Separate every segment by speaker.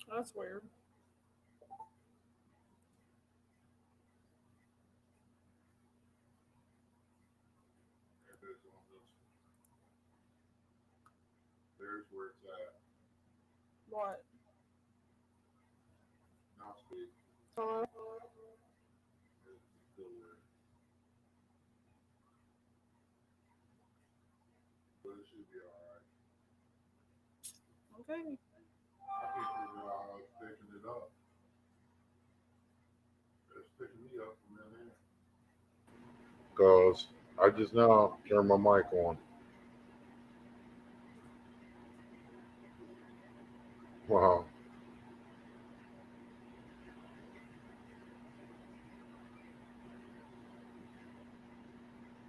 Speaker 1: That's weird. What? Hello? Okay.
Speaker 2: Because I just now turned my mic on. Wow.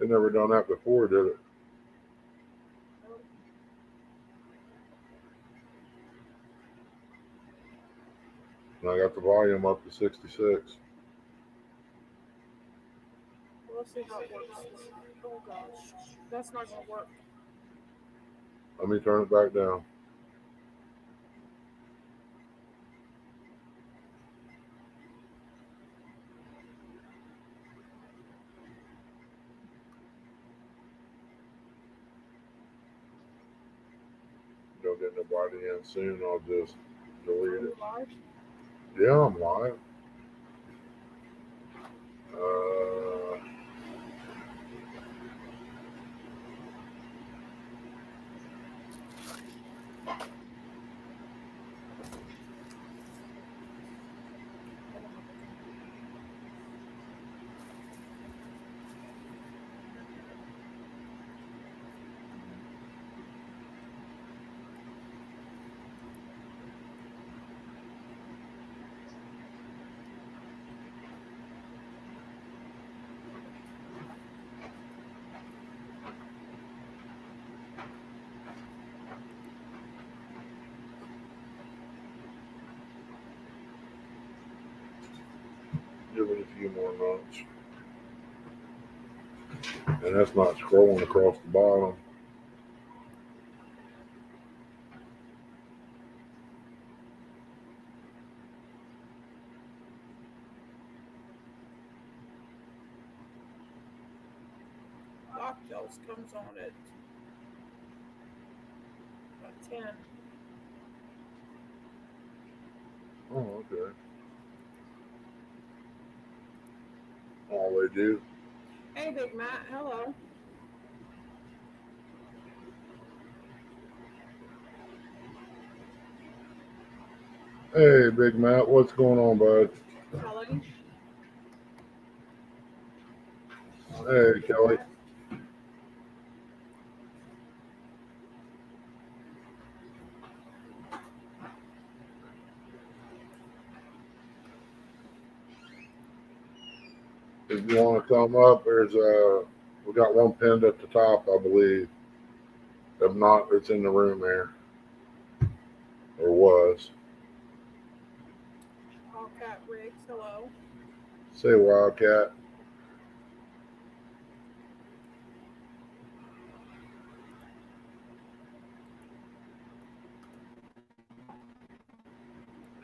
Speaker 2: They never done that before, did it? And I got the volume up to 66.
Speaker 1: Let's see how it works. Oh gosh. That's not gonna work.
Speaker 2: Let me turn it back down. Don't get nobody in soon. I'll just delete it.
Speaker 1: Live?
Speaker 2: Yeah, I'm live. Uh, give it a few more months. And that's not scrolling across the bottom.
Speaker 1: Cocktails comes on at 10.
Speaker 2: Oh, okay. All they do.
Speaker 1: Hey, Big Matt. Hello.
Speaker 2: Hey, Big Matt, what's going on, bud?
Speaker 1: Kelly.
Speaker 2: Hey, Kelly. If you want to come up, we got one pinned at the top, I believe. If not, it's in the room there, or was.
Speaker 1: Wildcat Riggs. Hello.
Speaker 2: Say Wildcat.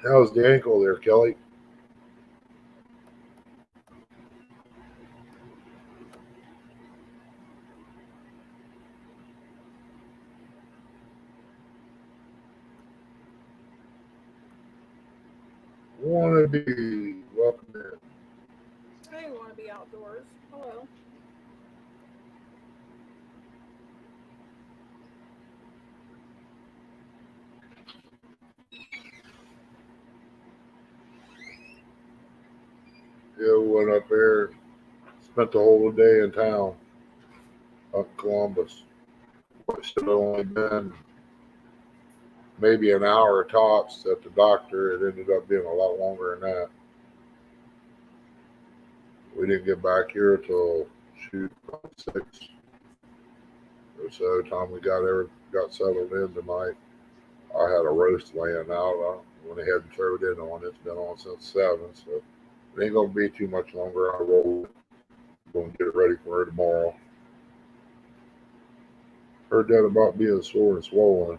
Speaker 2: How's the ankle there, Kelly? Wanna be welcome in.
Speaker 1: Hey, want to be outdoors? Hello.
Speaker 2: Yeah, we went up there, spent the whole day in town, up in Columbus. It should have only been maybe an hour tops at the doctor. It ended up being a lot longer than that. We didn't get back here till shoot 6 or so. Time we got settled in tonight. I had a roast laying out. I went ahead and threw it in on. It's been on since 7, so it ain't gonna be too much longer. I roll it. Gonna get it ready for her tomorrow. Heard that about being sore and swollen.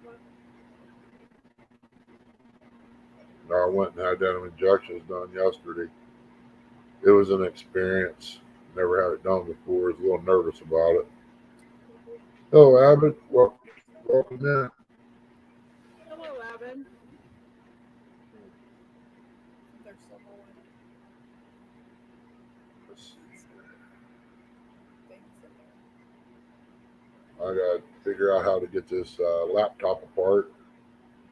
Speaker 1: What?
Speaker 2: I went and had them injections done yesterday. It was an experience. Never had it done before. I was a little nervous about it.
Speaker 1: Mhm.
Speaker 2: Hello, Abbott. Welcome in.
Speaker 1: Hello, Abin. There's several things in there.
Speaker 2: I got to figure out how to get this laptop apart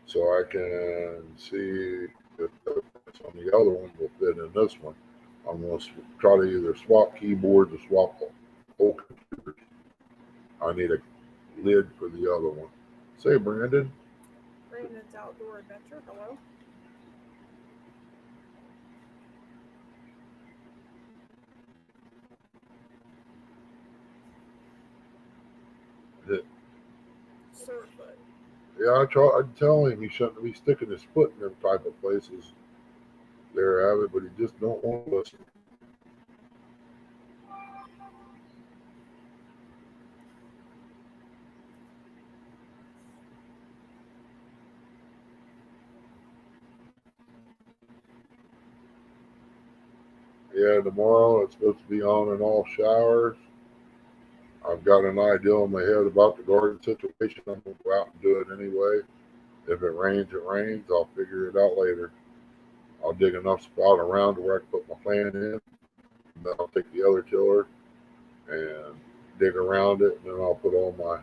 Speaker 2: so I can see if the parts on the other one will fit in this one. I'm going to try to either swap keyboards or swap the whole computer. I need a lid for the other one. Say, Brandon.
Speaker 1: Brandon's Outdoor Adventure. Hello. Surfoot.
Speaker 2: Yeah, I tell him he shouldn't be sticking his foot in them type of places there, Abbott, but he just don't want to listen. Yeah, tomorrow it's supposed to be on and off showers. I've got an idea in my head about the garden situation. I'm going to go out and do it anyway. If it rains, it rains. I'll figure it out later. I'll dig enough spot around to where I can put my plant in. And then I'll take the other tiller and dig around it. And then I'll put all my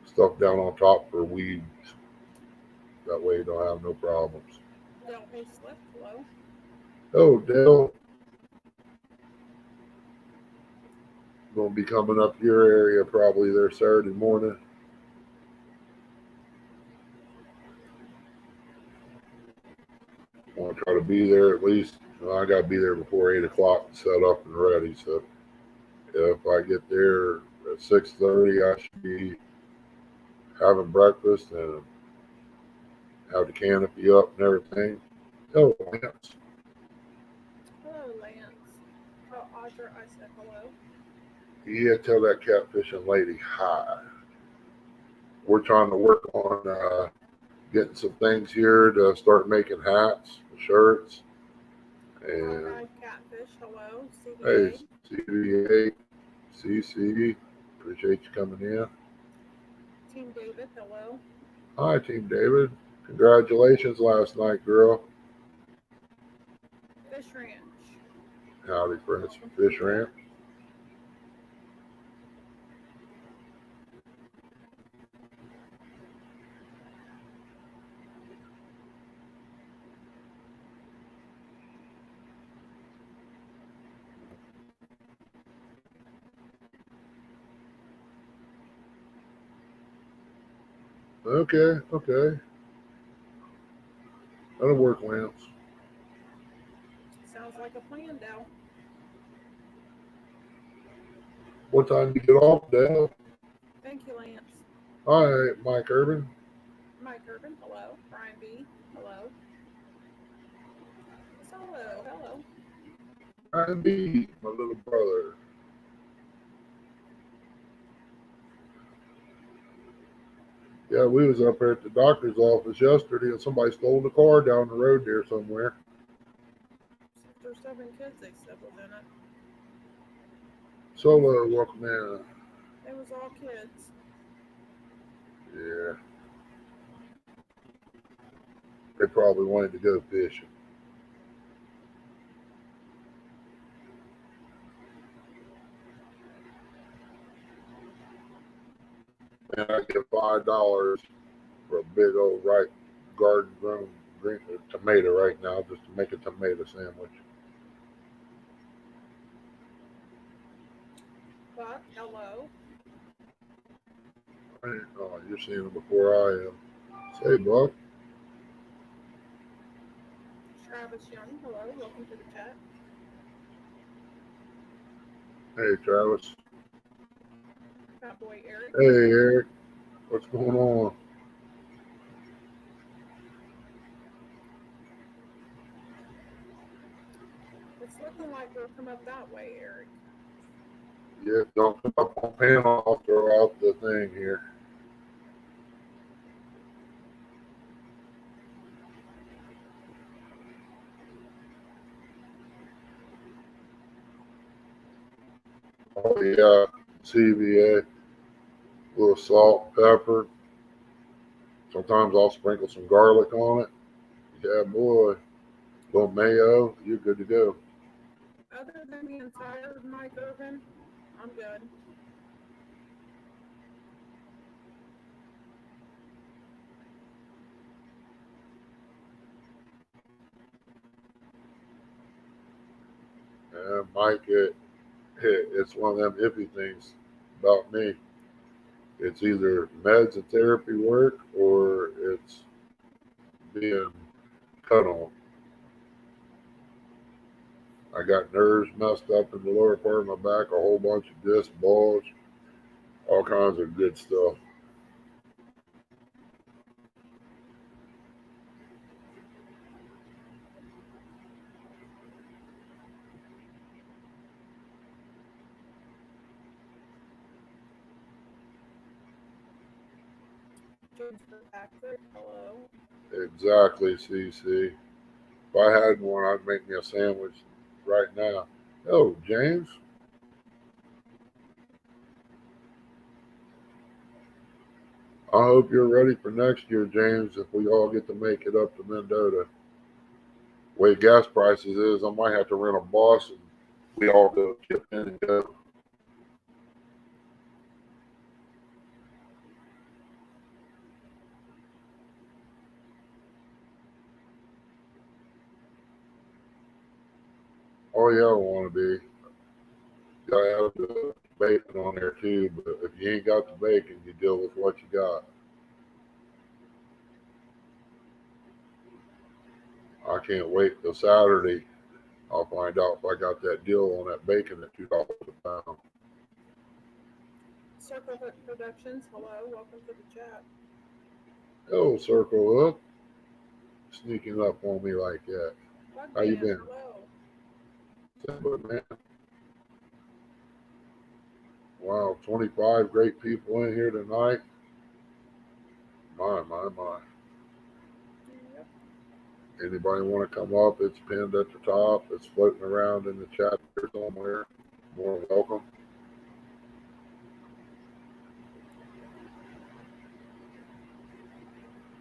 Speaker 2: stuff down on top for weeds. That way you don't have no problems.
Speaker 1: Del Hay Slick. Hello.
Speaker 2: Oh, Dale, going to be coming up your area probably there Saturday morning. I want to try to be there at least. I got to be there before 8 o'clock, set up and ready. So if I get there at 6:30, I should be having breakfast and have the canopy up and everything. Oh, Lance.
Speaker 1: Hello, Lance. Oh, Audra, I said hello.
Speaker 2: Yeah, tell that catfishing lady hi. We're trying to work on getting some things here to start making hats, shirts, and
Speaker 1: Conrad Catfish. Hello.
Speaker 2: hey,
Speaker 1: CVA.
Speaker 2: CVA, CC, appreciate you coming in.
Speaker 1: Team David. Hello.
Speaker 2: Hi, Team David. Congratulations last night, girl.
Speaker 1: Fish Ranch.
Speaker 2: Howdy, friends from
Speaker 1: Welcome to the
Speaker 2: Fish Ranch.
Speaker 1: chat.
Speaker 2: Okay, okay. That'll work, Lance.
Speaker 1: Sounds like a plan, Del.
Speaker 2: What time do you get off, Dale?
Speaker 1: Thank you, Lance.
Speaker 2: Hi, Mike Urban.
Speaker 1: Mike Urban. Hello. Brian B. Hello. Solo. Hello.
Speaker 2: Ryan B, my little brother. Yeah, we was up there at the doctor's office yesterday, and somebody stole the car down the road there somewhere.
Speaker 1: 6 or 7 kids, they said, was in it.
Speaker 2: Solo, welcome in.
Speaker 1: It was all kids.
Speaker 2: Yeah, they probably wanted to go fishing. And I get $5 for a big old ripe garden grown green tomato right now, just to make a tomato sandwich.
Speaker 1: Buck. Hello.
Speaker 2: Oh, you're seeing it before I am. Say, Buck.
Speaker 1: Travis Young. Hello. Welcome to the chat.
Speaker 2: Hey, Travis.
Speaker 1: Fat Boy Eric.
Speaker 2: Hey,
Speaker 1: Hello.
Speaker 2: Eric. What's going on?
Speaker 1: It's looking like we'll come up that way, Eric.
Speaker 2: Yeah, don't put up on panel. I'll throw out the thing here. Oh yeah, CVA, little salt, pepper. Sometimes I'll sprinkle some garlic on it. Yeah, boy. Little mayo, you're good to go.
Speaker 1: Other than the entire mic oven, I'm good.
Speaker 2: And Mike, it's one of them iffy things about me. It's either meds and therapy work or it's being cut on. I got nerves messed up in the lower part of my back, a whole bunch of disc bulge, all kinds of good stuff.
Speaker 1: James Kirkpatrick, hello.
Speaker 2: Exactly, CC. If I had one, I'd make me a sandwich right now. Oh, James, I hope you're ready for next year, James, if we all get to make it up to Mendota. Way gas prices is, I might have to rent a bus and we all go chip in and go. Oh yeah, I want to be. Gotta have the bacon on there too, but if you ain't got the bacon, you deal with what you got. I can't wait till Saturday. I'll find out if I got that deal on that bacon at $2 a pound.
Speaker 1: Circle Hook Productions, hello. Welcome to the chat.
Speaker 2: Oh, circle up, sneaking up on me like that.
Speaker 1: Bug
Speaker 2: How you
Speaker 1: Man,
Speaker 2: been?
Speaker 1: hello.
Speaker 2: But man, wow, 25 great people in here tonight. My.
Speaker 1: Yep.
Speaker 2: Anybody want to come up? It's pinned at the top. It's floating around in the chat here somewhere. More than welcome.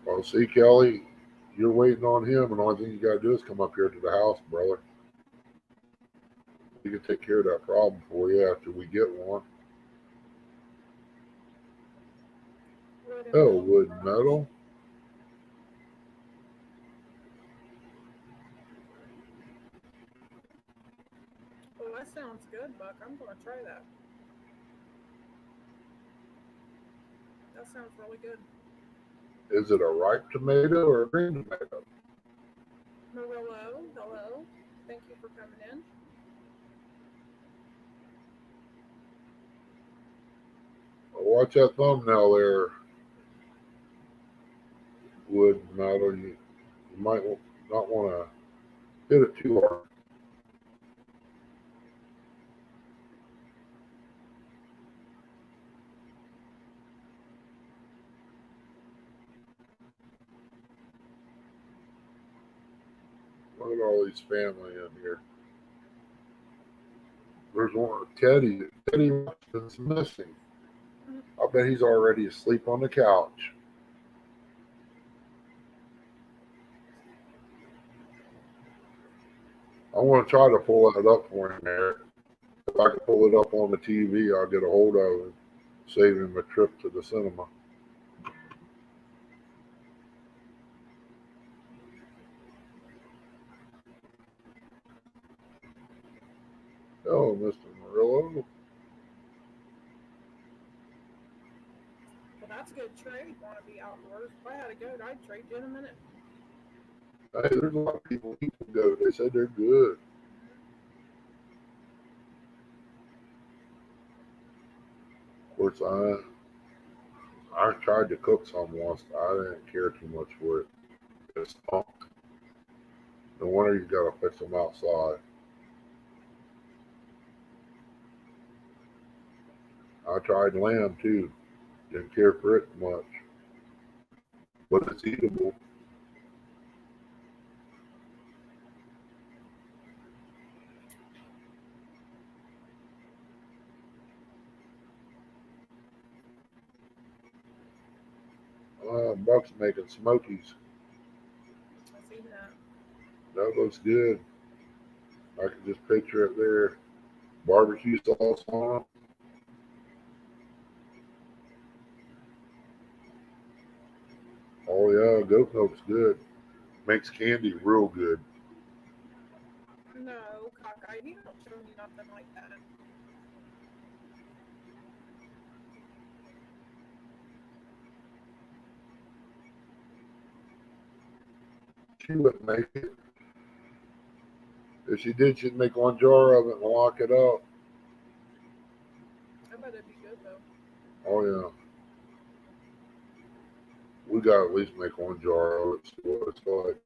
Speaker 2: Well, see, Kelly, you're waiting on him, and the only thing you got to do is come up here to the house, brother. We can take care of that problem for you after we get one.
Speaker 1: Wood and
Speaker 2: Oh,
Speaker 1: metal
Speaker 2: wood and
Speaker 1: garage.
Speaker 2: metal.
Speaker 1: Oh, that sounds good, Buck. I'm gonna try that. That sounds really good.
Speaker 2: Is it a ripe tomato or a green tomato?
Speaker 1: Murillo, hello. Thank you for coming in.
Speaker 2: Watch that thumbnail there, wood and metal. You might not want to hit it too hard. Look at all these family in here. There's one, Teddy. Teddy is missing. I bet he's already asleep on the couch. I want to try to pull that up for him, Eric. If I can pull it up on the TV, I'll get a hold of him, save him a trip to the cinema. Oh, Mr. Murillo.
Speaker 1: Well, that's a good trade. Want to be outdoors? If I had a goat, I'd trade you in a minute.
Speaker 2: Hey, there's a lot of people who can go. They said they're good. Of course, I tried to cook some once. I didn't care too much for it. It's stunk. No wonder you got to fix them outside. I tried lamb too. Didn't care for it much, but it's eatable. Buck's making smokies.
Speaker 1: I've seen that.
Speaker 2: That looks good. I can just picture it there. Barbecue sauce on it. Oh yeah, goat milk's good. Makes candy real good.
Speaker 1: No, cockeyed, you don't show me nothing like that.
Speaker 2: She wouldn't make it. If she did, she'd make one jar of it and lock it up.
Speaker 1: I bet it'd be good though.
Speaker 2: Oh yeah, we got to at least make one jar of it. See what it's like.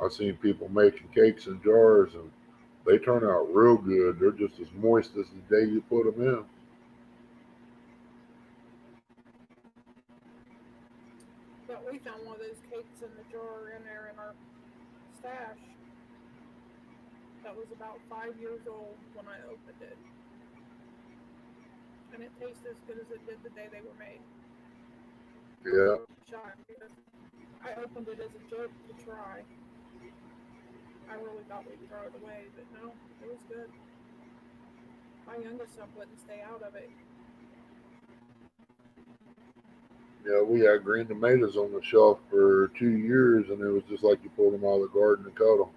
Speaker 2: I've seen people making cakes in jars and they turn out real good. They're just as moist as the day you put them in.
Speaker 1: But we found one of those cakes in the jar in there in our stash that was about 5 years old when I opened it. And it tastes as good as it did the day they were made. I was
Speaker 2: Yeah,
Speaker 1: really shocked because I opened it as a joke to try. I really thought we'd throw it away, but no, it was good. My youngest son wouldn't stay out of it.
Speaker 2: yeah. We had green tomatoes on the shelf for 2 years, and it was just like you pulled them out of the garden and cut them.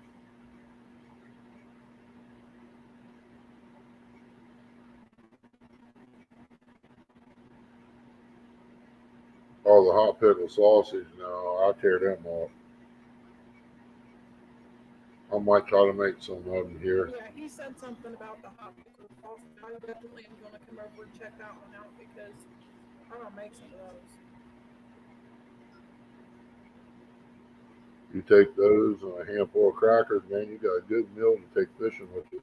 Speaker 2: Oh, the hot pickle sausage. No, I tear them off. I might try to make some of them here.
Speaker 1: Yeah, he said something about the hot pickle sausage. I definitely am going to come over and check that one out because I don't make some of those.
Speaker 2: You take those and a handful of crackers, man. You got a good meal to take fishing with you.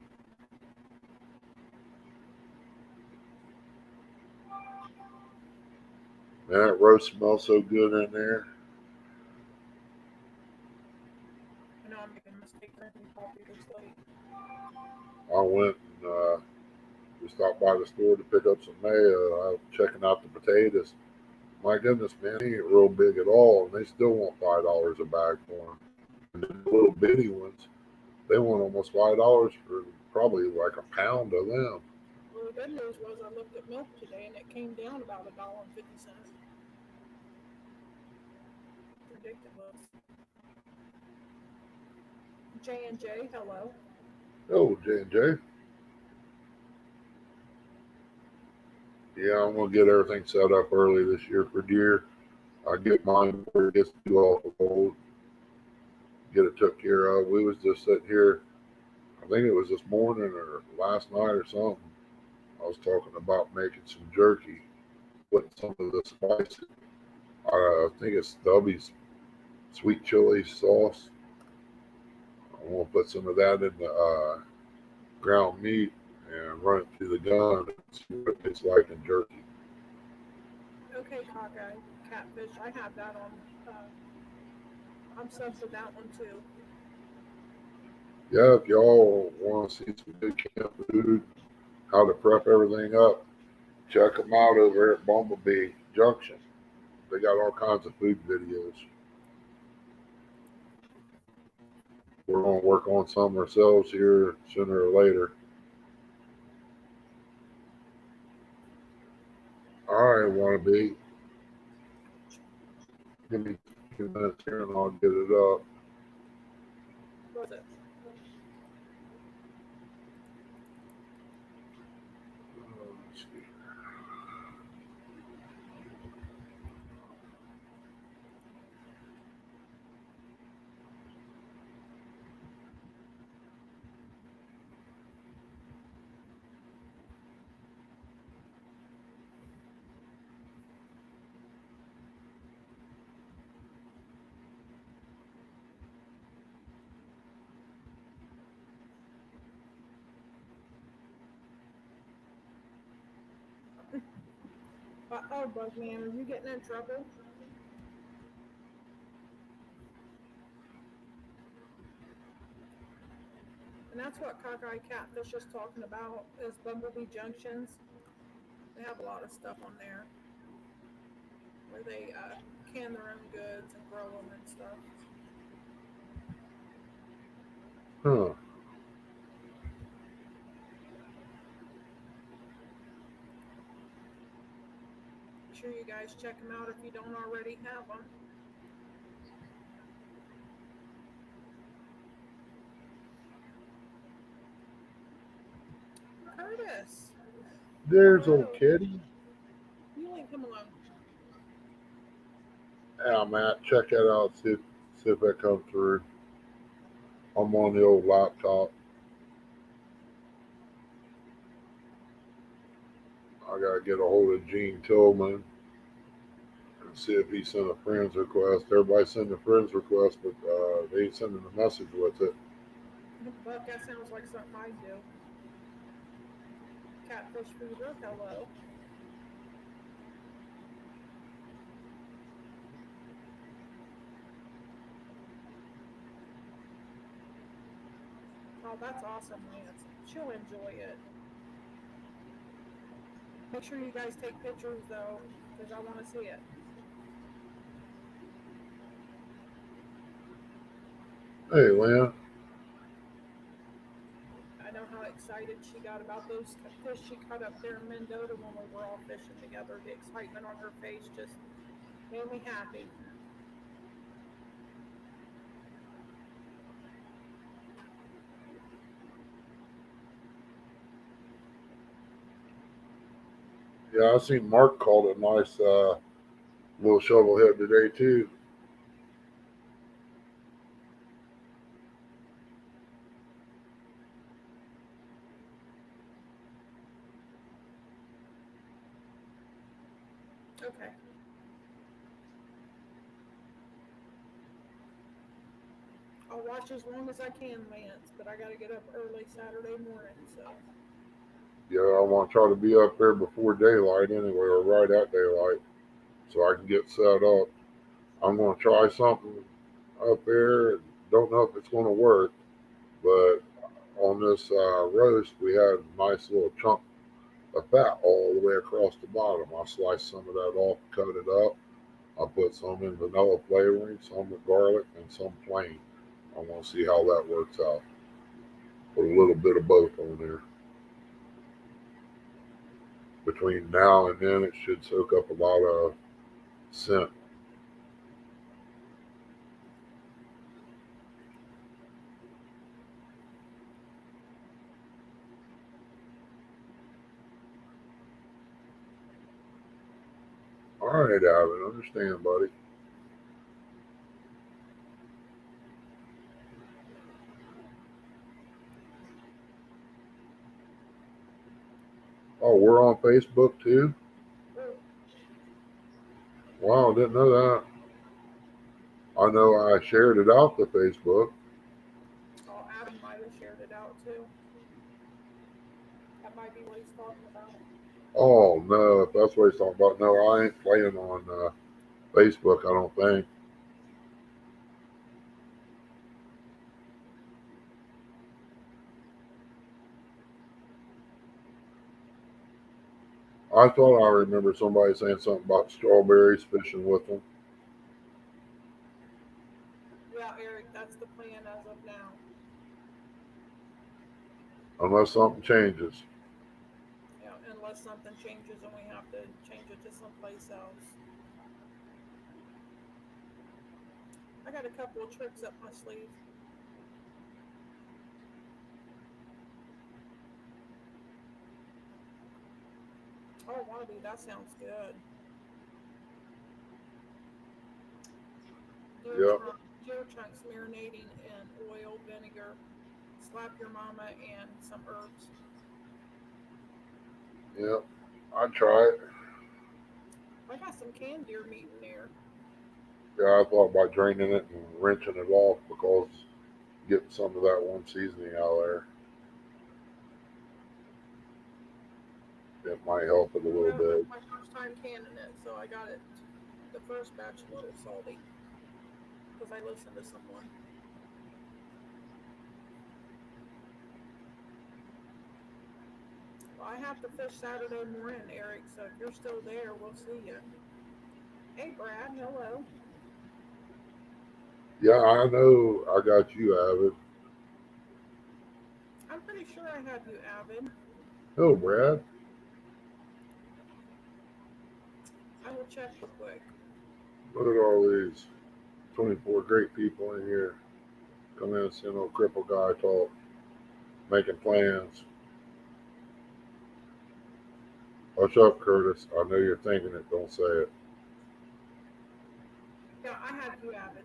Speaker 2: Man, that roast smells so good in there.
Speaker 1: I know I'm making a mistake drinking coffee this late.
Speaker 2: I went and we stopped by the store to pick up some mayo. I was checking out the potatoes. My goodness, man, they ain't real big at all, and they still want $5 a bag for them. And then the little bitty ones, they want almost $5 for probably like a pound of them.
Speaker 1: Well, the good news was I looked at milk today and it came down about $1.50. Ridiculous. J&J, hello.
Speaker 2: Oh, J&J. Yeah, I'm gonna get everything set up early this year for deer. I get mine before it gets too awful cold. Get it took care of. We was just sitting here. I think it was this morning or last night or something. I was talking about making some jerky, putting some of the spices. I think it's Stubby's sweet chili sauce. I'm gonna put some of that in the ground meat and run it through the gun and see what it tastes like in jerky.
Speaker 1: Okay, cockeye, catfish, I have that on. I'm sub for that one too.
Speaker 2: Yeah, if y'all want to see some good camp food, how to prep everything up, check them out over at Bumblebee Junction. They got all kinds of food videos. We're going to work on some ourselves here sooner or later. All right, wannabe. Give me a few minutes here and I'll get it up.
Speaker 1: Was it?
Speaker 2: Let's see.
Speaker 1: Oh, Bugman, are you getting in trouble? And that's what cockeye catfish is talking about is Bumblebee Junctions. They have a lot of stuff on there where they can their own goods and grow them and stuff.
Speaker 2: Huh.
Speaker 1: Be sure you guys check them out if you don't already have them. Curtis,
Speaker 2: There's old
Speaker 1: hello.
Speaker 2: kitty.
Speaker 1: You leave him alone.
Speaker 2: Yeah, Matt, check that out. See if that comes through. I'm on the old laptop. I gotta get a hold of Gene Tillman and see if he sent a friends request. Everybody send a friends request, but they ain't sending a message with it.
Speaker 1: Buck, that sounds like something I do. Catfish fever, hello. Oh, that's awesome, Lance. She'll enjoy it. Make sure you guys take pictures though, because I want to see it.
Speaker 2: Hey, Lynn.
Speaker 1: I know how excited she got about those fish she caught up there in Mendota when we were all fishing together. The excitement on her face just made me happy.
Speaker 2: Yeah, I seen Mark called a nice little shovelhead today too.
Speaker 1: Okay. I'll watch as long as I can, Lance, but I got to get up early Saturday morning, so.
Speaker 2: Yeah, I want to try to be up there before daylight anyway, or right at daylight, so I can get set up. I'm going to try something up there. Don't know if it's going to work, but on this roast, we had a nice little chunk of fat all the way across the bottom. I sliced some of that off, cut it up. I put some in vanilla flavoring, some with garlic, and some plain. I want to see how that works out. Put a little bit of both on there. Between now and then, it should soak up a lot of scent. All right, Alvin, understand, buddy. Oh, we're on Facebook too?
Speaker 1: Oh,
Speaker 2: Wow, didn't know that. I know I shared it out to Facebook.
Speaker 1: oh, Adam might have shared it out too. That might be what he's talking about.
Speaker 2: Oh, no, if that's what he's talking about. No, I ain't playing on Facebook, I don't think. I thought I remember somebody saying something about strawberries fishing with them,
Speaker 1: Yeah, Eric, that's the plan as of now.
Speaker 2: unless something changes.
Speaker 1: Yeah, unless something changes and we have to change it to someplace else. I got a couple of tricks up my sleeve. Oh, wannabe, that sounds good. Deer
Speaker 2: Yep,
Speaker 1: trunk, deer chunks marinating in oil, vinegar, slap your mama, and some herbs.
Speaker 2: yep. I'd try it.
Speaker 1: I got some canned deer meat in there.
Speaker 2: Yeah, I thought about draining it and rinsing it off because getting some of that one seasoning out of there. It might help it a little
Speaker 1: Well,
Speaker 2: bit.
Speaker 1: it's my first time canning it, so I got it. The first batch a little salty because I listened to someone. Well, I have to fish Saturday morning, Eric. So if you're still there, we'll see you. Hey, Brad. Hello.
Speaker 2: Yeah, I know. I got you, Avid.
Speaker 1: I'm pretty sure I have you, Avid.
Speaker 2: Hello, Brad.
Speaker 1: I will check real quick.
Speaker 2: Look at all these 24 great people in here. Come in and see an old crippled guy talk, making plans. What's up, Curtis? I know you're thinking it. Don't say it.
Speaker 1: Yeah, I have you, Avid.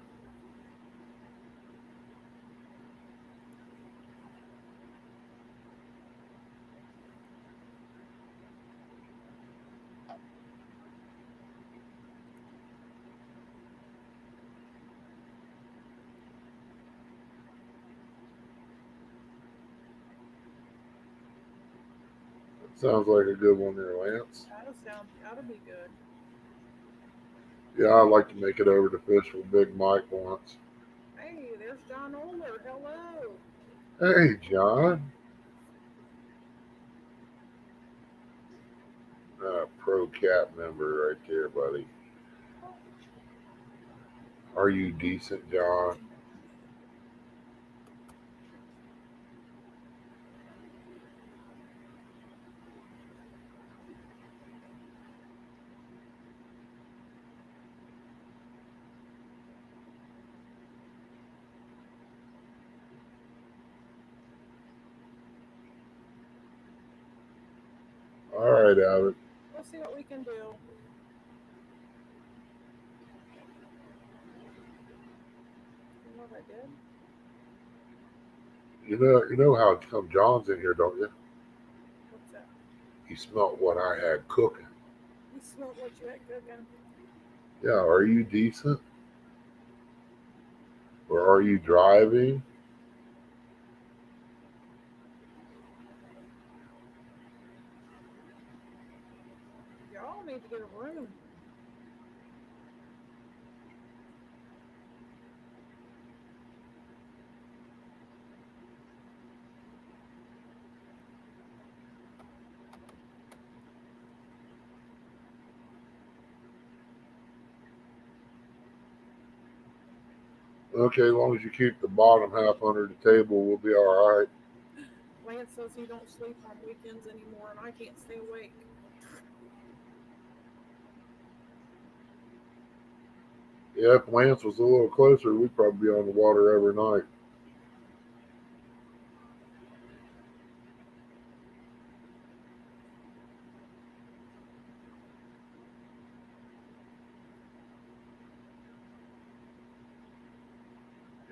Speaker 2: Sounds like a good one there, Lance.
Speaker 1: That'll be good.
Speaker 2: Yeah, I'd like to make it over to fish with Big Mike once.
Speaker 1: Hey, there's John Oler. Hello.
Speaker 2: Hey, John. Pro Cat member right there, buddy. Are you decent, John? All right, Abbott.
Speaker 1: We'll see what we can do. You know what I did?
Speaker 2: You know how come John's in here, don't you?
Speaker 1: What's that?
Speaker 2: He smelt what I had cooking.
Speaker 1: You smelled what you had cooking.
Speaker 2: Yeah, are you decent? Or are you driving?
Speaker 1: Y'all need to get a room.
Speaker 2: Okay, as long as you keep the bottom half under the table, we'll be all right.
Speaker 1: Lance says he don't sleep on weekends anymore, and I can't stay awake.
Speaker 2: Yeah, if Lance was a little closer, we'd probably be on the water every night.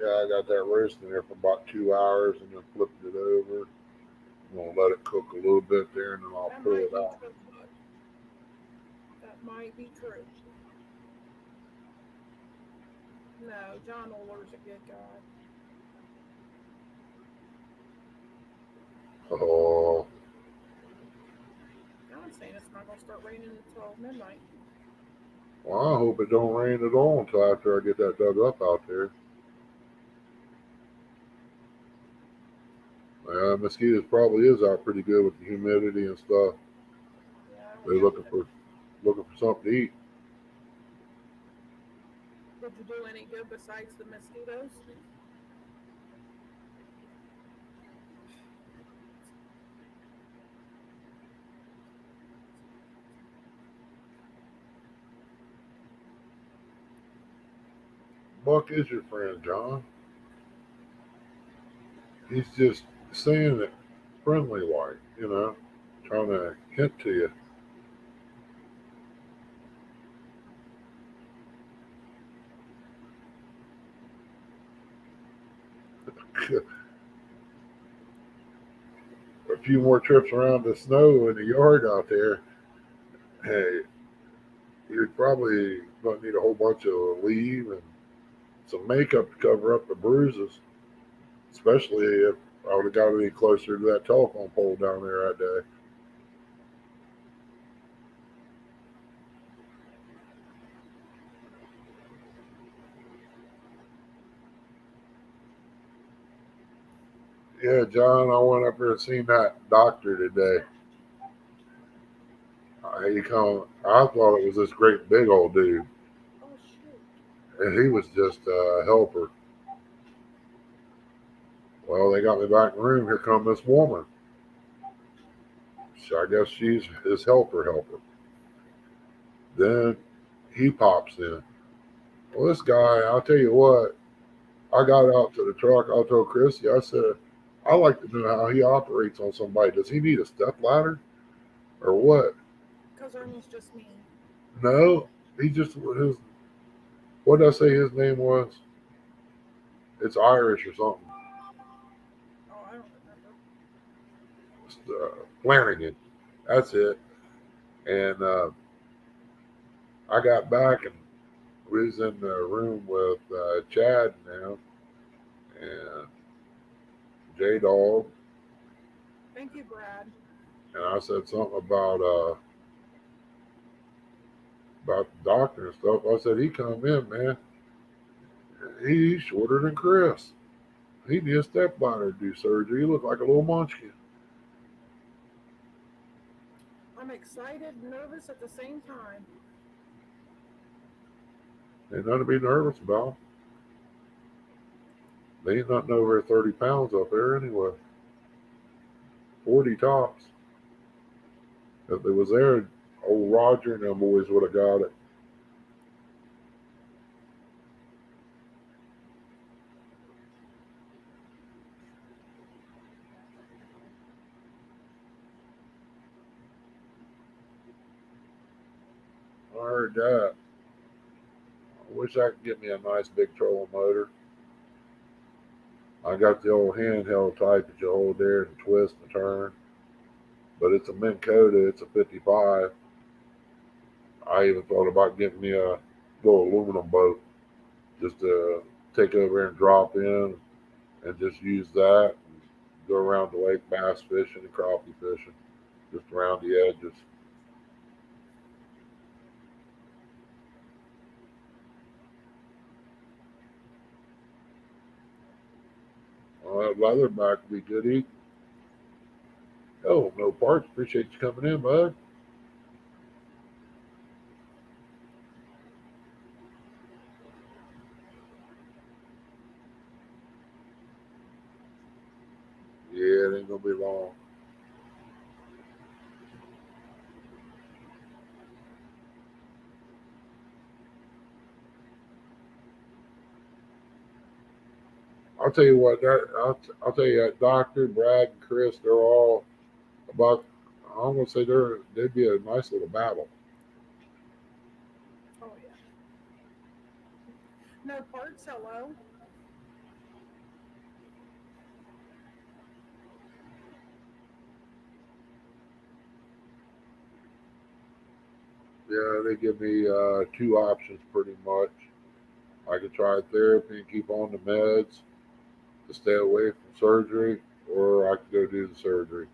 Speaker 2: Yeah, I got that roasting there for about 2 hours and then flipped it over. I'm gonna let it cook a little bit there and then I'll
Speaker 1: That
Speaker 2: pull
Speaker 1: might
Speaker 2: it
Speaker 1: be
Speaker 2: out.
Speaker 1: true, but that might be true. No, John Oler's a good guy.
Speaker 2: Oh,
Speaker 1: John's saying it's not gonna start raining until midnight.
Speaker 2: well, I hope it don't rain at all until after I get that dug up out there. Mosquitoes probably is out pretty good with the humidity and stuff.
Speaker 1: Yeah,
Speaker 2: They're
Speaker 1: we have to.
Speaker 2: looking for something to eat.
Speaker 1: Did you do any good besides the mosquitoes?
Speaker 2: Buck is your friend, John. He's just saying it friendly like, trying to hint to you. A few more trips around the snow in the yard out there, hey, you'd probably gonna need a whole bunch of leave and some makeup to cover up the bruises, especially if I would have got any closer to that telephone pole down there that day. Yeah, John, I went up there and seen that doctor today. He come. I thought it was this great big old dude,
Speaker 1: Oh shoot.
Speaker 2: and he was just a helper. Well, they got me back in the room. Here come this woman. So I guess she's his helper. Then he pops in. Well, this guy, I'll tell you what. I got out to the truck. I told Chrissy, I said, I like to know how he operates on somebody. Does he need a step ladder or what?
Speaker 1: Because Ernie's just mean.
Speaker 2: No, he just his. What did I say his name was? It's Irish or something.
Speaker 1: Oh, I don't remember.
Speaker 2: It's, Flanagan. That's it. And I got back and we was in the room with Chad now and J Dog,
Speaker 1: Thank you, Brad.
Speaker 2: and I said something about the doctor and stuff. I said he come in, man. He's shorter than Chris. He needs a step ladder to do surgery. He looked like a little munchkin.
Speaker 1: I'm excited, nervous at the same time.
Speaker 2: Ain't nothing to be nervous about. They ain't nothing over 30 pounds up there anyway. 40 tops. If they was there, old Roger and them boys would have got it. I heard that. I wish I could get me a nice big trolling motor. I got the old handheld type that you hold there and twist and turn. But it's a Minn Kota, it's a 55. I even thought about getting me a little aluminum boat just to take over and drop in and just use that and go around the lake bass fishing and crappie fishing, just around the edges. Well, that leatherback would be good eating. Oh, no parts. Appreciate you coming in, bud. Yeah, it ain't gonna be long. I'll tell you what. I'll tell you that Doctor Brad and Chris, they're all about. I'm gonna say they'd be a nice little battle.
Speaker 1: Oh yeah. No parts. Hello.
Speaker 2: Yeah, they give me two options pretty much. I could try therapy and keep on the meds to stay away from surgery, or I could go do the surgery.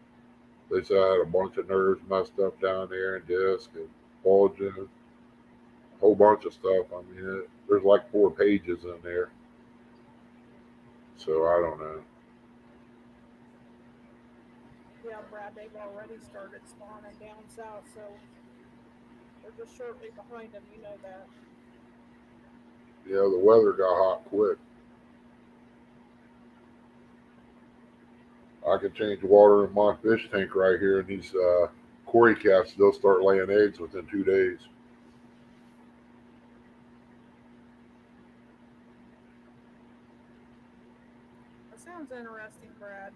Speaker 2: They said I had a bunch of nerves messed up down there and disc and bulging, a whole bunch of stuff. I mean, there's like 4 pages in there. So I don't know.
Speaker 1: Yeah, Brad. They've already started spawning down south, so they're just shortly behind them. You know that.
Speaker 2: Yeah, the weather got hot quick. I can change water in my fish tank right here, and these Cory cats, they'll start laying eggs within 2 days.
Speaker 1: That sounds interesting, Brad.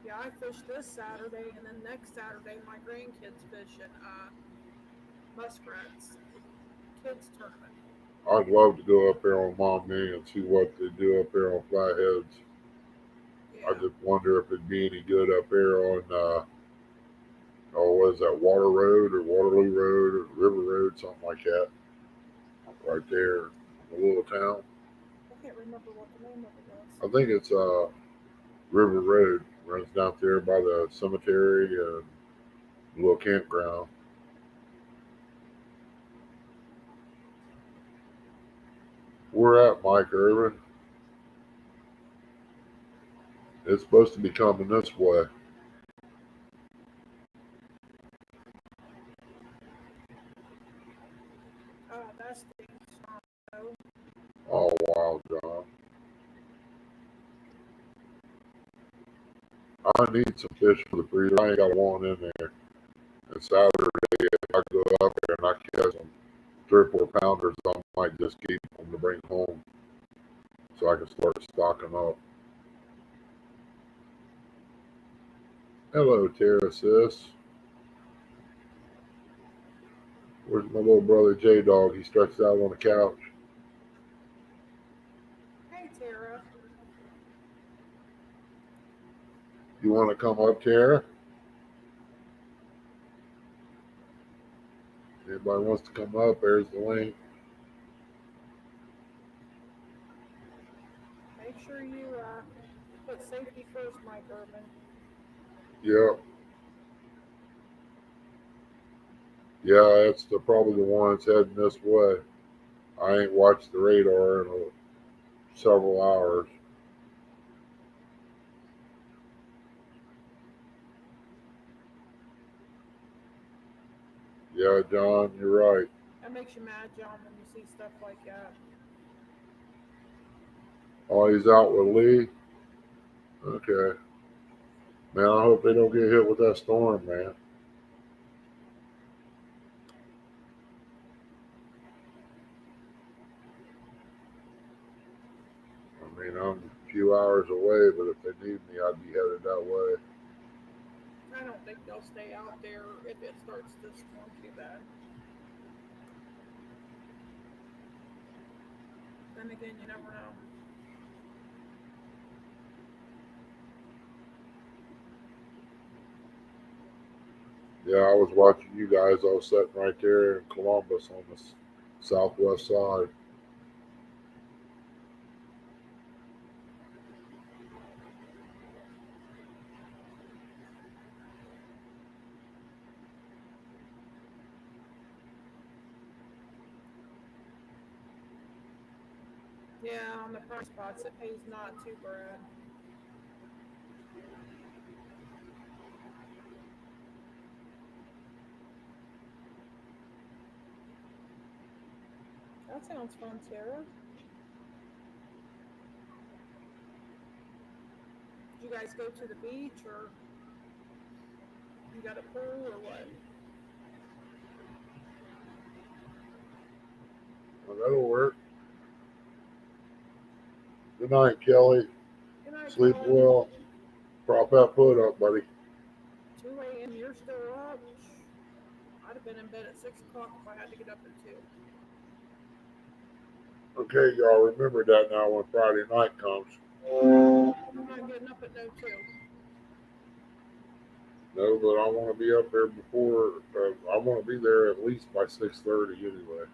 Speaker 1: Yeah, I fished this Saturday, and then next Saturday my grandkids fishing muskrats kids tournament.
Speaker 2: I'd love to go up there on Maumee and see what they do up there on Flatheads. I
Speaker 1: Yeah.
Speaker 2: just wonder if it'd be any good up there on, oh, what is that, Water Road or Waterloo Road or River Road, something like that, right there in the little town.
Speaker 1: I can't remember what the name of it was.
Speaker 2: I think it's River Road, runs down there by the cemetery and the little campground. We're at Mike Irvin. It's supposed to be coming this way.
Speaker 1: That stinks. Oh,
Speaker 2: Oh wow, John. I need some fish for the freezer. I ain't got one in there. And Saturday, if I go up there and I catch some 3 or 4 pounders, I might just keep them to bring home so I can start stocking up. Hello, Tara, sis. Where's my little brother J Dog? He stretched out on the couch.
Speaker 1: hey Tara.
Speaker 2: You want to come up, Tara? Anybody wants to come up, there's the link.
Speaker 1: Make sure you put safety first, Mike Urban.
Speaker 2: Yep. Yeah, it's probably the one that's heading this way. I ain't watched the radar in several hours. Yeah, John, you're right.
Speaker 1: That makes you mad, John, when you see stuff like that.
Speaker 2: Oh, he's out with Lee? Okay. Man, I hope they don't get hit with that storm, man. I mean, I'm a few hours away, but if they need me, I'd be headed that way.
Speaker 1: I don't think they'll stay out there if it starts to storm too bad. Then again, you never know.
Speaker 2: Yeah, I was watching you guys. I was sitting right there in Columbus on the southwest side.
Speaker 1: Yeah, on the prime spots, it pays not too bad. That sounds fun, Tara. Did you guys go to the beach, or you got a pool, or what?
Speaker 2: Well, that'll work. Good night, Kelly.
Speaker 1: Good night,
Speaker 2: Sleep
Speaker 1: Kelly.
Speaker 2: well. Prop that foot up, buddy.
Speaker 1: 2 a.m. You're still up? I'd have been in bed at 6 o'clock if I had to get up at 2.
Speaker 2: Okay, y'all remember that now when Friday night comes.
Speaker 1: I'm not getting up at no 2.
Speaker 2: No, but I want to be up there before. I want to be there at least by 6:30 anyway.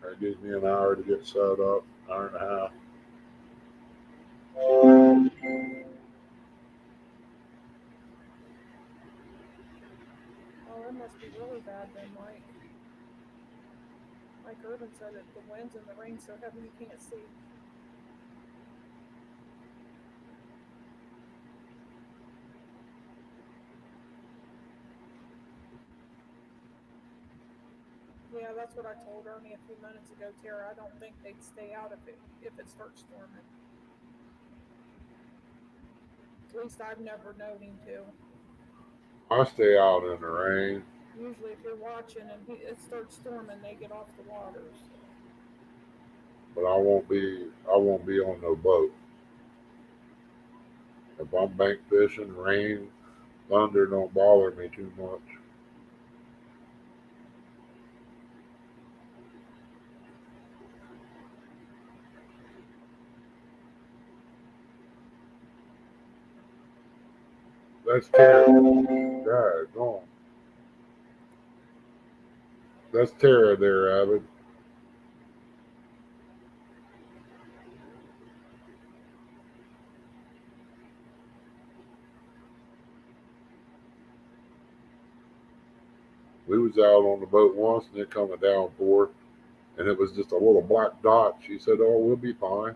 Speaker 2: That gives me an hour to get set up, hour and a half.
Speaker 1: Oh, that must be really bad then, Mike. Mike Urban said that the winds and the rain so heavy you can't see. Yeah, that's what I told Ernie a few minutes ago, Tara. I don't think they'd stay out if it starts storming. At least I've never known him to.
Speaker 2: I stay out in the rain.
Speaker 1: Usually, if you're watching and it starts storming, they get off the waters.
Speaker 2: But I won't be. I won't be on no boat. If I'm bank fishing, rain, thunder don't bother me too much. That's Tara. God, gone. That's Tara there, Abbott. We was out on the boat once and it come a downpour. and it was just a little black dot. She said, "Oh, we'll be fine."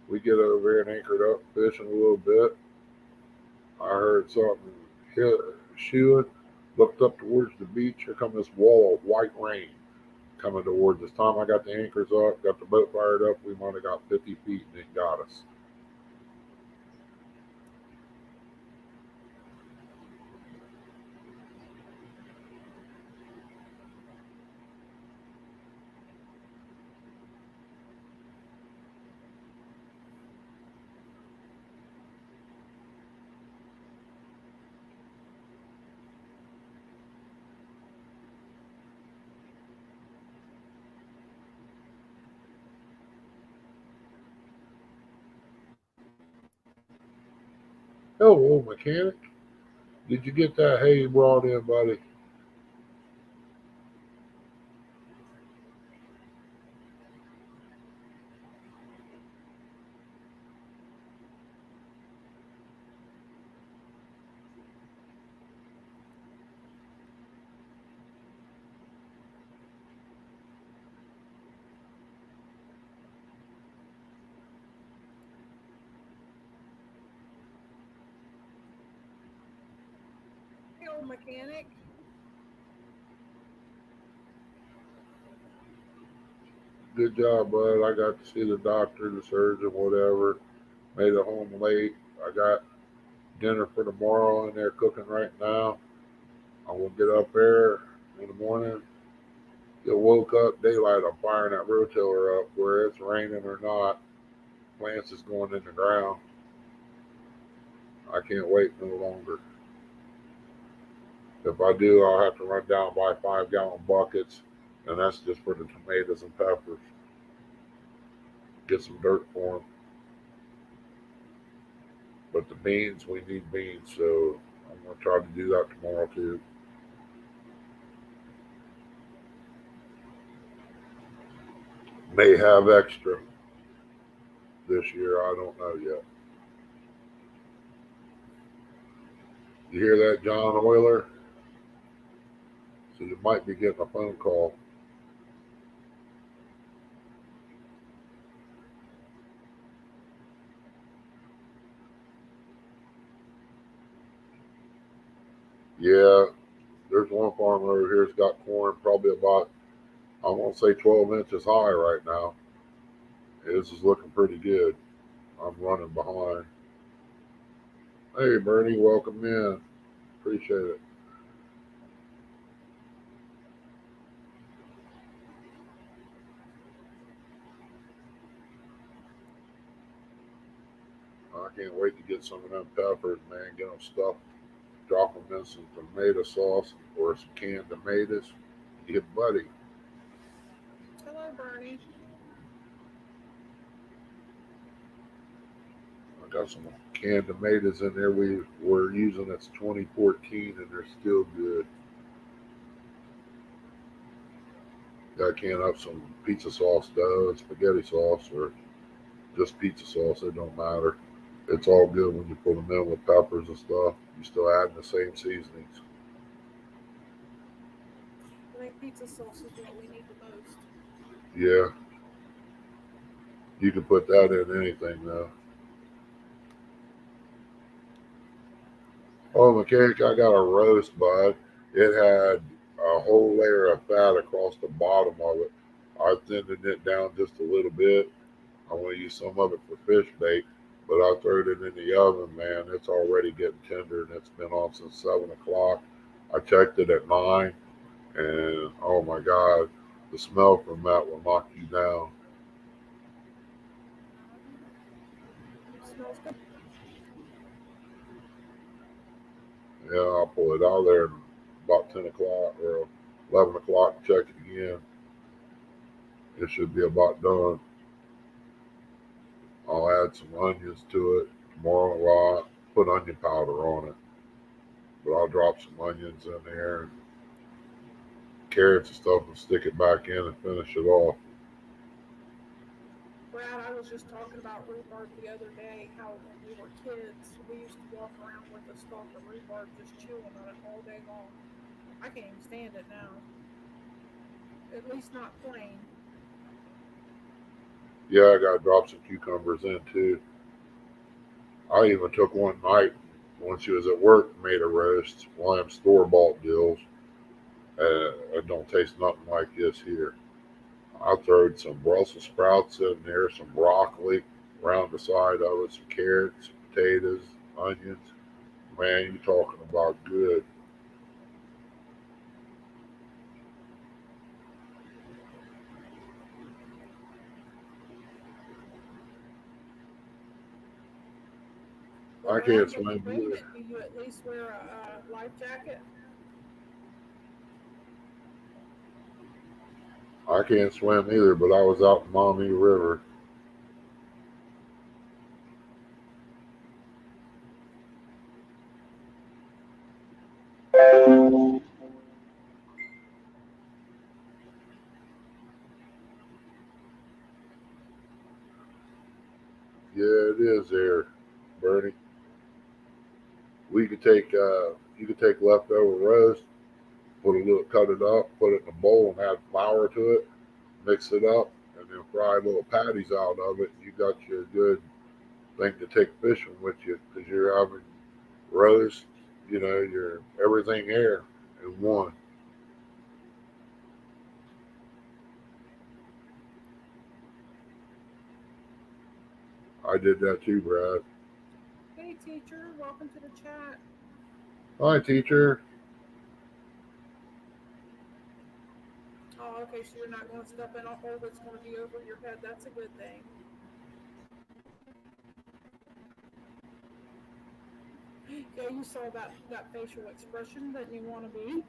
Speaker 2: We get over here and anchored up, fishing a little bit. I heard something hit, shooing. Looked up towards the beach. Here come this wall of white rain coming towards us. Time I got the anchors up, got the boat fired up, we might have got 50 feet and it got us. Hello, mechanic. Did you get that hay brought in, buddy?
Speaker 1: Hey, old mechanic.
Speaker 2: Good job, bud. I got to see the doctor, the surgeon, whatever. Made it home late. I got dinner for tomorrow in there cooking right now. I'm gonna get up there in the morning. Get woke up, daylight. I'm firing that rotiller up, where it's raining or not. Plants is going in the ground. I can't wait no longer. If I do, I'll have to run down and buy 5-gallon buckets, and that's just for the tomatoes and peppers. Get some dirt for them. But the beans, we need beans, so I'm gonna try to do that tomorrow too. May have extra this year. I don't know yet. You hear that, John Euler? So you might be getting a phone call. Yeah, there's one farm over here that's got corn probably about, I won't say 12 inches high right now. This is looking pretty good. I'm running behind. Hey, Bernie, welcome in. Appreciate it. I can't wait to get some of them peppers, man. Get them stuffed, drop them in some tomato sauce or some canned tomatoes. Yeah, buddy.
Speaker 1: Hello, Bernie.
Speaker 2: I got some canned tomatoes in there. We were using that's 2014, and they're still good. Got to can up some pizza sauce dough, spaghetti sauce, or just pizza sauce. It don't matter. It's all good when you put them in with peppers and stuff. You still adding the same seasonings.
Speaker 1: I think pizza sauce is what we need the most.
Speaker 2: Yeah, you can put that in anything now. Oh, mechanic, I got a roast, bud. It had a whole layer of fat across the bottom of it. I thinned it down just a little bit. I want to use some of it for fish bait, but I throw it in the oven, man. It's already getting tender, and it's been on since 7 o'clock. I checked it at 9, and oh my God, the smell from that will knock you down.
Speaker 1: Smells good.
Speaker 2: Yeah, I'll pull it out there about 10 o'clock or 11 o'clock. Check it again. It should be about done. I'll add some onions to it tomorrow. Well, I'll put onion powder on it, but I'll drop some onions in there and carrots and stuff and stick it back in and finish it off.
Speaker 1: Brad, I was just talking about rhubarb the other day, how when we were kids, we used to walk around with a stalk of rhubarb just chewing on it all day long. I can't even stand it now. At least not plain.
Speaker 2: Yeah, I got to drop some cucumbers in too. I even took one night when she was at work, made a roast, one of them store bought deals. It don't taste nothing like this here. I throwed some Brussels sprouts in there, some broccoli around the side of it, some carrots, potatoes, onions. Man, you talking about good.
Speaker 1: Well,
Speaker 2: I
Speaker 1: when I
Speaker 2: can't
Speaker 1: get
Speaker 2: swim either.
Speaker 1: pregnant, do you at least wear a life jacket?
Speaker 2: I can't swim either, but I was out in Maumee River. Yeah, it is there, Bernie. We could take you could take leftover roast, put a little, cut it up, put it in a bowl, and add flour to it, mix it up, and then fry little patties out of it. You got your good thing to take fishing with you because you're having roast, your everything there in one. I did that too, Brad.
Speaker 1: Hey, teacher, welcome to the chat.
Speaker 2: Hi, teacher.
Speaker 1: Oh, okay, so you're not going to step in a hole that's going to be over your head. That's a good thing. Yeah, you saw that facial expression that you want to be.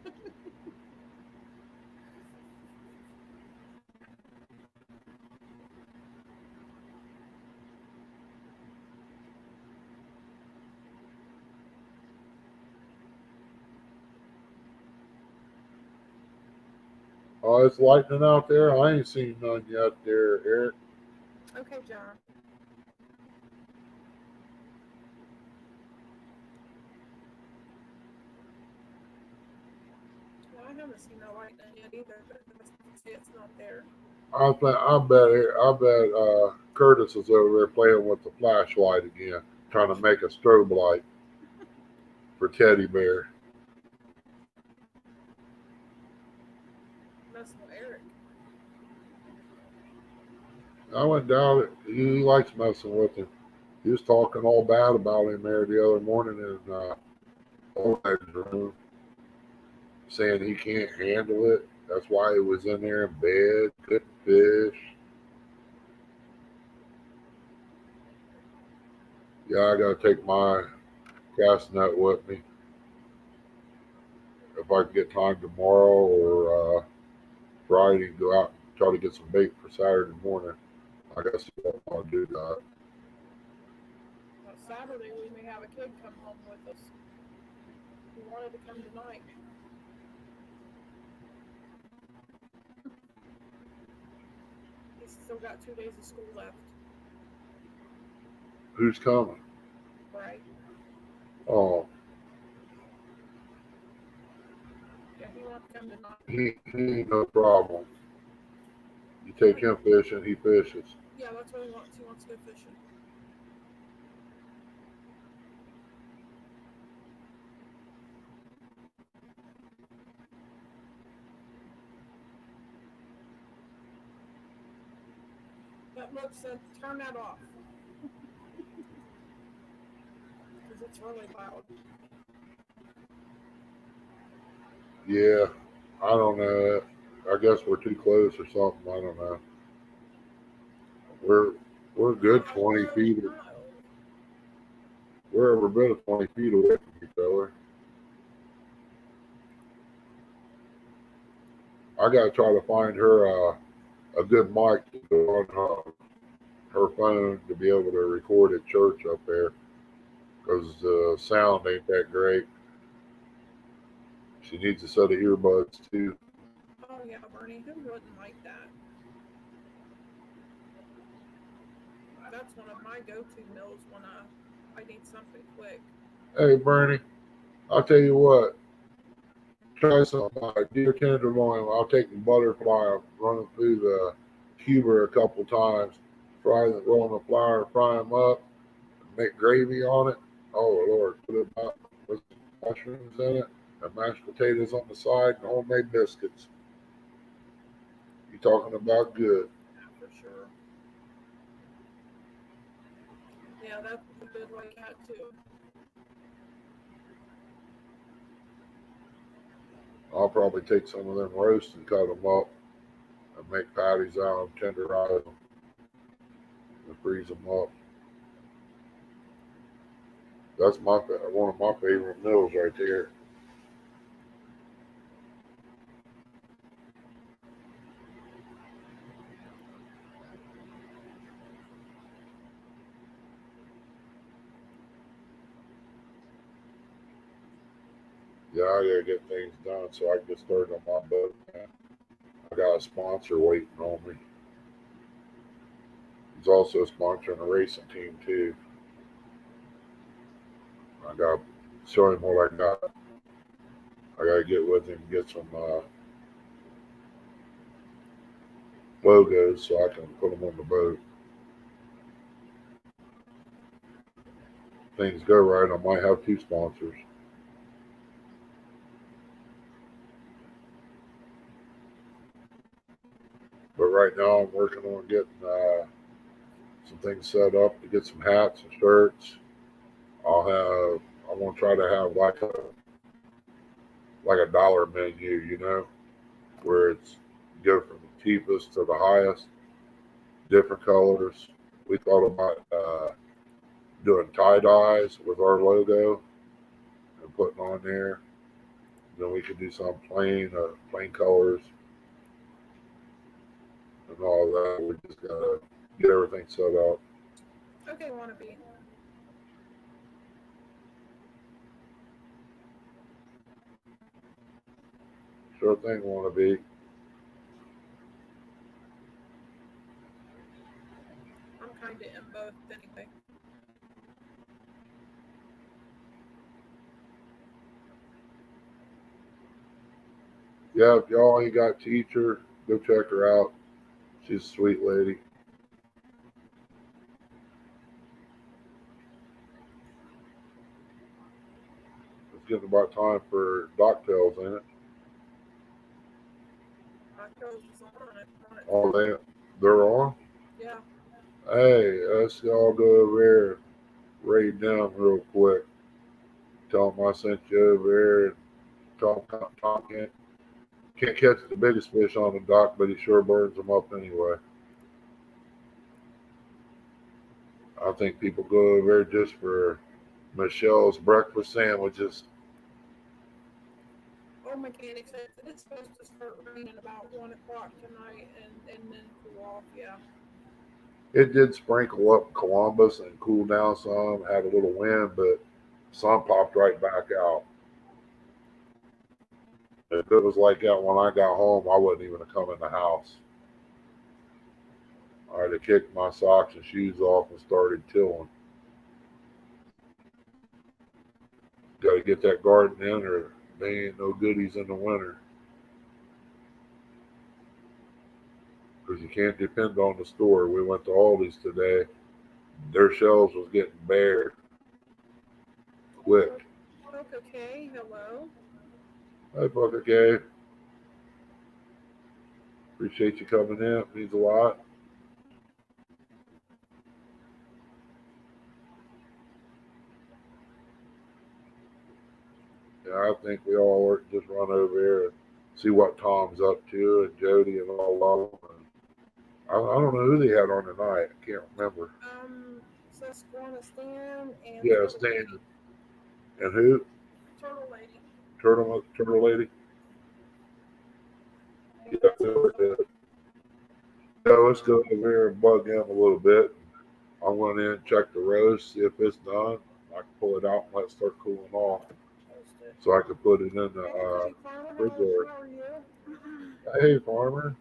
Speaker 2: Oh, it's lightning out there. I ain't seen none yet, there, Eric.
Speaker 1: Okay, John. Well, I haven't seen no lightning yet either, but say it's not there.
Speaker 2: I bet Curtis is over there playing with the flashlight again, trying to make a strobe light for Teddy Bear.
Speaker 1: Messing with Eric.
Speaker 2: I went down. He likes messing with him. He was talking all bad about him there the other morning in Oleg's room, saying he can't handle it. That's why he was in there in bed, couldn't fish. Yeah, I gotta take my cast net with me if I can get time tomorrow or Friday and go out and try to get some bait for Saturday morning. I guess I want to do that.
Speaker 1: Well, Saturday we may have a kid come home with us. He wanted to come tonight. He's still got 2 days of school left.
Speaker 2: Who's coming?
Speaker 1: Right.
Speaker 2: Oh,
Speaker 1: Yeah, he wants to come tonight.
Speaker 2: he ain't no problem. You take him fishing, he fishes.
Speaker 1: Yeah, that's what he wants. He wants to go fishing. But look, said turn that off because it's really loud.
Speaker 2: Yeah, I don't know. I guess we're too close or something. I don't know. We're we're good 20 feet.
Speaker 1: No.
Speaker 2: We're every bit of 20 feet away from each other. I gotta try to find her a good mic to go on her phone to be able to record at church up there because the sound ain't that great. She needs a set of earbuds too.
Speaker 1: Oh yeah, Bernie, who wouldn't like that? That's one of my go-to meals when I need something quick.
Speaker 2: Hey Bernie, I'll tell you what. Try some deer tenderloin. I'll take the butterfly, run it through the cuber a couple times, roll in the flour, fry them up, make gravy on it. Oh Lord, put about with mushrooms in it and mashed potatoes on the side and homemade biscuits. You talking about good?
Speaker 1: Yeah, for sure. Yeah, that's a good like that too.
Speaker 2: I'll probably take some of them roasts and cut them up and make patties out of them, tenderize them, and freeze them up. That's one of my favorite meals right there. Yeah, I gotta get things done so I can get started on my boat, man. I got a sponsor waiting on me. He's also sponsoring a racing team too. I got to show him what I got. I gotta get with him and get some logos so I can put them on the boat. Things go right, I might have two sponsors. But right now I'm working on getting some things set up to get some hats and shirts. I want to try to have like a dollar menu, where it's go from the cheapest to the highest, different colors. We thought about doing tie dyes with our logo and putting on there. Then we could do some plain colors and all that. We just gotta get everything set up.
Speaker 1: Okay, wannabe.
Speaker 2: Sure thing, want to be.
Speaker 1: I'm kind of in both anyway.
Speaker 2: Yeah, if y'all ain't got teacher, go check her out. She's a sweet lady. It's getting about time for Doc Tales, ain't it?
Speaker 1: Tacos is on at
Speaker 2: Oh,
Speaker 1: 4.
Speaker 2: they're on.
Speaker 1: Yeah.
Speaker 2: Hey, let's all go over there, raid them real quick. Tell them I sent you over there. And Tom can't catch the biggest fish on the dock, but he sure burns them up anyway. I think people go over there just for Michelle's breakfast sandwiches.
Speaker 1: Oh, mechanic said it's supposed to start raining about 1 o'clock tonight and then cool off. Yeah.
Speaker 2: It did sprinkle up Columbus and cool down some, had a little wind, but sun popped right back out. If it was like that when I got home, I wouldn't even have come in the house. I'd have kicked my socks and shoes off and started tilling. Got to get that garden in, or they ain't no goodies in the winter. Because you can't depend on the store. We went to Aldi's today. Their shelves was getting bare quick.
Speaker 1: Okay. Hello.
Speaker 2: Hey, Bucket Gay. Appreciate you coming in. It means a lot. Yeah, I think we all ought to just run over here and see what Tom's up to and Jody and all of them. I don't know who they had on tonight. I can't remember.
Speaker 1: Susquehanna Stan and
Speaker 2: Yeah,
Speaker 1: Turtle
Speaker 2: Stan
Speaker 1: Lady.
Speaker 2: and who?
Speaker 1: Turtle Lady.
Speaker 2: Turtle Lady.
Speaker 1: I think
Speaker 2: Yeah,
Speaker 1: that's
Speaker 2: they
Speaker 1: what
Speaker 2: were
Speaker 1: it's
Speaker 2: good. Yeah, let's go over here and bug him a little bit. I went in and check the roast, see if it's done. I can pull it out and let it start cooling off,
Speaker 1: toast it.
Speaker 2: so I can put it in the
Speaker 1: Hey, Farmer,
Speaker 2: refrigerator.
Speaker 1: how are you?
Speaker 2: Hey, farmer.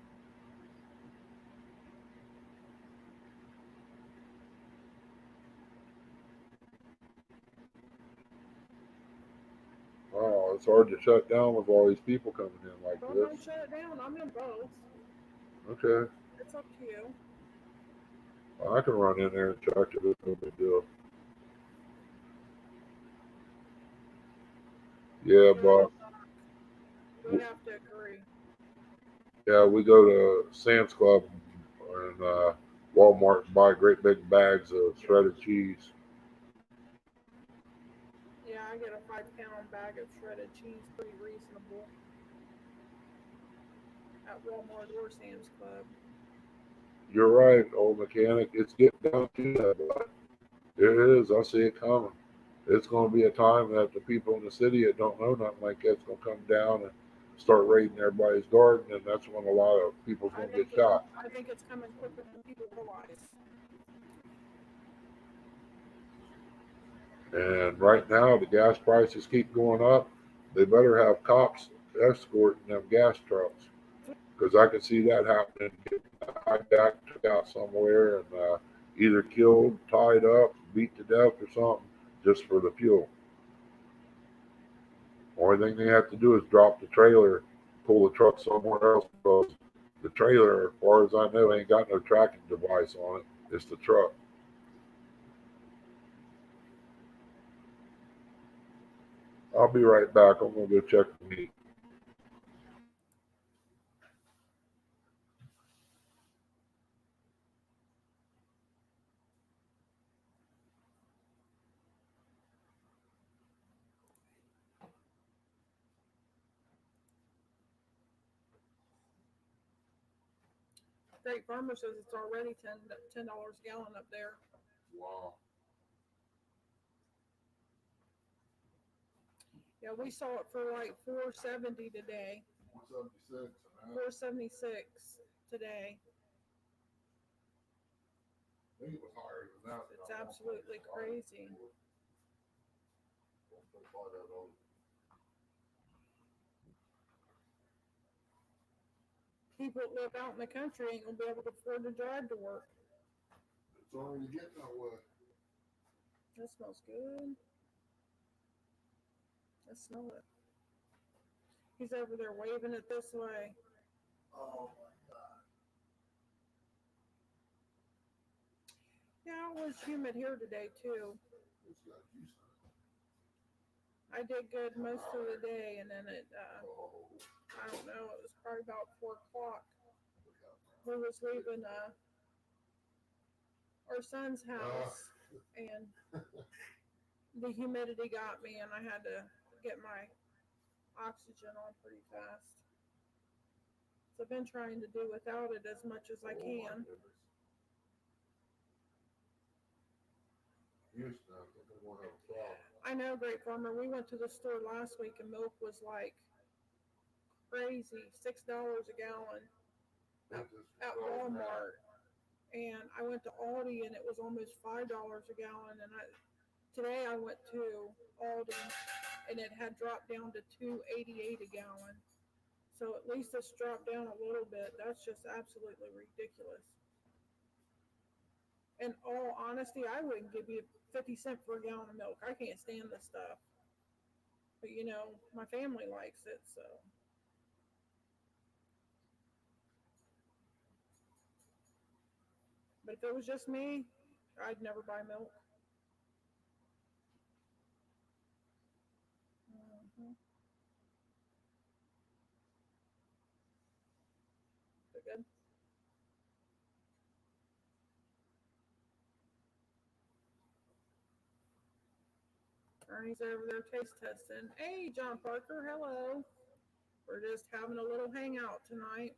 Speaker 2: Oh, it's hard to shut down with all these people coming in like
Speaker 1: Don't
Speaker 2: this.
Speaker 1: shut it down. I'm in both.
Speaker 2: Okay.
Speaker 1: It's up to you.
Speaker 2: I can run in there and check it. It's no big deal. Yeah,
Speaker 1: Good
Speaker 2: but
Speaker 1: luck. We have to agree.
Speaker 2: yeah, we go to Sam's Club and Walmart and buy great big bags of shredded cheese.
Speaker 1: Yeah, I get a 5 pound bag of shredded cheese, pretty reasonable at Walmart or Sam's Club.
Speaker 2: You're right, old mechanic. It's getting down to that, but it is. I see it coming. It's going to be a time that the people in the city that don't know nothing like that's going to come down and start raiding everybody's garden, and that's when a lot of people's
Speaker 1: I
Speaker 2: going to
Speaker 1: think
Speaker 2: get
Speaker 1: it.
Speaker 2: shot.
Speaker 1: I think it's coming quicker than people realize.
Speaker 2: And right now, the gas prices keep going up. They better have cops escorting them gas trucks because I can see that happening. Getting hijacked, took out somewhere, and either killed, tied up, beat to death, or something just for the fuel. Only thing they have to do is drop the trailer, pull the truck somewhere else because the trailer, as far as I know, ain't got no tracking device on it. It's the truck. I'll be right back. I'm gonna go check the meat.
Speaker 1: State Farmer says it's already $10 a gallon up there.
Speaker 2: Wow.
Speaker 1: Yeah, we saw it for like 470 today.
Speaker 2: 176.
Speaker 1: 476 today.
Speaker 2: I think it was higher than that.
Speaker 1: It's absolutely crazy. People that live out in the country ain't gonna be able to afford to drive to work.
Speaker 2: It's already getting that way.
Speaker 1: That smells good. I smell it. He's over there waving it this way.
Speaker 2: Oh,
Speaker 1: Yeah, it was humid here today too.
Speaker 2: it's got juice
Speaker 1: I did good most of the day, and then
Speaker 2: Oh,
Speaker 1: I don't know, it was probably about 4 o'clock. We was leaving our son's house, and the humidity got me, and I had to get my oxygen on pretty fast. So I've been trying to do without it as much as I can.
Speaker 2: Houston, I think I'm gonna have a problem.
Speaker 1: I know, Great Farmer. We went to the store last week, and milk was like crazy, $6 a gallon at Walmart. And I went to Aldi, and it was almost $5 a gallon. And today I went to Aldi, and it had dropped down to 2.88 a gallon. So at least it's dropped down a little bit. That's just absolutely ridiculous. In all honesty, I wouldn't give you 50 cents for a gallon of milk. I can't stand this stuff. But my family likes it, so. But if it was just me, I'd never buy milk. Mm-hmm. Good. Ernie's over there taste testing. Hey, John Parker, hello. We're just having a little hangout tonight.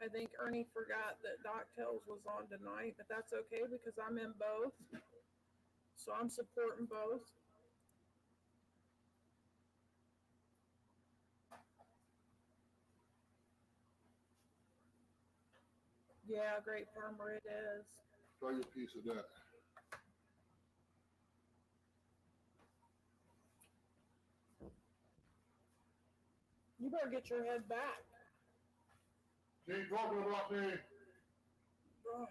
Speaker 1: I think Ernie forgot that Doc Tales was on tonight, but that's okay because I'm in both. So I'm supporting both. Yeah, Great Farmer it is.
Speaker 2: Try your piece of that.
Speaker 1: You better get your head back.
Speaker 2: She ain't talking about me.
Speaker 1: Ugh.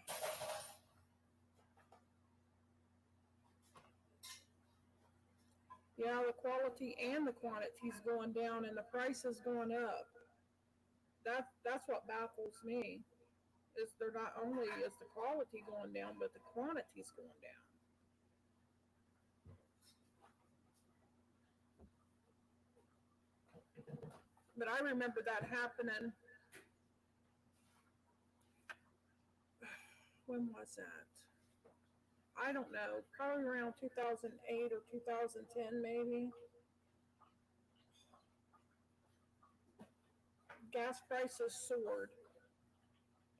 Speaker 1: Yeah, the quality and the quantity's going down and the price is going up. That's what baffles me. is they're not only is the quality going down, but the quantity's going down. But I remember that happening. When was that? I don't know. Probably around 2008 or 2010, maybe. Gas prices soared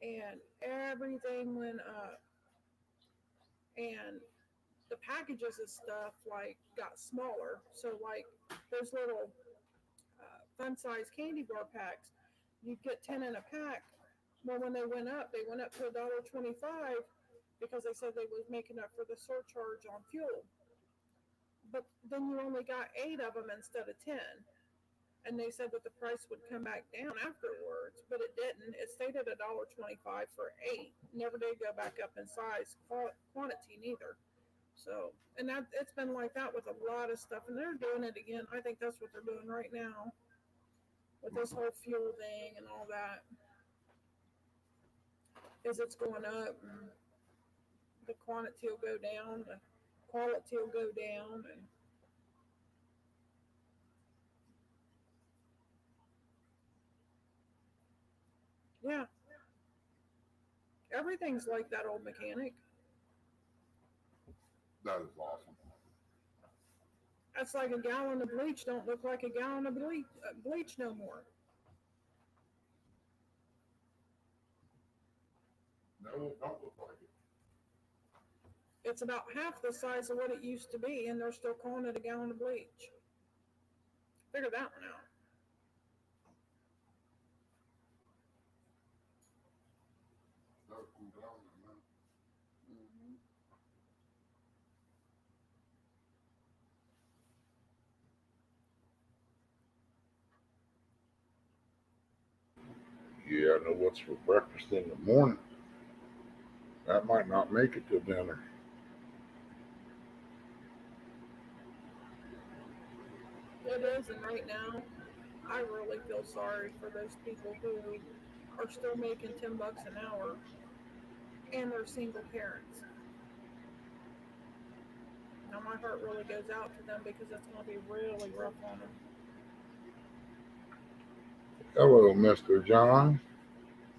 Speaker 1: and everything went up. And the packages of stuff like got smaller. So like those little fun size candy bar packs, you'd get 10 in a pack. Well, when they went up to $1.25 because they said they was making up for the surcharge on fuel. But then you only got 8 of them instead of 10. And they said that the price would come back down afterwards, but it didn't. It stayed at $1.25 for 8. Never did go back up in size, quantity neither. So, and that it's been like that with a lot of stuff, and they're doing it again. I think that's what they're doing right now with this whole fuel thing and all that. Is it's going up, and the quantity will go down, the quality will go down, and yeah, everything's like that old mechanic.
Speaker 2: That is awesome.
Speaker 1: That's like a gallon of bleach don't look like a gallon of bleach no more.
Speaker 2: No, it don't look like it.
Speaker 1: It's about half the size of what it used to be, and they're still calling it a gallon of bleach. Figure that one out.
Speaker 2: That'll cool down in a minute.
Speaker 1: Mm-hmm.
Speaker 2: Yeah, I know what's for breakfast in the morning. That might not make it to dinner.
Speaker 1: It is, and right now, I really feel sorry for those people who are still making $10 an hour and they're single parents. Now, my heart really goes out to them because it's going to be really rough on them.
Speaker 2: Hello, Mr. John.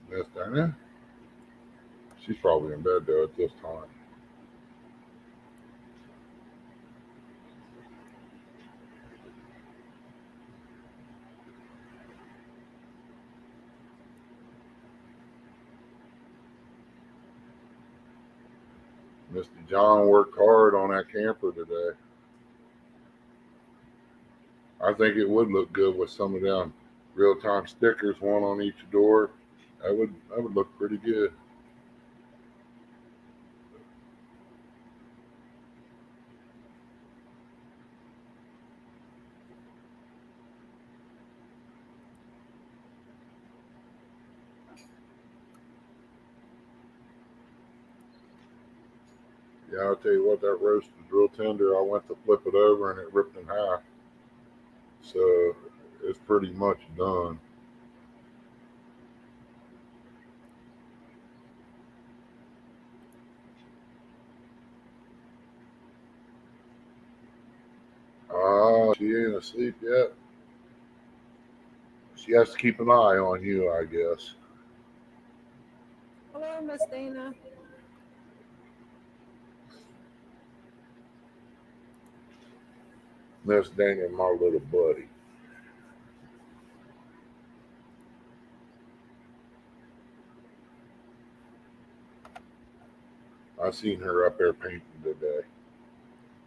Speaker 2: Miss Dana. She's probably in bed though at this time. Mr. John worked hard on that camper today. I think it would look good with some of them real-time stickers, one on each door. That would look pretty good. Yeah, I'll tell you what, that roast is real tender. I went to flip it over and it ripped in half. So it's pretty much done. She ain't asleep yet. She has to keep an eye on you, I guess.
Speaker 1: Hello, Miss Dana.
Speaker 2: Miss Dana, my little buddy. I seen her up there painting today.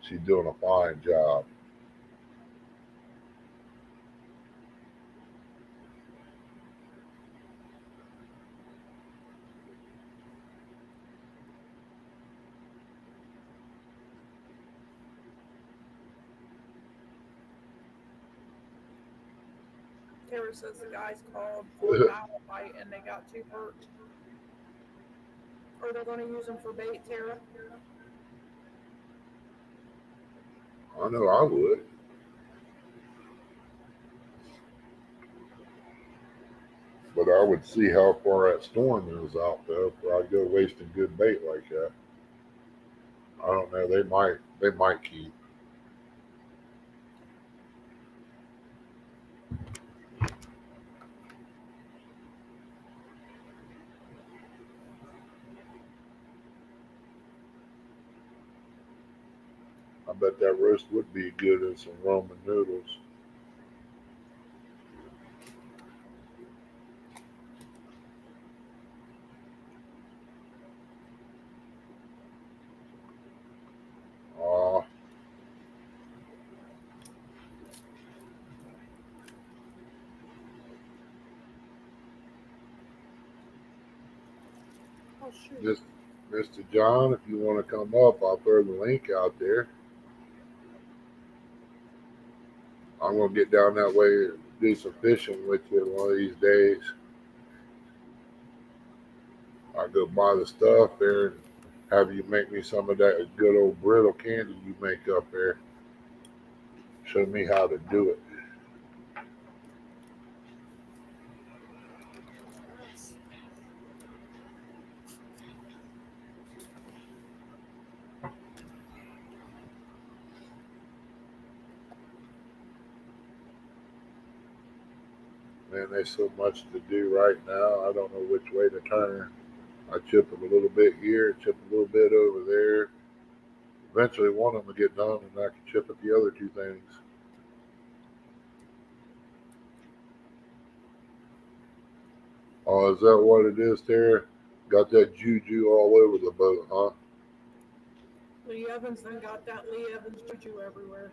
Speaker 2: She's doing a fine job.
Speaker 1: Tara says the guys called for a battle fight and they got 2 hurt. Or they're going to use them for bait, Tara.
Speaker 2: I know I would. But I would see how far that storm is out there before I go wasting good bait like that. I don't know. They might keep. I bet that roast would be good in some Roman noodles. Ah,
Speaker 1: Oh shoot.
Speaker 2: just Mr. John, if you want to come up, I'll throw the link out there. I'm gonna get down that way and do some fishing with you one of these days. I'll go buy the stuff there and have you make me some of that good old brittle candy you make up there. Show me how to do it.
Speaker 1: Yes.
Speaker 2: Man, there's so much to do right now. I don't know which way to turn. I chip a little bit here, chip a little bit over there. Eventually, one of them will get done, and I can chip at the other two things. Oh, is that what it is there? Got that juju all over the boat, huh?
Speaker 1: Lee Evans then got that Lee Evans juju everywhere.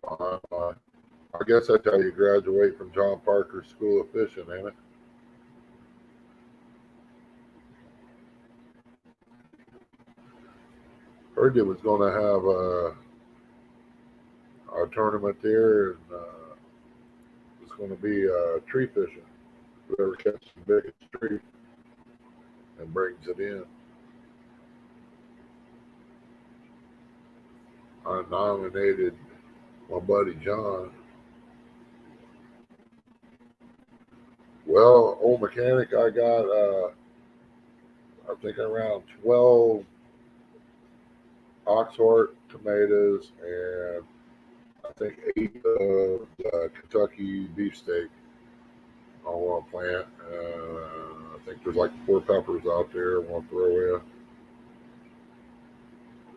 Speaker 2: Uh, I guess that's how you graduate from John Parker's School of Fishing, ain't it? Heard it was going to have a tournament there, and it's going to be tree fishing. Whoever catches the biggest tree and brings it in. I nominated my buddy John. Well, old mechanic, I got I think around 12 Oxheart tomatoes and I think 8 of Kentucky beefsteak on one plant. I think there's like 4 peppers out there I want to throw in.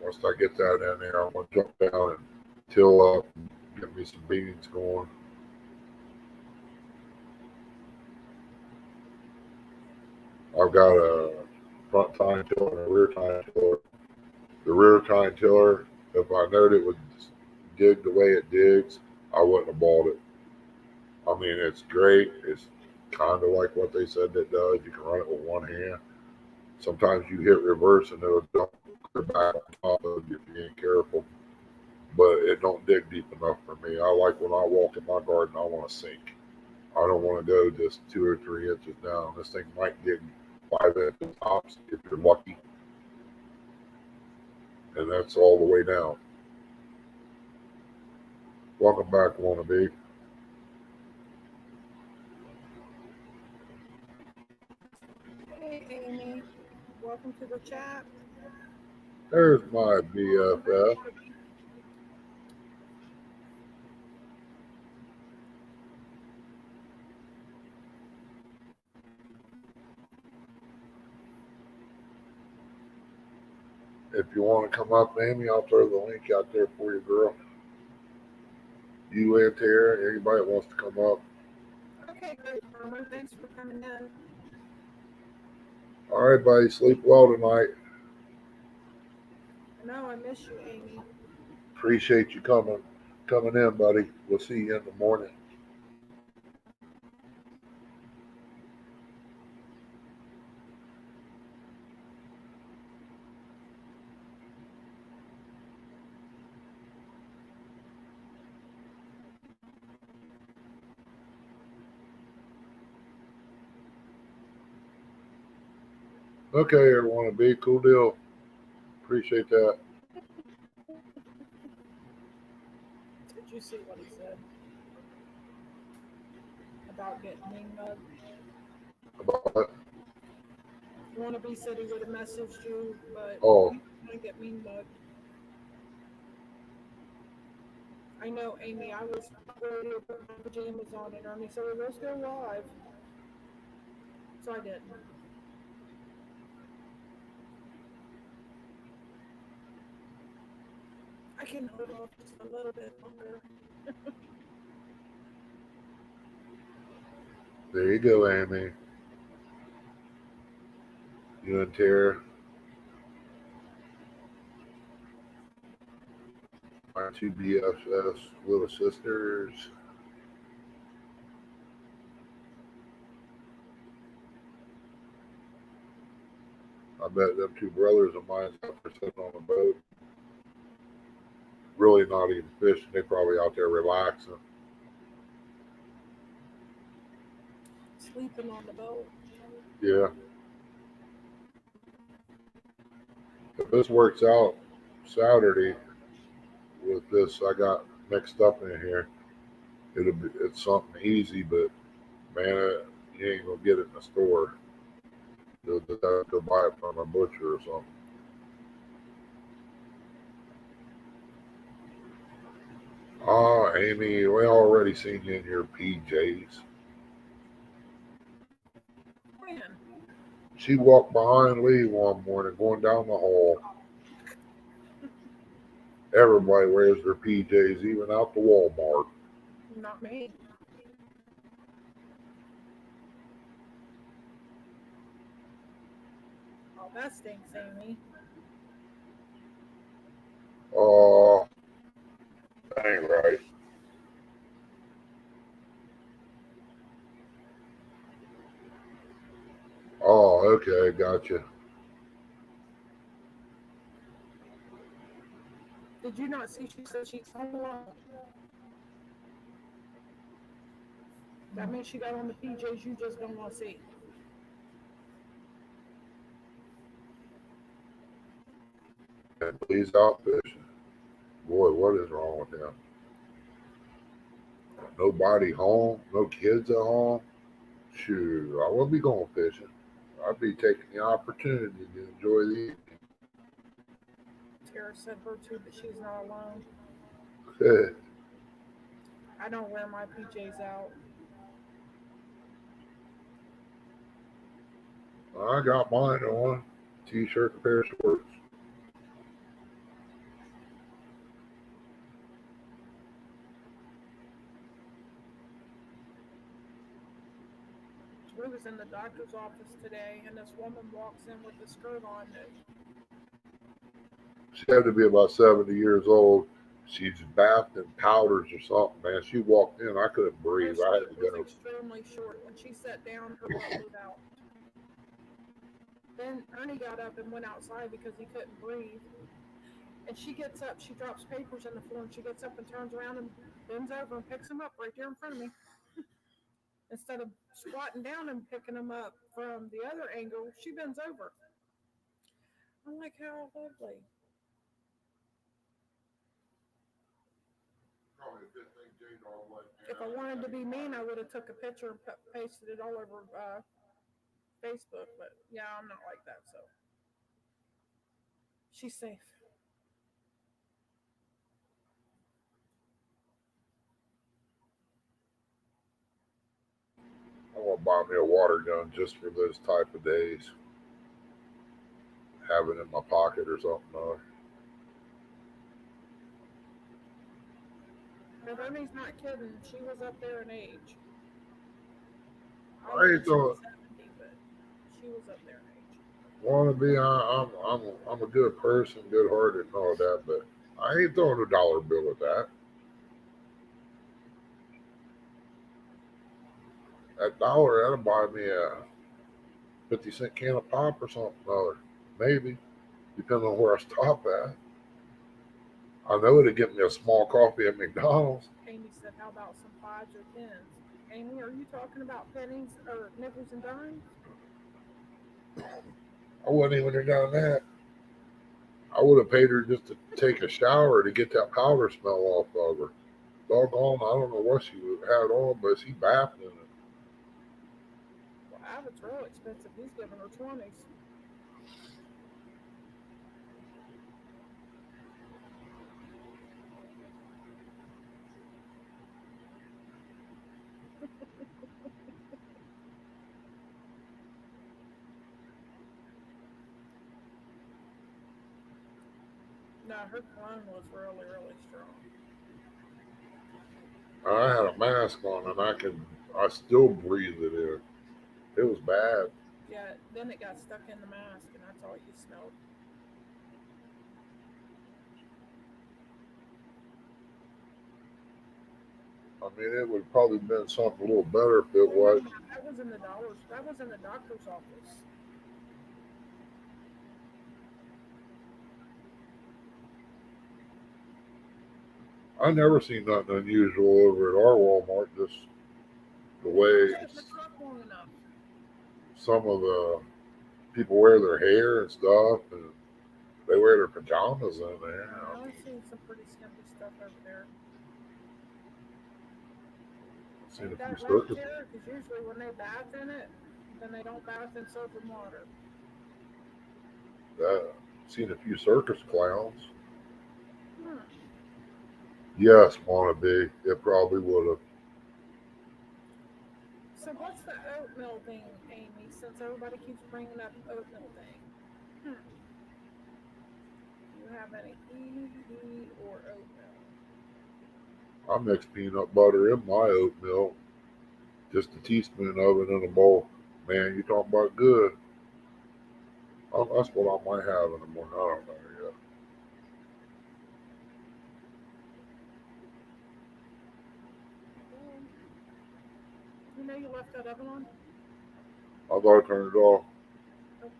Speaker 2: Once I get that in there, I'm going to jump down and till up and get me some beans going. I've got a front tine tiller and a rear tine tiller. The rear tine tiller, if I knowed it would dig the way it digs, I wouldn't have bought it. I mean, it's great. It's kind of like what they said it does. You can run it with one hand. Sometimes you hit reverse and it'll dump the back on top of you if you ain't careful. But it don't dig deep enough for me. I like when I walk in my garden, I want to sink. I don't want to go just 2 or 3 inches down. This thing might dig 5 inches tops if you're lucky. And that's all the way down. Welcome back, wannabe.
Speaker 1: Hey Amy, welcome to the chat.
Speaker 2: There's my BFF. If you want to come up, Amy, I'll throw the link out there for you, girl. You and Tara, anybody that wants to come up.
Speaker 1: Okay, good, Irma. Thanks for coming in.
Speaker 2: All right, buddy. Sleep well tonight.
Speaker 1: No, I miss you, Amy.
Speaker 2: Appreciate you coming in, buddy. We'll see you in the morning. Okay, everyone. Be a cool deal. Appreciate that.
Speaker 1: Did you see what he said? about getting mean mug.
Speaker 2: About what?
Speaker 1: Wannabe said he would have messaged you, but
Speaker 2: Oh,
Speaker 1: he's gonna get mean mugged. I know, Amy. I was ready to put my pajamas on, and Ernie said, "Well, let's go live." So I didn't. I can hold off just a little bit longer.
Speaker 2: there you go, Amy. You and Tara, my two BFS little sisters. I met them two brothers of mine after sitting on a boat. Really not even fishing. They probably out there relaxing.
Speaker 1: Sleeping on the boat.
Speaker 2: Yeah. If this works out Saturday with this, I got mixed up in here. It's something easy, but man, you ain't gonna get it in the store. You'll just have to go buy it from a butcher or something. Ah, Amy, we already seen you in your PJs.
Speaker 1: When?
Speaker 2: She walked behind Lee one morning going down the hall. Everybody wears their PJs, even out to Walmart.
Speaker 1: Not me. Oh, that stinks, Amy.
Speaker 2: Oh, that ain't right. Oh, okay, gotcha.
Speaker 1: Did you not see? She said she's home alone. That means she got on the PJs you just don't want to see.
Speaker 2: And Lee's out fishing. Boy, what is wrong with him? Nobody home, no kids at home. Shoot, I wouldn't be going fishing. I'd be taking the opportunity to enjoy the
Speaker 1: Tara said her too, but she's not alone.
Speaker 2: evening.
Speaker 1: I don't wear my PJs out.
Speaker 2: I got mine on. T-shirt and pair of shorts.
Speaker 1: We was in the doctor's office today, and this woman walks in with a skirt on that
Speaker 2: She had to be about 70 years old. She's bathed in powders or something, man. She walked in, I couldn't
Speaker 1: her
Speaker 2: breathe. I had
Speaker 1: skirt
Speaker 2: to
Speaker 1: was
Speaker 2: go.
Speaker 1: extremely short. When she sat down, her butt was out. Then Ernie got up and went outside because he couldn't breathe. And she gets up, she drops papers on the floor, and she gets up and turns around and bends over and picks them up right there in front of me. Instead of squatting down and picking them up from the other angle, she bends over. I'm like, how lovely. If I wanted to be mean, I would have took a picture and pasted it all over Facebook. But yeah, I'm not like that, so she's safe.
Speaker 2: I want to buy me a water gun just for those type of days. Have it in my pocket or something.
Speaker 1: But Ernie's not kidding. She was up there in age. I
Speaker 2: I
Speaker 1: was
Speaker 2: ain't doing
Speaker 1: 70, but she was up there in age.
Speaker 2: want to be. I'm a good person, good hearted, and all that, but I ain't throwing a dollar bill at that. That dollar that'll buy me a 50-cent can of pop or something. Other maybe, depending on where I stop at. I know it'd get me a small coffee at McDonald's.
Speaker 1: Amy said, how about some fives or tens? Amy, are you talking about pennies or nickels and dimes?
Speaker 2: I wouldn't even have done that. I would have paid her just to take a shower to get that powder smell off of her. Doggone, I don't know what she had on, but she bathed in it.
Speaker 1: it's real expensive. He's giving her 20s. No, her cologne was really, really strong.
Speaker 2: I had a mask on and I still breathed it in. It was bad.
Speaker 1: Yeah, then it got stuck in the mask, and that's all you smelled.
Speaker 2: I mean, it would probably been something a little better if it
Speaker 1: Oh no,
Speaker 2: was.
Speaker 1: Matt, that was in the dollars. That was in the doctor's office.
Speaker 2: I never seen nothing unusual over at our Walmart. Just the
Speaker 1: You were
Speaker 2: way
Speaker 1: sitting in the truck long enough.
Speaker 2: some of the people wear their hair and stuff, and they wear their pajamas in there.
Speaker 1: I was seeing some pretty skimpy stuff over there.
Speaker 2: I've seen
Speaker 1: Ain't
Speaker 2: a few
Speaker 1: that right,
Speaker 2: circus.
Speaker 1: Tara? Because usually when they bath in it, then they don't bath in soap and water.
Speaker 2: Seen a few circus clowns.
Speaker 1: Hmm.
Speaker 2: Yes, wannabe. It probably would have.
Speaker 1: So what's the oatmeal thing, Amy? Since everybody keeps bringing up oatmeal thing. Hmm. Do you have any ED or oatmeal?
Speaker 2: I mix peanut butter in my oatmeal, just a teaspoon of it in a bowl. Man, you talking about good? Oh, that's what I might have in the morning. I don't know yet.
Speaker 1: Well, you know you left that oven on?
Speaker 2: I thought I turned it off.
Speaker 1: Oh,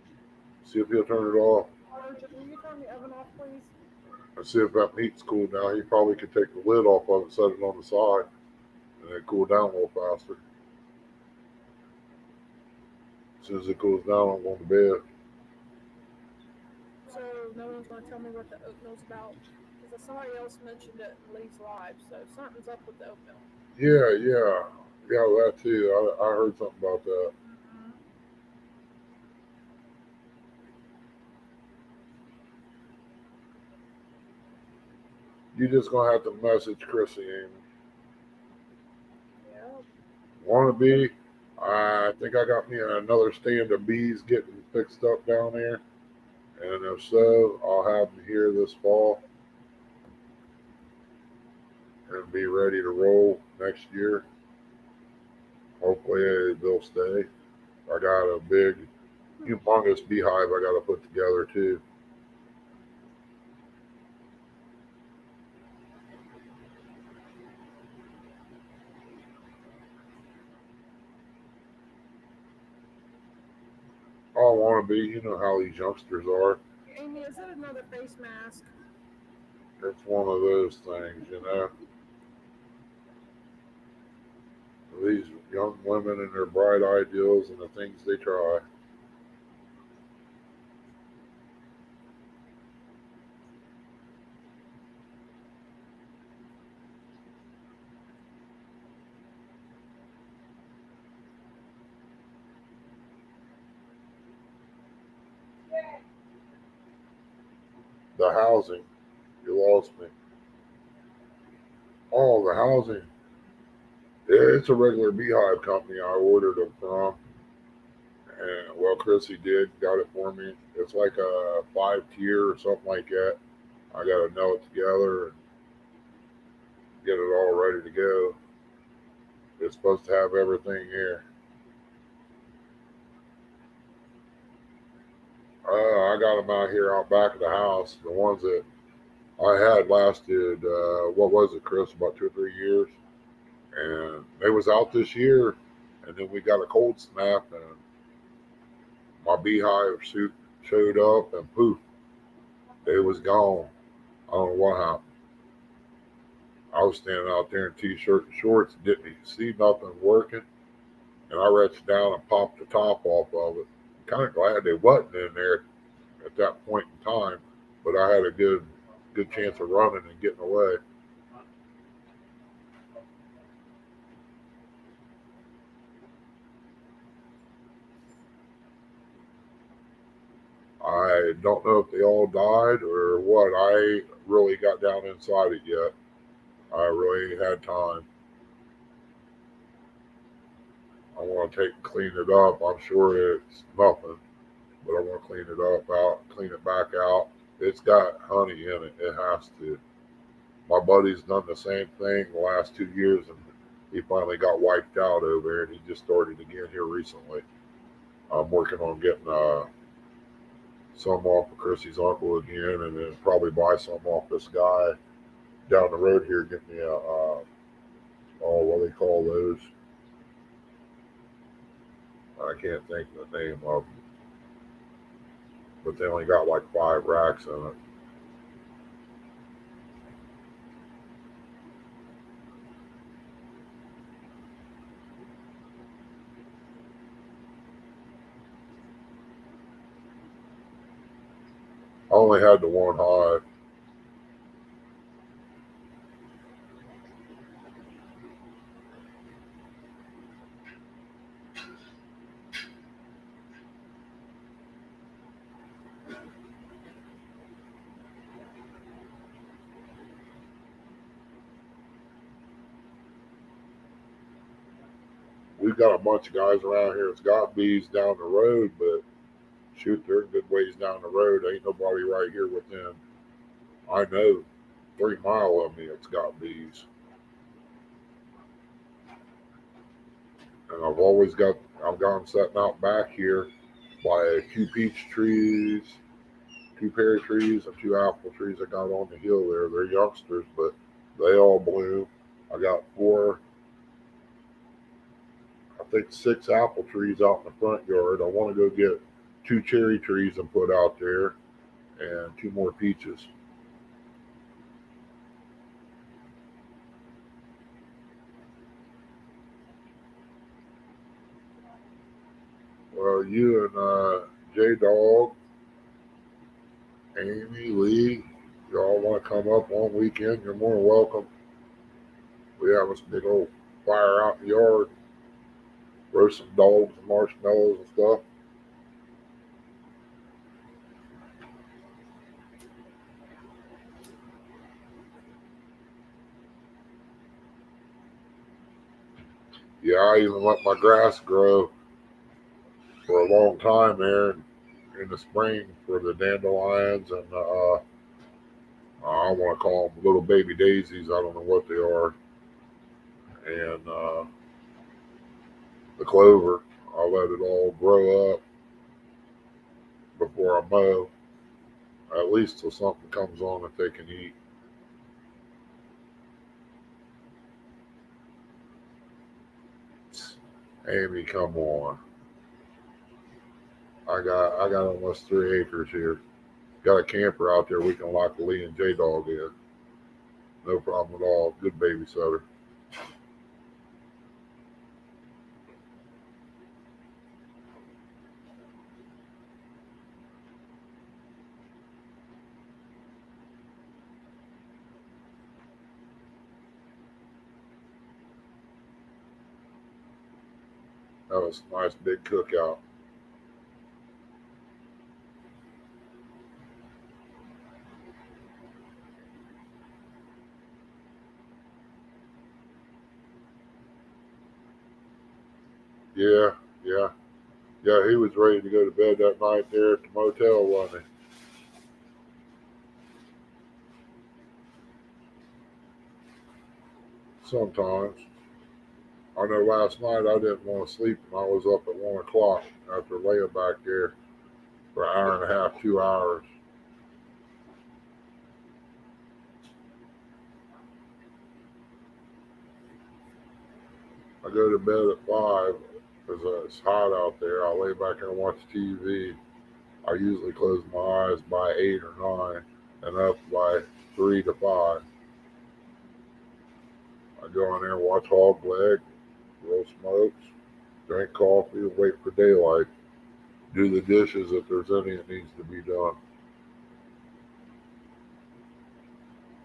Speaker 2: See if he'll turn it off.
Speaker 1: Sergeant, will you turn the oven off, please?
Speaker 2: And see if that meat's cool now. He probably could take the lid off of it, set it on the side, and then cool down a little faster. As soon as it cools down, I'm going to bed.
Speaker 1: So no one's going to tell me what the oatmeal's about? Because somebody else mentioned it in Lee's live, so something's up with the oatmeal.
Speaker 2: Yeah, that too. I heard something about that.
Speaker 1: Mm-hmm.
Speaker 2: You just gonna have to message Chrissy and
Speaker 1: Yep.
Speaker 2: wanna be. I think I got me another stand of bees getting fixed up down there, and if so, I'll have them here this fall and be ready to roll next year. Hopefully they'll stay. I got a big, humongous beehive I got to put together too. I want to be. You know how these youngsters are.
Speaker 1: Amy, is it another face mask?
Speaker 2: It's one of those things, you know. These young women and their bright ideals and the things they try. The housing, you lost me. Oh, the housing. Yeah, it's a regular beehive company I ordered them from. And well, Chrissy did, got it for me. It's like a 5 tier or something like that. I got to nail it together and get it all ready to go. It's supposed to have everything here. I got them out here out back of the house. The ones that I had lasted, what was it, Chris? About 2 or 3 years. And they was out this year, and then we got a cold snap, and my beehive suit showed up, and poof, it was gone. I don't know what happened. I was standing out there in t-shirt and shorts, didn't even see nothing working, and I reached down and popped the top off of it. I'm kind of glad they wasn't in there at that point in time, but I had a good chance of running and getting away. I don't know if they all died or what. I ain't really got down inside it yet. I really ain't had time. I want to take and clean it up. I'm sure it's nothing, but I want to clean it up out, clean it back out. It's got honey in it. It has to. My buddy's done the same thing the last 2 years, and he finally got wiped out over there, and he just started again here recently. I'm working on getting some off of Chrissy's uncle again, and then probably buy some off this guy down the road here. Get me oh, what do they call those? I can't think of the name of them, but they only got like 5 racks in it. I only had the one hive. We've got a bunch of guys around here that's got bees down the road, but shoot, they're a good ways down the road. Ain't nobody right here within, I know, 3 mile of me that's got bees. And I've gone sitting out back here by 2 peach trees, 2 pear trees, and 2 apple trees I got on the hill there. They're youngsters, but they all bloom. I got 4, I think 6 apple trees out in the front yard. I want to go get 2 cherry trees and put out there, and 2 more peaches. Well, you and J Dog, Amy, Lee, y'all want to come up one weekend, you're more than welcome. We have this big old fire out in the yard, roast some dogs and marshmallows and stuff. Yeah, I even let my grass grow for a long time there in the spring for the dandelions and I want to call them little baby daisies. I don't know what they are. And the clover, I'll let it all grow up before I mow, at least till something comes on that they can eat. Amy, come on. I got almost 3 acres here. Got a camper out there. We can lock Lee and J Dog in. No problem at all. Good babysitter. That was a nice big cookout. Yeah, yeah, yeah. He was ready to go to bed that night there at the motel, wasn't he? Sometimes. I know last night I didn't want to sleep and I was up at 1 o'clock after laying back there for an hour and a half, 2 hours. I go to bed at 5 because it's hot out there. I lay back and watch TV. I usually close my eyes by 8 or 9 and up by 3 to 5. I go in there and watch hog leg, roll smokes, drink coffee, and wait for daylight. Do the dishes if there's any that needs to be done.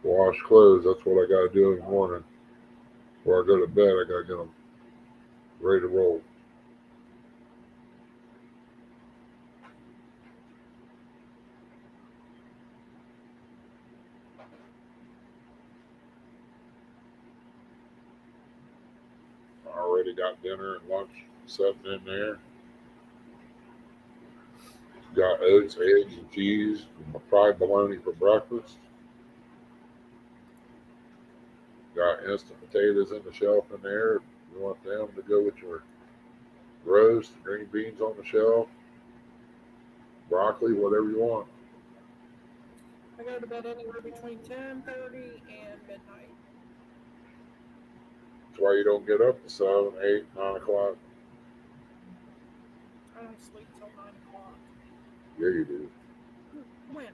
Speaker 2: Wash clothes. That's what I got to do in the morning. Before I go to bed, I got to get them ready to roll. I already got dinner and lunch sitting in there. Got oats, eggs, and cheese, and fried bologna for breakfast. Got instant potatoes in the shelf in there. You want them to go with your roast, green beans on the shelf, broccoli, whatever you want.
Speaker 1: I go to bed anywhere between 10:30 and midnight.
Speaker 2: That's why you don't get up to 7, 8, 9 o'clock.
Speaker 1: I don't sleep till 9 o'clock.
Speaker 2: Yeah, you do.
Speaker 1: When?
Speaker 2: You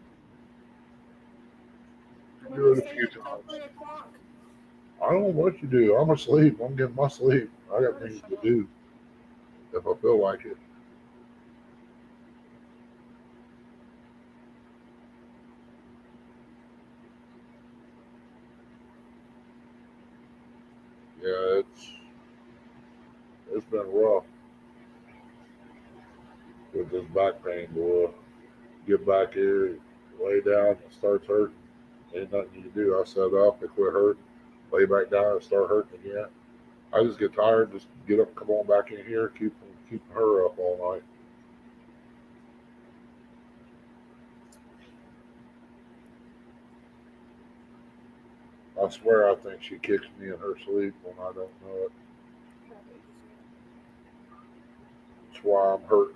Speaker 1: When
Speaker 2: do
Speaker 1: I
Speaker 2: it a
Speaker 1: stay
Speaker 2: few
Speaker 1: up till
Speaker 2: times.
Speaker 1: 3 o'clock?
Speaker 2: I don't know what you do. I'm asleep. I'm getting my sleep. I got
Speaker 1: Oh,
Speaker 2: things
Speaker 1: shut
Speaker 2: to
Speaker 1: up.
Speaker 2: do if I feel like it. Yeah, it's been rough with this back pain, boy. Get back here, lay down, it starts hurting. Ain't nothing you can do. I set up, it quit hurting. Lay back down, it start hurting again. I just get tired, just get up, come on back in here, keep her up all night. I swear, I think she kicks me in her sleep when I don't know it.
Speaker 1: Probably.
Speaker 2: That's why I'm hurting.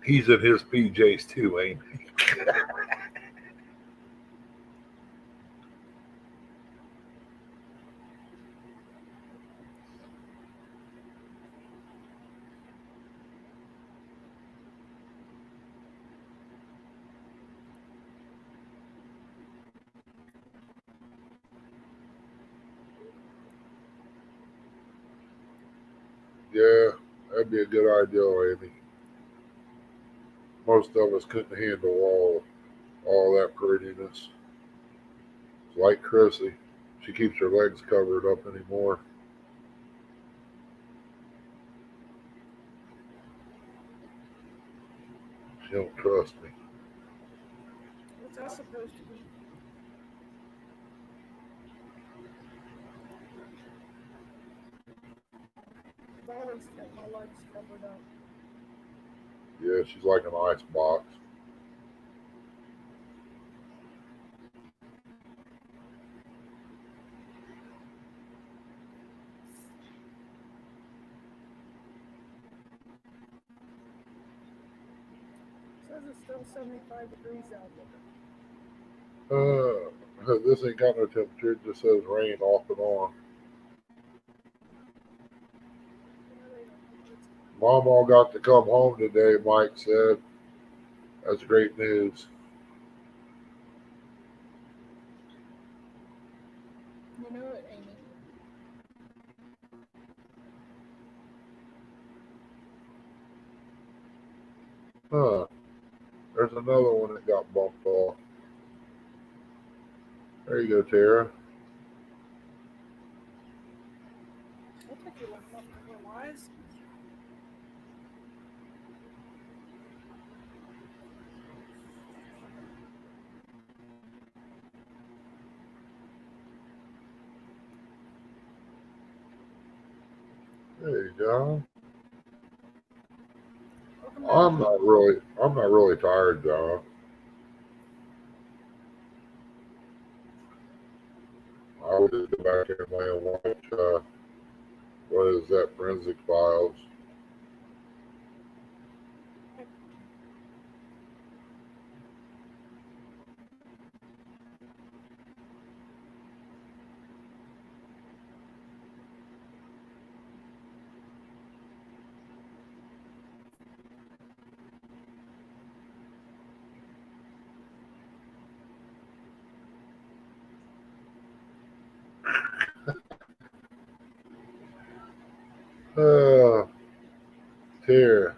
Speaker 2: He's in his PJs too, ain't he? Yeah, that'd be a good idea, Amy. Most of us couldn't handle all that prettiness. It's like Chrissy. She keeps her legs covered up anymore. She don't trust me.
Speaker 1: What's that supposed to be? I've always kept my legs covered up.
Speaker 2: Yeah, she's like an ice box.
Speaker 1: It says it's still 75 degrees out there.
Speaker 2: This ain't got no temperature. It just says rain off and on. Mom all got to come home today, Mike said. That's great news.
Speaker 1: You know it, Amy.
Speaker 2: Huh. There's another one that got bumped off. There you go, Tara.
Speaker 1: I'll take you long enough to realize.
Speaker 2: There you go.
Speaker 1: Welcome back.
Speaker 2: I'm not really tired, John. I would just go back in and watch, what is that, Forensic Files. Uh, Tara.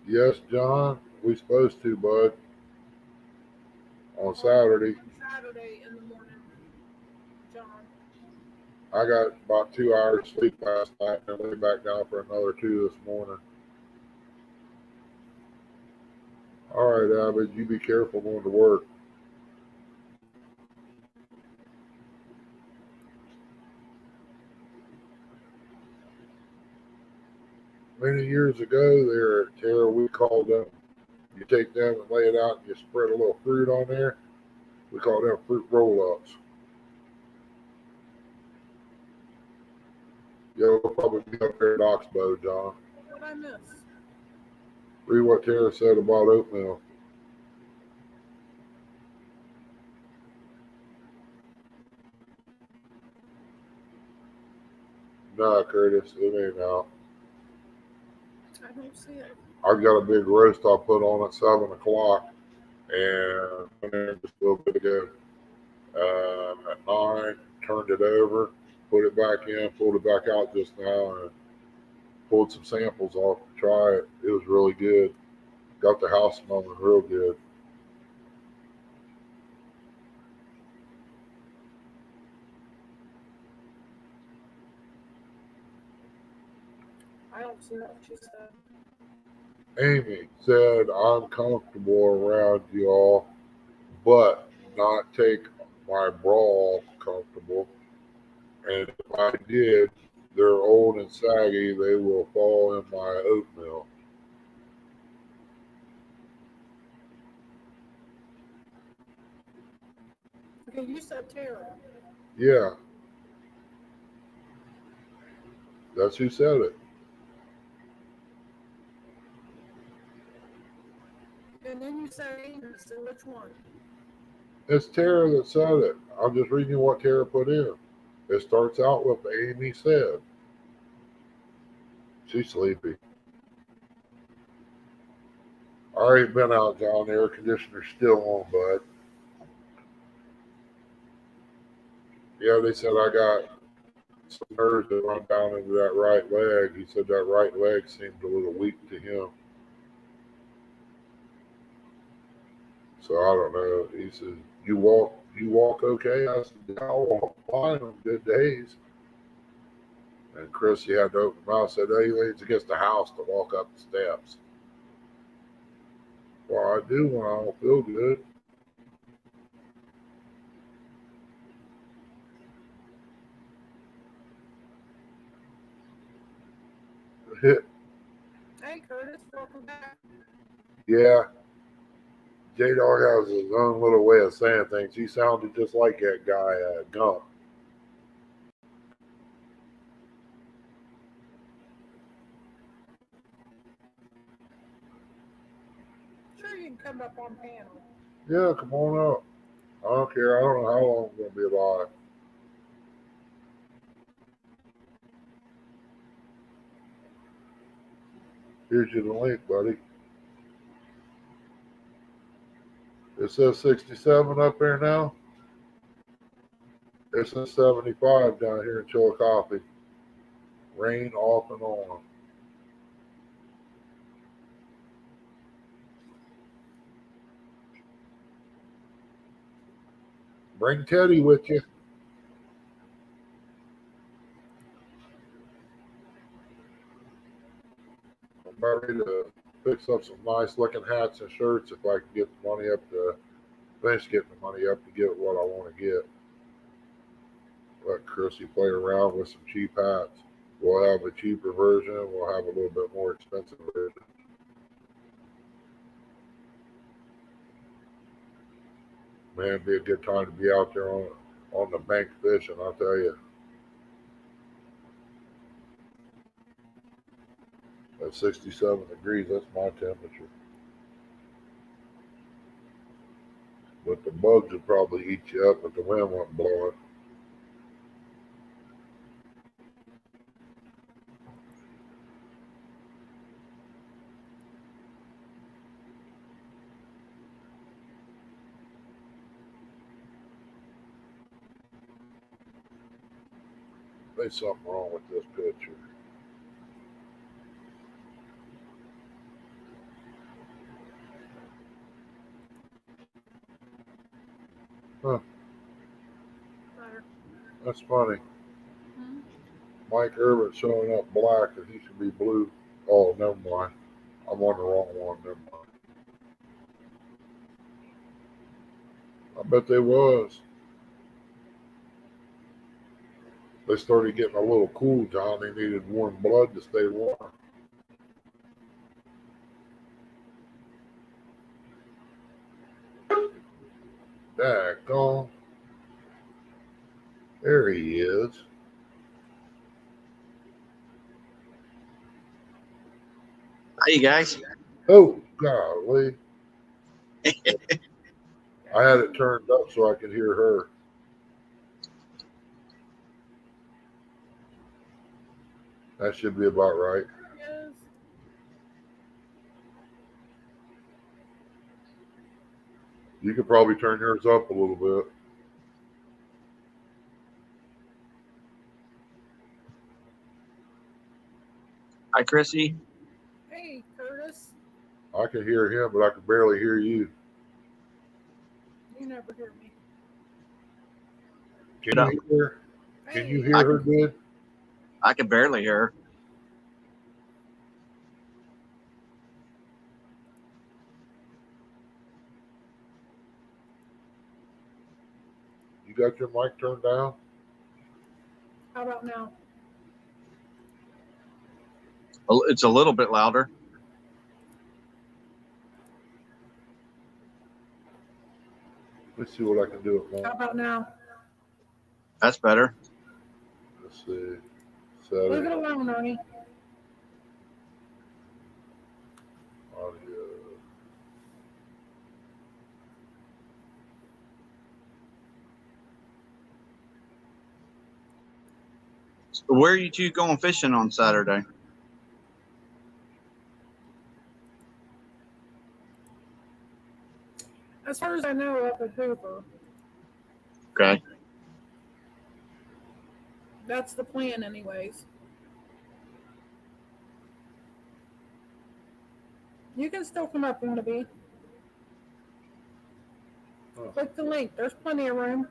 Speaker 2: Yes, John. We supposed to, bud. On Saturday.
Speaker 1: On Saturday in the morning, John.
Speaker 2: I got about 2 hours sleep last night and I lay back down for another 2 this morning. All right, Abbott, you be careful going to work. Many years ago there at Terra, we called them, you take them and lay it out and you spread a little fruit on there. We call them fruit roll-ups. You'll probably be up there at Oxbow, John.
Speaker 1: What did I miss?
Speaker 2: Read what Tara said about oatmeal. Nah, Curtis, it ain't out.
Speaker 1: I don't see it.
Speaker 2: I've got a big roast I put on at 7 o'clock, and went there just a little bit ago. At 9, turned it over, put it back in, pulled it back out just now, and pulled some samples off to try it. It was really good. Got the house smelling real good.
Speaker 1: I don't see what she said.
Speaker 2: Amy said, I'm comfortable around y'all, but not take my bra comfortable. And if I did, they're old and saggy, they will fall in my oatmeal.
Speaker 1: Okay, you said Tara.
Speaker 2: Yeah, that's who said it.
Speaker 1: And then you said Amy, so which one?
Speaker 2: It's Tara that said it. I'm just reading what Tara put in. It starts out with Amy said. She's sleepy. I already been out, John. The air conditioner's still on, bud. Yeah, they said I got some nerves that run down into that right leg. He said that right leg seemed a little weak to him. So I don't know. He said, you walk okay? I said, yeah, I walk fine on good days. And Chris, he had to open his mouth, said, oh, he leans against the house to walk up the steps. Well, I do when I don't feel good.
Speaker 1: Hey, Curtis, welcome back.
Speaker 2: Yeah, J Dog has his own little way of saying things. He sounded just like that guy, Gump.
Speaker 1: Sure, you can come up on panel.
Speaker 2: Yeah, come on up. I don't care. I don't know how long I'm going to be alive. Here's your link, buddy. It says 67 up there now. It says 75 down here in Chillicothe. Rain off and on. Bring Teddy with you. I'm ready to fix up some nice looking hats and shirts if I can get the money up to finish getting the money up to get what I want to get. Let Chrissy play around with some cheap hats. We'll have a cheaper version. We'll have a little bit more expensive version. Man, it'd be a good time to be out there on the bank fishing, I'll tell you. At 67 degrees, that's my temperature. But the bugs would probably eat you up if the wind wasn't blowing. There's something wrong with this picture. Huh,
Speaker 1: Better.
Speaker 2: that's funny. Mike Irvin showing up black and he should be blue. Oh, never mind. I'm on the wrong one. Never mind. I bet they was. They started getting a little cool, John. They needed warm blood to stay warm. Daggone. There he is.
Speaker 3: Hey, guys.
Speaker 2: Oh, golly. I had it turned up so I could hear her. That should be about right.
Speaker 1: Yes.
Speaker 2: You could probably turn yours up a little bit.
Speaker 3: Hi, Chrissy.
Speaker 1: Hey, Curtis.
Speaker 2: I can hear him, but I can barely hear you.
Speaker 1: You never hear me.
Speaker 2: Can you hear? Can you hear her good?
Speaker 3: I can barely hear her.
Speaker 2: You got your mic turned down?
Speaker 1: How about now?
Speaker 3: It's a little bit louder.
Speaker 2: Let's see what I can do at
Speaker 1: How
Speaker 2: once.
Speaker 1: about now?
Speaker 3: That's better.
Speaker 2: Let's see.
Speaker 1: Leave
Speaker 2: Setting.
Speaker 1: it alone, Ernie.
Speaker 2: Audio.
Speaker 3: So where are you two going fishing on Saturday?
Speaker 1: As far as I know, up at Hoover.
Speaker 3: Okay.
Speaker 1: That's the plan, anyways. You can still come up, wannabe.
Speaker 2: Huh.
Speaker 1: Click the link. There's plenty of room.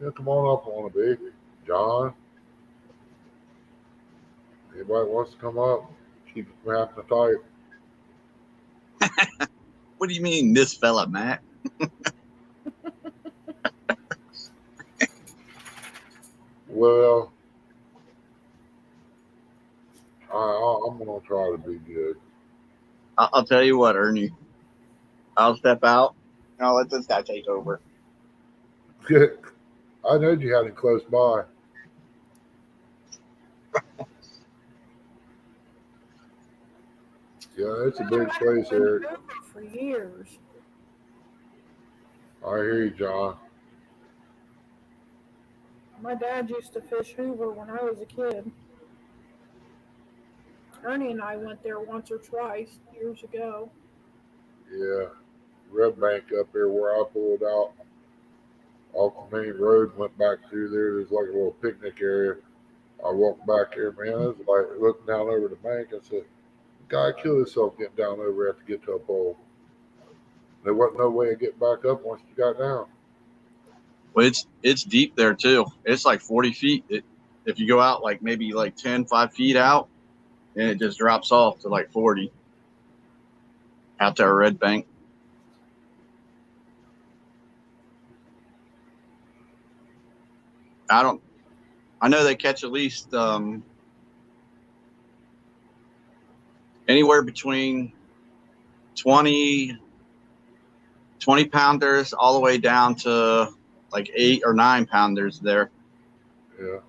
Speaker 2: Yeah, come on up, wannabe. John. Anybody wants to come up? Keep it from having to type.
Speaker 3: What do you mean, this fella, Matt?
Speaker 2: Well, I'm going to try to be good.
Speaker 3: I'll tell you what, Ernie. I'll step out and I'll let this guy take over.
Speaker 2: I know you had him close by. Yeah, it's a big place, Eric.
Speaker 1: For years.
Speaker 2: I hear you, John.
Speaker 1: My dad used to fish Hoover when I was a kid. Ernie and I went there once or twice years ago.
Speaker 2: Yeah, Red Bank up there where I pulled out off the main road, went back through there. There's like a little picnic area. I walked back there, man. It was like looking down over the bank. I said, the guy killed himself getting down over there to get to a pole. There wasn't no way of getting back up once you got down.
Speaker 3: Well, it's deep there too. It's like 40 feet. If you go out like maybe like 5 feet out, and it just drops off to like 40 out to a red bank. I know they catch at least anywhere between 20 pounders all the way down to like 8 or 9 pounders there.
Speaker 2: Yeah.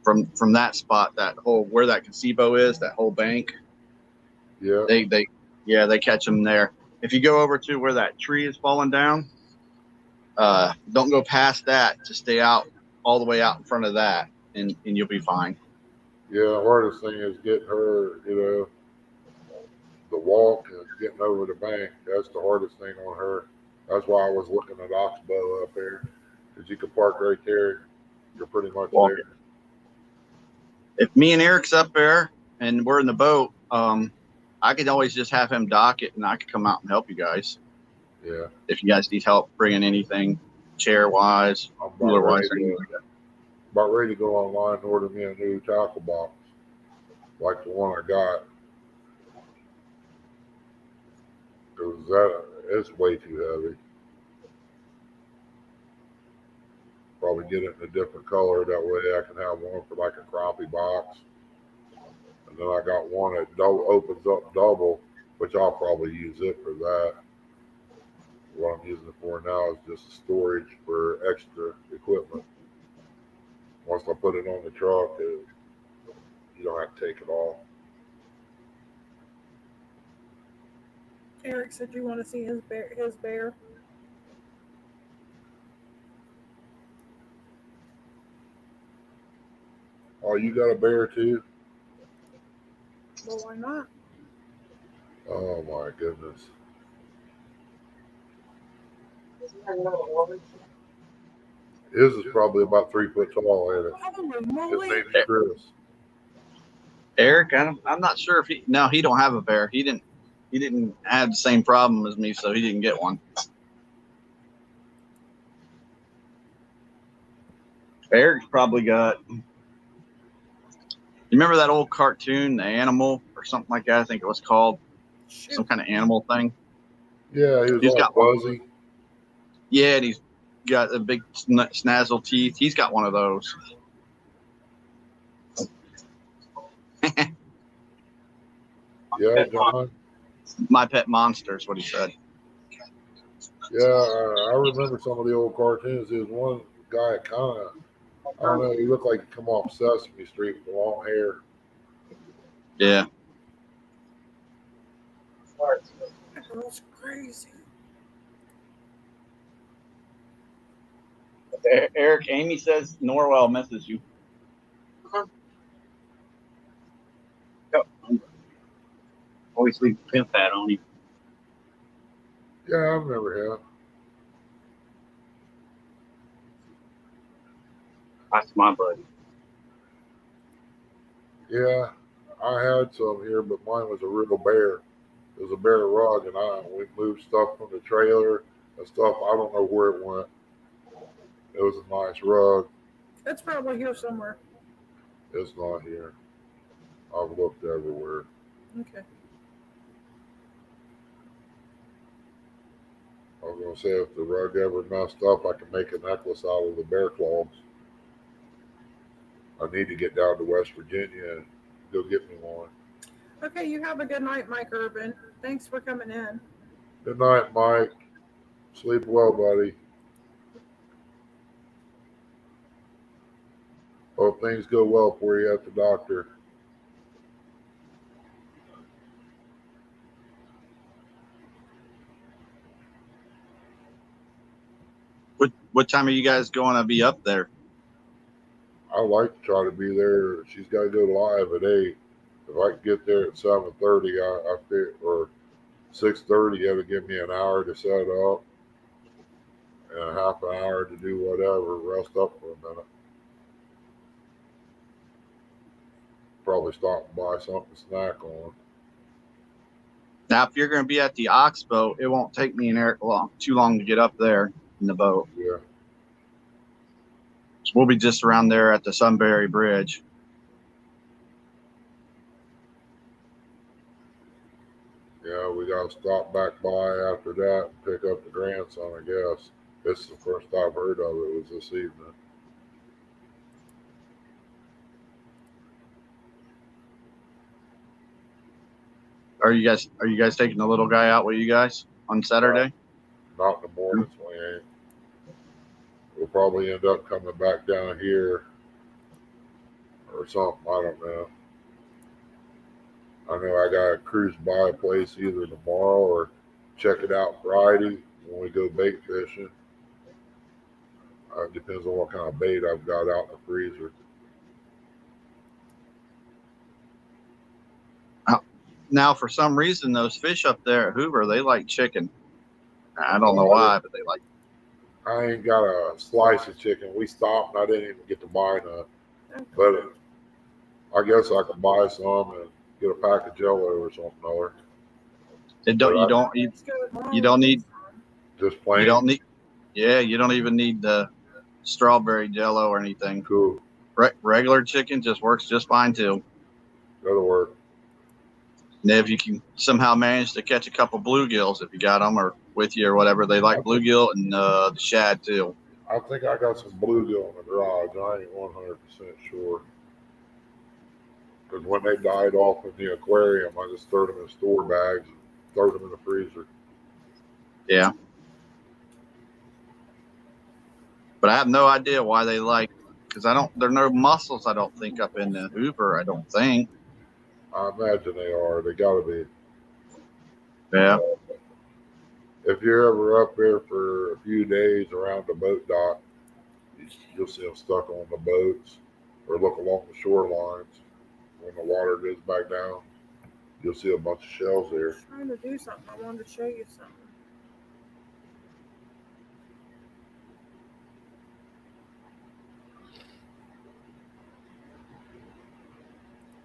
Speaker 3: From that spot, that whole where that gazebo is, that whole bank.
Speaker 2: Yeah.
Speaker 3: They catch them there. If you go over to where that tree is falling down, don't go past that. Just stay out all the way out in front of that, and you'll be fine.
Speaker 2: Yeah, the hardest thing is getting her, the walk and getting over the bank. That's the hardest thing on her. That's why I was looking at Oxbow up there, because you could park right there. You're pretty much
Speaker 3: Walk
Speaker 2: there.
Speaker 3: it. If me and Eric's up there and we're in the boat, I could always just have him dock it, and I could come out and help you guys.
Speaker 2: Yeah.
Speaker 3: If you guys need help bringing anything, chair wise,
Speaker 2: I'm
Speaker 3: cooler wise, anything like that.
Speaker 2: about ready to go online and order me a new tackle box, like the one I got. Because it's way too heavy. Probably get it in a different color. That way I can have one for like a crappie box. And then I got one that opens up double, which I'll probably use it for that. What I'm using it for now is just storage for extra equipment. Once I put it on the truck, you don't have to take it off.
Speaker 1: Eric said you want to see his bear.
Speaker 2: Oh, you got a bear too?
Speaker 1: Well, why not?
Speaker 2: Oh my goodness. His is probably about 3 foot tall, ain't it?
Speaker 1: Holy
Speaker 2: His
Speaker 1: moly!
Speaker 2: name is Chris.
Speaker 3: Eric, I'm not sure if he don't have a bear. He didn't have the same problem as me, so he didn't get one. Eric's probably got. You remember that old cartoon, The Animal, or something like that? I think it was called
Speaker 1: Shoot.
Speaker 3: some kind of animal thing.
Speaker 2: Yeah, he was
Speaker 3: He's
Speaker 2: all
Speaker 3: got one.
Speaker 2: fuzzy.
Speaker 3: Yeah, and he's got the big snazzle teeth. He's got one of those.
Speaker 2: Yeah, John.
Speaker 3: My pet monster is what he said.
Speaker 2: Yeah, I remember some of the old cartoons. There was one guy that kind of, I don't know, he looked like he come off Sesame Street with long hair.
Speaker 3: Yeah.
Speaker 1: That girl's crazy.
Speaker 3: Eric, Amy says Norwell misses you. Always leave the pimp hat on you.
Speaker 2: Yeah, I remember him.
Speaker 3: That's my buddy.
Speaker 2: Yeah, I had some here, but mine was a real bear. It was a bear rug, and we moved stuff from the trailer and stuff. I don't know where it went. It was a nice rug.
Speaker 1: It's probably here somewhere.
Speaker 2: It's not here. I've looked everywhere.
Speaker 1: Okay.
Speaker 2: I was gonna say if the rug ever messed up, I can make a necklace out of the bear claws. I need to get down to West Virginia and go get me one.
Speaker 1: Okay, you have a good night, Mike Urban. Thanks for coming in.
Speaker 2: Good night, Mike. Sleep well, buddy. Hope things go well for you at the doctor.
Speaker 3: What time are you guys going to be up there?
Speaker 2: I like to try to be there. She's got to go live at 8. If I can get there at 7:30, I think, or 6:30, it'll give me an hour to set up and a half an hour to do whatever, rest up for a minute. Probably stop and buy something to snack on.
Speaker 3: Now, if you're going to be at the Oxbow, it won't take me and Eric too long to get up there in the boat.
Speaker 2: Yeah.
Speaker 3: So we'll be just around there at the Sunbury Bridge.
Speaker 2: Yeah, we got to stop back by after that and pick up the grandson, I guess. This is the first I've heard of it was this evening.
Speaker 3: Are you guys taking the little guy out with you guys on Saturday?
Speaker 2: Not in the mornings, we ain't. We'll probably end up coming back down here or something. I don't know. I know I got to cruise by a place either tomorrow or check it out Friday when we go bait fishing. It depends on what kind of bait I've got out in the freezer.
Speaker 3: Now, for some reason, those fish up there at Hoover, they like chicken. I don't know why, but they like.
Speaker 2: I ain't got a slice of chicken. We stopped and I didn't even get to buy none. But I guess I can buy some and get a pack of Jello or something other.
Speaker 3: You don't need
Speaker 2: Just plain.
Speaker 3: You don't need Yeah, you don't even need the strawberry jello or anything.
Speaker 2: Cool.
Speaker 3: Regular chicken just works just fine too.
Speaker 2: That'll work.
Speaker 3: And if you can somehow manage to catch a couple bluegills, if you got them or with you or whatever, they like bluegill and the shad too.
Speaker 2: I think I got some bluegill in the garage. I ain't 100% sure. Because when they died off in the aquarium, I just threw them in store bags and threw them in the freezer.
Speaker 3: Yeah. But I have no idea why they like, because there are no mussels, I don't think, up in the Hoover, I don't think.
Speaker 2: I imagine they are. They got to be.
Speaker 3: Yeah.
Speaker 2: If you're ever up there for a few days around the boat dock, you'll see them stuck on the boats or look along the shorelines. When the water goes back down, you'll see a bunch of shells there.
Speaker 1: I'm trying to do something. I wanted to show you something.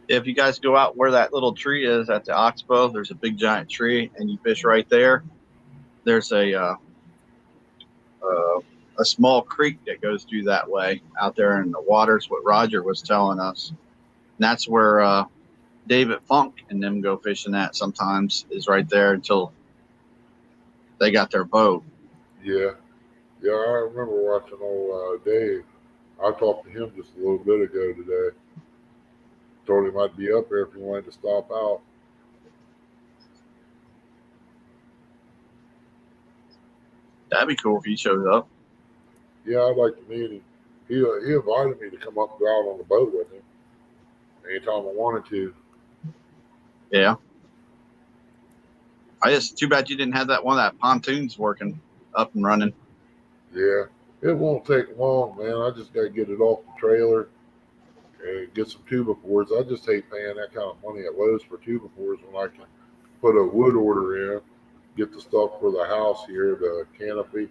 Speaker 3: If you guys go out where that little tree is at the Oxbow, there's a big giant tree, and you fish right there. There's a small creek that goes through that way out there in the waters. What Roger was telling us, and that's where David Funk and them go fishing at sometimes. Is right there until they got their boat.
Speaker 2: Yeah, I remember watching old Dave. I talked to him just a little bit ago today. Told him I'd be up there if he wanted to stop out.
Speaker 3: That'd be cool if he shows up.
Speaker 2: Yeah, I'd like to meet him. He invited me to come up and go out on the boat with him anytime I wanted to.
Speaker 3: Yeah. Too bad you didn't have that one of that pontoons working up and running.
Speaker 2: Yeah, it won't take long, man. I just got to get it off the trailer and get some tubifors. I just hate paying that kind of money at Lowe's for tubifors when I can put a wood order in, get the stuff for the house here, the canopy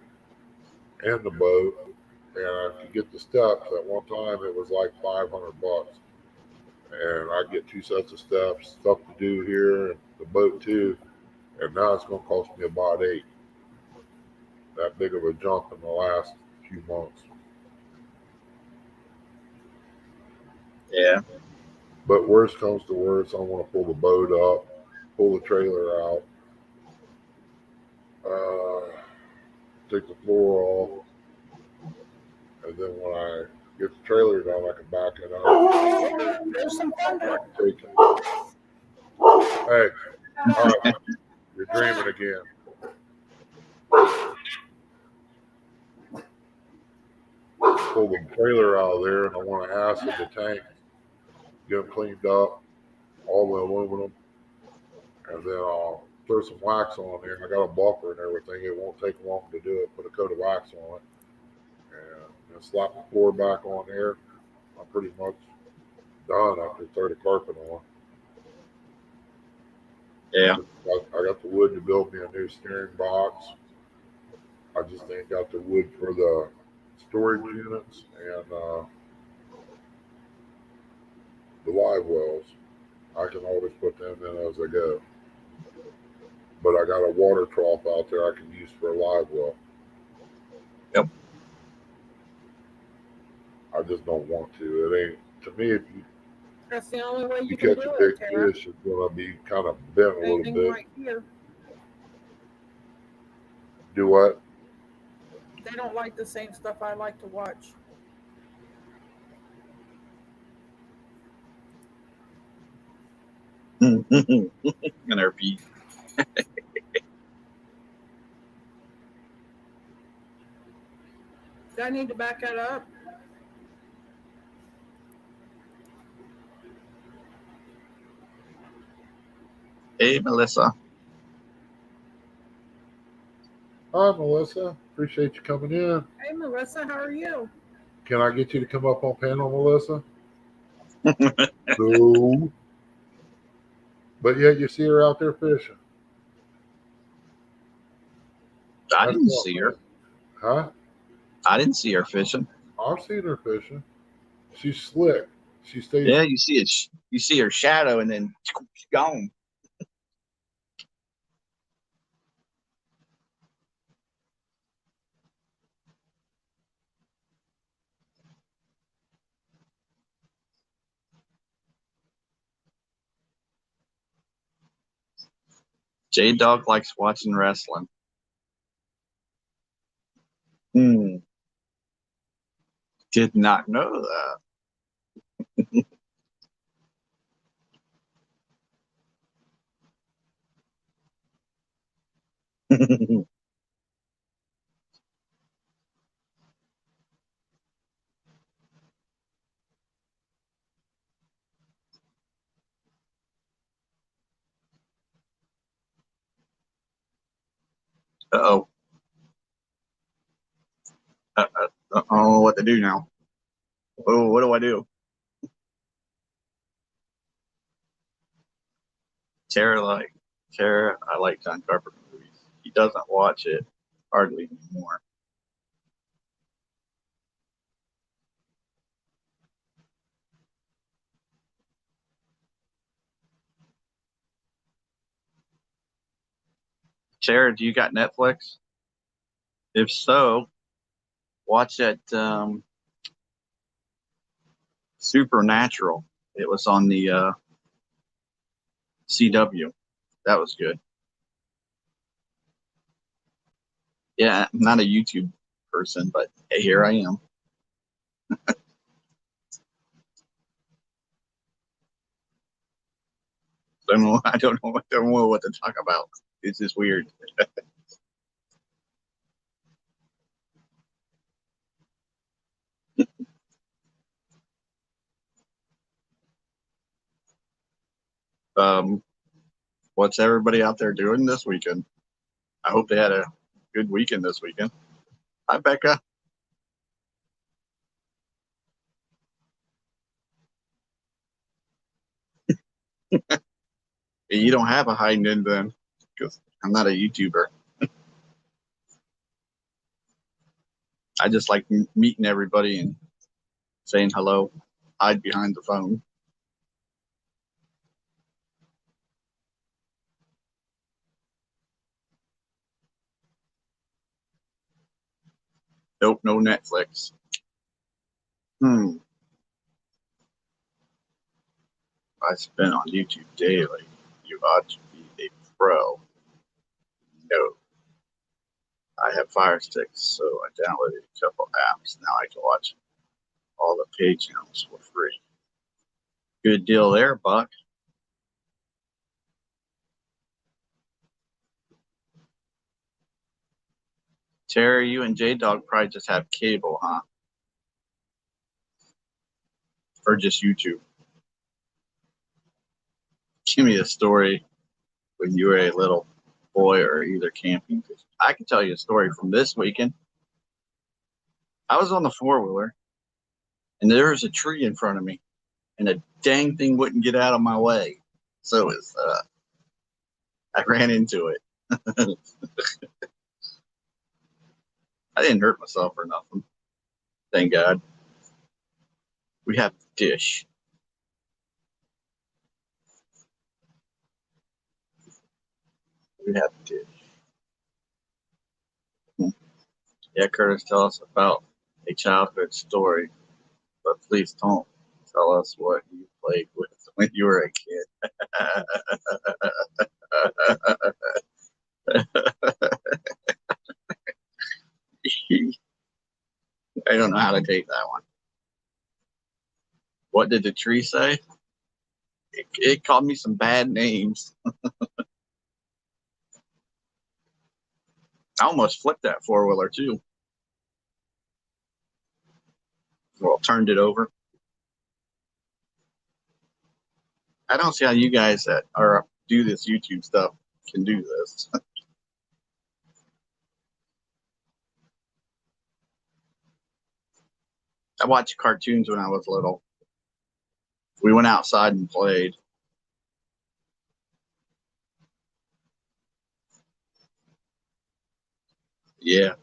Speaker 2: and the boat, and I could get the steps. At one time, it was like $500, and I get 2 sets of steps, stuff to do here, and the boat too, and now it's going to cost me about $8. That big of a jump in the last few months.
Speaker 3: Yeah.
Speaker 2: But worst comes to worst, I want to pull the boat up, pull the trailer out, take the floor off, and then when I get the trailer down, I can back it up.
Speaker 1: There's some thunder.
Speaker 2: Take it. Hey, all right, you're dreaming again. Pull the trailer out of there, and I want to acid the tank, get them cleaned up, all the aluminum, and then I'll throw some wax on there. I got a buffer and everything. It won't take long to do it. Put a coat of wax on it, and then slap the floor back on there. I'm pretty much done after throw the carpet on.
Speaker 3: Yeah.
Speaker 2: I got the wood to build me a new steering box. I just ain't got the wood for the storage units and the live wells. I can always put them in as I go. But I got a water trough out there I can use for a live well.
Speaker 3: Yep.
Speaker 2: I just don't want to. It ain't, to me, if
Speaker 1: That's the only way you
Speaker 2: you
Speaker 1: can
Speaker 2: catch
Speaker 1: do
Speaker 2: a
Speaker 1: it,
Speaker 2: big
Speaker 1: Tara.
Speaker 2: fish, it's going to be kind of bent a little
Speaker 1: Anything
Speaker 2: bit.
Speaker 1: right here.
Speaker 2: Do what?
Speaker 1: They don't like the same stuff I like to watch.
Speaker 3: And their feet.
Speaker 1: Do I need to back that up?
Speaker 3: Hey, Melissa.
Speaker 2: Hi, Melissa. Appreciate you coming in.
Speaker 1: Hey, Melissa, how are you?
Speaker 2: Can I get you to come up on panel, Melissa? No. But yet you see her out there fishing.
Speaker 3: I
Speaker 2: That's
Speaker 3: didn't
Speaker 2: what,
Speaker 3: see her.
Speaker 2: Huh?
Speaker 3: I didn't see her fishing.
Speaker 2: I've seen her fishing. She's slick. She stays.
Speaker 3: Yeah, you see it. You see her shadow, and then she's gone. J-Dog likes watching wrestling. Did not know that. Uh-oh. I don't know what to do now. What do I do? Tara, I like John Carpenter movies. He doesn't watch it hardly anymore. Tara, do you got Netflix? If so, watch that Supernatural. It was on the CW. That was good. Yeah, I'm not a YouTube person, but hey, here I am. I don't know what to talk about. It's just weird. Um, what's everybody out there doing this weekend? I hope they had a good weekend this weekend. Hi, Becca. You don't have a high end then, because I'm not a YouTuber. I just like meeting everybody and saying hello, hide behind the phone. Nope, no Netflix. I spend on YouTube daily. You ought to be a pro. No, I have Fire Sticks, so I downloaded a couple apps. Now I can watch all the paid channels for free. Good deal there, Buck. Terry, you and J-Dog probably just have cable, huh? Or just YouTube. Give me a story when you were a little boy or either camping. I can tell you a story from this weekend. I was on the four-wheeler, and there was a tree in front of me, and a dang thing wouldn't get out of my way. So I ran into it. I didn't hurt myself or nothing. Thank God. We have dish. We have dish. Yeah, Curtis, tell us about a childhood story, but please don't tell us what you played with when you were a kid. I don't know how to take that one. What did the tree say? It called me some bad names. I almost flipped that four wheeler too. Well, turned it over. I don't see how you guys that are do this YouTube stuff can do this. I watched cartoons when I was little. We went outside and played. Yeah,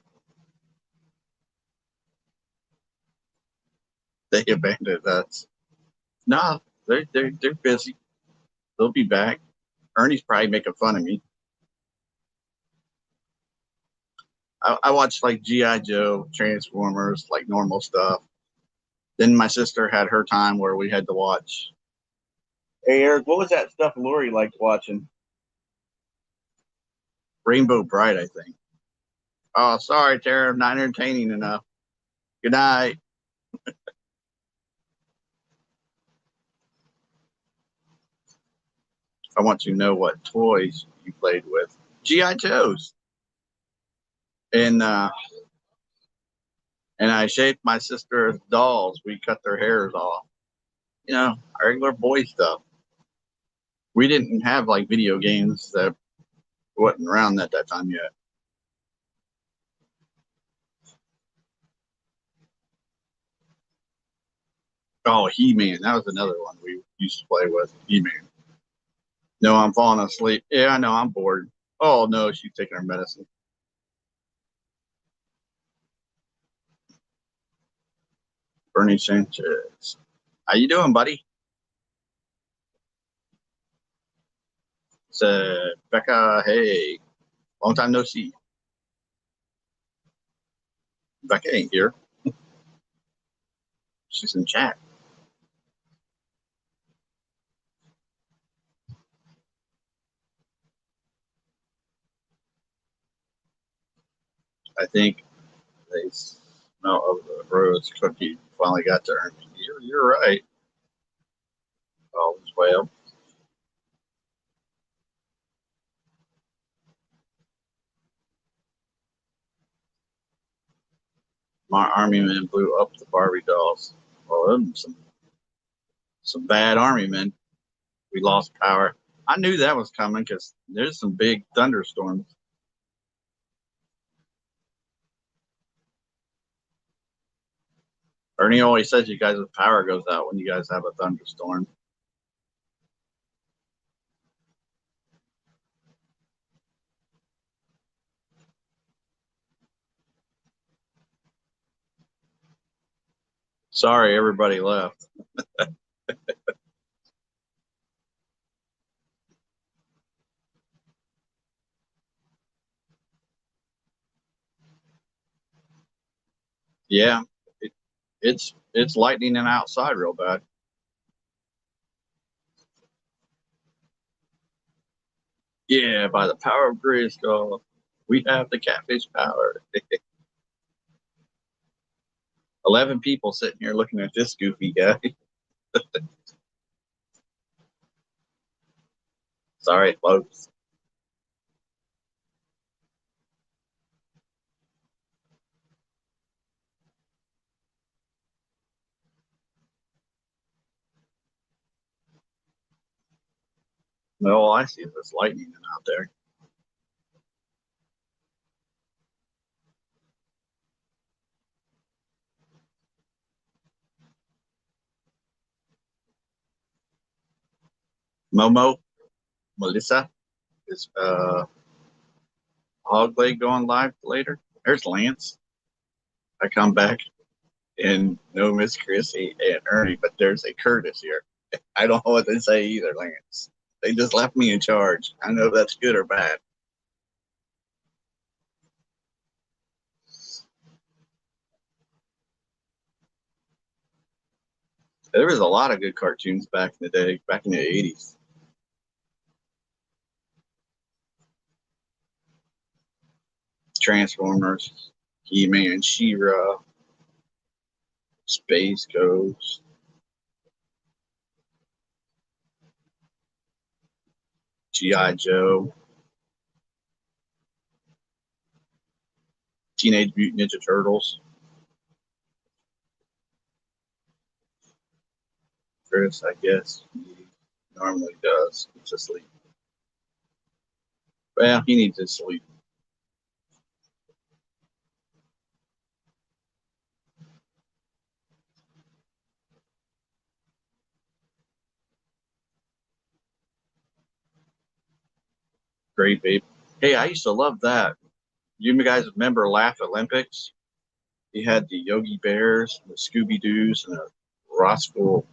Speaker 3: they abandoned us. No, they're busy. They'll be back. Ernie's probably making fun of me. I watched like GI Joe, Transformers, like normal stuff. Then my sister had her time where we had to watch. Hey Eric, what was that stuff Lori liked watching? Rainbow Bright, I think. Oh, sorry, Tara, I'm not entertaining enough. Good night. I want to know what toys you played with. G.I. Joes. And I shaped my sister's dolls. We cut their hairs off. You know, regular boy stuff. We didn't have like video games that wasn't around at that time yet. Oh, He-Man. That was another one we used to play with. He-Man. No, I'm falling asleep. Yeah, I know. I'm bored. Oh, no, she's taking her medicine. Bernie Sanchez. How you doing, buddy? Said Becca, hey, long time no see. Becca ain't here. She's in chat. I think they smell of the rose cookie finally got to her. You're right. All is well. My army men blew up the Barbie dolls. Well, some bad army men. We lost power. I knew that was coming because there's some big thunderstorms. Ernie always says you guys' power goes out when you guys have a thunderstorm. Sorry, everybody left. Yeah, it's lightning and outside real bad. Yeah, by the power of Grayskull, we have the catfish power. 11 people sitting here looking at this goofy guy. Sorry, folks. No, all I see is this lightning out there. Momo, Melissa, is Hog Leg going live later? There's Lance. I come back and no Miss Chrissy and Ernie, but there's a Curtis here. I don't know what to say either, Lance. They just left me in charge. I know if that's good or bad. There was a lot of good cartoons back in the day, back in the 80s. Transformers, He-Man, She-Ra, Space Ghost, G.I. Joe, Teenage Mutant Ninja Turtles. Chris, I guess he normally does. He's asleep. Well, he needs to sleep. Great babe. Hey, I used to love that. You guys remember Laugh Olympics? You had the Yogi Bears, the Scooby Doos, and the Roscoe,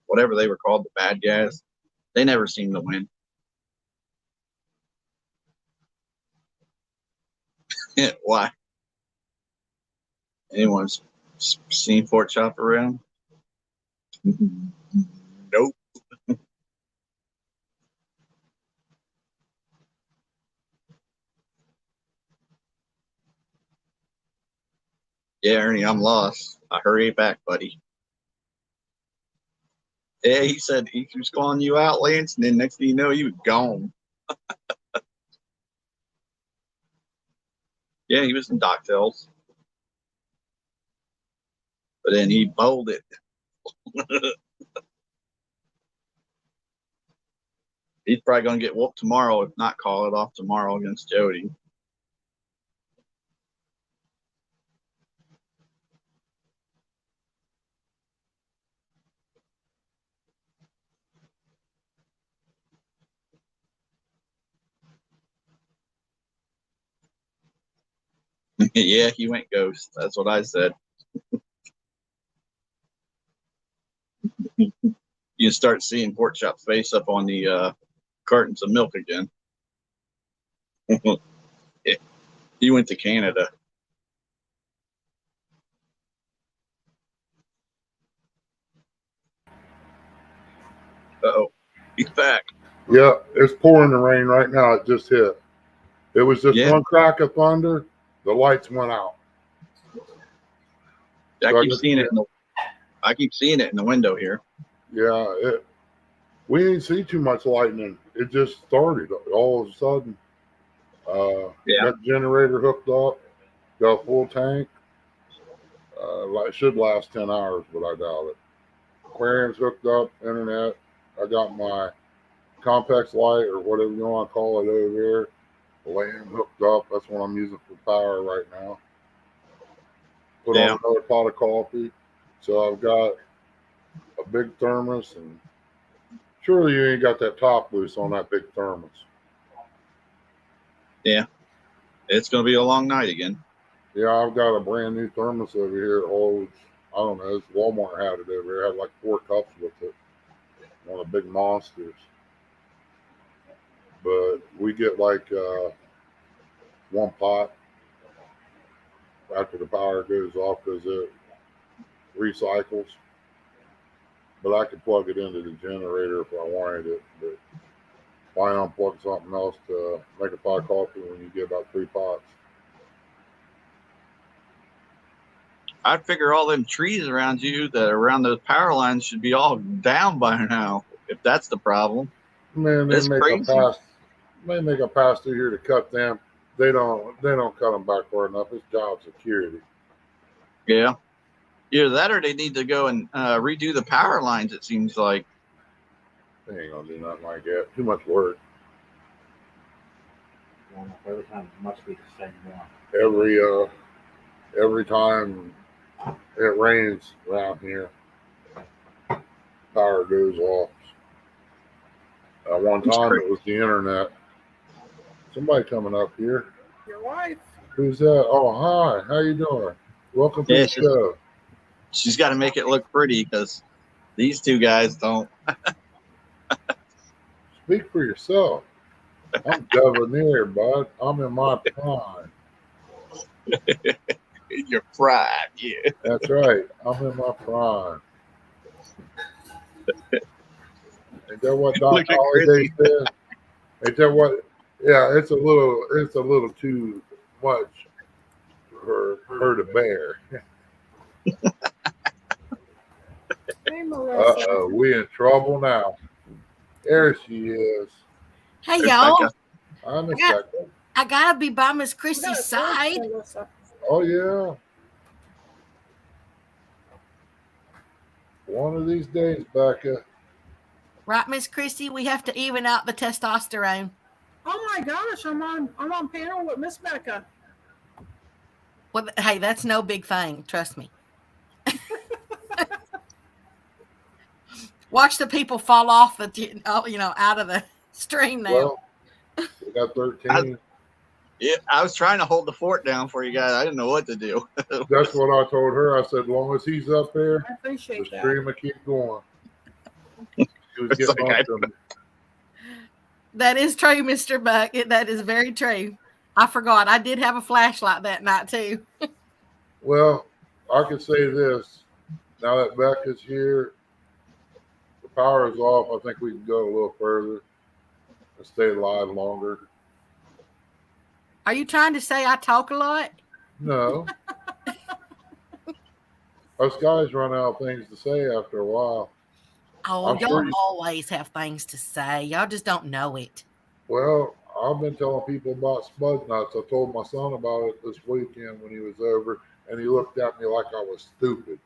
Speaker 3: whatever they were called, the bad guys. They never seemed to win. Why? Anyone's seen Fort Chop around? Nope. Yeah, Ernie, I'm lost. I hurry back, buddy. Yeah, he said he was calling you out, Lance, and then next thing you know, he was gone. Yeah, he was in Docktails. But then he bowled it. He's probably going to get whooped tomorrow, if not call it off tomorrow against Jody. Yeah, he went ghost. That's what I said. You start seeing Pork Chop's face up on the cartons of milk again. He went to Canada. Uh-oh. He's back.
Speaker 2: Yeah, it's pouring the rain right now. It just hit. It was just
Speaker 3: Yeah.
Speaker 2: one crack of thunder. The lights went out.
Speaker 3: I
Speaker 2: So
Speaker 3: keep seeing it. I keep seeing it in the window here.
Speaker 2: Yeah, we didn't see too much lightning. It just started all of a sudden.
Speaker 3: Yeah.
Speaker 2: Got the generator hooked up. Got a full tank. It should last 10 hours, but I doubt it. Aquarium's hooked up. Internet. I got my complex light or whatever you want to call it over there. The lamp hooked up. That's what I'm using for power right now. Put on another pot of coffee. So I've got a big thermos, and surely you ain't got that top loose on that big thermos.
Speaker 3: Yeah. It's going to be a long night again.
Speaker 2: Yeah, I've got a brand new thermos over here. It holds, I don't know, Walmart had it over here. It had like 4 cups with it. One of the big monsters. But we get like one pot after the power goes off because it recycles. But I could plug it into the generator if I wanted it. But if I unplug something else to make a pot of coffee, when you get about 3 pots.
Speaker 3: I'd figure all them trees around you that are around those power lines should be all down by now. If that's the problem,
Speaker 2: Man, they
Speaker 3: it's
Speaker 2: make
Speaker 3: crazy.
Speaker 2: a pass through here to cut them. They don't cut them back far enough. It's job security.
Speaker 3: Yeah, either that or they need to go and redo the power lines. It seems like
Speaker 2: They ain't gonna do nothing like that. Too much work.
Speaker 4: Every time it must be the same one.
Speaker 2: Every time it rains around here, power goes off. One time it was the internet. Somebody coming up here.
Speaker 1: Your wife.
Speaker 2: Who's that? Oh, hi. How you doing? Welcome to the show.
Speaker 3: She's got to make it look pretty because these two guys don't.
Speaker 2: Speak for yourself. I'm debonair, bud. I'm in my prime.
Speaker 3: Your pride, yeah.
Speaker 2: That's right. I'm in my prime. Ain't that what Doc Holliday said? Ain't that what? Yeah, it's a little too much for her to bear.
Speaker 1: Hey, Melissa.
Speaker 2: We in trouble now. There she is.
Speaker 5: Hey, y'all.
Speaker 2: I
Speaker 5: gotta be by Miss Christie's side.
Speaker 2: Oh yeah. One of these days, Becca.
Speaker 5: Right, Miss Christie, we have to even out the testosterone.
Speaker 1: Oh my gosh, I'm on panel with Miss Becca.
Speaker 5: Well, hey, that's no big thing. Trust me. Watch the people fall off the, out of the stream now.
Speaker 2: Well, we got 13.
Speaker 3: I was trying to hold the fort down for you guys. I didn't know what to do.
Speaker 2: That's what I told her. I said, as long as he's up there,
Speaker 1: I appreciate
Speaker 2: the stream will keep going.
Speaker 5: That is true, Mr. Buck. That is very true. I forgot. I did have a flashlight that night, too.
Speaker 2: Well, I can say this. Now that Becca's here, the power is off. I think we can go a little further and stay live longer.
Speaker 5: Are you trying to say I talk a lot?
Speaker 2: No. Us guys run out of things to say after a while.
Speaker 5: Oh,
Speaker 2: I'm
Speaker 5: y'all
Speaker 2: sure you,
Speaker 5: always have things to say. Y'all just don't know it.
Speaker 2: well, I've been telling people about spud nuts. I told my son about it this weekend when he was over, and he looked at me like I was stupid.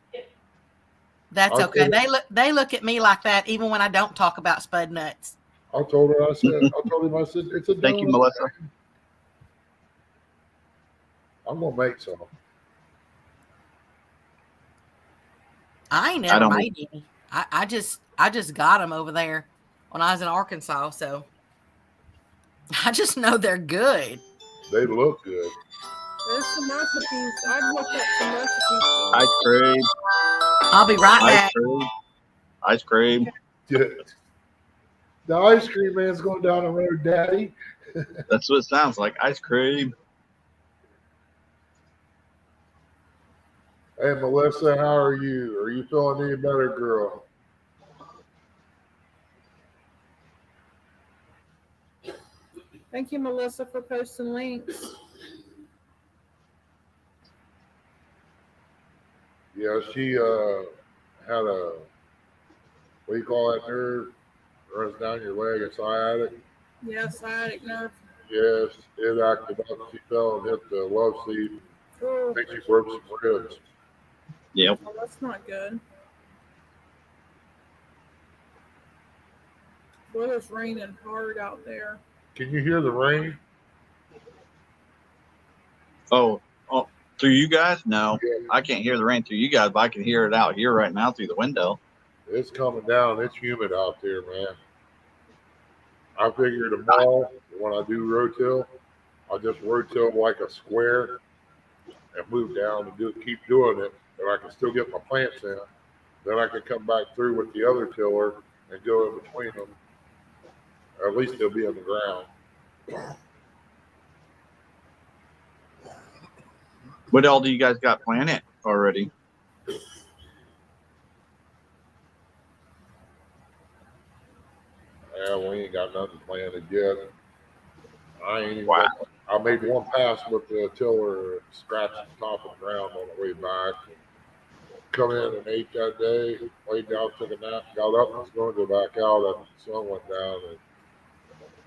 Speaker 5: That's
Speaker 2: I
Speaker 5: okay.
Speaker 2: said,
Speaker 5: They look at me like that even when I don't talk about spud nuts.
Speaker 2: I told her, I told him, I said, it's a
Speaker 3: Thank you,
Speaker 2: donut.
Speaker 3: Melissa.
Speaker 2: I'm gonna make some.
Speaker 5: I ain't
Speaker 3: I
Speaker 5: never
Speaker 3: don't.
Speaker 5: made any. I just got them over there when I was in Arkansas, so I just know they're good.
Speaker 2: They look good.
Speaker 1: There's some recipes. I've looked up some recipes for
Speaker 3: Ice cream,
Speaker 5: I'll be right
Speaker 3: ice
Speaker 5: back.
Speaker 3: cream, ice cream.
Speaker 2: The ice cream man's going down the road, Daddy.
Speaker 3: That's what it sounds like. Ice cream.
Speaker 2: Hey, Melissa, how are you? Are you feeling any better, girl?
Speaker 1: Thank you, Melissa, for posting links.
Speaker 2: Yeah, she had a, what do you call that nerve? Runs down your leg, a sciatic.
Speaker 1: Yes, sciatic nerve.
Speaker 2: Yes, it acted up. She fell and hit the love seat. I
Speaker 1: Oh,
Speaker 2: think she broke some ribs.
Speaker 3: Yep.
Speaker 1: well, that's not good. Boy, it's raining hard out there.
Speaker 2: Can you hear the rain?
Speaker 3: Oh, through you guys? No,
Speaker 2: Yeah,
Speaker 3: I can't hear the rain through you guys, but I can hear it out here right now through the window.
Speaker 2: it's coming down. It's humid out there, man. I figure tomorrow when I do rotil, I'll just rotil like a square and move down and keep doing it, and I can still get my plants in. Then I can come back through with the other tiller and go in between them. Or at least they'll be on the ground.
Speaker 3: What all do you guys got planted already?
Speaker 2: Yeah, we ain't got nothing planted yet. I ain't even.
Speaker 3: Wow.
Speaker 2: I made one pass with the tiller, scratched the top of the ground on the way back. Come in and ate that day, laid down, took a nap, got up, and was going to go back out. And the sun went down,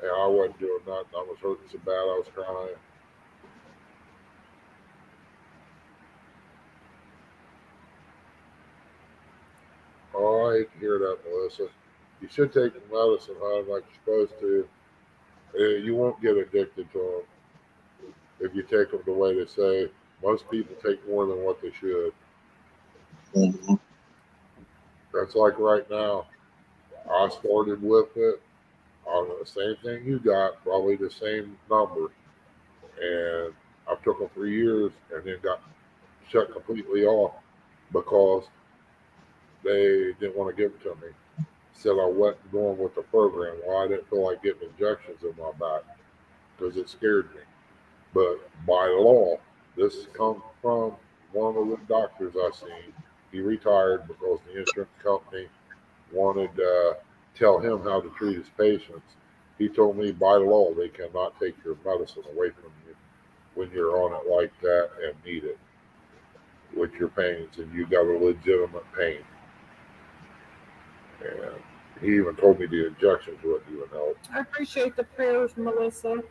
Speaker 2: and I wasn't doing nothing. I was hurting so bad, I was crying. Oh, I hate to hear that, Melissa. You should take the medicine, huh, like you're supposed to. You won't get addicted to them if you take them the way they say. Most people take more than what they should.
Speaker 3: Mm-hmm.
Speaker 2: That's like right now. I started with it on the same thing you got, probably the same number. And I took them for years and then got shut completely off because they didn't want to give it to me. Said I wasn't going with the program. Well, I didn't feel like getting injections in my back because it scared me. But by law, this comes from one of the doctors I seen. He retired because the insurance company wanted to tell him how to treat his patients. He told me by law they cannot take your medicine away from you when you're on it like that and need it with your pains and you got a legitimate pain. And he even told me the injections wouldn't even help.
Speaker 1: I appreciate the prayers, Melissa.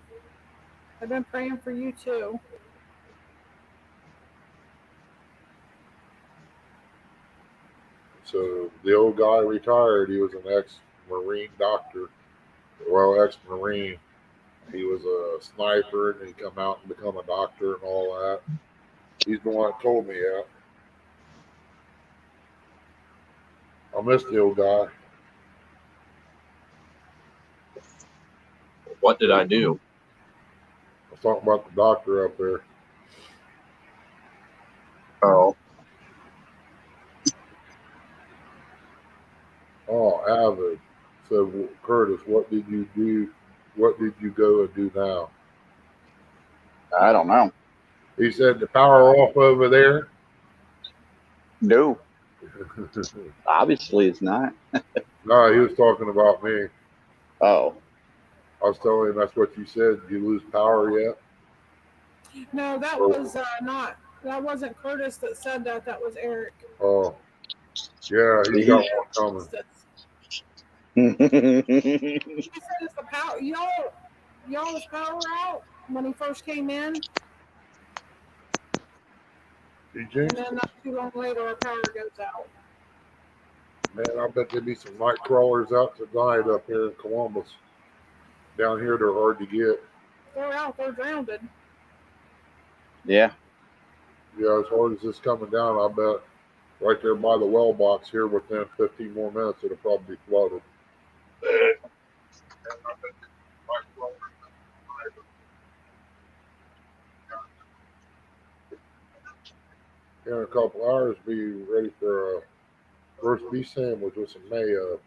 Speaker 1: I've been praying for you too.
Speaker 2: So the old guy retired. He was an ex-Marine doctor. Well, ex-Marine. He was a sniper, and he come out and become a doctor and all that. He's the one that told me that. I miss the old guy.
Speaker 3: What did I do?
Speaker 2: I was talking about the doctor up there.
Speaker 3: Oh,
Speaker 2: Oh, Avid said, Curtis, what did you do? What did you go and do now?
Speaker 3: I don't know.
Speaker 2: He said, the power off over there.
Speaker 3: No, obviously it's not.
Speaker 2: No, he was talking about me.
Speaker 3: Oh,
Speaker 2: I was telling him that's what you said. Did you lose power yet?
Speaker 1: No, that was not That wasn't Curtis that said that. That was Eric.
Speaker 2: Oh, yeah, he's got one coming.
Speaker 1: He said it's the power. Y'all's power out when he first came in,
Speaker 2: He
Speaker 1: and
Speaker 2: jinxed
Speaker 1: then
Speaker 2: it.
Speaker 1: not too long later our power goes out.
Speaker 2: Man, I bet there'd be some night crawlers out tonight up here in Columbus. Down here, they're hard to get.
Speaker 1: They're out. They're drowned.
Speaker 3: Yeah.
Speaker 2: Yeah, as hard as it's coming down, I bet right there by the well box here within 15 more minutes, it'll probably be flooded. In a couple hours, be ready for a roast beef sandwich with some mayo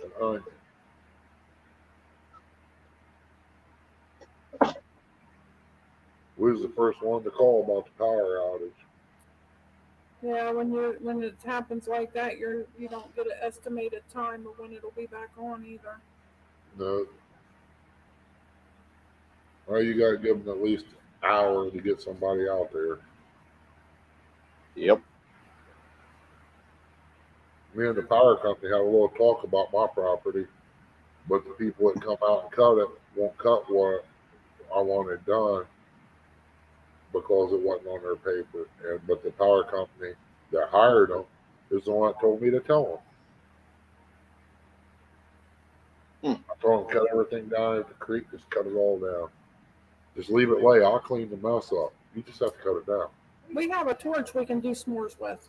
Speaker 2: and onion. We was the first one to call about the power outage.
Speaker 1: Yeah, when it happens like that, you don't get an estimated time of when it'll be back on either.
Speaker 2: No. Well, you got to give them at least an hour to get somebody out there.
Speaker 3: Yep.
Speaker 2: Me and the power company had a little talk about my property, but the people that come out and cut it won't cut what I wanted done because it wasn't on their paper. But the power company that hired them is the one that told me to tell them. I told them cut everything down at the creek, just cut it all down. Just leave it lay. I'll clean the mess up. You just have to cut it down.
Speaker 1: We have a torch we can do s'mores with.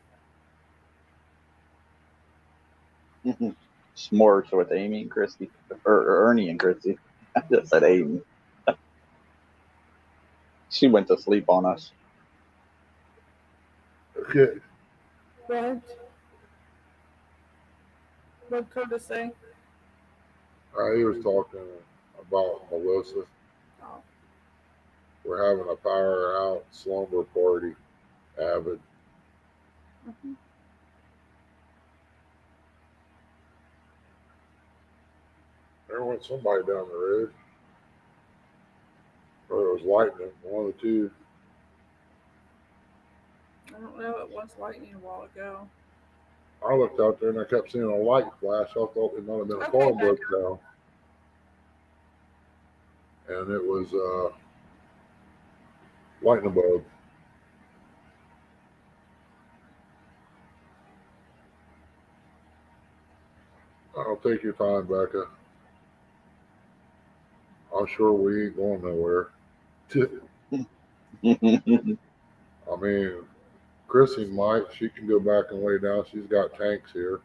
Speaker 3: S'mores with Amy and Christy, or Ernie and Christy. I just said Amy. She went to sleep on us.
Speaker 2: Okay.
Speaker 1: What? What'd Curtis say?
Speaker 2: He was talking about Melissa.
Speaker 1: Oh.
Speaker 2: We're having a power out slumber party. Avid.
Speaker 1: Mm-hmm.
Speaker 2: There went somebody down the road. Or it was lightning, one of the two.
Speaker 1: I don't know. It was lightning a while ago.
Speaker 2: I looked out there and I kept seeing a light flash. I thought it might have been a
Speaker 1: Okay,
Speaker 2: car
Speaker 1: back
Speaker 2: broke down. And it was lightning bug. I'll take your time, Becca. I'm sure we ain't going nowhere. I mean, Chrissy might. She can go back and lay down. She's got tanks here.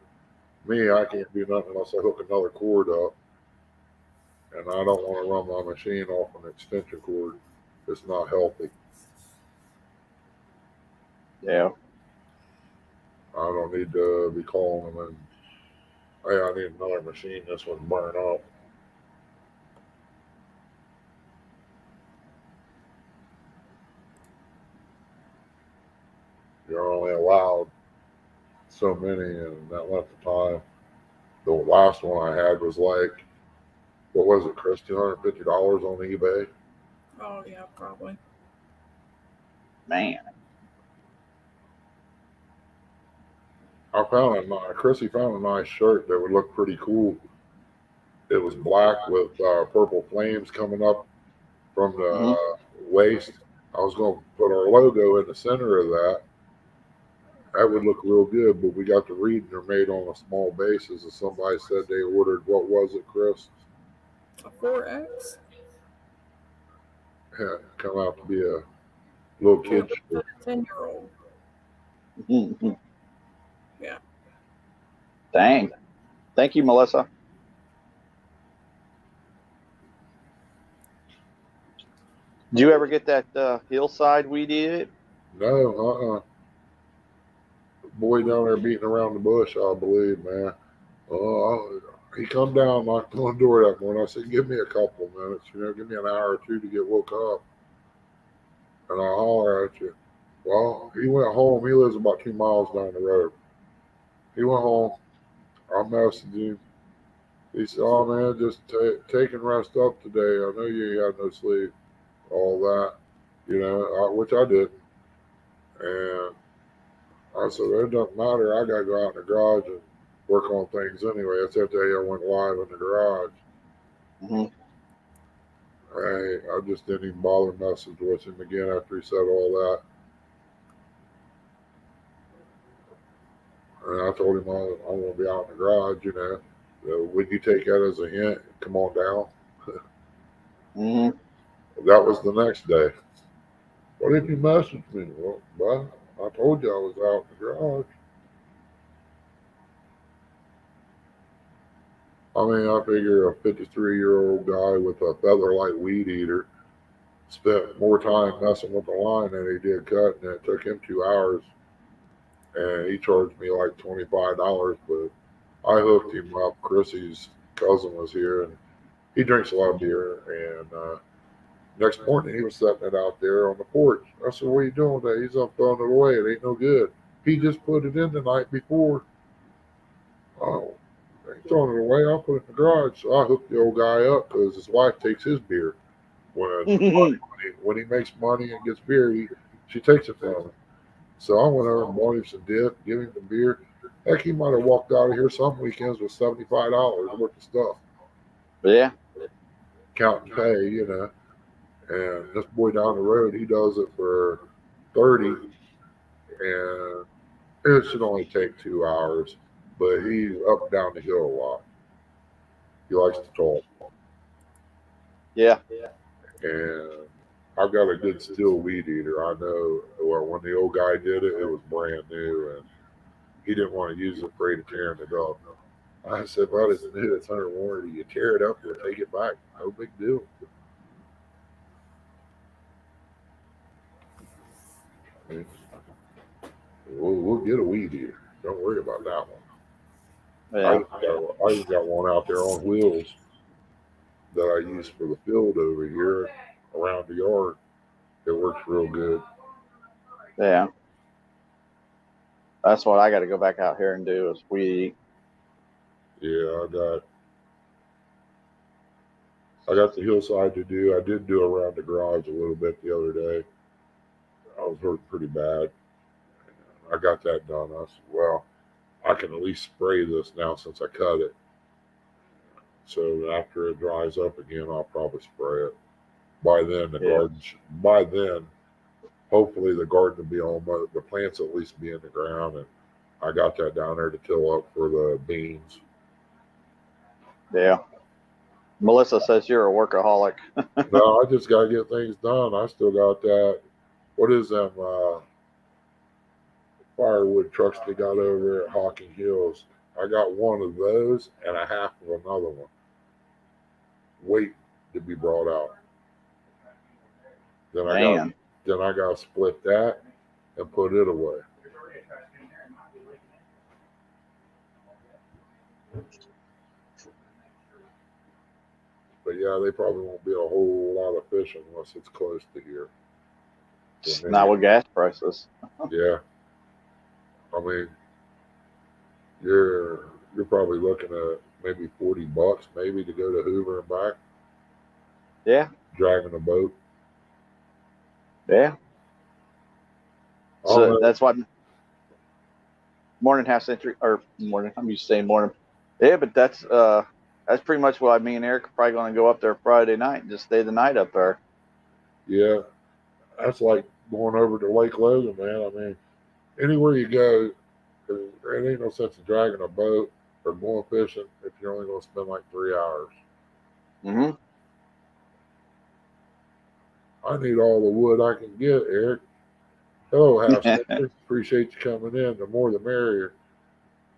Speaker 2: Me, I can't do nothing unless I hook another cord up. And I don't want to run my machine off an extension cord. It's not healthy.
Speaker 3: Yeah.
Speaker 2: I don't need to be calling them and, hey, I need another machine. This one's burnt up. You're only allowed so many in that length of time. The last one I had was like, what was it, Chris? $250 on eBay.
Speaker 1: Oh yeah, probably.
Speaker 3: Man.
Speaker 2: Chrissy found a nice shirt that would look pretty cool. It was black with purple flames coming up from the waist. I was going to put our logo in the center of that. That would look real good, but we got to reading they're made on a small basis. And somebody said they ordered, what was it, Chris?
Speaker 1: A 4X?
Speaker 2: Yeah, come out to be a little kid shirt.
Speaker 1: 10-year-old. Yeah.
Speaker 3: Dang. Thank you, Melissa. Did you ever get that hillside weed eat?
Speaker 2: No, boy down there beating around the bush, I believe, man. He come down, knocked on the door that morning. I said, give me a couple of minutes, give me an hour or two to get woke up. And I'll holler at you. Well, he went home. He lives about 2 miles down the road. He went home. I messaged him. He said, oh, man, just take and rest up today. I know you had no sleep. All that, which I did. And I said, it doesn't matter. I got to go out in the garage and work on things anyway. That's after I went live in the garage.
Speaker 3: Hmm.
Speaker 2: I just didn't even bother messing with him again after he said all that. And I told him I want to be out in the garage, you know. So would you take that as a hint? Come on down.
Speaker 3: Hmm.
Speaker 2: That was the next day. Why didn't you message me? Well, I told you I was out in the garage. I mean, I figure a 53-year-old guy with a featherlight weed eater spent more time messing with the line than he did cutting. It took him 2 hours, and he charged me like $25. But I hooked him up. Chrissy's cousin was here, and he drinks a lot of beer. And next morning, he was setting it out there on the porch. I said, "What are you doing today?" He's up throwing it away. It ain't no good. He just put it in the night before. Oh, I ain't throwing it away. I'll put it in the garage. So I hooked the old guy up because his wife takes his beer. When he makes money and gets beer, she takes it from him. So I went over and bought him some dip, give him the beer. Heck, he might have walked out of here some weekends with $75 worth of stuff.
Speaker 3: Yeah.
Speaker 2: Count and pay, you know. And this boy down the road, he does it for 30, and it should only take 2 hours. But he's up and down the hill a lot. He likes to talk.
Speaker 3: Yeah.
Speaker 2: And I've got a good steel weed eater. I know when the old guy did it, it was brand new, and he didn't want to use it, afraid of tearing it up. I said, "Well, it's new. It's under warranty. You tear it up, you'll take it back. No big deal." I mean, we'll get a weed eater. Don't worry about that one.
Speaker 3: Yeah.
Speaker 2: I just got one out there on wheels that I use for the field over here around the yard. It works real good.
Speaker 3: Yeah. That's what I got to go back out here and do is weed.
Speaker 2: Yeah, I got the hillside to do. I did do around the garage a little bit the other day. I was hurt pretty bad. I got that done. I said, well, I can at least spray this now since I cut it. So after it dries up again, I'll probably spray it. By then, hopefully the garden will be almost, the plants at least be in the ground, and I got that down there to till up for the beans.
Speaker 3: Yeah. Melissa says you're a workaholic.
Speaker 2: No, I just got to get things done. I still got that. What is them firewood trucks they got over at Hocking Hills? I got one of those and a half of another one waiting to be brought out. Then I got to split that and put it away. But yeah, they probably won't be a whole lot of fishing unless it's close to here.
Speaker 3: Not with gas prices.
Speaker 2: Yeah. I mean, you're probably looking at maybe $40 maybe to go to Hoover and back.
Speaker 3: Yeah.
Speaker 2: Driving a boat.
Speaker 3: Yeah. So that's what morning half century or morning. I'm used to saying morning. Yeah, but that's pretty much why me and Eric are probably going to go up there Friday night and just stay the night up there.
Speaker 2: Yeah, that's like going over to Lake Logan, man. I mean, anywhere you go, there ain't no sense in dragging a boat or going fishing if you're only going to spend like 3 hours.
Speaker 3: Mm-hmm.
Speaker 2: I need all the wood I can get, Eric. Hello, Half Century. Appreciate you coming in. The more the merrier.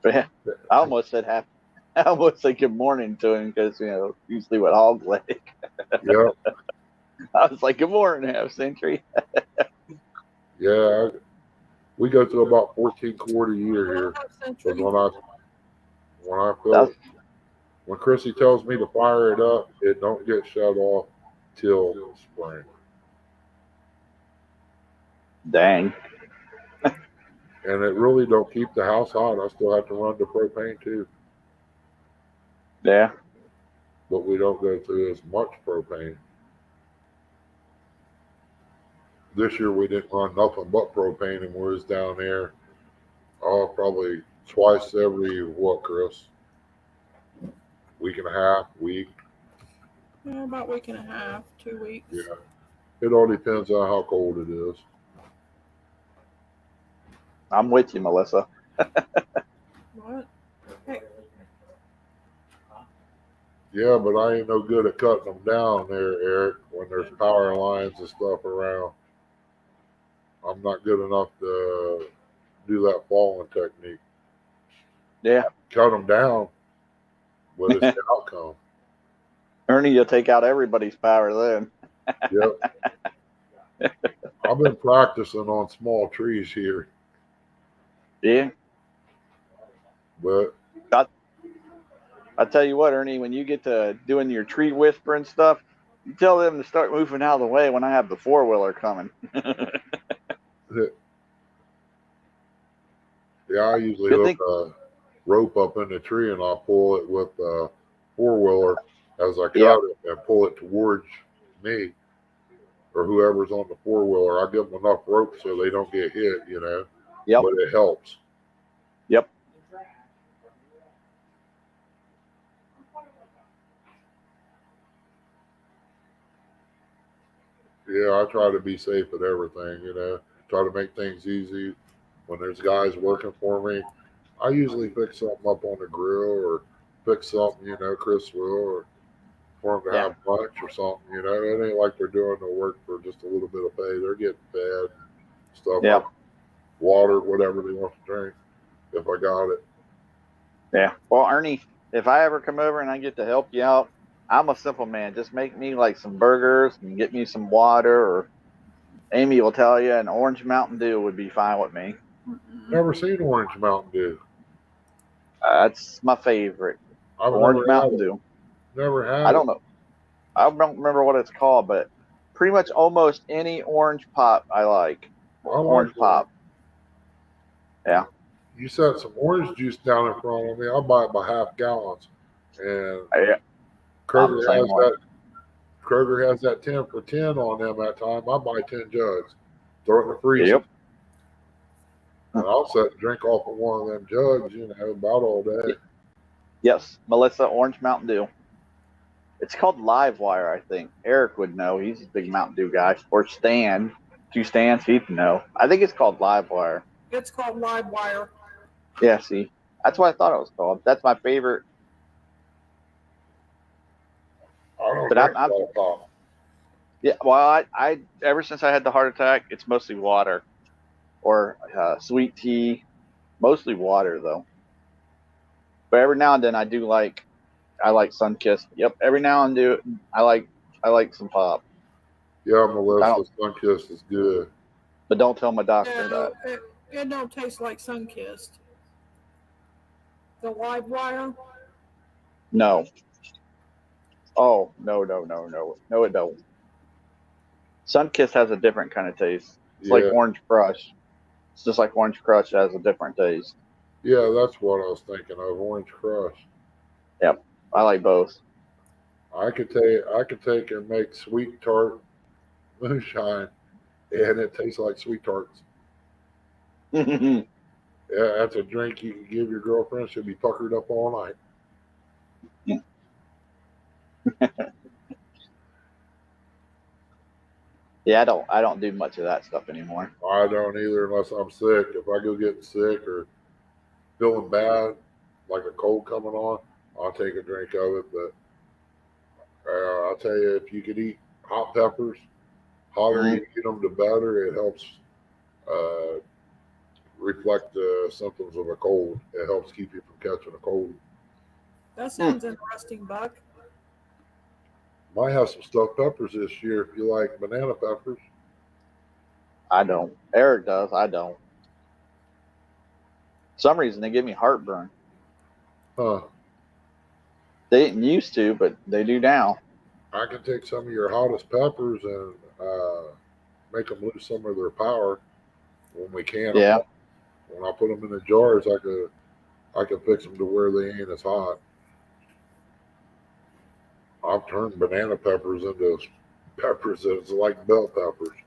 Speaker 3: Yeah, I almost said good morning to him because usually what hog leg.
Speaker 2: Yep.
Speaker 3: I was like, good morning, Half Century.
Speaker 2: Yeah, we go through about 14 quart a year here. Because when Chrissy tells me to fire it up, it don't get shut off till spring.
Speaker 3: Dang.
Speaker 2: And it really don't keep the house hot. I still have to run the propane too.
Speaker 3: Yeah.
Speaker 2: But we don't go through as much propane. This year we didn't run nothing but propane, and we was down there. Oh, probably twice every what, Chris? Week and a half, week.
Speaker 1: Yeah, about a week and a half, 2 weeks.
Speaker 2: Yeah. It all depends on how cold it is.
Speaker 6: I'm with you, Melissa.
Speaker 1: What? Hey,
Speaker 2: Yeah, but I ain't no good at cutting them down there, Eric, when there's power lines and stuff around. I'm not good enough to do that falling technique.
Speaker 6: Yeah.
Speaker 2: Cut them down, but it's the outcome.
Speaker 6: Ernie, you'll take out everybody's power then.
Speaker 2: Yep. I've been practicing on small trees here,
Speaker 6: Yeah.
Speaker 2: but
Speaker 6: I tell you what, Ernie, when you get to doing your tree whispering stuff, you tell them to start moving out of the way when I have the 4-wheeler coming.
Speaker 2: yeah, I usually
Speaker 6: Good
Speaker 2: hook a rope up in the tree and I'll pull it with a 4-wheeler as I cut
Speaker 6: Yep.
Speaker 2: it and pull it towards me or whoever's on the 4-wheeler. I give them enough rope so they don't get hit, you know.
Speaker 6: Yep.
Speaker 2: But it helps.
Speaker 6: Yep.
Speaker 2: Yeah, I try to be safe with everything, you know. Try to make things easy. When there's guys working for me, I usually pick something up on the grill or pick something, you know, Chris will, or for them to
Speaker 6: Yeah.
Speaker 2: have lunch or something, you know. It ain't like they're doing the work for just a little bit of pay. They're getting fed, stuff
Speaker 6: Yeah.
Speaker 2: like water, whatever they want to drink, if I got it.
Speaker 6: Yeah. Well, Ernie, if I ever come over and I get to help you out, I'm a simple man. Just make me like some burgers and get me some water, or Amy will tell you an orange Mountain Dew would be fine with me.
Speaker 2: Never seen Orange Mountain Dew.
Speaker 6: That's my favorite.
Speaker 2: I've
Speaker 6: Orange
Speaker 2: never
Speaker 6: Mountain
Speaker 2: had it.
Speaker 6: Dew.
Speaker 2: Never had
Speaker 6: I
Speaker 2: it.
Speaker 6: don't know. I don't remember what it's called, but pretty much almost any orange pop I like.
Speaker 2: I like
Speaker 6: Orange
Speaker 2: it.
Speaker 6: pop. Yeah.
Speaker 2: You set some orange juice down in front of me, I'll buy it by half gallons. And
Speaker 6: Yeah. I'm the
Speaker 2: Kroger
Speaker 6: same
Speaker 2: has
Speaker 6: way.
Speaker 2: that. Kroger has that 10 for 10 on them that time. I buy 10 jugs, throw it in the freezer,
Speaker 6: Yep.
Speaker 2: and I'll set and drink off of one of them jugs, you know, about all day.
Speaker 6: Yes, Melissa, Orange Mountain Dew. It's called Live Wire, I think. Eric would know. He's a big Mountain Dew guy. Or Stan. 2 Stans, he'd know. I think it's called Live Wire.
Speaker 1: it's called live wire.
Speaker 6: Yeah, see. That's what I thought it was called. That's my favorite.
Speaker 2: I don't
Speaker 6: But
Speaker 2: drink
Speaker 6: I'm
Speaker 2: all pop.
Speaker 6: yeah, well, I ever since I had the heart attack, it's mostly water or sweet tea. Mostly water, though. But every now and then I like Sunkist. Yep, every now and then I like some pop.
Speaker 2: Yeah,
Speaker 6: I
Speaker 2: Melissa,
Speaker 6: don't-
Speaker 2: Sunkist is good.
Speaker 6: But don't tell my doctor
Speaker 1: Yeah,
Speaker 6: that.
Speaker 1: it don't taste like Sunkist. The live wire.
Speaker 6: No. Oh, no, it don't. Sunkist has a different kind of taste. It's like
Speaker 2: Yeah,
Speaker 6: Orange Crush. It's just like Orange Crush has a different taste.
Speaker 2: yeah, that's what I was thinking of. Orange Crush.
Speaker 6: Yep, I like both.
Speaker 2: I could take and make sweet tart moonshine, and it tastes like sweet tarts.
Speaker 6: Yeah,
Speaker 2: Yeah, that's a drink you can give your girlfriend. She'll be puckered up all night.
Speaker 6: I don't do much of that stuff anymore.
Speaker 2: I don't either unless I'm sick. If I go getting sick or feeling bad, like a cold coming on, I'll take a drink of it. But I'll tell you, if you could eat hot peppers, hotter you eat them, the better. It helps reflect the symptoms of a cold. It helps keep you from catching a cold.
Speaker 1: That sounds interesting, Buck.
Speaker 2: Might have some stuffed peppers this year if you like banana peppers.
Speaker 6: I don't. Eric does. I don't. For some reason they give me heartburn.
Speaker 2: Huh.
Speaker 6: They didn't used to, but they do now.
Speaker 2: I can take some of your hottest peppers and make them lose some of their power when we can.
Speaker 6: Yeah.
Speaker 2: When I put them in the jars, I could fix them to where they ain't as hot. I've turned banana peppers into peppers that's like bell peppers.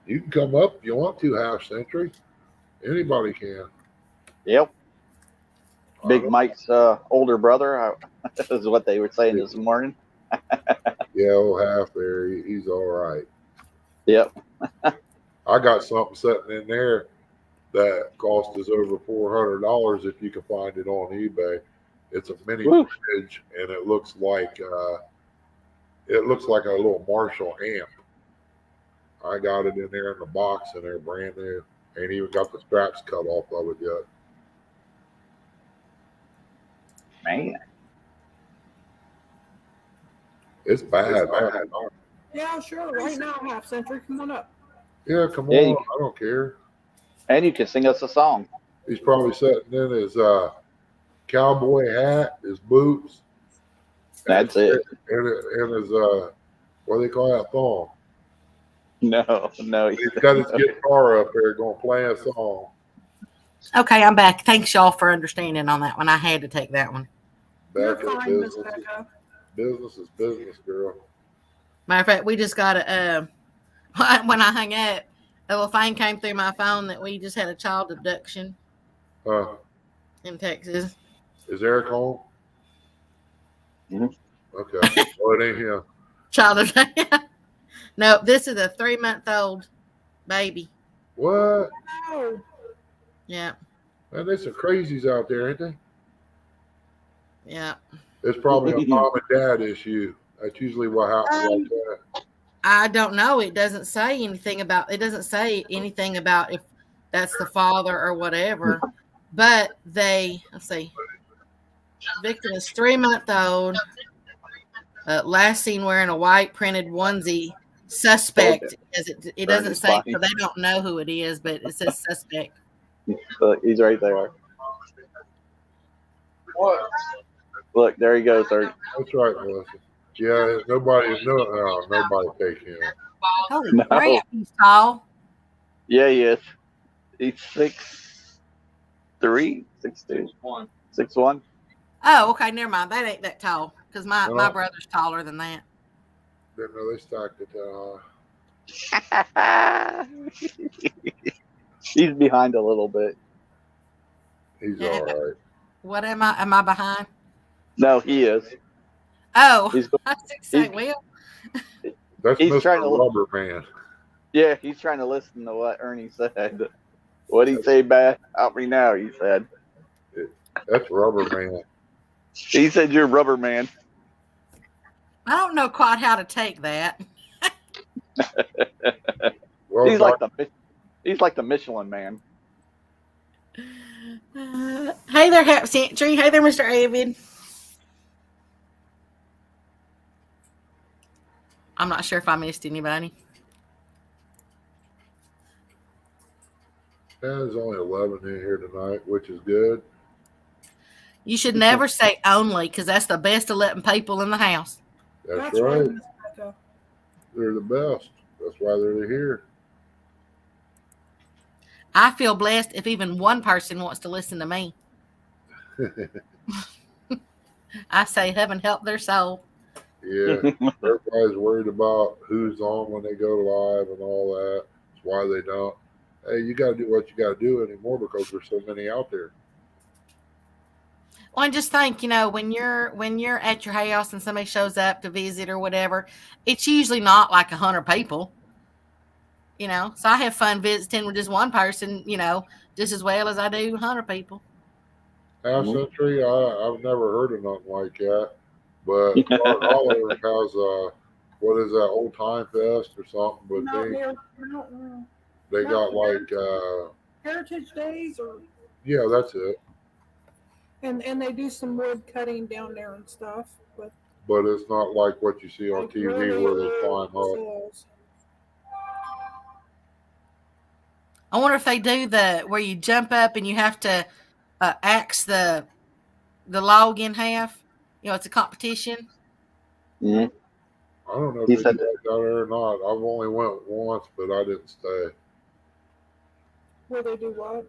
Speaker 2: You can come up if you want to, half century. Anybody can.
Speaker 6: Yep.
Speaker 2: I
Speaker 6: Big
Speaker 2: don't-
Speaker 6: Mike's older brother is what they were saying this morning.
Speaker 2: Yeah, old half there. He's all right.
Speaker 6: Yep.
Speaker 2: I got something sitting in there that cost us over $400 if you can find it on eBay. It's a mini
Speaker 6: Woo.
Speaker 2: fridge, and it looks like a little Marshall amp. I got it in there in the box, and they're brand new. Ain't even got the straps cut off of it yet.
Speaker 6: Man.
Speaker 2: It's bad.
Speaker 1: Yeah, sure. Right now, half century. Come on up.
Speaker 2: Yeah, come
Speaker 6: Yeah,
Speaker 2: on.
Speaker 6: you-
Speaker 2: I don't care.
Speaker 6: And you can sing us a song.
Speaker 2: He's probably sitting in his cowboy hat, his boots.
Speaker 6: That's it.
Speaker 2: And his what do they call that thong?
Speaker 6: No.
Speaker 2: He's got his guitar up there going to play a song.
Speaker 5: Okay, I'm back. Thanks y'all for understanding on that one. I had to take that one.
Speaker 1: You're
Speaker 2: Back in
Speaker 1: fine, Miss
Speaker 2: business.
Speaker 1: Becca.
Speaker 2: Business is business, girl.
Speaker 5: Matter of fact, we just got a when I hung up, a little thing came through my phone that we just had a child abduction in Texas.
Speaker 2: Is Eric home?
Speaker 6: Mhm.
Speaker 2: Okay. Oh, it ain't him.
Speaker 5: Child abduction. No, this is a 3-month-old baby.
Speaker 2: What?
Speaker 1: Oh,
Speaker 5: Yeah,
Speaker 2: Man, there's some crazies out there, ain't they?
Speaker 5: yeah.
Speaker 2: It's probably a mom and dad issue. That's usually what happens like that.
Speaker 5: I don't know. It doesn't say anything about. It doesn't say anything about if that's the father or whatever. But let's see. Victim is 3-month-old. Last seen wearing a white printed onesie. Suspect. It doesn't say, so they don't know who it is, but it says suspect.
Speaker 6: Look, he's right there. Look, there he goes, sir.
Speaker 2: That's right, Melissa. Yeah, nobody take him.
Speaker 5: Holy
Speaker 6: No.
Speaker 5: crap, he's tall.
Speaker 6: Yeah, he is. He's 6'3", 6'2", 6'1".
Speaker 5: Oh, okay, never mind. That ain't that tall because my
Speaker 2: No.
Speaker 5: brother's taller than that.
Speaker 2: Didn't know they stacked it that high.
Speaker 6: He's behind a little bit.
Speaker 2: He's
Speaker 5: Yeah.
Speaker 2: all right.
Speaker 5: What am I? Am I behind?
Speaker 6: No, he is.
Speaker 5: Oh,
Speaker 6: He's
Speaker 5: I was gonna say, well,
Speaker 2: That's
Speaker 6: He's
Speaker 2: Mr.
Speaker 6: trying to look-
Speaker 2: Rubber Man.
Speaker 6: Yeah, he's trying to listen to what Ernie said. What'd he say back? Help me now, he said.
Speaker 2: That's Rubber Man.
Speaker 6: He said you're rubber man.
Speaker 5: I don't know quite how to take that.
Speaker 2: Well,
Speaker 6: He's like the Michelin man.
Speaker 5: Hey there, Hap Century. Hey there, Mr. Avid. I'm not sure if I missed anybody.
Speaker 2: there's only 11 in here tonight, which is good.
Speaker 5: You should never say only because that's the best of letting people in the house.
Speaker 2: That's right.
Speaker 1: Miss Becca.
Speaker 2: They're the best. That's why they're here.
Speaker 5: I feel blessed if even one person wants to listen to me. I say heaven help their soul.
Speaker 2: Yeah, everybody's worried about who's on when they go live and all that. That's why they don't. Hey, you got to do what you got to do anymore because there's so many out there.
Speaker 5: Well, and just think, when you're at your house and somebody shows up to visit or whatever, it's usually not like 100 people. So I have fun visiting with just one person, just as well as I do 100 people.
Speaker 2: Half century, I've never heard of nothing like that. But Clark Holler has what is that, Old Time Fest or something? But they got like
Speaker 1: Heritage Days, or
Speaker 2: yeah, that's it.
Speaker 1: and they do some wood cutting down there and stuff.
Speaker 2: But it's not like what you see on
Speaker 1: like
Speaker 2: TV
Speaker 1: really
Speaker 2: where they climb up.
Speaker 1: sales.
Speaker 5: I wonder if they do where you jump up and you have to axe the log in half. It's a competition.
Speaker 6: Mhm.
Speaker 2: I don't know if
Speaker 6: He
Speaker 2: they
Speaker 6: said
Speaker 2: do that down there or not. I've only went once, but I didn't stay.
Speaker 1: Where they do what?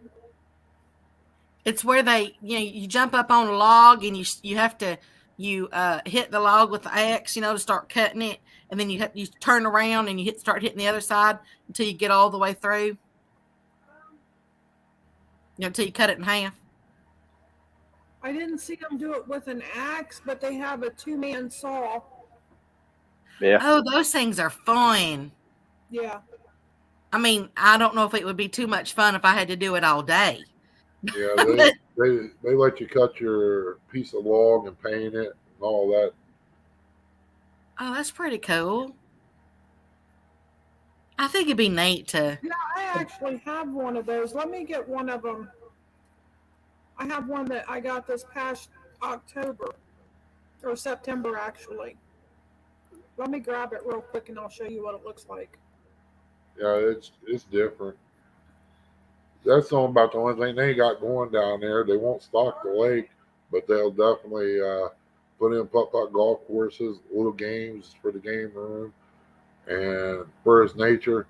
Speaker 5: It's where you jump up on a log and you have to you hit the log with the axe, to start cutting it, and then you turn around and you start hitting the other side until you get all the way through. Until you cut it in half.
Speaker 1: I didn't see them do it with an axe, but they have a 2-man saw.
Speaker 6: Yeah.
Speaker 5: Oh, those things are fun.
Speaker 1: Yeah.
Speaker 5: I mean, I don't know if it would be too much fun if I had to do it all day.
Speaker 2: Yeah, they let you cut your piece of log and paint it and all that.
Speaker 5: Oh, that's pretty cool. I think it'd be neat to.
Speaker 1: Yeah, I actually have one of those. Let me get one of them. I have one that I got this past October or September, actually. Let me grab it real quick and I'll show you what it looks like.
Speaker 2: Yeah, it's different. That's about the only thing they got going down there. They won't stock the lake, but they'll definitely put in putt-putt golf courses, little games for the game room. And for its nature,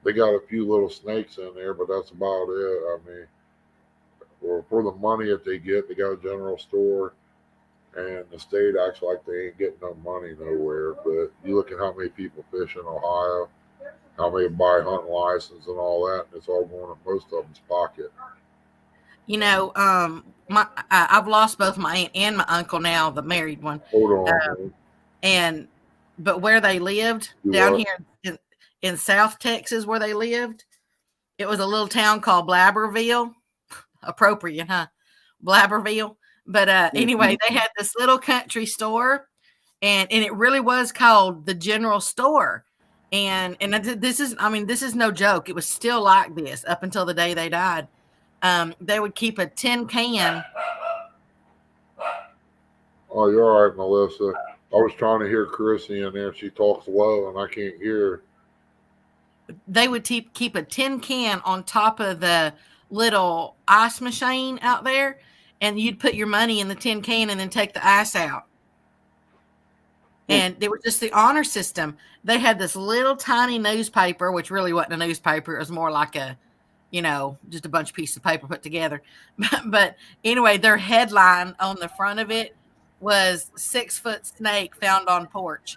Speaker 2: they got a few little snakes in there, but that's about it. I mean, for the money that they get, they got a general store, and the state acts like they ain't getting no money nowhere. But you look at how many people fish in Ohio, how many buy hunting license and all that, and it's all going in most of them's pocket.
Speaker 5: I've lost both my aunt and my uncle now, the married one.
Speaker 2: Hold on,
Speaker 5: But where they lived down here in South Texas, where they lived, it was a little town called Blabberville. Appropriate, huh? Blabberville. But anyway, they had this little country store, and it really was called the General Store. And this is no joke. It was still like this up until the day they died. They would keep a tin can.
Speaker 2: Oh, you're all right, Melissa. I was trying to hear Chrissy in there. She talks low, and I can't hear her.
Speaker 5: They would keep a tin can on top of the little ice machine out there, and you'd put your money in the tin can and then take the ice out. And they were just the honor system. They had this little tiny newspaper, which really wasn't a newspaper. It was more like just a bunch of pieces of paper put together. But anyway, their headline on the front of it was 6-foot snake found on porch.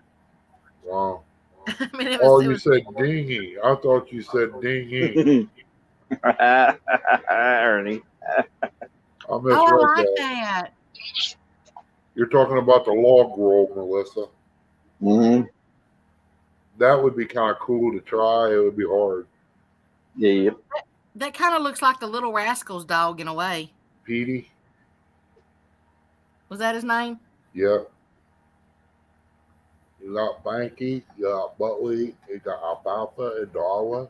Speaker 2: Wow.
Speaker 5: I mean,
Speaker 2: you said dingy. I thought you said dingy.
Speaker 6: Ernie.
Speaker 2: I misread
Speaker 5: that.
Speaker 2: You're talking about the log roll, Melissa.
Speaker 6: Mm-hmm.
Speaker 2: That would be kind of cool to try. It would be hard.
Speaker 6: Yeah.
Speaker 5: That kind of looks like the Little Rascals dog in a way.
Speaker 2: Petey?
Speaker 5: Was that his name?
Speaker 2: Yep. You got Banky, you got Buckley, you got Alfalfa and Darla.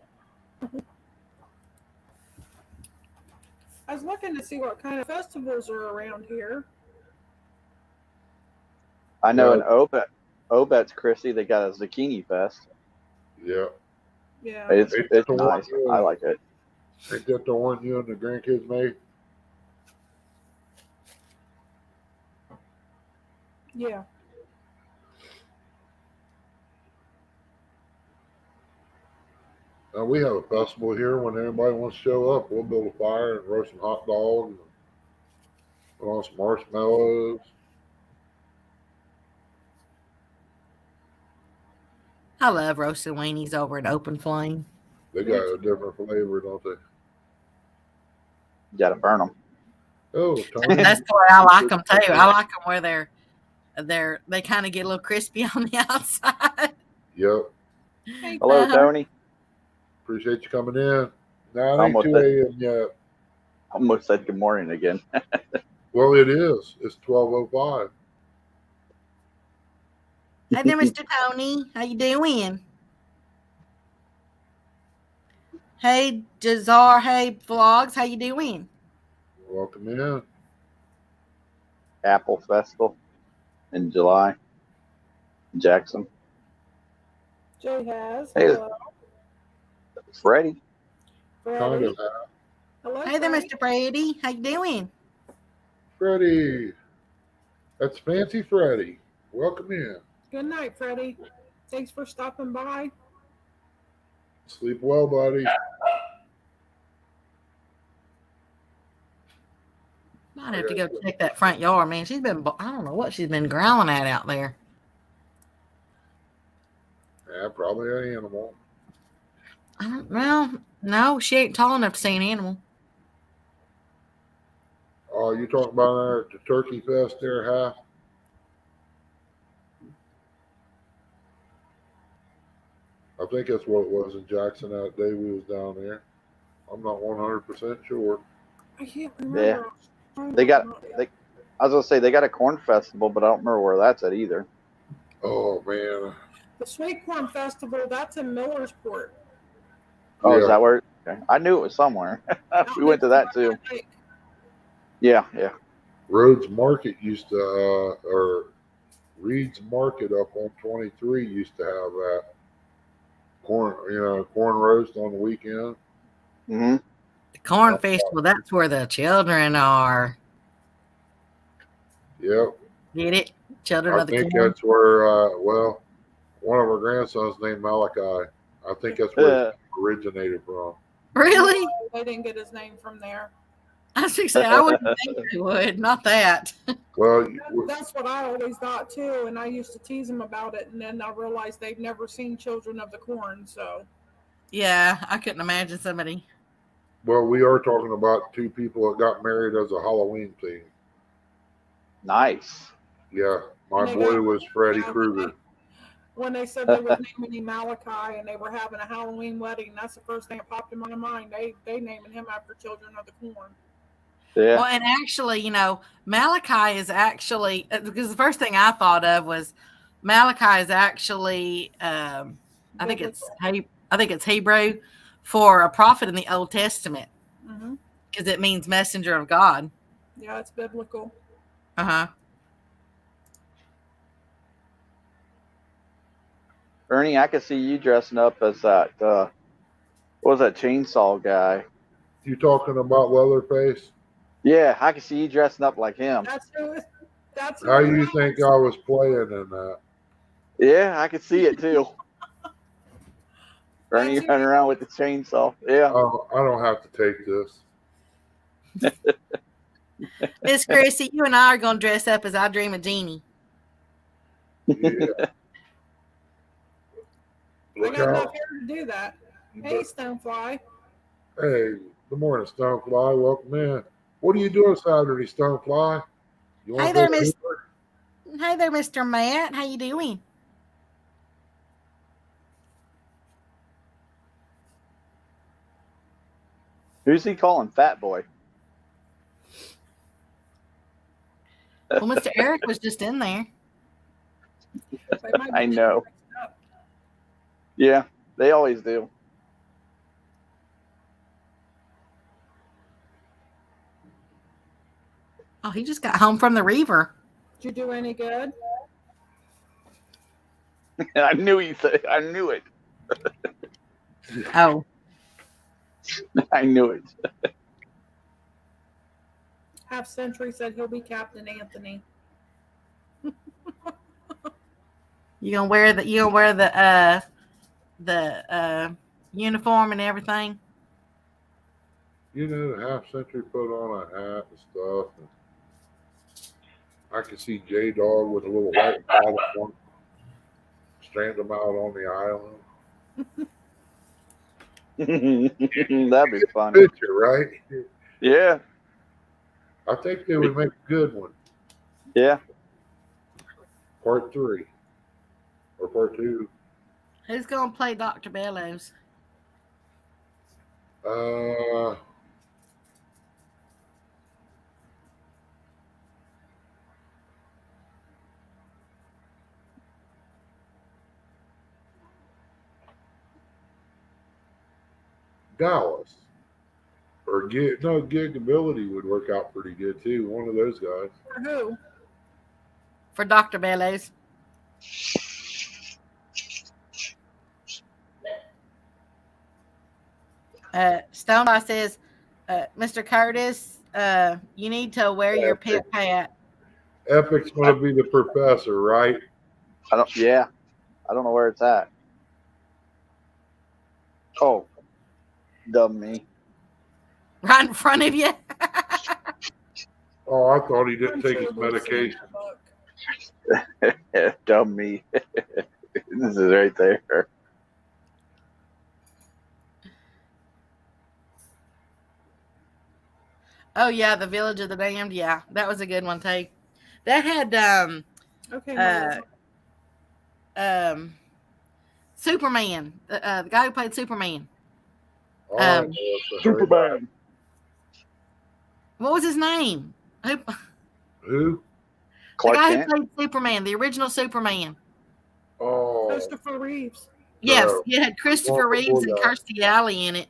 Speaker 1: I was looking to see what kind of festivals are around here.
Speaker 6: I know in Obet's, Chrissy, they got a zucchini fest.
Speaker 2: Yeah.
Speaker 1: Yeah.
Speaker 6: It's nice. I like it.
Speaker 2: Ain't that the one you and the grandkids made?
Speaker 1: Yeah.
Speaker 2: Now we have a festival here. When anybody wants to show up, we'll build a fire and roast some hot dogs and put on some marshmallows.
Speaker 5: I love roasted weenies over an open flame.
Speaker 2: They got a different flavor, don't they?
Speaker 6: You gotta burn them.
Speaker 2: Oh, Tony.
Speaker 5: That's the way I like them too. I like them where they kind of get a little crispy on the outside.
Speaker 2: Yep.
Speaker 1: Hey,
Speaker 6: Hello, Tony.
Speaker 2: Appreciate you coming in. Now it ain't 2 a.m. yet.
Speaker 6: Almost said good morning again.
Speaker 2: Well, it is. It's 12:05.
Speaker 5: Hey there, Mr. Tony. How you doing? Hey, Jazar. Hey, Vlogs. How you doing?
Speaker 2: Welcome in.
Speaker 6: Apple Festival in July. Jackson.
Speaker 1: Jay has.
Speaker 6: Hey,
Speaker 1: Hello.
Speaker 6: Freddie.
Speaker 2: Kind of.
Speaker 1: Hello,
Speaker 5: Hey there,
Speaker 1: Freddie.
Speaker 5: Mr. Brady. How you doing?
Speaker 2: Freddie. That's Fancy Freddie. Welcome in.
Speaker 1: Good night, Freddie. Thanks for stopping by.
Speaker 2: Sleep well, buddy.
Speaker 5: Might have to go check that front yard, man. She's been, I don't know what she's been growling at out there.
Speaker 2: Yeah, probably an animal.
Speaker 5: I don't know. No, she ain't tall enough to see an animal.
Speaker 2: Oh, you talking about there at the Turkey Fest there, huh? I think that's what it was in Jackson that day we was down there. I'm not 100% sure.
Speaker 1: I can't
Speaker 6: Yeah.
Speaker 1: remember.
Speaker 6: They got I was gonna say they got a corn festival, but I don't remember where that's at either.
Speaker 2: Oh man.
Speaker 1: The Sweet Corn Festival, that's in Millersport.
Speaker 6: Oh,
Speaker 2: Yeah.
Speaker 6: is that where? Okay. I knew it was somewhere. We went to that too. Yeah, yeah.
Speaker 2: Rhodes Market used to, or Reed's Market up on 23 used to have that corn roast on the weekend.
Speaker 6: Mm-hmm.
Speaker 5: The corn festival, that's where the children are.
Speaker 2: Yep.
Speaker 5: Get it? Children
Speaker 2: I
Speaker 5: of the
Speaker 2: think
Speaker 5: corn.
Speaker 2: that's where, one of our grandsons named Malachi. I think that's where it originated from.
Speaker 5: Really?
Speaker 1: They didn't get his name from there.
Speaker 5: I was just saying, I wouldn't think they would. Not that.
Speaker 2: Well,
Speaker 1: That's what I always thought too, and I used to tease them about it, and then I realized they've never seen Children of the Corn, so.
Speaker 5: Yeah, I couldn't imagine somebody.
Speaker 2: well, we are talking about two people that got married as a Halloween thing.
Speaker 6: Nice.
Speaker 2: Yeah, my
Speaker 1: And they
Speaker 2: boy
Speaker 1: got-
Speaker 2: was Freddy
Speaker 1: yeah,
Speaker 2: Krueger.
Speaker 1: When they said they was naming him Malachi and they were having a Halloween wedding, that's the first thing that popped in my mind. They naming him after Children of the Corn.
Speaker 6: Yeah.
Speaker 5: Well, and actually, Malachi is actually, because the first thing I thought of was Malachi is actually, I think it's Hebrew for a prophet in the Old Testament, because it means messenger of God.
Speaker 1: Yeah, it's biblical.
Speaker 5: Uh-huh.
Speaker 6: Ernie, I could see you dressing up as that. What was that chainsaw guy?
Speaker 2: You talking about Leatherface?
Speaker 6: Yeah, I could see you dressing up like him.
Speaker 1: That's who. That's who
Speaker 2: How
Speaker 1: it
Speaker 2: you
Speaker 1: was.
Speaker 2: think I was playing in that?
Speaker 6: Yeah, I could see it too. Ernie
Speaker 1: That's who-
Speaker 6: running around with the chainsaw. Yeah.
Speaker 2: I don't have to take this.
Speaker 5: Miss Chrissy, you and I are going to dress up as I Dream of Jeannie.
Speaker 2: Yeah.
Speaker 1: I
Speaker 2: Look
Speaker 1: got enough
Speaker 2: out.
Speaker 1: hair to do that. Hey, Stonefly.
Speaker 2: Hey, good morning, Stonefly. Welcome in. What are you doing Saturday, Stonefly? You
Speaker 5: Hey
Speaker 2: want
Speaker 5: there,
Speaker 2: to
Speaker 5: Miss. Hey there, Mr. Matt. How you doing?
Speaker 6: Who's he calling Fat Boy?
Speaker 5: Well, Mr. Eric was just in there.
Speaker 1: They might be
Speaker 6: I know.
Speaker 1: mixed up.
Speaker 6: Yeah, they always do.
Speaker 5: Oh, he just got home from the Reaver.
Speaker 1: Did you do any good?
Speaker 6: I knew he said. I knew it.
Speaker 5: Oh,
Speaker 6: I knew it.
Speaker 1: Half Century said he'll be Captain Anthony.
Speaker 5: you gonna wear the uniform and everything?
Speaker 2: You know, the half century put on a hat and stuff. And I can see J Dog with a little white bottle on, strand them out on the island.
Speaker 6: That'd be funny.
Speaker 2: Picture, right?
Speaker 6: Yeah,
Speaker 2: I think they would make a good one.
Speaker 6: yeah.
Speaker 2: Part 3 or part 2.
Speaker 5: Who's gonna play Dr. Bellows?
Speaker 2: Dallas. Or Gigability would work out pretty good too. One of those guys.
Speaker 1: For who?
Speaker 5: For Dr. Bellows. Stonebot says, Mr. Curtis, you need to wear your pip hat.
Speaker 2: Epic's going to be the professor, right?
Speaker 6: Yeah. I don't know where it's at. Oh, dumb me.
Speaker 5: Right in front of you.
Speaker 2: Oh, I thought he didn't
Speaker 1: I'm
Speaker 2: take
Speaker 1: sure
Speaker 2: his
Speaker 1: we'll see in
Speaker 2: medication.
Speaker 1: the book.
Speaker 6: Dumb me. This is right there.
Speaker 5: Oh yeah, the Village of the Damned. Yeah, that was a good one too. That had
Speaker 1: Okay,
Speaker 5: uh
Speaker 1: Mom.
Speaker 5: Superman, the guy who played Superman.
Speaker 2: All right,
Speaker 5: Um,
Speaker 2: Melissa, hurry back.
Speaker 6: Superman.
Speaker 5: what was his name? The
Speaker 2: Who?
Speaker 6: Clark
Speaker 5: guy who
Speaker 6: Kent.
Speaker 5: played Superman, the original Superman.
Speaker 2: Oh,
Speaker 1: Christopher Reeves.
Speaker 5: Yes,
Speaker 2: no.
Speaker 5: it had Christopher
Speaker 2: One
Speaker 5: Reeves
Speaker 2: before
Speaker 5: and
Speaker 2: that.
Speaker 5: Kirstie Alley in it.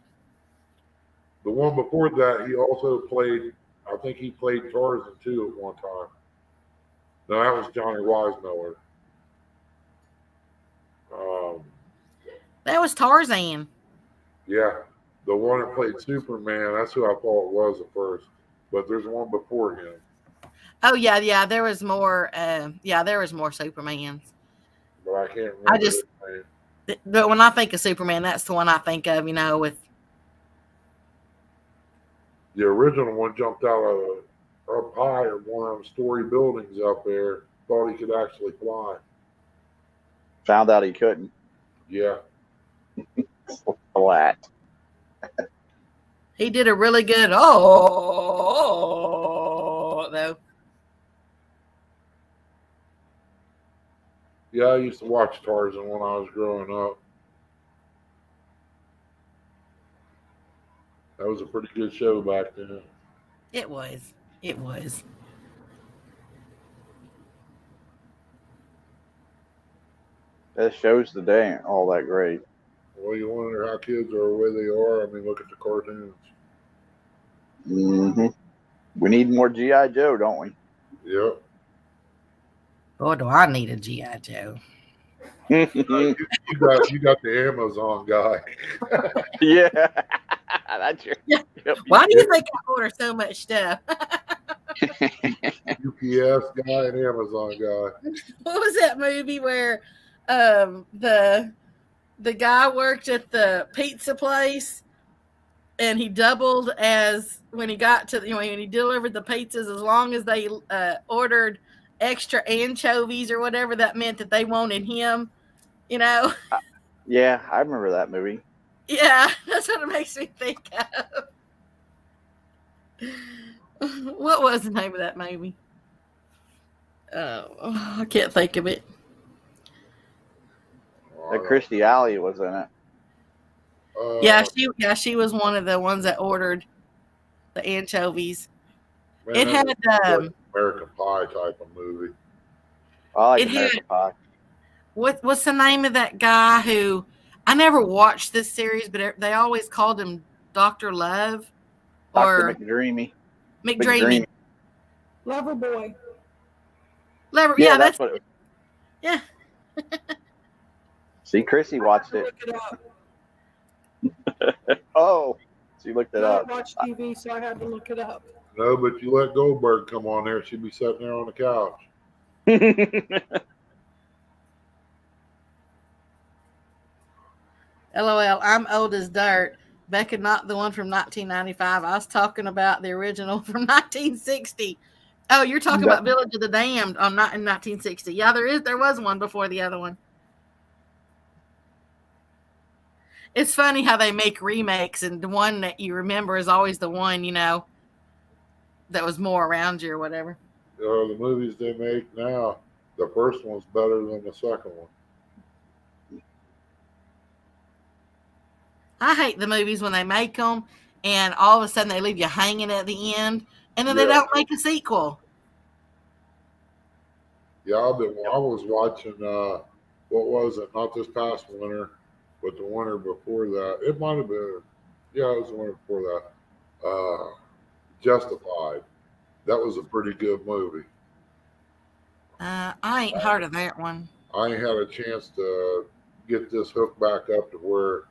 Speaker 2: The one before that, he also played. I think he played Tarzan too at one time. No, that was Johnny Weissmuller.
Speaker 5: That was Tarzan.
Speaker 2: Yeah, the one that played Superman. That's who I thought it was at first. But there's one before him.
Speaker 5: Oh yeah. There was more. There was more Supermans.
Speaker 2: But I can't remember
Speaker 5: I just,
Speaker 2: his name.
Speaker 5: but when I think of Superman, that's the one I think of. With
Speaker 2: The original one jumped out of up high of one of them story buildings up there. Thought he could actually fly.
Speaker 6: Found out he couldn't.
Speaker 2: Yeah.
Speaker 6: Flat.
Speaker 5: he did a really good though.
Speaker 2: Yeah, I used to watch Tarzan when I was growing up. That was a pretty good show back then.
Speaker 5: It was. It was.
Speaker 6: That shows today ain't all that great.
Speaker 2: Well, you wonder how kids are the way they are. I mean, look at the cartoons.
Speaker 6: Mm-hmm. We need more G.I. Joe, don't we?
Speaker 2: Yep.
Speaker 5: Boy, do I need a G.I. Joe.
Speaker 2: You got the Amazon guy.
Speaker 6: Yeah. That's your.
Speaker 5: Yeah.
Speaker 6: Yep.
Speaker 5: Why do you think I order so much stuff?
Speaker 2: UPS guy and Amazon guy.
Speaker 5: What was that movie where the guy worked at the pizza place and he doubled as when he got to when he delivered the pizzas, as long as they ordered extra anchovies or whatever, that meant that they wanted him,
Speaker 6: Yeah, I remember that movie.
Speaker 5: Yeah, that's what it makes me think of. What was the name of that movie? Oh, I can't think of it.
Speaker 6: That Kirstie Alley was in it.
Speaker 5: She was one of the ones that ordered the anchovies.
Speaker 2: Man,
Speaker 5: It had
Speaker 2: like American Pie type of movie.
Speaker 6: I like American Pie.
Speaker 5: What's the name of that guy who I never watched this series, but they always called him Dr. Love or
Speaker 6: Dr. McDreamy.
Speaker 5: McDreamy.
Speaker 1: Loverboy.
Speaker 5: Yeah,
Speaker 6: that's what it was.
Speaker 5: Yeah.
Speaker 6: See, Chrissy watched it.
Speaker 1: Look it up.
Speaker 6: Oh, she looked it
Speaker 1: I
Speaker 6: up.
Speaker 1: don't watch TV, so I had to look it up.
Speaker 2: No, but you let Goldberg come on there, she'd be sitting there on the couch.
Speaker 5: LOL, I'm old as dirt. Becca, not the one from 1995. I was talking about the original from 1960. Oh, you're talking about Village of the Damned in 1960. Yeah, there was one before the other one. It's funny how they make remakes, and the one that you remember is always the one, that was more around you or whatever.
Speaker 2: The movies they make now, the first one's better than the second one.
Speaker 5: I hate the movies when they make them and all of a sudden they leave you hanging at the end, and then they don't make a sequel.
Speaker 2: Yeah, I was watching, what was it? Not this past winter, but the winter before that. It might have been, it was the winter before that. Justified. That was a pretty good movie.
Speaker 5: I ain't heard of that one.
Speaker 2: I ain't had a chance to get this hooked back up to where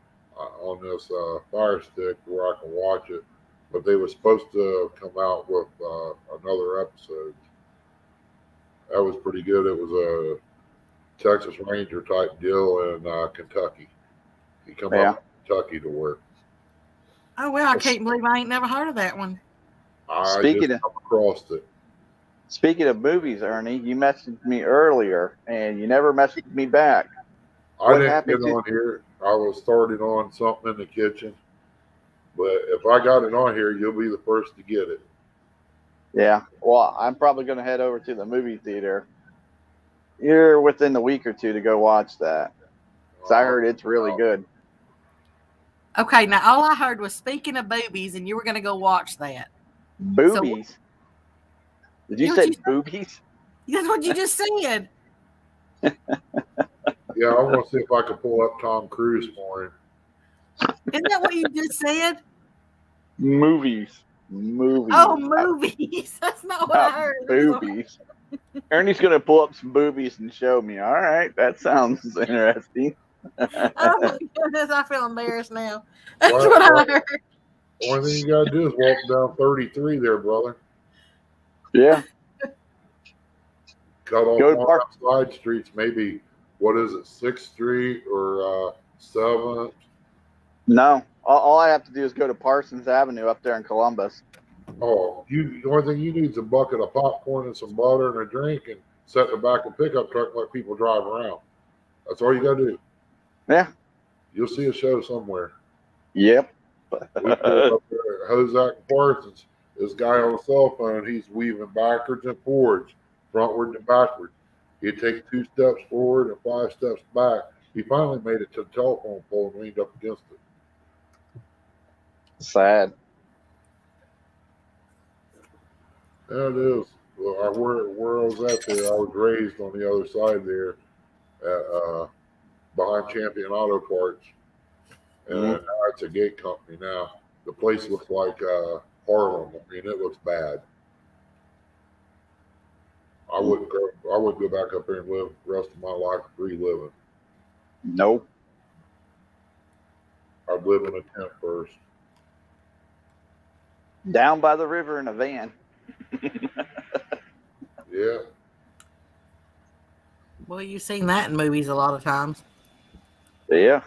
Speaker 2: on this Fire Stick where I can watch it, but they were supposed to come out with another episode. That was pretty good. It was a Texas Ranger type deal in Kentucky. He come up to Kentucky to work.
Speaker 5: Oh well, I can't believe I ain't never heard of that one.
Speaker 2: I just come across it.
Speaker 6: Speaking of movies, Ernie, you messaged me earlier and you never messaged me back.
Speaker 2: I
Speaker 6: What
Speaker 2: didn't
Speaker 6: happened
Speaker 2: get
Speaker 6: to-
Speaker 2: on here. I was starting on something in the kitchen. But if I got it on here, you'll be the first to get it.
Speaker 6: Yeah. Well, I'm probably going to head over to the movie theater here within the week or two to go watch that. 'Cause I heard it's really good.
Speaker 5: Okay, now all I heard was speaking of boobies, and you were going to go watch that.
Speaker 6: Boobies. Did you
Speaker 5: You know
Speaker 6: say
Speaker 5: what
Speaker 6: boobies?
Speaker 5: That's what you just said.
Speaker 2: Yeah, I want to see if I can pull up Tom Cruise for him.
Speaker 5: Isn't that what you just said?
Speaker 6: Movies. Movies.
Speaker 5: Oh, movies. That's not what I
Speaker 6: Not
Speaker 5: heard. I'm sorry.
Speaker 6: boobies. Ernie's going to pull up some boobies and show me. All right. That sounds interesting.
Speaker 5: Oh my goodness, I feel embarrassed now. That's
Speaker 2: Well,
Speaker 5: what I
Speaker 2: well,
Speaker 5: heard.
Speaker 2: The only thing you got to do is walk down 33 there, brother.
Speaker 6: Yeah.
Speaker 2: Cut off
Speaker 6: Go to
Speaker 2: one
Speaker 6: Park.
Speaker 2: of the side streets, maybe, what is it, 6th Street or 7th?
Speaker 6: No. All I have to do is go to Parsons Avenue up there in Columbus.
Speaker 2: Oh, the only thing you need is a bucket of popcorn and some butter and a drink and set in the back of a pickup truck and let people drive around. That's all you got to do.
Speaker 6: Yeah.
Speaker 2: You'll see a show somewhere.
Speaker 6: Yep.
Speaker 2: We pulled up there at Hozak and Parsons. This guy on a cell phone, he's weaving backwards and forwards, frontward and backwards. He'd take 2 steps forward and 5 steps back. He finally made it to the telephone pole and leaned up against it.
Speaker 6: Sad.
Speaker 2: Yeah, it is. Well, where I was at there, I was raised on the other side there, at, behind Champion Auto Parts, and now it's a gate company now. The place looks like Harlem. I mean, it looks bad. I wouldn't go back up there and live the rest of my life free living.
Speaker 6: Nope.
Speaker 2: I'd live in a tent first.
Speaker 6: Down by the river in a van.
Speaker 2: Yeah.
Speaker 5: Well, you've seen that in movies a lot of times.
Speaker 6: Yeah.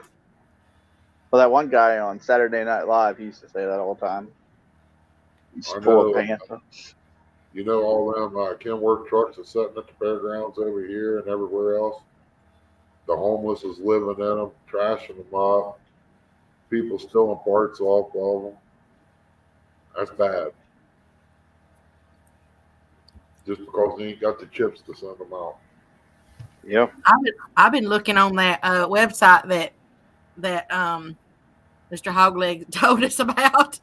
Speaker 6: Well, that one guy on Saturday Night Live, he used to say that all the time. He's
Speaker 2: I
Speaker 6: full of
Speaker 2: know.
Speaker 6: pants.
Speaker 2: You know, all them Kenworth trucks are sitting at the fairgrounds over here and everywhere else. The homeless is living in them, trashing them up. People stealing parts off of them. That's bad. Just because they ain't got the chips to send them out.
Speaker 6: Yep.
Speaker 5: I've been looking on that website that Mr. Hogleg told us about.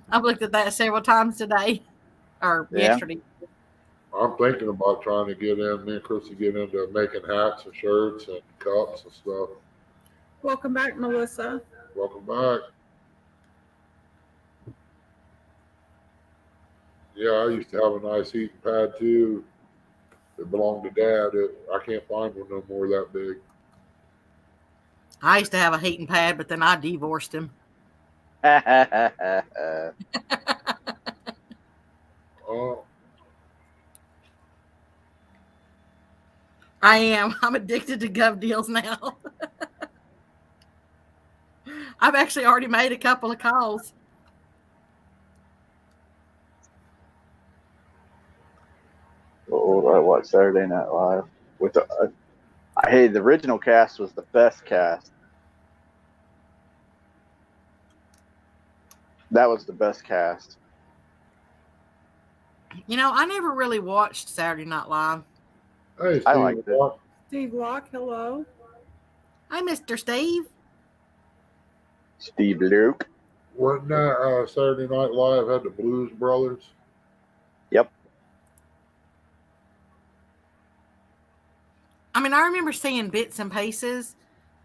Speaker 5: I've looked at that several times today or yesterday.
Speaker 2: I'm thinking about trying to get in, me and Chrissy get into making hats and shirts and cups and stuff.
Speaker 1: Welcome back, Melissa.
Speaker 2: Welcome back. Yeah, I used to have a nice heating pad too. It belonged to Dad. I can't find one no more that big.
Speaker 5: I used to have a heating pad, but then I divorced him.
Speaker 2: Oh,
Speaker 5: I am. I'm addicted to Gov Deals now. I've actually already made a couple of calls.
Speaker 6: I watched Saturday Night Live with hey, the original cast was the best cast. That was the best cast.
Speaker 5: You know, I never really watched Saturday Night Live.
Speaker 2: hey, Steve.
Speaker 6: I liked it.
Speaker 1: Steve Locke, hello.
Speaker 5: Hi, Mr. Steve.
Speaker 6: Steve Luke.
Speaker 2: Wasn't that Saturday Night Live had the Blues Brothers?
Speaker 6: Yep.
Speaker 5: I mean, I remember seeing bits and pieces,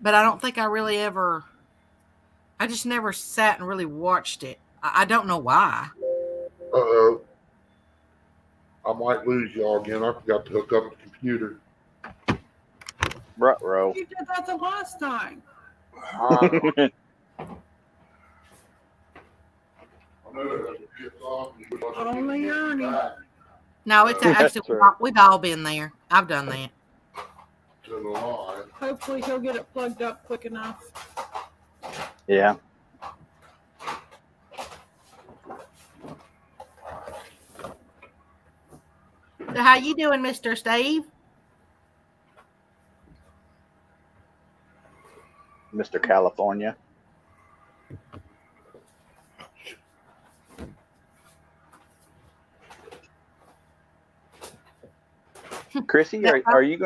Speaker 5: but I don't think I really ever. I just never sat and really watched it. I don't know why.
Speaker 2: Uh-oh. I might lose y'all again. I forgot to hook up the computer.
Speaker 6: Ruh-roh.
Speaker 1: You did that the last time. Only Ernie.
Speaker 5: No, it's actually
Speaker 6: That's right.
Speaker 5: we've all been there. I've done that.
Speaker 2: To the line.
Speaker 1: Hopefully he'll get it plugged up quick enough.
Speaker 6: Yeah.
Speaker 5: So how you doing, Mr. Steve?
Speaker 6: Mr. California. Chrissy, are you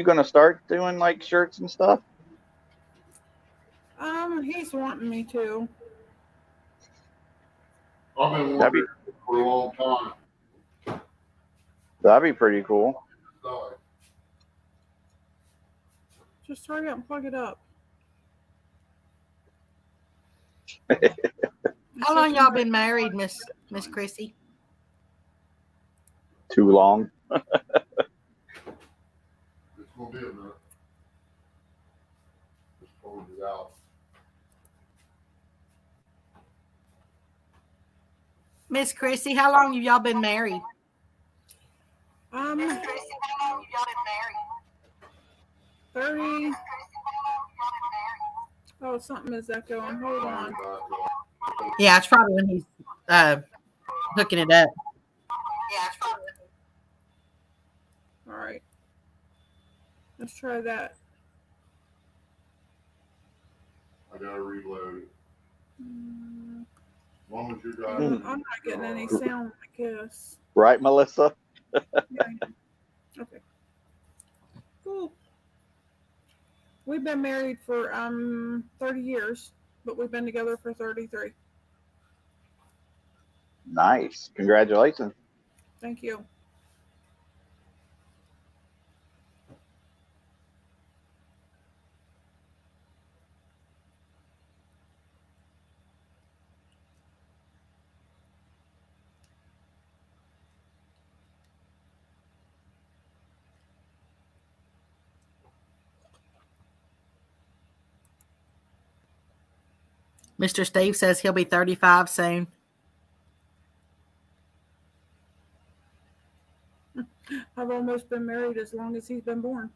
Speaker 6: gonna start doing like shirts and stuff?
Speaker 1: He's wanting me to.
Speaker 2: I've been wondering for a long time.
Speaker 6: That'd be pretty cool.
Speaker 1: Just hurry up and plug it up.
Speaker 5: How long y'all been married, Miss Chrissy?
Speaker 6: Too long.
Speaker 2: It's gonna be a minute. Just pulling it out.
Speaker 5: Miss Chrissy, how long have y'all been married?
Speaker 1: 30. Oh, something is echoing. Hold on.
Speaker 5: Yeah, it's probably when he's hooking it up.
Speaker 1: All right. Let's try that.
Speaker 2: I gotta reload it. As long as you guys.
Speaker 1: I'm not getting any sound, I guess.
Speaker 6: Right, Melissa?
Speaker 1: Yeah. Okay. Cool. We've been married for 30 years, but we've been together for 33.
Speaker 6: Nice. Congratulations.
Speaker 1: Thank you.
Speaker 5: Mr. Steve says he'll be 35 soon.
Speaker 1: I've almost been married as long as he's been born.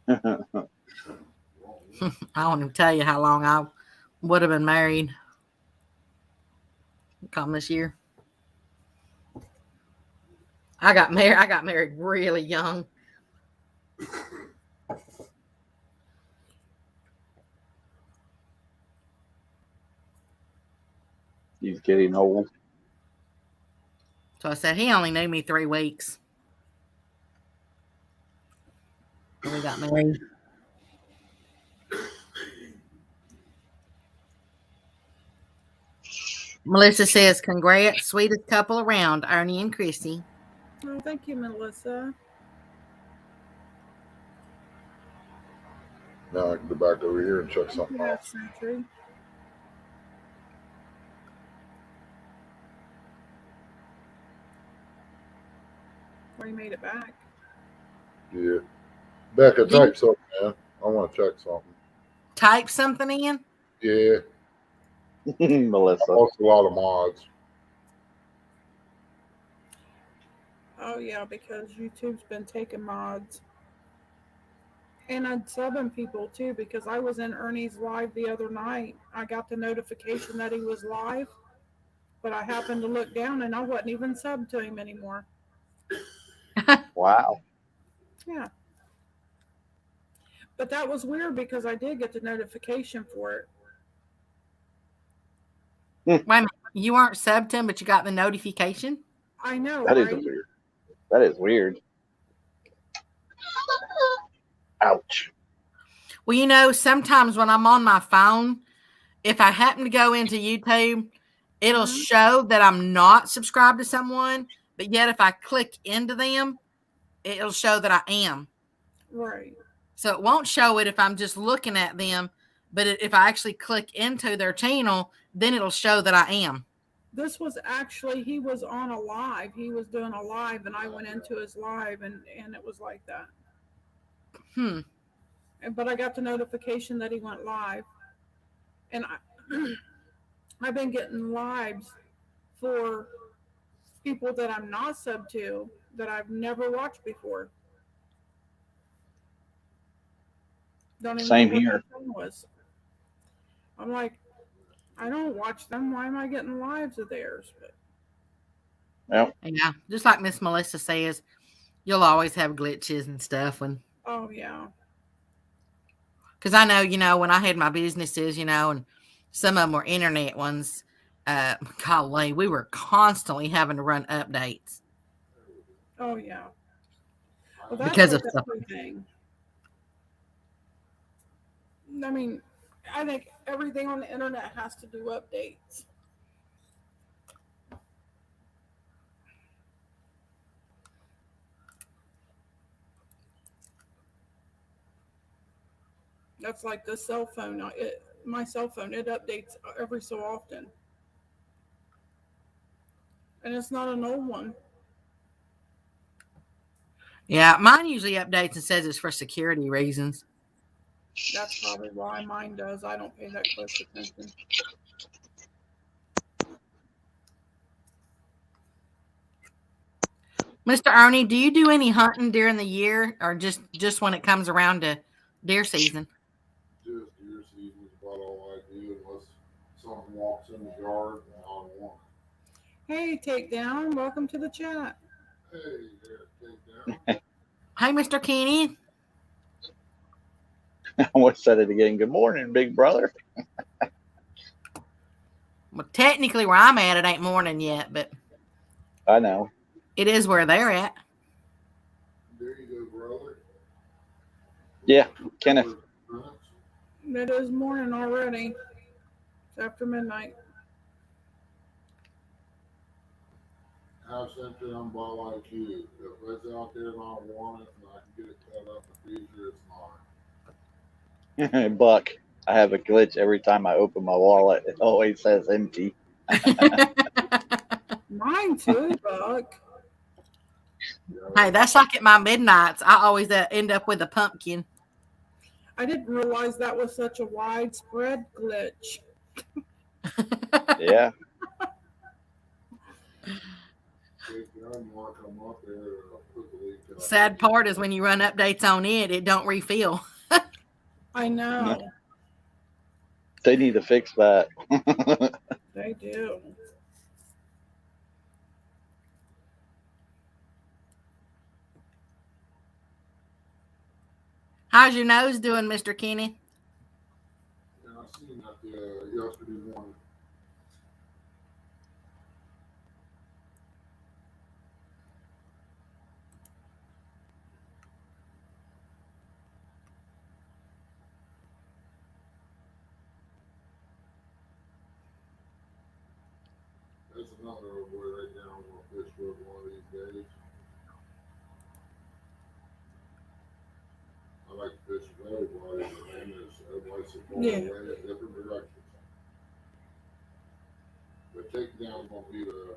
Speaker 5: I won't even tell you how long I would have been married. Come this year. I got married really young.
Speaker 6: He's getting old.
Speaker 5: So I said he only knew me 3 weeks. And we got married. Melissa says, congrats, sweetest couple around, Ernie and Chrissy.
Speaker 1: Oh, thank you, Melissa.
Speaker 2: Now I can go back over here and check
Speaker 1: Thank
Speaker 2: something
Speaker 1: you,
Speaker 2: out.
Speaker 1: Half Century. Well, you made it back.
Speaker 2: Yeah. Becca, type something, man. I want to check something.
Speaker 5: Type something in.
Speaker 2: Yeah.
Speaker 6: Melissa.
Speaker 2: I lost a lot of mods.
Speaker 1: Oh, yeah, because YouTube's been taking mods. And I'm subbing people, too, because I was in Ernie's live the other night. I got the notification that he was live, but I happened to look down, and I wasn't even subbed to him anymore.
Speaker 6: Wow.
Speaker 1: Yeah. But that was weird because I did get the notification for it.
Speaker 5: Wait a minute. You weren't subbed to him, but you got the notification?
Speaker 1: I know,
Speaker 6: That is
Speaker 1: right?
Speaker 6: weird. That is weird. Ouch.
Speaker 5: Well, you know, sometimes when I'm on my phone, if I happen to go into YouTube, it'll show that I'm not subscribed to someone, but yet if I click into them, it'll show that I am.
Speaker 1: Right.
Speaker 5: So it won't show it if I'm just looking at them, but if I actually click into their channel, then it'll show that I am.
Speaker 1: This was actually, he was on a live. He was doing a live, and I went into his live, and it was like that. But I got the notification that he went live. And I've been getting lives for people that I'm not sub to that I've never watched before. Don't even
Speaker 6: Same
Speaker 1: know what
Speaker 6: here.
Speaker 1: their thing was. I'm like, I don't watch them. Why am I getting lives of theirs? But
Speaker 6: Yeah.
Speaker 5: Yeah, just like Miss Melissa says, you'll always have glitches and stuff.
Speaker 1: Oh yeah.
Speaker 5: Because I know, when I had my businesses, and some of them were internet ones, golly, we were constantly having to run updates
Speaker 1: Oh yeah. Well, that's
Speaker 5: because
Speaker 1: with
Speaker 5: of stuff.
Speaker 1: everything. I mean, I think everything on the internet has to do updates. That's like the cell phone. My cell phone, it updates every so often. And it's not an old one.
Speaker 5: Yeah, mine usually updates and says it's for security reasons.
Speaker 1: That's probably why mine does. I don't pay that close attention.
Speaker 5: Mr. Ernie, do you do any hunting during the year, or just when it comes around to deer season?
Speaker 2: Just deer season is about all I do, unless someone walks in the yard and I don't want
Speaker 1: Hey, Takedown, welcome to the chat.
Speaker 2: it. Hey there, take down.
Speaker 5: Hey, Mr. Kenny.
Speaker 6: I want to say it again. Good morning, big brother.
Speaker 5: Well, technically, where I'm at, it ain't morning yet, but
Speaker 6: I know.
Speaker 5: it is where they're at.
Speaker 2: There you go, brother.
Speaker 6: Yeah, Kenneth.
Speaker 1: It is morning already. It's after midnight.
Speaker 2: Have something on by like you. If it's out there and I want it and I can get it cut up in the freezer, it's mine.
Speaker 6: Buck, I have a glitch every time I open my wallet. It always says empty.
Speaker 1: Mine too, Buck.
Speaker 5: Hey, that's like at my midnights. I always end up with a pumpkin.
Speaker 1: I didn't realize that was such a widespread glitch.
Speaker 6: Yeah.
Speaker 5: Sad part is when you run updates on it don't refill.
Speaker 1: I know.
Speaker 6: They need to fix that.
Speaker 1: They do.
Speaker 5: How's your nose doing, Mr. Kenny?
Speaker 2: Yeah, I seen that yesterday morning. That's another old boy right now. I'm gonna fish with one of these days. I like to fish with everybody, and everybody's supposed to way in different directions. But takedown won't be the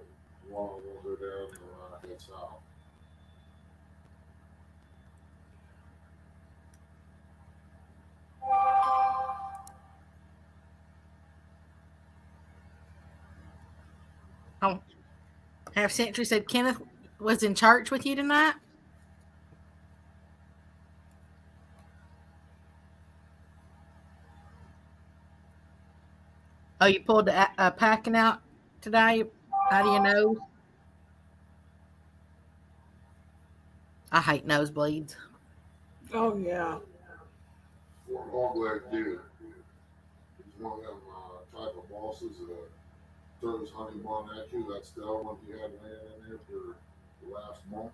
Speaker 2: one we'll go down and head south.
Speaker 5: Oh, Half Century said Kenneth was in church with you tonight. Oh, you pulled the packing out today out of your nose? I hate nosebleeds.
Speaker 1: Oh yeah.
Speaker 2: Well, I'm all glad dude. He's one of them type of bosses that throws honey bun at you. That's the one he had laying in there for the last month.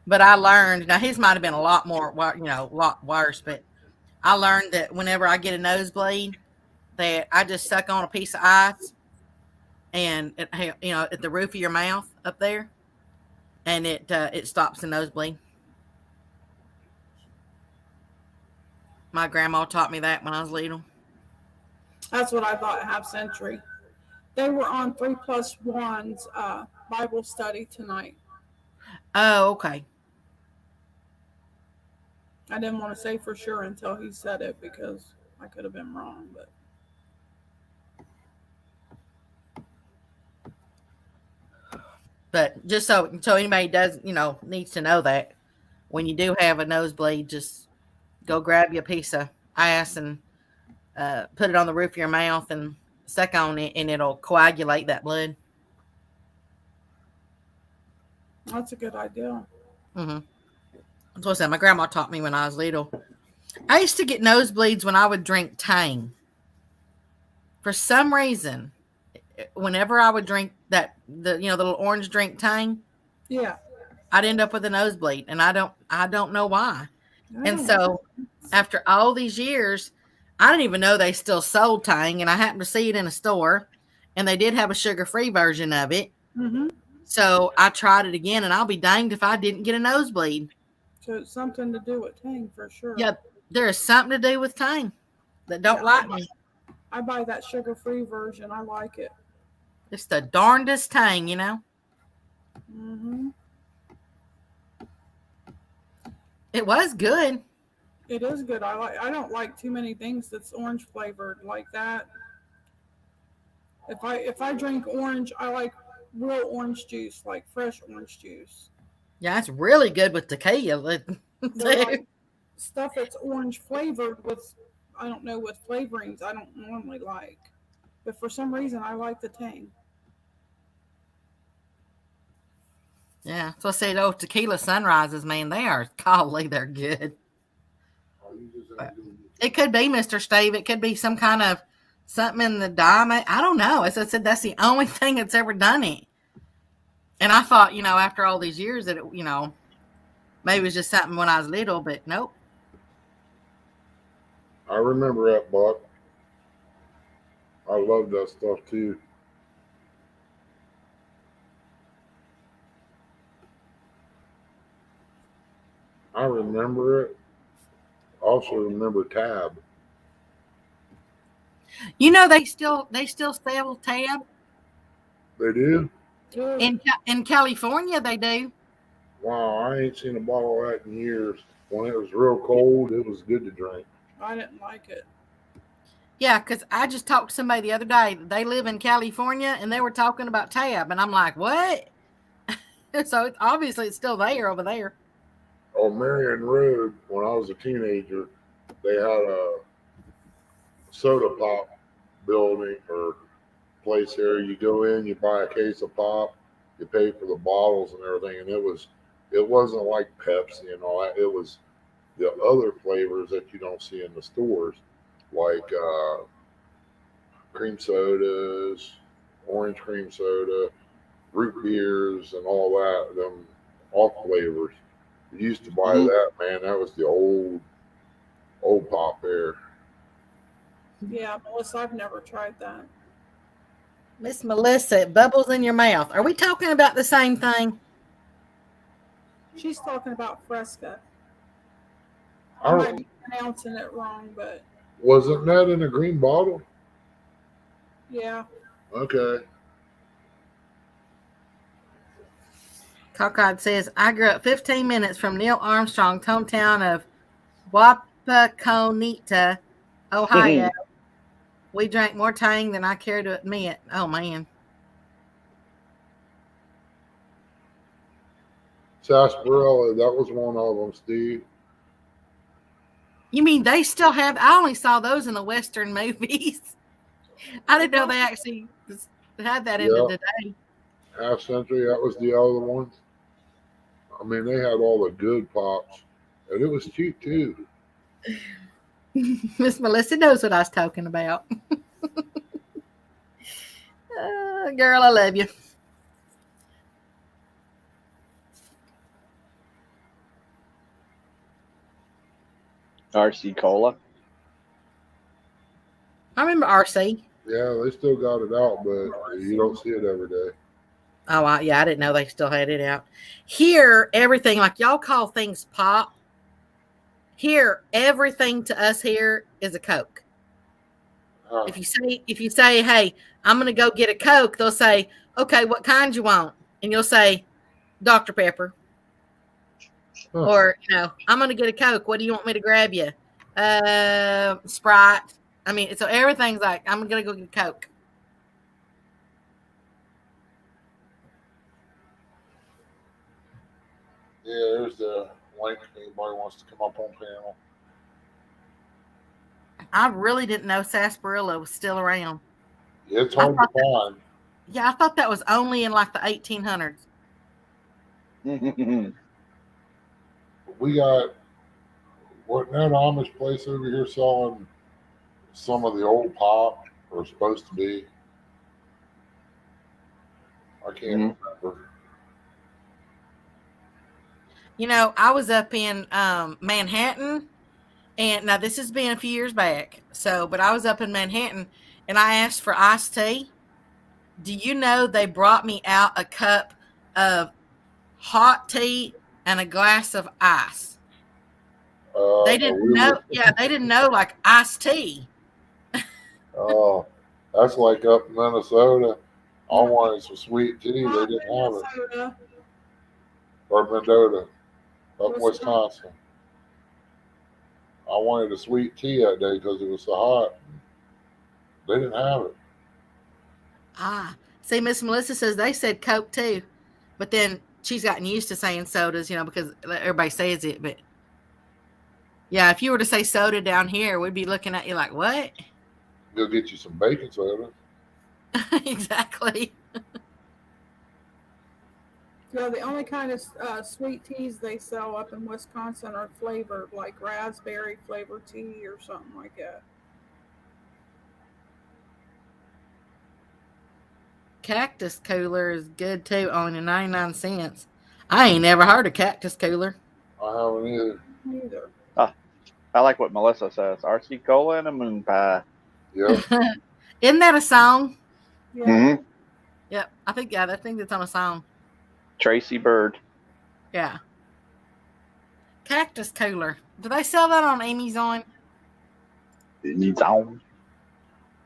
Speaker 5: But I learned, now his might have been a lot more, a lot worse, but I learned that whenever I get a nosebleed, that I just suck on a piece of ice and, at the roof of your mouth up there, and it stops the nosebleed. My grandma taught me that when I was little.
Speaker 1: That's what I thought at Half Century. They were on 3+1's Bible study tonight.
Speaker 5: Oh, okay.
Speaker 1: I didn't want to say for sure until he said it because I could have been wrong,
Speaker 5: But just so anybody does, needs to know that when you do have a nosebleed, just go grab you a piece of ice and put it on the roof of your mouth and suck on it, and it'll coagulate that blood.
Speaker 1: That's a good idea.
Speaker 5: Mm-hmm. That's what I said. My grandma taught me when I was little. I used to get nosebleeds when I would drink Tang. For some reason, whenever I would drink the little orange drink Tang,
Speaker 1: Yeah.
Speaker 5: I'd end up with a nosebleed, and I don't know why. And
Speaker 1: Oh,
Speaker 5: so after all these years, I didn't even know they still sold Tang, and I happened to see it in a store, and they did have a sugar-free version of it.
Speaker 1: mm-hmm.
Speaker 5: So I tried it again, and I'll be danged if I didn't get a nosebleed.
Speaker 1: So it's something to do with Tang for sure.
Speaker 5: Yeah, there is something to do with Tang that don't like me.
Speaker 1: I buy that sugar-free version. I like it.
Speaker 5: It's the darndest Tang, you know.
Speaker 1: Mm-hmm.
Speaker 5: It was good.
Speaker 1: It is good. I don't like too many things that's orange flavored like that. If I drink orange, I like real orange juice, like fresh orange juice.
Speaker 5: Yeah, it's really good with tequila.
Speaker 1: Like stuff that's orange flavored with, I don't know, with flavorings I don't normally like. But for some reason, I like the Tang.
Speaker 5: Yeah, so I said, oh, tequila sunrises, man, they are golly, they're good. It could be, Mr. Steve. It could be some kind of something in the diamond. I don't know. As I said, that's the only thing that's ever done it. And I thought, after all these years that, maybe it was just something when I was little, but nope.
Speaker 2: I remember that, Buck. I love that stuff too. I remember it. Also remember Tab.
Speaker 5: They still sell Tab
Speaker 2: They do?
Speaker 5: in California. They do.
Speaker 2: Wow, I ain't seen a bottle of that in years. When it was real cold, it was good to drink.
Speaker 1: I didn't like it.
Speaker 5: Yeah, because I just talked to somebody the other day. They live in California, and they were talking about Tab, and I'm like, what? So obviously it's still there over there.
Speaker 2: On Marion Road, when I was a teenager, they had a soda pop building or place there. You go in, you buy a case of pop, you pay for the bottles and everything, and it wasn't like Pepsi and all that. It was the other flavors that you don't see in the stores, like cream sodas, orange cream soda, root beers, and all that. Them all flavors. You used to buy that, man. That was the old pop there.
Speaker 1: Yeah, Melissa, I've never tried that.
Speaker 5: Miss Melissa, it bubbles in your mouth. Are we talking about the same thing?
Speaker 1: She's talking about Fresca.
Speaker 2: I
Speaker 1: I might be pronouncing it wrong, but
Speaker 2: wasn't that in a green bottle?
Speaker 1: yeah.
Speaker 2: Okay.
Speaker 5: Cockeyed says, I grew up 15 minutes from Neil Armstrong's hometown of Wapakoneta, Ohio. We drank more Tang than I care to admit. Oh, man.
Speaker 2: Sarsaparilla, that was one of them, Steve.
Speaker 5: You mean they still have? I only saw those in the Western movies. I didn't know they actually had that in it today.
Speaker 2: Half Century, that was the other one. I mean, they had all the good pops, and it was cheap too.
Speaker 5: Miss Melissa knows what I was talking about. Girl, I love you.
Speaker 6: RC Cola.
Speaker 5: I remember RC.
Speaker 2: Yeah, they still got it out, but you don't see it every day.
Speaker 5: Oh, I didn't know they still had it out. Here, everything, like y'all call things pop. Here, everything to us here is a Coke.
Speaker 2: Huh.
Speaker 5: If you say, hey, I'm going to go get a Coke, they'll say, okay, what kind you want? And you'll say, Dr. Pepper.
Speaker 2: Huh.
Speaker 5: Or, I'm going to get a Coke. What do you want me to grab you? Sprite. I mean, so everything's like, I'm going to go get a Coke.
Speaker 2: Yeah, there's the link if anybody wants to come up on panel.
Speaker 5: I really didn't know sarsaparilla was still around.
Speaker 2: It's hard to find.
Speaker 5: Yeah, I thought that was only in like the 1800s.
Speaker 2: We got what that Amish place over here selling some of the old pop, or supposed to be. I can't remember.
Speaker 5: You know, I was up in Manhattan, and now this has been a few years back. So, but I was up in Manhattan, and I asked for iced tea. Do you know they brought me out a cup of hot tea and a glass of ice? They didn't
Speaker 2: We
Speaker 5: know.
Speaker 2: were,
Speaker 5: Yeah, they didn't know like iced tea.
Speaker 2: that's like up in Minnesota. I wanted some sweet tea. They didn't have it.
Speaker 1: Minnesota,
Speaker 2: Or Mendota, up in
Speaker 1: Wisconsin.
Speaker 2: Wisconsin. I wanted a sweet tea that day because it was so hot. They didn't have it.
Speaker 5: See, Miss Melissa says they said Coke too, but then she's gotten used to saying sodas, you know, because everybody says it. But yeah, if you were to say soda down here, we'd be looking at you like, what?
Speaker 2: Go get you some baking soda.
Speaker 5: Exactly.
Speaker 1: So the only kind of sweet teas they sell up in Wisconsin are flavored, like raspberry flavored tea or something like that.
Speaker 5: Cactus Cooler is good too, only 99 cents. I ain't never heard of Cactus Cooler.
Speaker 2: I haven't either.
Speaker 1: Neither.
Speaker 6: I like what Melissa says. RC Cola and a moon pie.
Speaker 2: Yep.
Speaker 5: Isn't that a song?
Speaker 1: Yeah.
Speaker 6: Mm-hmm.
Speaker 5: Yep. I think that's on a song.
Speaker 6: Tracy Bird.
Speaker 5: Yeah. Cactus Cooler. Do they sell that on Amazon?
Speaker 6: It needs on.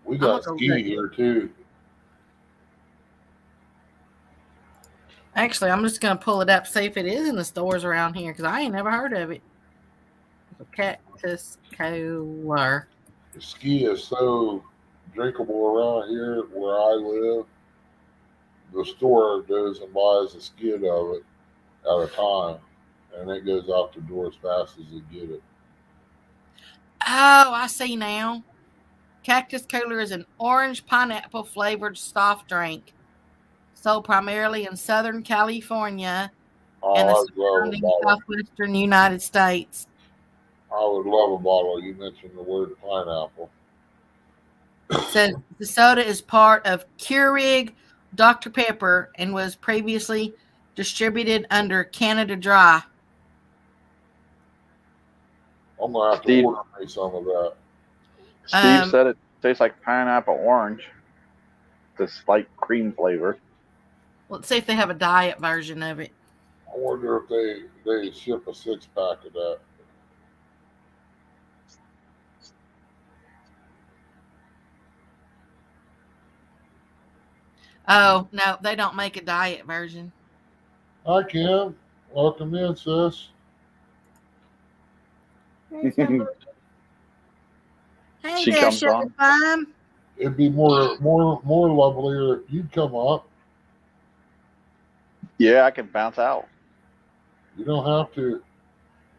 Speaker 2: We
Speaker 5: I'm
Speaker 2: got
Speaker 5: gonna go
Speaker 2: ski
Speaker 5: look.
Speaker 2: here too.
Speaker 5: Actually, I'm just going to pull it up, see if it is in the stores around here, because I ain't never heard of it. Cactus Cooler.
Speaker 2: The ski is so drinkable around here where I live. The store goes and buys a skid of it at a time, and it goes out the door as fast as they get it.
Speaker 5: Oh, I see now. Cactus Cooler is an orange pineapple flavored soft drink sold primarily in Southern California and the
Speaker 2: Oh, I'd love a
Speaker 5: surrounding
Speaker 2: bottle.
Speaker 5: southwestern United States.
Speaker 2: I would love a bottle. You mentioned the word pineapple.
Speaker 5: It says the soda is part of Keurig Dr. Pepper and was previously distributed under Canada Dry.
Speaker 2: I'm gonna have to
Speaker 6: Steve.
Speaker 2: order me some of that.
Speaker 6: Steve said it tastes like pineapple orange. This light cream flavor.
Speaker 5: Let's see if they have a diet version of it.
Speaker 2: I wonder if they ship a 6-pack of that.
Speaker 5: Oh, no, they don't make a diet version.
Speaker 2: Hi, Kim. Welcome in, sis.
Speaker 1: Hey, Kimber.
Speaker 5: Hey
Speaker 6: She
Speaker 5: there,
Speaker 6: comes
Speaker 5: Sugar
Speaker 6: on.
Speaker 5: Plum.
Speaker 2: It'd be more lovelier if you'd come up.
Speaker 6: Yeah, I can bounce out.
Speaker 2: You don't have to.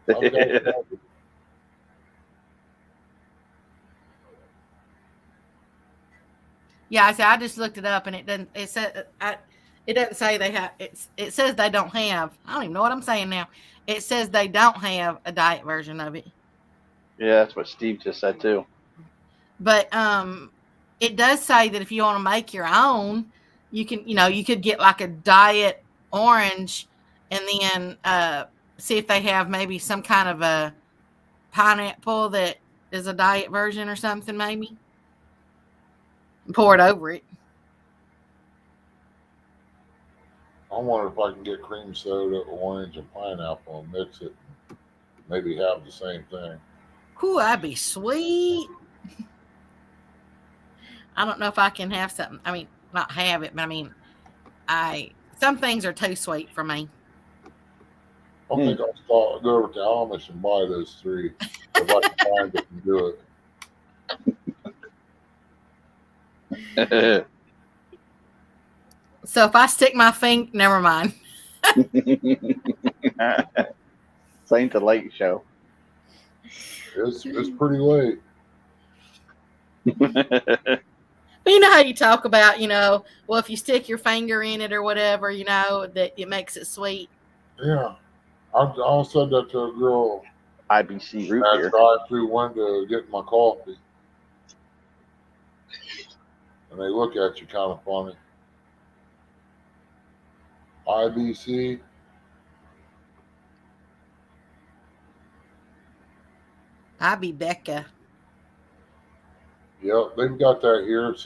Speaker 2: I've got it covered.
Speaker 5: Yeah, I just looked it up and it doesn't. It doesn't say they have. It says they don't have. I don't even know what I'm saying now. It says they don't have a diet version of it.
Speaker 6: Yeah, that's what Steve just said too.
Speaker 5: But it does say that if you want to make your own, you can. You could get like a diet orange, and then see if they have maybe some kind of a pineapple that is a diet version or something, maybe. And pour it over it.
Speaker 2: I wonder if I can get cream soda, orange, and pineapple and mix it. Maybe have the same thing.
Speaker 5: Ooh, that'd be sweet. I don't know if I can have something. I mean, not have it, but I mean, some things are too sweet for me.
Speaker 2: I think I'll go over to Amish and buy those 3 if I can find it and do it.
Speaker 5: So if I stick my finger, never mind.
Speaker 6: This ain't the late show.
Speaker 2: It's pretty late.
Speaker 5: But Well, you know how you talk about, well, if you stick your finger in it or whatever, that it makes it sweet.
Speaker 2: Yeah. I said that to a girl
Speaker 6: IBC root
Speaker 2: at
Speaker 6: beer.
Speaker 2: drive-through window getting my coffee. And they look at you kind of funny. IBC.
Speaker 5: I be Becca.
Speaker 2: Yep, they've got that here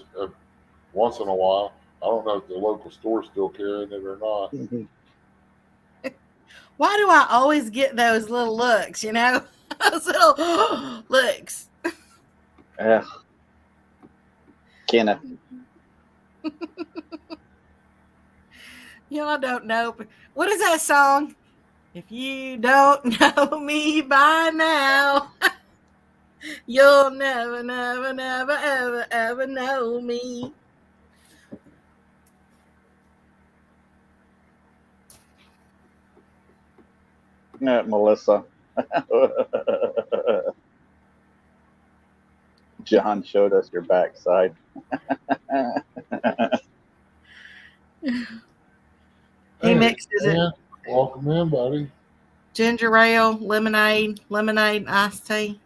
Speaker 2: once in a while. I don't know if the local store's still carrying it or not.
Speaker 5: Why do I always get those little looks, Those little looks.
Speaker 6: Yeah. Kenneth.
Speaker 5: I don't know. What is that song? If you don't know me by now, you'll never, never, never, ever, ever know me.
Speaker 6: Melissa. John showed us your backside.
Speaker 5: He mixes it.
Speaker 2: Welcome in, buddy.
Speaker 5: Ginger ale, lemonade, and iced tea.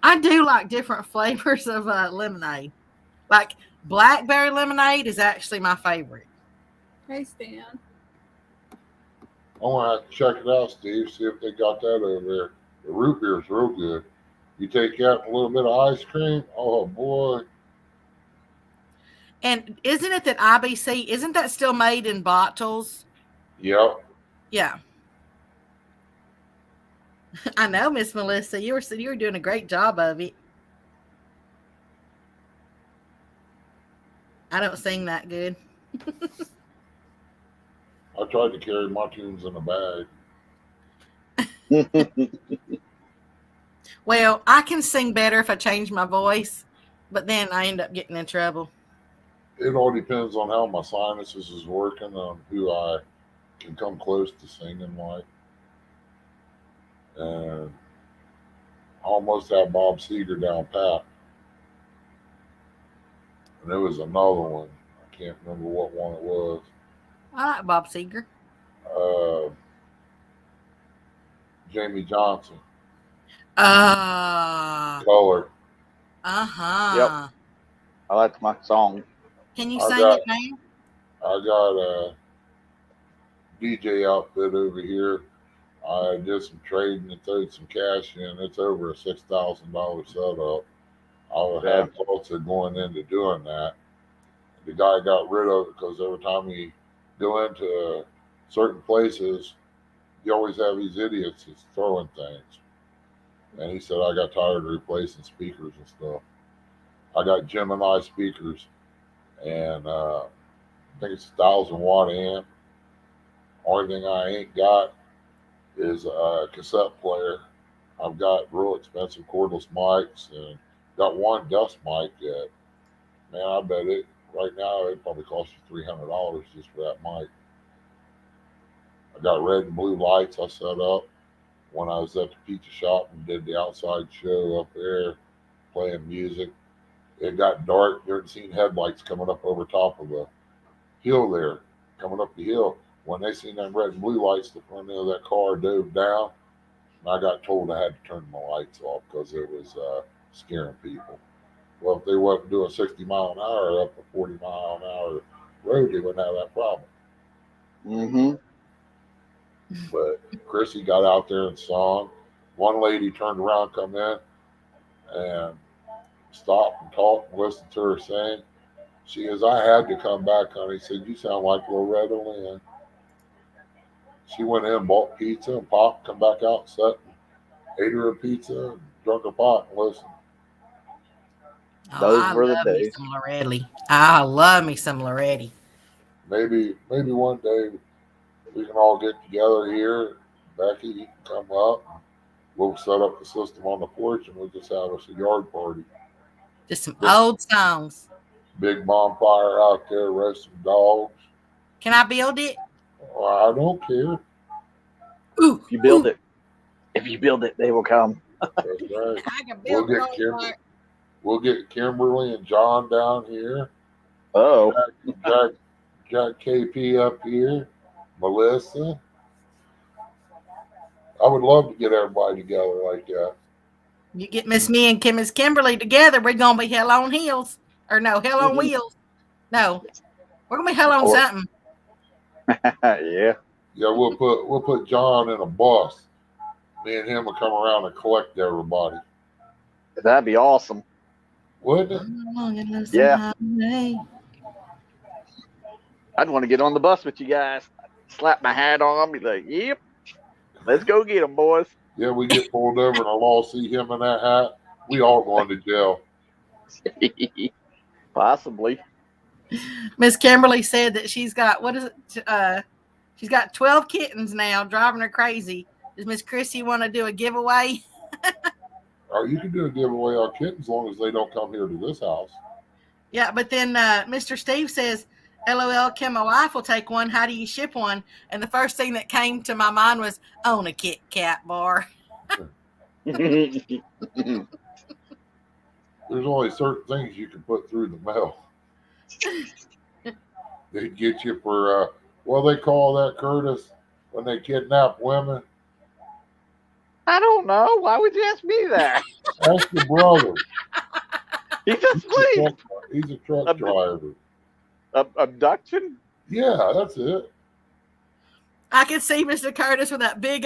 Speaker 5: I do like different flavors of lemonade. Like blackberry lemonade is actually my favorite.
Speaker 1: Hey, Stan.
Speaker 2: I want to have to check it out, Steve, see if they got that over there. The root beer is real good. You take that and a little bit of ice cream. Oh, boy.
Speaker 5: And isn't it that IBC, isn't that still made in bottles?
Speaker 2: Yep.
Speaker 5: Yeah. I know, Miss Melissa. You were doing a great job of it. I don't sing that good.
Speaker 2: I tried to carry my tunes in a bag.
Speaker 5: Well, I can sing better if I change my voice, but then I end up getting in trouble.
Speaker 2: It all depends on how my sinuses is working, on who I can come close to singing like. And I almost had Bob Seger down pat. And there was another one. I can't remember what one it was.
Speaker 5: I like Bob Seger.
Speaker 2: Jamie Johnson.
Speaker 5: Color. Uh-huh.
Speaker 6: Yep. I like my song.
Speaker 5: Can you sing it now?
Speaker 2: I got a DJ outfit over here. I did some trading and throwed some cash in. It's over a $6,000 setup. I had thoughts of going into doing that. The guy got rid of it because every time we go into certain places, you always have these idiots that's throwing things. And he said, I got tired of replacing speakers and stuff. I got Gemini speakers, and I think it's a 1,000-watt amp. Only thing I ain't got is a cassette player. I've got real expensive cordless mics and got one desk mic that, man, I bet it right now it probably cost you $300 just for that mic. I got red and blue lights I set up when I was at the pizza shop and did the outside show up there playing music. It got dark. You ever seen headlights coming up over top of the hill there, coming up the hill? When they seen them red and blue lights, the front of that car dove down. And I got told I had to turn my lights off because it was scaring people. Well, if they wasn't doing 60 mile an hour up a 40 mile an hour road, they wouldn't have that problem.
Speaker 6: Mm-hmm.
Speaker 2: But Chrissy got out there and sung. One lady turned around, come in, and stopped and talked and listened to her sing. She goes, I had to come back, honey. Said, you sound like Loretta Lynn. She went in, bought pizza and pop, come back out, sat, ate her a pizza, and drunk her pop and listened.
Speaker 6: Those were the days.
Speaker 5: Some Loretti. I love me some Loretti.
Speaker 2: Maybe one day we can all get together here. Becky, you can come up. We'll set up the system on the porch and we'll just have us a yard party.
Speaker 5: Just some old songs.
Speaker 2: Big bonfire out there, roast some dogs.
Speaker 5: Can I build it?
Speaker 2: Well, I don't care.
Speaker 5: Ooh,
Speaker 6: if you build it, they will come.
Speaker 2: That's right.
Speaker 5: I can build
Speaker 2: We'll get We'll get Kimberly and John down here.
Speaker 6: Oh,
Speaker 2: Jack, Jack KP up here. Melissa. I would love to get everybody together like that.
Speaker 5: You get Me and Miss Kimberly together, we're gonna be hell on heels. Or no, hell on wheels. No. We're gonna be hell on something.
Speaker 6: yeah.
Speaker 2: Yeah, we'll put John in a bus. Me and him will come around and collect everybody.
Speaker 6: That'd be awesome.
Speaker 2: Wouldn't it?
Speaker 6: Yeah. I'd want to get on the bus with you guys. Slap my hat on, be like, yep, let's go get them, boys.
Speaker 2: Yeah, we get pulled over and the law see him in that hat. We all going to jail.
Speaker 6: Possibly.
Speaker 5: Miss Kimberly said that she's got, what is it? She's got 12 kittens now, driving her crazy. Does Miss Chrissy want to do a giveaway?
Speaker 2: You can do a giveaway on kittens as long as they don't come here to this house.
Speaker 5: Yeah, but then Mr. Steve says, LOL, can my wife will take one? How do you ship one? And the first thing that came to my mind was, own a Kit Kat bar.
Speaker 2: There's only certain things you can put through the mail. They get you for, they call that, Curtis, when they kidnap women?
Speaker 6: I don't know. Why would you ask me that?
Speaker 2: Ask your brother.
Speaker 6: He's asleep.
Speaker 2: He's a truck driver.
Speaker 6: Abduction?
Speaker 2: Yeah, that's it.
Speaker 5: I could see Mr. Curtis with that big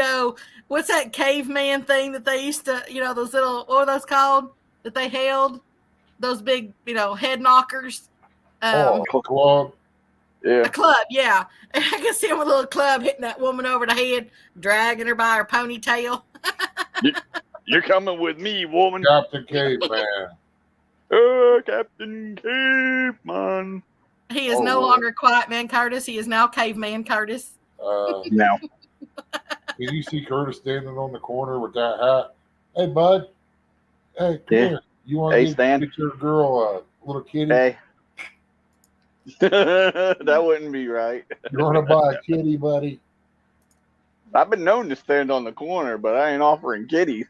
Speaker 5: what's that caveman thing that they used to, those little, what are those called that they held? Those big, head knockers.
Speaker 2: A club.
Speaker 6: Yeah.
Speaker 5: A club, yeah. I can see him with a little club hitting that woman over the head, dragging her by her ponytail.
Speaker 6: You're coming with me, woman.
Speaker 2: Captain Caveman.
Speaker 6: Captain Caveman.
Speaker 5: He is no longer Quiet Man Curtis. He is now Caveman Curtis.
Speaker 6: No.
Speaker 2: Can you see Curtis standing on the corner with that hat? Hey, bud. Hey, come here. You want to get your girl a little kitty?
Speaker 6: Hey. That wouldn't be right.
Speaker 2: You want to buy a kitty, buddy?
Speaker 6: I've been known to stand on the corner, but I ain't offering kitties.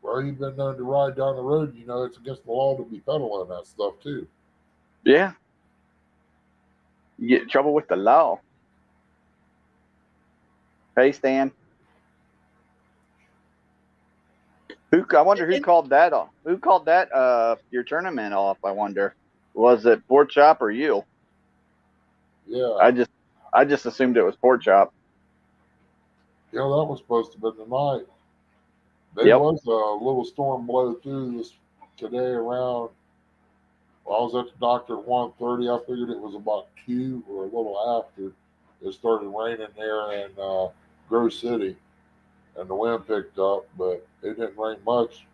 Speaker 2: Well, you've been known to ride down the road. It's against the law to be peddling that stuff, too.
Speaker 6: Yeah. You get in trouble with the law. Hey, Stan. I wonder who called that off. Who called that your tournament off, I wonder? Was it Pork Chop or you?
Speaker 2: Yeah.
Speaker 6: I just assumed it was Pork Chop.
Speaker 2: Yeah, that was supposed to have been tonight. There was a little storm blow through today around. I was at the doctor at 1:30. I figured it was about 2 or a little after. It started raining there in Grove City, and the wind picked up, but it didn't rain much.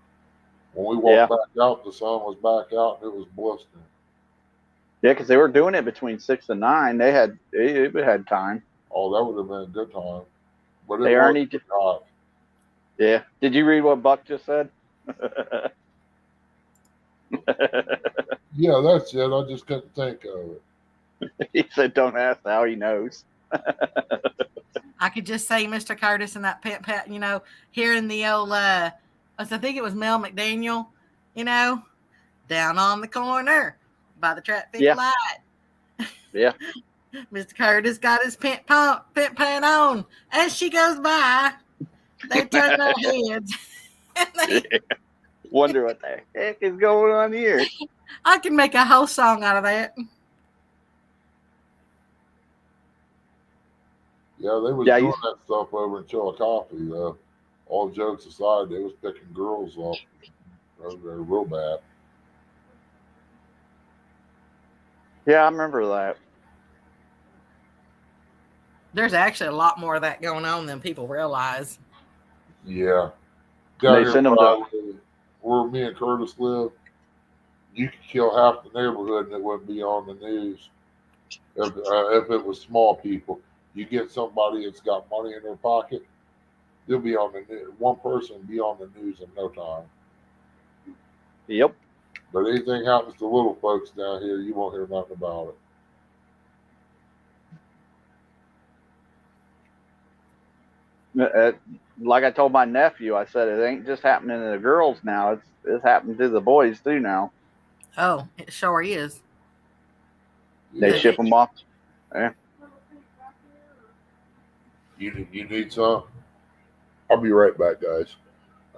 Speaker 2: When we walked back out, the sun was back out, and it was blistering.
Speaker 6: Yeah, because they were doing it between 6 and 9. They had time.
Speaker 2: Oh, that would have been a good time. But it
Speaker 6: they already did.
Speaker 2: Hot.
Speaker 6: Yeah. Did you read what Buck just said?
Speaker 2: Yeah, that's it. I just couldn't think of
Speaker 6: it. He said, "Don't ask how he knows."
Speaker 5: I could just say Mr. Curtis and that pet, hearing the old, I think it was Mel McDaniel, down on the corner by the traffic light.
Speaker 6: Yeah.
Speaker 5: Mr. Curtis got his pant on. As she goes by, they turn their heads.
Speaker 6: Wonder what the heck is going on here.
Speaker 5: I can make a whole song out of that.
Speaker 2: Yeah, they was doing that stuff over in Chillicothe, though. All jokes aside, they was picking girls up over there real bad.
Speaker 6: Yeah, I remember that.
Speaker 5: There's actually a lot more of that going on than people realize.
Speaker 2: Yeah.
Speaker 6: They send them to
Speaker 2: where me and Curtis live. You could kill half the neighborhood and it wouldn't be on the news. If it was small people, you get somebody that's got money in their pocket, they'll be on the news. One person will be on the news in no time.
Speaker 6: Yep.
Speaker 2: But anything happens to little folks down here, you won't hear nothing about it.
Speaker 6: like I told my nephew, I said it ain't just happening to the girls now. It's happening to the boys too now.
Speaker 5: Oh, it sure is.
Speaker 6: They
Speaker 2: Yeah.
Speaker 6: ship them off. Yeah.
Speaker 2: You need some? I'll be right back, guys.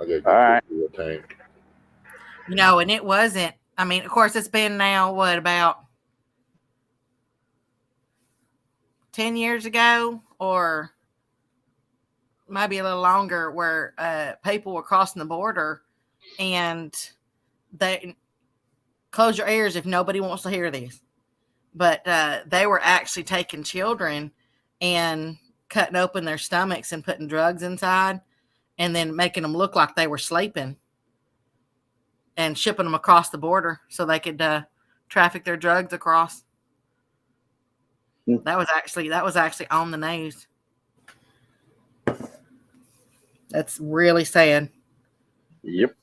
Speaker 2: I gotta
Speaker 6: All right.
Speaker 2: get to the tank.
Speaker 5: And it wasn't. I mean, of course, it's been now what, about 10 years ago, or maybe a little longer, where people were crossing the border, and they close your ears if nobody wants to hear this. But they were actually taking children and cutting open their stomachs and putting drugs inside, and then making them look like they were sleeping, and shipping them across the border so they could traffic their drugs across. That was actually on the news. That's really sad.
Speaker 6: Yep.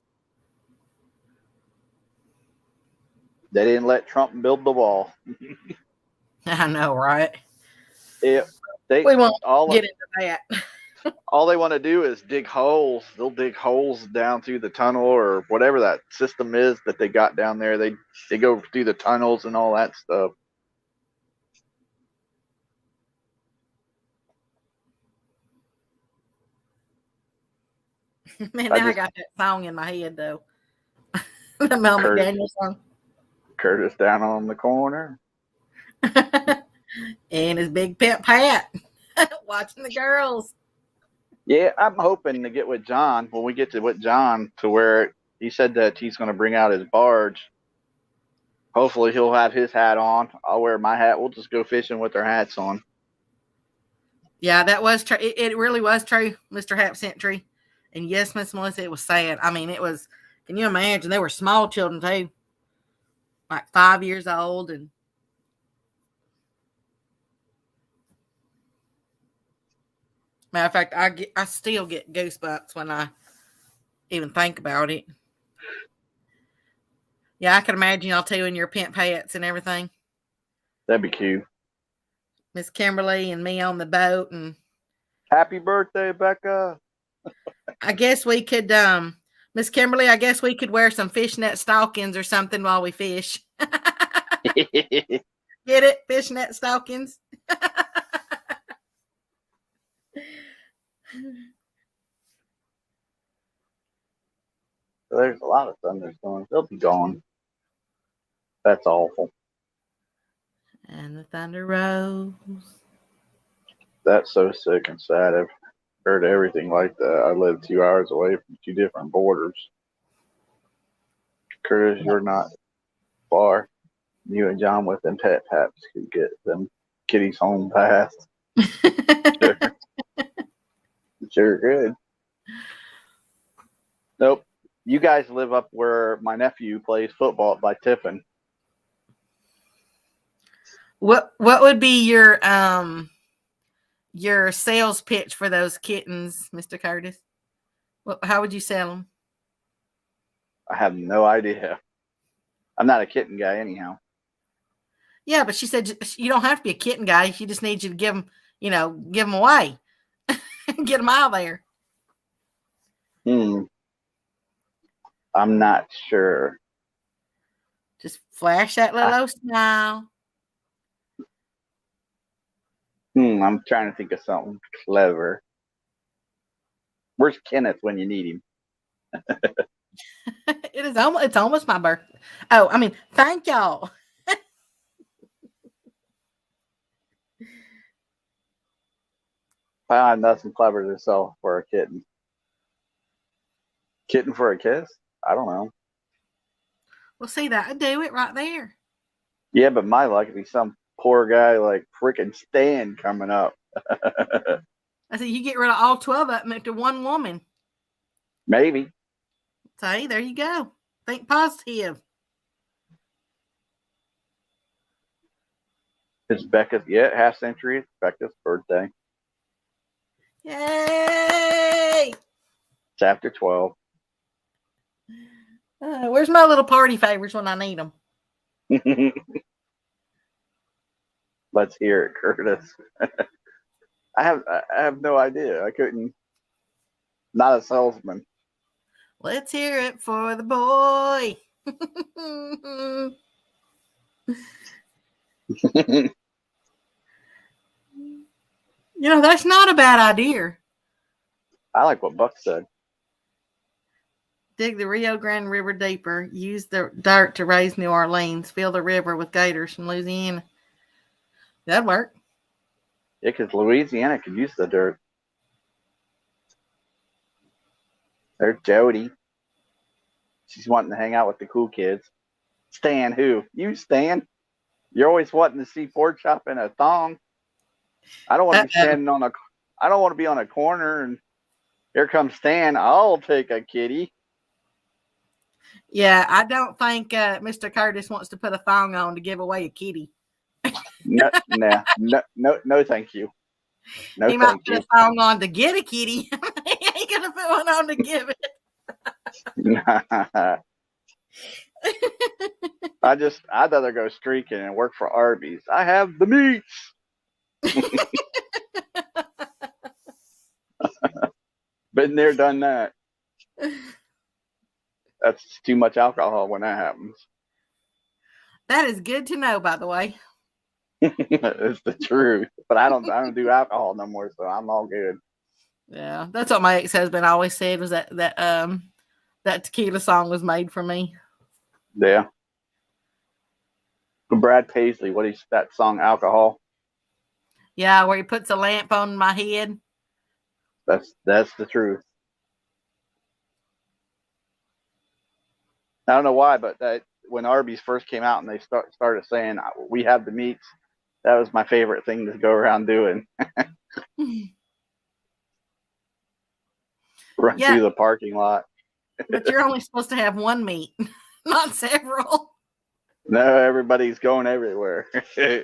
Speaker 6: They didn't let Trump build the wall.
Speaker 5: I know, right?
Speaker 6: We
Speaker 5: won't
Speaker 6: all
Speaker 5: get into that.
Speaker 6: all they want to do is dig holes. They'll dig holes down through the tunnel or whatever that system is that they got down there. They go through the tunnels and all that stuff.
Speaker 5: Man, now I got that song in my head though. The Mel McDaniel song.
Speaker 6: Curtis down on the corner.
Speaker 5: And his big pimp hat. Watching the girls.
Speaker 6: Yeah, I'm hoping to get with John when we get to with John to where he said that he's going to bring out his barge. Hopefully he'll have his hat on. I'll wear my hat. We'll just go fishing with our hats on.
Speaker 5: Yeah, that was true. It really was true, Mr. Hap Century. And yes, Miss Melissa, it was sad. I mean, it was, can you imagine? They were small children too. Like 5 years old. And matter of fact, I still get goosebumps when I even think about it. Yeah, I can imagine y'all two in your pimp hats and everything.
Speaker 6: That'd be cute.
Speaker 5: Miss Kimberly and me on the boat, and
Speaker 6: happy birthday, Becca.
Speaker 5: I guess we could, Miss Kimberly, I guess we could wear some fishnet stockings or something while we fish. Get it? Fishnet stockings.
Speaker 6: There's a lot of thunderstorms. They'll be gone. That's awful.
Speaker 5: And the thunder rose.
Speaker 6: That's so sick and sad. I've heard everything like that. I live 2 hours away from 2 different borders. Curtis, you're not far. You and John with them pet paps could get them kitties home fast. Sure good. Nope. You guys live up where my nephew plays football by Tiffin.
Speaker 5: What would be your sales pitch for those kittens, Mr. Curtis? How would you sell them?
Speaker 6: I have no idea. I'm not a kitten guy anyhow.
Speaker 5: Yeah, but she said you don't have to be a kitten guy. She just needs you to give them, give them away. Get them out there.
Speaker 6: I'm not sure.
Speaker 5: Just flash that little smile.
Speaker 6: I'm trying to think of something clever. Where's Kenneth when you need him?
Speaker 5: It's almost my birthday. Oh, I mean, thank y'all.
Speaker 6: I have nothing clever to sell for a kitten. Kitten for a kiss? I don't know.
Speaker 5: Well, see that I do it right there.
Speaker 6: Yeah, but my luck would be some poor guy like freaking Stan coming up.
Speaker 5: I said you get rid of all 12 of them into one woman.
Speaker 6: Maybe.
Speaker 5: See, there you go. Think positive.
Speaker 6: It's Becca's, half century. It's Becca's birthday.
Speaker 5: Yay!
Speaker 6: Chapter 12.
Speaker 5: Where's my little party favors when I need them?
Speaker 6: Let's hear it, Curtis. I have no idea. I couldn't. Not a salesman.
Speaker 5: Let's hear it for the boy. That's not a bad idea.
Speaker 6: I like what Buck said.
Speaker 5: Dig the Rio Grande River deeper. Use the dirt to raise New Orleans. Fill the river with gators from Louisiana. That'd work.
Speaker 6: Yeah, because Louisiana could use the dirt. There's Jody. She's wanting to hang out with the cool kids. Stan, who? You, Stan? You're always wanting to see pork chop in a thong. I don't want to be standing on a. I don't want to be on a corner and here comes Stan. I'll take a kitty.
Speaker 5: Yeah, I don't think Mr. Curtis wants to put a thong on to give away a kitty.
Speaker 6: No, thank you. No,
Speaker 5: he might
Speaker 6: thank
Speaker 5: put
Speaker 6: you.
Speaker 5: a thong on to get a kitty. He ain't gonna put one on to give it.
Speaker 6: I'd rather go streaking and work for Arby's. I have the meats. Been there, done that. That's too much alcohol when that happens.
Speaker 5: That is good to know, by the way.
Speaker 6: It's the truth. But I don't do alcohol no more, so I'm all good.
Speaker 5: Yeah, that's what my ex-husband always said was that tequila song was made for me.
Speaker 6: Yeah. Brad Paisley, what is that song, Alcohol?
Speaker 5: Yeah, where he puts a lamp on my head.
Speaker 6: That's the truth. I don't know why, but that when Arby's first came out and they started saying we have the meats, that was my favorite thing to go around doing. Run through the parking lot.
Speaker 5: But you're only supposed to have one meat, not several.
Speaker 6: No, everybody's going everywhere.
Speaker 5: Where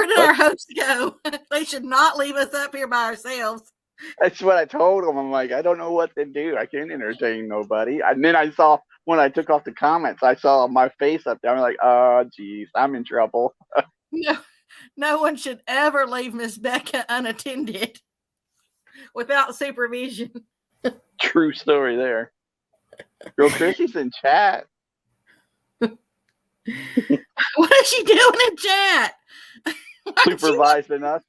Speaker 5: did our hosts go? They should not leave us up here by ourselves.
Speaker 6: That's what I told them. I'm like, I don't know what to do. I can't entertain nobody. And then I saw, when I took off the comments, I saw my face up there. I'm like, oh, geez, I'm in trouble.
Speaker 5: No one should ever leave Miss Becca unattended without supervision.
Speaker 6: True story there. Girl, Chrissy's in chat.
Speaker 5: What is she doing in chat?
Speaker 6: Supervising us.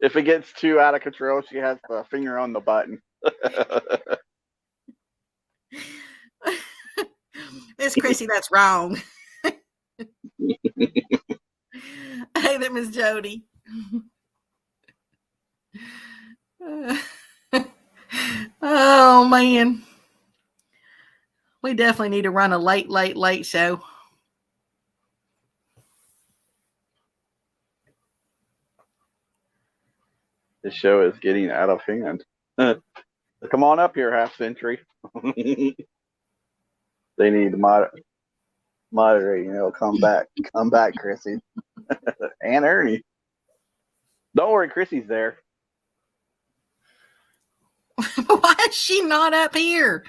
Speaker 6: If it gets too out of control, she has the finger on the button.
Speaker 5: Miss Chrissy, that's wrong. Hey there, Miss Jody. Oh, man. We definitely need to run a late show.
Speaker 6: This show is getting out of hand. Come on up here, half century. They need to moderate. Come back, Chrissy. And Ernie. Don't worry, Chrissy's there.
Speaker 5: Why is she not up here?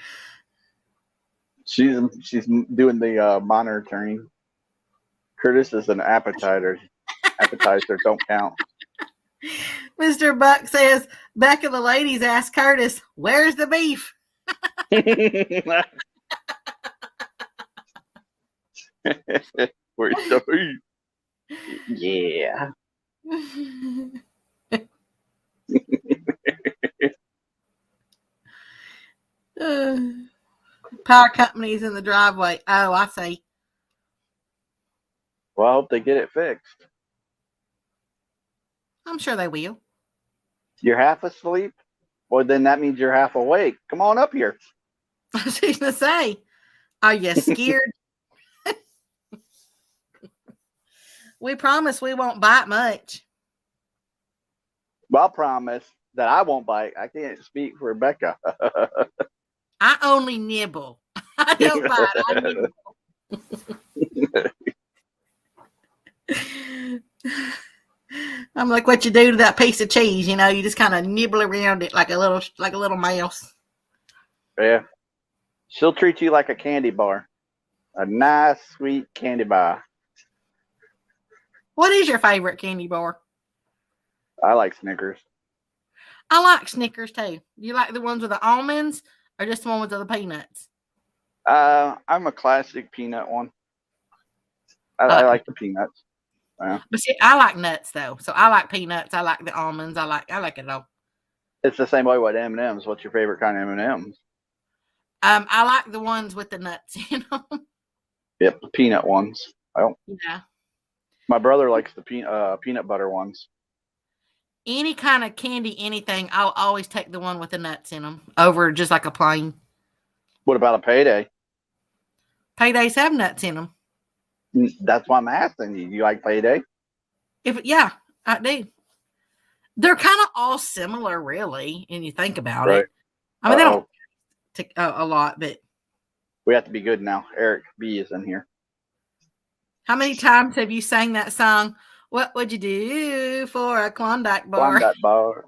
Speaker 6: She's doing the monitoring. Curtis is an appetizer. Appetizer don't count.
Speaker 5: Mr. Buck says, back of the ladies asked Curtis, where's the beef?
Speaker 6: Where's the beef? Yeah.
Speaker 5: Power company's in the driveway. Oh, I see.
Speaker 6: Well, I hope they get it fixed.
Speaker 5: I'm sure they will.
Speaker 6: You're half asleep? Well, then that means you're half awake. Come on up here.
Speaker 5: I was going to say, are you scared? We promise we won't bite much.
Speaker 6: Well, I'll promise that I won't bite. I can't speak for Rebecca.
Speaker 5: I only nibble. I don't bite. I nibble. I'm like what you do to that piece of cheese. You just kind of nibble around it like a little mouse.
Speaker 6: Yeah. She'll treat you like a candy bar. A nice, sweet candy bar.
Speaker 5: What is your favorite candy bar?
Speaker 6: I like Snickers.
Speaker 5: I like Snickers too. You like the ones with the almonds or just the one with the peanuts?
Speaker 6: I'm a classic peanut one. I like the peanuts.
Speaker 5: But see, I like nuts though. So I like peanuts. I like the almonds. I like it all.
Speaker 6: It's the same way with M&Ms. What's your favorite kind of M&Ms?
Speaker 5: I like the ones with the nuts in them.
Speaker 6: Yep, the peanut ones.
Speaker 5: Yeah.
Speaker 6: My brother likes the peanut butter ones.
Speaker 5: Any kind of candy, anything, I'll always take the one with the nuts in them over just like a plain.
Speaker 6: What about a Payday?
Speaker 5: Paydays have nuts in them.
Speaker 6: That's why I'm asking you. You like Payday?
Speaker 5: Yeah, I do. They're kind of all similar, really, and you think about it. I mean, they don't take a lot, but
Speaker 6: we have to be good now. Eric B is in here.
Speaker 5: How many times have you sang that song? What would you do for a Klondike bar?
Speaker 6: Klondike bar.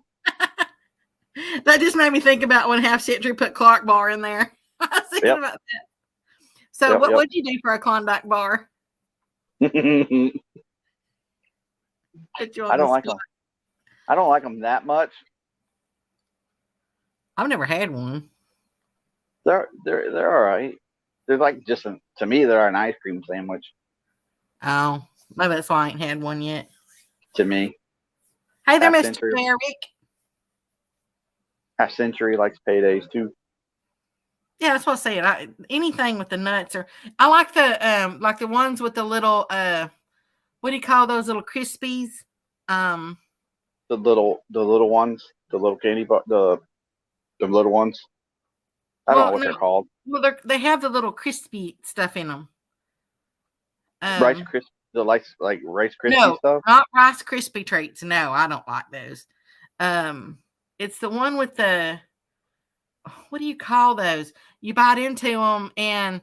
Speaker 5: That just made me think about when Half Century put Clark bar in there. I was thinking about that. So, what would you do for a Klondike bar?
Speaker 6: I don't like them. I don't like them that much.
Speaker 5: I've never had one.
Speaker 6: They're all right. They're like to me they're an ice cream sandwich.
Speaker 5: Oh, maybe that's why I ain't had one yet.
Speaker 6: To me.
Speaker 5: Hey there, Mr. Eric.
Speaker 6: Half Century likes Paydays too.
Speaker 5: Yeah, that's what I said. Anything with the nuts, or I like the ones with the little what do you call those little Crispies?
Speaker 6: The little ones, the little candy bar, the little ones. I don't know what they're called.
Speaker 5: Well, they have the little crispy stuff in them.
Speaker 6: Rice Krispies, like Rice Krispie
Speaker 5: no,
Speaker 6: stuff.
Speaker 5: Not Rice Krispie treats. No, I don't like those. It's the one with the, what do you call those? You bite into them and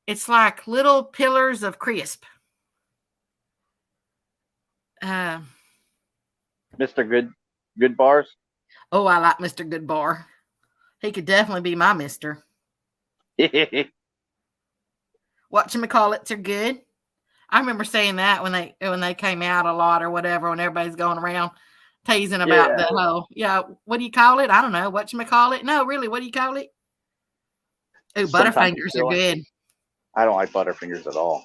Speaker 5: it's like little pillars of crisp.
Speaker 6: Mr. Good Bars.
Speaker 5: Oh, I like Mr. Good Bar. He could definitely be my mister. Whatchamacallits are good. I remember saying that when they came out a lot or whatever, when everybody's going around teasing about the whole, what do you call it? I don't know. Whatchamacallit? No, really, what do you call it? Oh, Butterfingers are good.
Speaker 6: I don't like Butterfingers at all.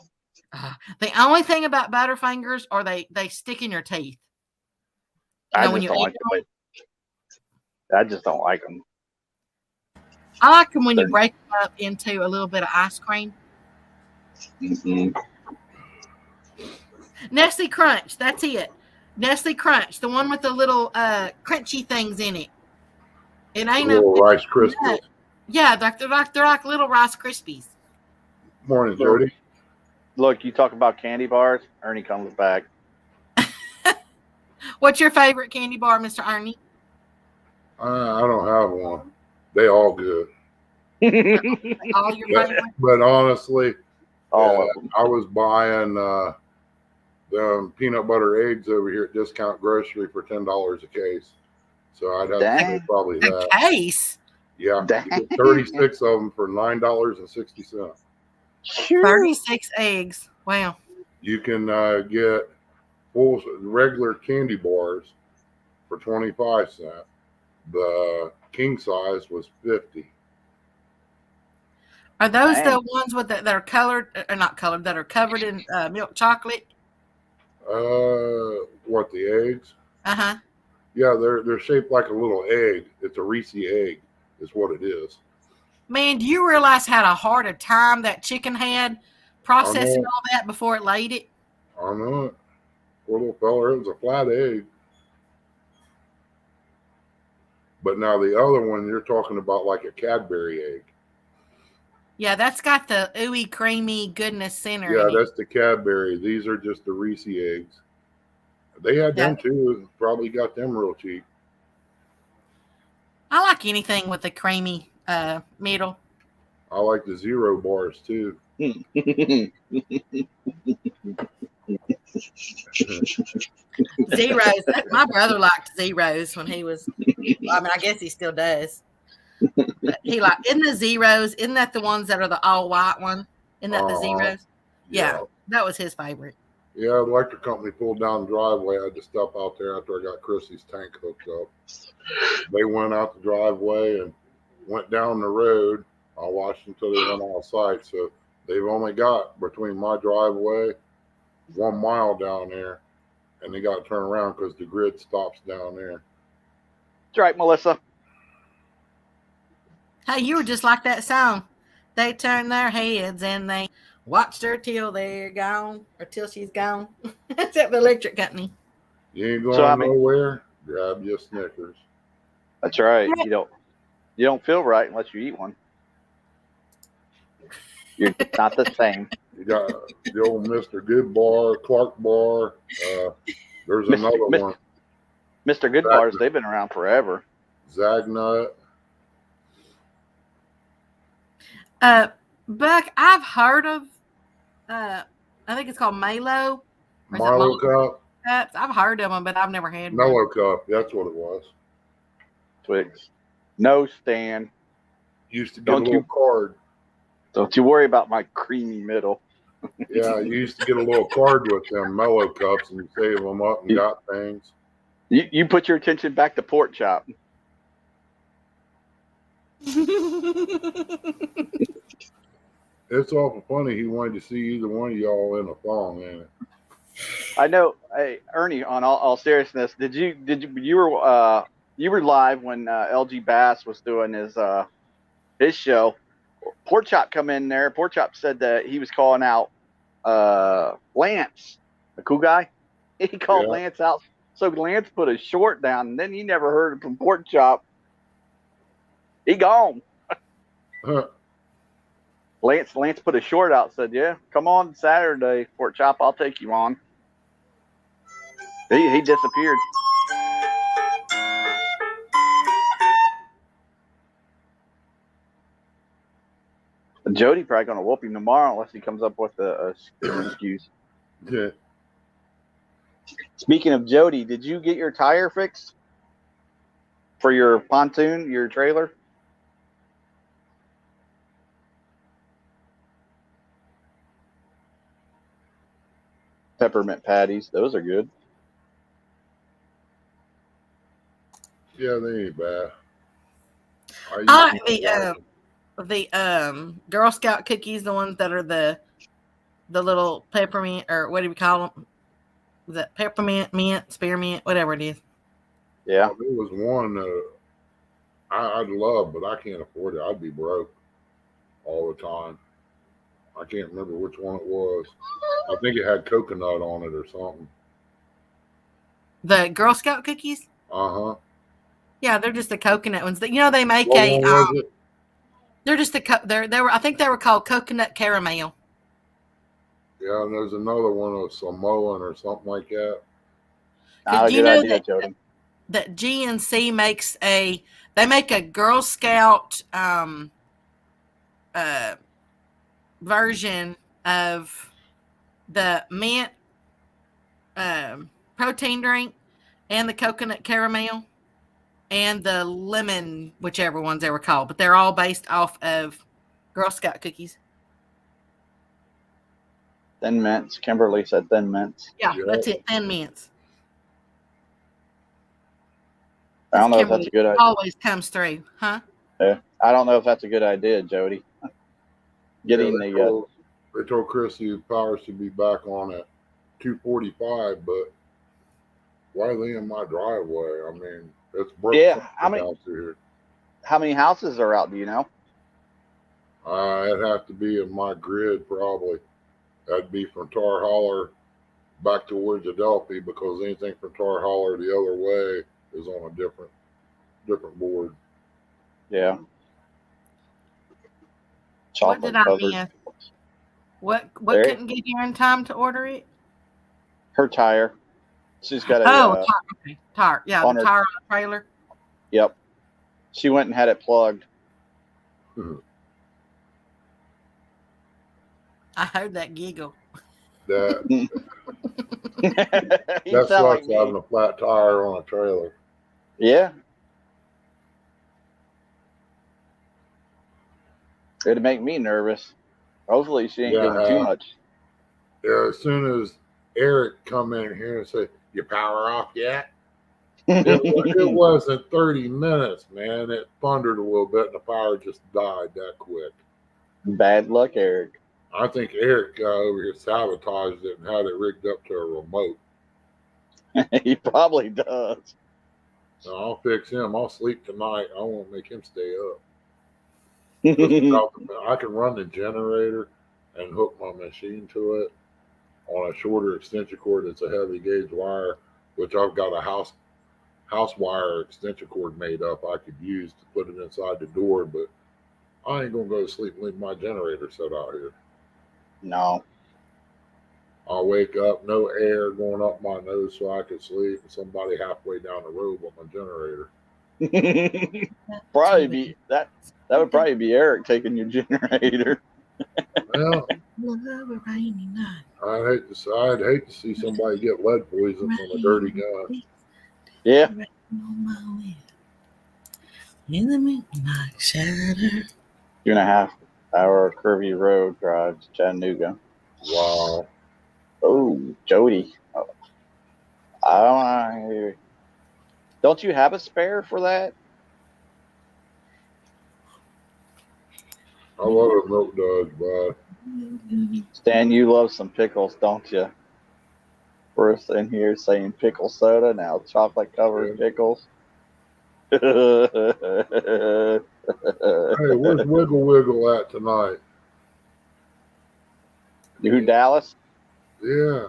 Speaker 5: The only thing about Butterfingers are they stick in your teeth.
Speaker 6: I just don't like them.
Speaker 5: I like them when you break them up into a little bit of ice cream.
Speaker 6: Mm-hmm.
Speaker 5: Nestle Crunch, that's it. Nestle Crunch, the one with the little crunchy things in it. It ain't
Speaker 2: little Rice Krispies.
Speaker 5: Yeah, they're like little Rice Krispies.
Speaker 2: Morning, Jody.
Speaker 6: Look, you talk about candy bars. Ernie comes back.
Speaker 5: What's your favorite candy bar, Mr. Ernie?
Speaker 2: I don't have one. They all good.
Speaker 5: All your favorite?
Speaker 2: But honestly,
Speaker 6: I
Speaker 2: was buying the peanut butter eggs over here at Discount Grocery for $10 a case. So I'd have to say probably that.
Speaker 5: A case?
Speaker 2: Yeah. 36 of them for $9.60.
Speaker 5: 36 eggs. Wow.
Speaker 2: You can get full regular candy bars for 25 cents. The king size was 50.
Speaker 5: Are those the ones with that are colored or not colored, that are covered in milk chocolate?
Speaker 2: What, the eggs?
Speaker 5: Uh-huh.
Speaker 2: Yeah, they're shaped like a little egg. It's a Reese egg is what it is.
Speaker 5: Man, do you realize how hard a time that chicken had processing all that before it laid it?
Speaker 2: I know it. Poor little fella, it was a flat egg. But now the other one, you're talking about like a Cadbury egg.
Speaker 5: Yeah, that's got the ooey creamy goodness center.
Speaker 2: Yeah, that's the Cadbury. These are just the Reese eggs. They had them too. Probably got them real cheap.
Speaker 5: I like anything with a creamy middle.
Speaker 2: I like the zero bars too.
Speaker 5: Zeros. My brother liked zeros when he was, I guess he still does. But he isn't the zeros, isn't that the ones that are the all white one? Isn't that the zeros? Yeah, that was his favorite.
Speaker 2: Yeah, the electric company pulled down the driveway. I had to stop out there after I got Chrissy's tank hooked up. They went out the driveway and went down the road. I watched until they went out of sight. So they've only got between my driveway 1 mile down there, and they got to turn around because the grid stops down there.
Speaker 6: That's right, Melissa.
Speaker 5: Hey, you were just like that song. They turn their heads and they watched her till they're gone or till she's gone. That's at the electric company.
Speaker 2: You ain't going
Speaker 6: So, I mean-
Speaker 2: nowhere. Grab your Snickers.
Speaker 6: That's right. You don't feel right unless you eat one. You're not the same.
Speaker 2: You got the old Mr. Good Bar, Clark Bar. There's
Speaker 6: Mr.
Speaker 2: another
Speaker 6: Mr.
Speaker 2: one,
Speaker 6: Mr. Good Bars, they've been around forever.
Speaker 2: Zagnut.
Speaker 5: Buck, I've heard of I think it's called Malo. Or is it
Speaker 2: Marlow Cup.
Speaker 5: Cups? I've heard of them, but I've never had one.
Speaker 2: Mellow Cup. That's what it was.
Speaker 6: Twix. No, Stan.
Speaker 2: Used to get a little card.
Speaker 6: Don't you worry about my creamy middle.
Speaker 2: Yeah, you used to get a little card with them Mellow Cups, and you save them up and got things.
Speaker 6: You put your attention back to pork chop.
Speaker 2: It's awful funny. He wanted to see either one of y'all in a thong, ain't it?
Speaker 6: I know. Hey, Ernie, on all seriousness, you were live when LG Bass was doing his show. Pork Chop come in there. Pork Chop said that he was calling out Lance, a cool guy. He called Lance out. So Lance put a short down, and then he never heard from Pork Chop. He gone. Lance put a short out. Said, "Yeah, come on Saturday, Pork Chop. I'll take you on." He disappeared. Jody probably gonna whoop him tomorrow unless he comes up with an excuse.
Speaker 2: Yeah.
Speaker 6: Speaking of Jody, did you get your tire fixed for your pontoon, your trailer? Peppermint patties, those are good.
Speaker 2: Yeah, they ain't bad.
Speaker 5: I like the Girl Scout cookies, the ones that are the little peppermint, or what do we call them? Is that peppermint, mint, spearmint, whatever it is?
Speaker 6: Yeah.
Speaker 2: There was one I'd love, but I can't afford it. I'd be broke all the time. I can't remember which one it was. I think it had coconut on it or something.
Speaker 5: The Girl Scout cookies?
Speaker 2: Uh-huh.
Speaker 5: Yeah, they're just the coconut ones. That they make
Speaker 2: What one was it?
Speaker 5: They're just I think they were called coconut caramel.
Speaker 2: Yeah, and there's another one of Samoan or something like that.
Speaker 6: Not a good idea, Jody.
Speaker 5: That GNC makes they make a Girl Scout version of the mint protein drink and the coconut caramel and the lemon, whichever ones they were called, but they're all based off of Girl Scout cookies.
Speaker 6: Thin mints. Kimberly said thin mints.
Speaker 5: Yeah, that's it. Thin mints.
Speaker 6: I don't know if that's a good idea.
Speaker 5: Always comes through, huh?
Speaker 6: Yeah. I don't know if that's a good idea, Jody.
Speaker 2: They told Chrissy power should be back on at 245, but why are they in my driveway? I mean, it's broke.
Speaker 6: Yeah,
Speaker 2: down through here.
Speaker 6: How many houses are out? Do you know?
Speaker 2: It'd have to be in my grid probably. That'd be from Tar Holler back towards Adelphi, because anything from Tar Holler the other way is on a different board.
Speaker 6: Yeah.
Speaker 5: What did I miss? What couldn't get here in time to order it?
Speaker 6: Her tire. She's got a
Speaker 5: tire. Yeah, the tire on the trailer.
Speaker 6: Yep. She went and had it plugged.
Speaker 5: I heard that giggle.
Speaker 2: That sucks, like having a flat tire on a trailer.
Speaker 6: Yeah. It'd make me nervous. Hopefully she ain't giving too much.
Speaker 2: Yeah, as soon as Eric come in here and say, "Your power off yet?" It wasn't 30 minutes, man. It thundered a little bit and the power just died that quick.
Speaker 6: Bad luck, Eric.
Speaker 2: I think Eric over here sabotaged it and had it rigged up to a remote.
Speaker 6: He probably does.
Speaker 2: So I'll fix him. I'll sleep tonight. I won't make him stay up. I can run the generator and hook my machine to it on a shorter extension cord that's a heavy gauge wire, which I've got a house wire extension cord made up I could use to put it inside the door, but I ain't gonna go to sleep and leave my generator set out here.
Speaker 6: No.
Speaker 2: I'll wake up, no air going up my nose so I could sleep, and somebody halfway down the road with my generator.
Speaker 6: Probably be that would probably be Eric taking your generator.
Speaker 2: Well,
Speaker 5: Love a rainy night.
Speaker 2: I'd hate to see somebody get lead poison from a dirty gun.
Speaker 6: Yeah.
Speaker 5: In the midnight shadow.
Speaker 6: 2.5 hour curvy road drive to Chattanooga.
Speaker 2: Wow.
Speaker 6: Oh, Jody. Don't you have a spare for that?
Speaker 2: I love a milk duds, but
Speaker 6: Stan, you love some pickles, don't you? First in here saying pickle soda, now chocolate covered pickles.
Speaker 2: hey, where's Wiggle Wiggle at tonight?
Speaker 6: You Dallas?
Speaker 2: Yeah,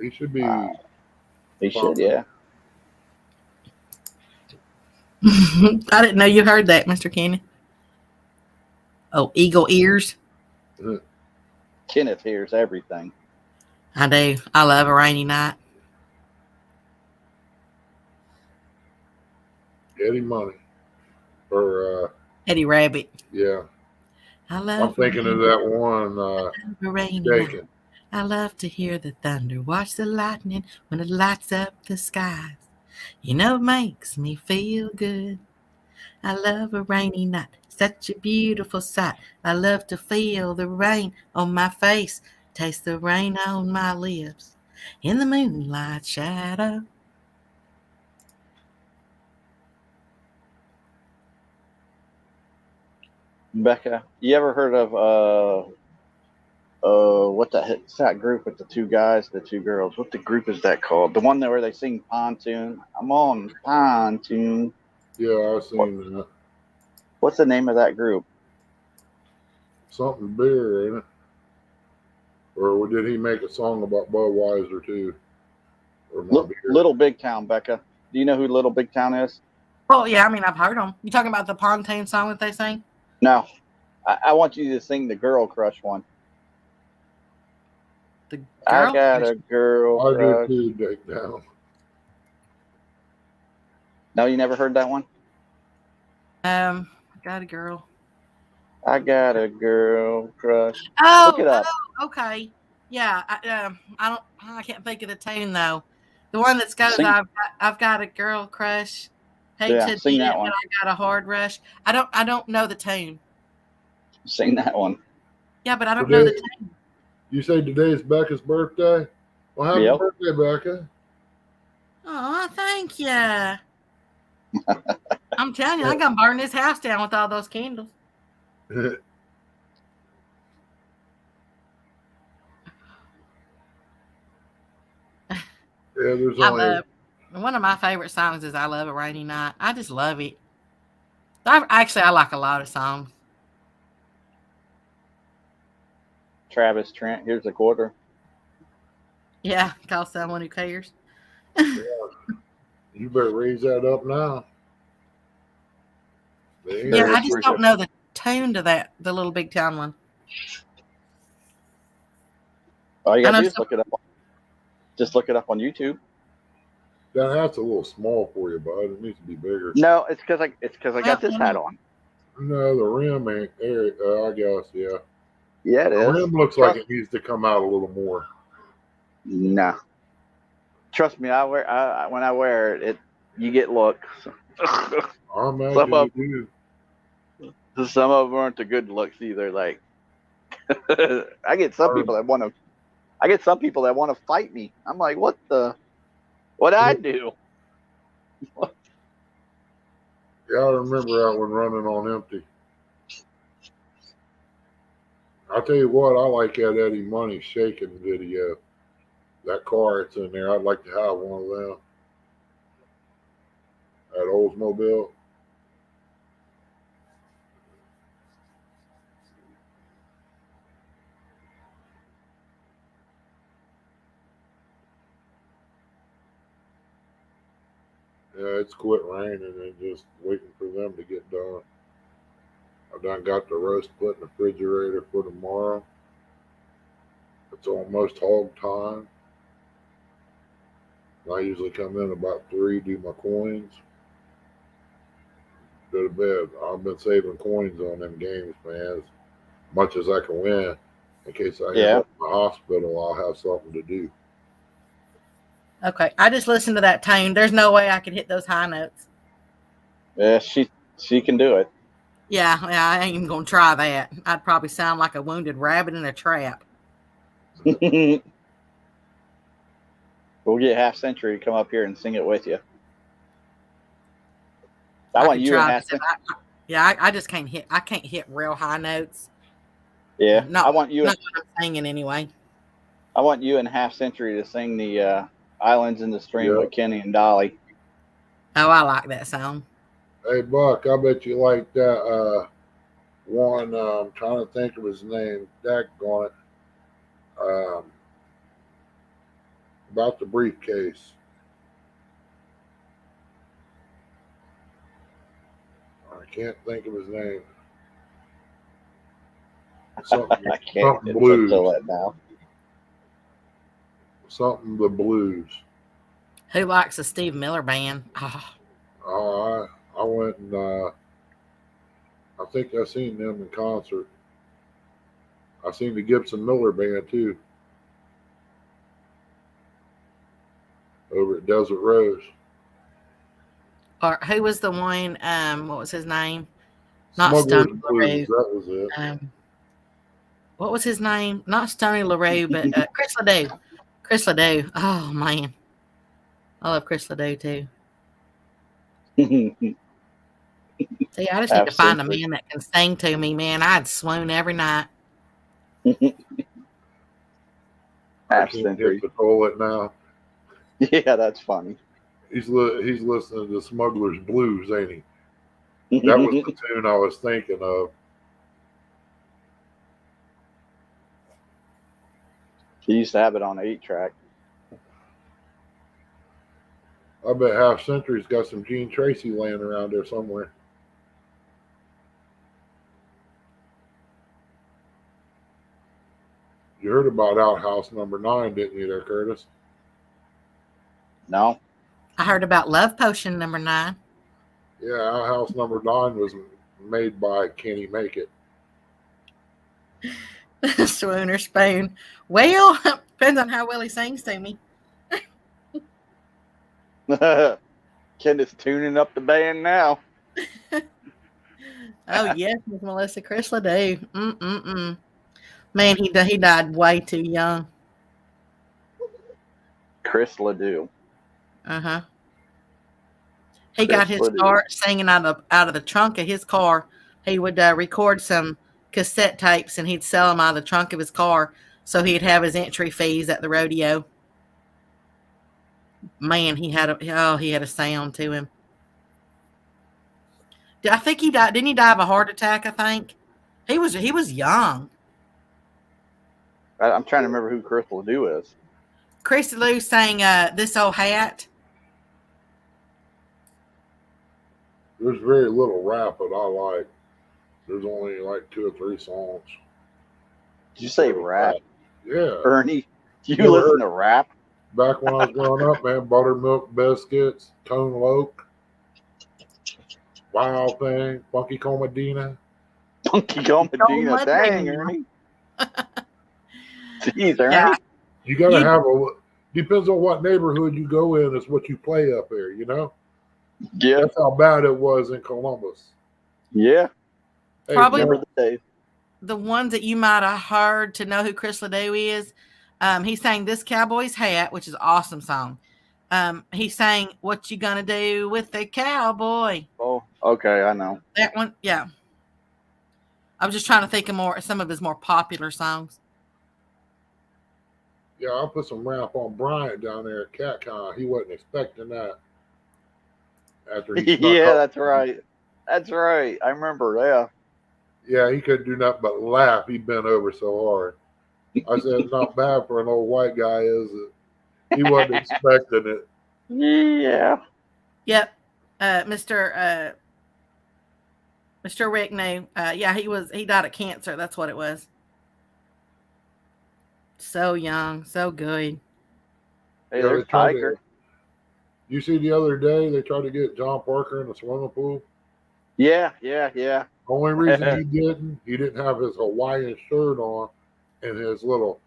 Speaker 2: he should be.
Speaker 6: He should, yeah.
Speaker 5: I didn't know you heard that, Mr. Kenny. Oh, eagle ears.
Speaker 6: Kenneth hears everything.
Speaker 5: I do. I love a rainy night.
Speaker 2: Eddie Money. Or,
Speaker 5: Eddie Rabbit.
Speaker 2: yeah.
Speaker 5: I love
Speaker 2: I'm thinking of that one,
Speaker 5: a rainy night.
Speaker 2: Shaking.
Speaker 5: I love to hear the thunder, watch the lightning when it lights up the skies. You know, it makes me feel good. I love a rainy night, such a beautiful sight. I love to feel the rain on my face, taste the rain on my lips, in the moonlight shadow.
Speaker 6: Becca, you ever heard of what's that group with the two guys, the two girls? What the group is that called? The one where they sing Pontoon. I'm on Pontoon.
Speaker 2: Yeah, I've seen that.
Speaker 6: What's the name of that group?
Speaker 2: Something beer, ain't it? Or did he make a song about Budweiser too? Or my beer?
Speaker 6: Little Big Town, Becca. Do you know who Little Big Town is?
Speaker 5: Oh, yeah, I mean, I've heard them. You talking about the Pontoon song that they sing?
Speaker 6: No. I want you to sing the Girl Crush one.
Speaker 5: The girl
Speaker 6: I got a girl
Speaker 2: I
Speaker 6: crush.
Speaker 2: do too, Dick Down.
Speaker 6: No, you never heard that one?
Speaker 5: I got a girl.
Speaker 6: I got a girl crush.
Speaker 5: Oh,
Speaker 6: Look it up.
Speaker 5: Oh, okay. Yeah, I can't think of the tune though. The one that goes,
Speaker 6: Sing.
Speaker 5: I've got a girl crush. Hate
Speaker 6: Yeah,
Speaker 5: to
Speaker 6: sing
Speaker 5: admit
Speaker 6: that one.
Speaker 5: I got a hard rush. I don't know the tune.
Speaker 6: Sing that one.
Speaker 5: Yeah, but I don't know the tune.
Speaker 2: You say today's Becca's birthday? Well, happy
Speaker 6: Yep.
Speaker 2: birthday, Becca.
Speaker 5: Oh, thank you. I'm telling you, I'm gonna burn this house down with all those candles.
Speaker 2: Yeah, there's only
Speaker 5: One of my favorite songs is "I Love a Rainy Night." I just love it. I like a lot of songs.
Speaker 6: Travis Trent, here's a quarter.
Speaker 5: Yeah, call someone who cares.
Speaker 2: you better raise that up now.
Speaker 5: Yeah, I just don't know the tune to that, the Little Big Town one.
Speaker 6: All you gotta do is look it up. Just look it up on YouTube.
Speaker 2: That hat's a little small for you, bud. It needs to be bigger.
Speaker 6: No, it's because I got this hat on.
Speaker 2: No, the rim ain't there. I guess, yeah.
Speaker 6: Yeah, it
Speaker 2: The
Speaker 6: is.
Speaker 2: rim looks like it needs to come out a little more.
Speaker 6: No. Trust me, when I wear it, you get looks.
Speaker 2: I imagine
Speaker 6: Some of-
Speaker 2: you do.
Speaker 6: Some of them aren't the good looks either. Like I get some people that want to I get some people that want to fight me. I'm like, what I do?
Speaker 2: Yeah, I remember that one running on empty. I'll tell you what, I like that Eddie Money shaking video. That car that's in there, I'd like to have one of them. That Oldsmobile. Yeah, it's quit raining and just waiting for them to get done. I done got the roast put in the refrigerator for tomorrow. It's almost hog time. I usually come in about 3, do my coins, go to bed. I've been saving coins on them games, man, as much as I can win. In case I end up in the hospital, I'll have something to do.
Speaker 5: Okay, I just listened to that tone. There's no way I could hit those high notes.
Speaker 6: Yeah, she can do it.
Speaker 5: Yeah, I ain't even gonna try that. I'd probably sound like a wounded rabbit in a trap.
Speaker 6: We'll get Half Century to come up here and sing it with you. I want you and Half Century.
Speaker 5: I just can't hit. I can't hit real high notes.
Speaker 6: Yeah, I want you.
Speaker 5: Not what I'm singing anyway.
Speaker 6: I want you and Half Century to sing the "Islands in the Stream" with Kenny and Dolly.
Speaker 5: Oh, I like that song.
Speaker 2: Hey, Buck, I bet you like that one. I'm trying to think of his name. Daggone it. About the briefcase. I can't think of his name. Something,
Speaker 6: I can't
Speaker 2: something blues.
Speaker 6: Now.
Speaker 2: Something the blues.
Speaker 5: Who likes the Steve Miller Band?
Speaker 2: Oh, I went and I think I seen them in concert. I seen the Gibson Miller Band too. Over at Desert Rose.
Speaker 5: Or who was the one? What was his name? Not
Speaker 2: Smuggler's
Speaker 5: Stony
Speaker 2: Blues,
Speaker 5: LaRue.
Speaker 2: that was it.
Speaker 5: What was his name? Not Stony LaRue, but Chris Ledoux. Chris Ledoux. Oh man, I love Chris Ledoux too. See, I just need to find a man that can sing to me, man. I'd swoon every night.
Speaker 2: I can't get the toilet now.
Speaker 6: Yeah, that's funny.
Speaker 2: He's listening to Smuggler's Blues, ain't he? That was the tune I was thinking of.
Speaker 6: He used to have it on 8-track.
Speaker 2: I bet Half Century's got some Gene Tracy laying around there somewhere. You heard about Outhouse number 9, didn't you there, Curtis?
Speaker 6: No.
Speaker 5: I heard about Love Potion number 9.
Speaker 2: Yeah, Outhouse number 9 was made by Kenny Make It.
Speaker 5: Swoon or spoon. Well, depends on how well he sings to me.
Speaker 6: Ken is tuning up the band now.
Speaker 5: Oh yes, Miss Melissa, Chris Ledoux. Man, he died way too young.
Speaker 6: Chris Ledoux.
Speaker 5: He got his start singing out of the trunk of his car. He would record some cassette tapes and he'd sell them out of the trunk of his car, so he'd have his entry fees at the rodeo. Man, he had a sound to him. I think he died. Didn't he die of a heart attack? I think he was young.
Speaker 6: I'm trying to remember who Chris Ledoux is.
Speaker 5: Chris Ledoux sang "This Old Hat."
Speaker 2: There's very little rap that I like. There's only like 2 or 3 songs.
Speaker 6: Did you say rap?
Speaker 2: Yeah.
Speaker 6: Ernie, do you listen to rap?
Speaker 2: Back when I was growing up, man, Buttermilk Biscuits, Tone Loc, Wild Thing, Funky Comadina.
Speaker 6: Funky Comadina, dang, Ernie. Jeez, Ernie. Yeah.
Speaker 2: You got to have depends on what neighborhood you go in, is what you play up there, you know?
Speaker 6: Yeah.
Speaker 2: That's how bad it was in Columbus.
Speaker 6: Yeah.
Speaker 5: Probably the ones that you might have heard to know who Chris Ledoux is. He sang This Cowboy's Hat, which is an awesome song. He sang What You Gonna Do with the Cowboy?
Speaker 6: Oh, okay, I know.
Speaker 5: That one, yeah. I was just trying to think of some of his more popular songs.
Speaker 2: Yeah, I'll put some rap on Bryant down there at CatCon. He wasn't expecting that. After he snuck
Speaker 6: Yeah,
Speaker 2: up.
Speaker 6: that's right. That's right. I remember. Yeah.
Speaker 2: Yeah, he couldn't do nothing but laugh. He bent over so hard. I said, not bad for an old white guy, is it? He wasn't expecting it.
Speaker 6: Yeah.
Speaker 5: Yep. Mr. Rick knew. Yeah, he died of cancer. That's what it was. So young, so good.
Speaker 6: Hey,
Speaker 2: Yeah,
Speaker 6: there's Tiger.
Speaker 2: You see the other day they tried to get John Parker in the swimming pool?
Speaker 6: Yeah.
Speaker 2: Only reason he didn't have his Hawaiian shirt on and his little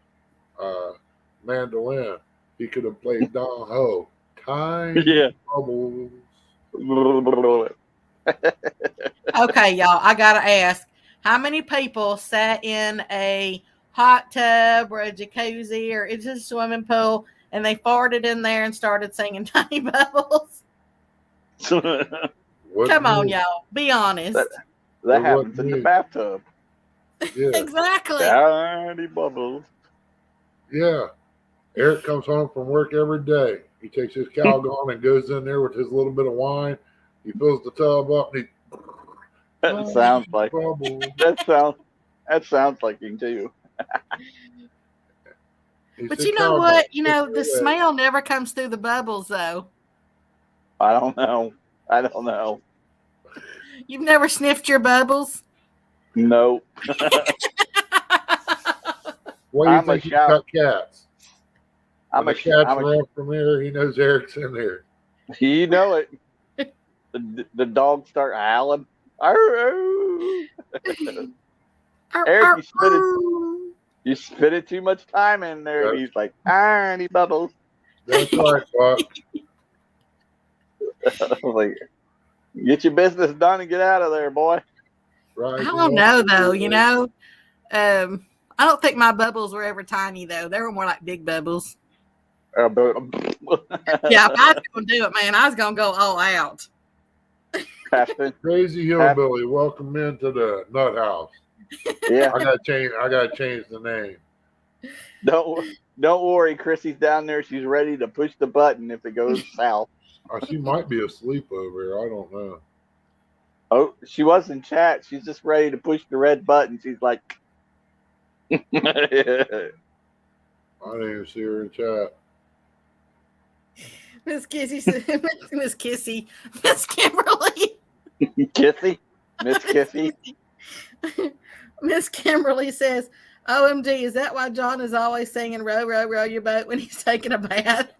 Speaker 2: mandolin. He could have played Don Ho. Tiny
Speaker 6: Yeah.
Speaker 2: bubbles.
Speaker 5: Okay, y'all, I gotta ask, how many people sat in a hot tub or a jacuzzi or it's a swimming pool and they farted in there and started singing Tiny Bubbles? Come on, y'all, be honest.
Speaker 6: That happens in the bathtub.
Speaker 2: Yeah.
Speaker 5: Exactly.
Speaker 6: Tiny bubbles.
Speaker 2: Yeah. Eric comes home from work every day. He takes his Calgon and goes in there with his little bit of wine. He fills the tub up and
Speaker 6: That sounds like
Speaker 2: bubbles.
Speaker 6: that sounds like him too.
Speaker 5: But you know what? The smell never comes through the bubbles, though.
Speaker 6: I don't know.
Speaker 5: You've never sniffed your bubbles?
Speaker 6: No.
Speaker 2: Why do you think he's got cats?
Speaker 6: I'm
Speaker 2: when
Speaker 6: a
Speaker 2: the cats run from there, he knows Eric's in there.
Speaker 6: You know it. The dogs start howling. Eric, you spending too much time in there. And he's like, tiny bubbles.
Speaker 2: That's right, Buck.
Speaker 6: Like, get your business done and get out of there, boy.
Speaker 2: Right.
Speaker 5: I don't know, though. I don't think my bubbles were ever tiny, though. They were more like big bubbles. Yeah, if I was going to do it, man, I was going to go all out.
Speaker 2: Crazy Hillbilly, welcome into the Nut House.
Speaker 6: Yeah,
Speaker 2: I gotta change the name.
Speaker 6: Don't worry, Chrissy's down there. She's ready to push the button if it goes south.
Speaker 2: She might be asleep over here. I don't know.
Speaker 6: Oh, she was in chat. She's just ready to push the red button. She's like,
Speaker 2: I didn't even see her in chat.
Speaker 5: Miss Kissy said, Miss Kimberly.
Speaker 6: Miss Kissy.
Speaker 5: Miss Kimberly says, OMG, is that why John is always singing row, row, row your boat when he's taking a bath?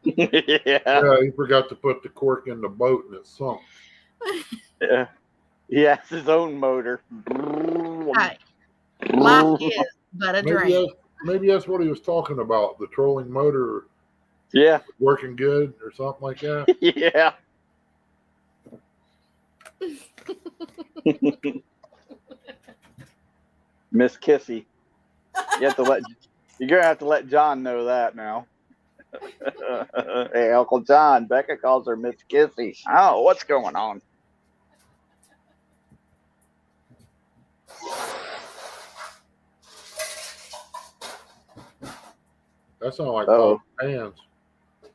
Speaker 6: Yeah,
Speaker 2: he forgot to put the cork in the boat and it sunk.
Speaker 6: Yeah, he has his own motor.
Speaker 5: Right. Life is but a dream.
Speaker 2: Maybe that's what he was talking about, the trolling motor.
Speaker 6: Yeah.
Speaker 2: Working good or something like that.
Speaker 6: Yeah. Miss Kissy. You're gonna have to let John know that now. Hey, Uncle John, Becca calls her Miss Kissy. Oh, what's going on?
Speaker 2: That sounds like Bob's hands.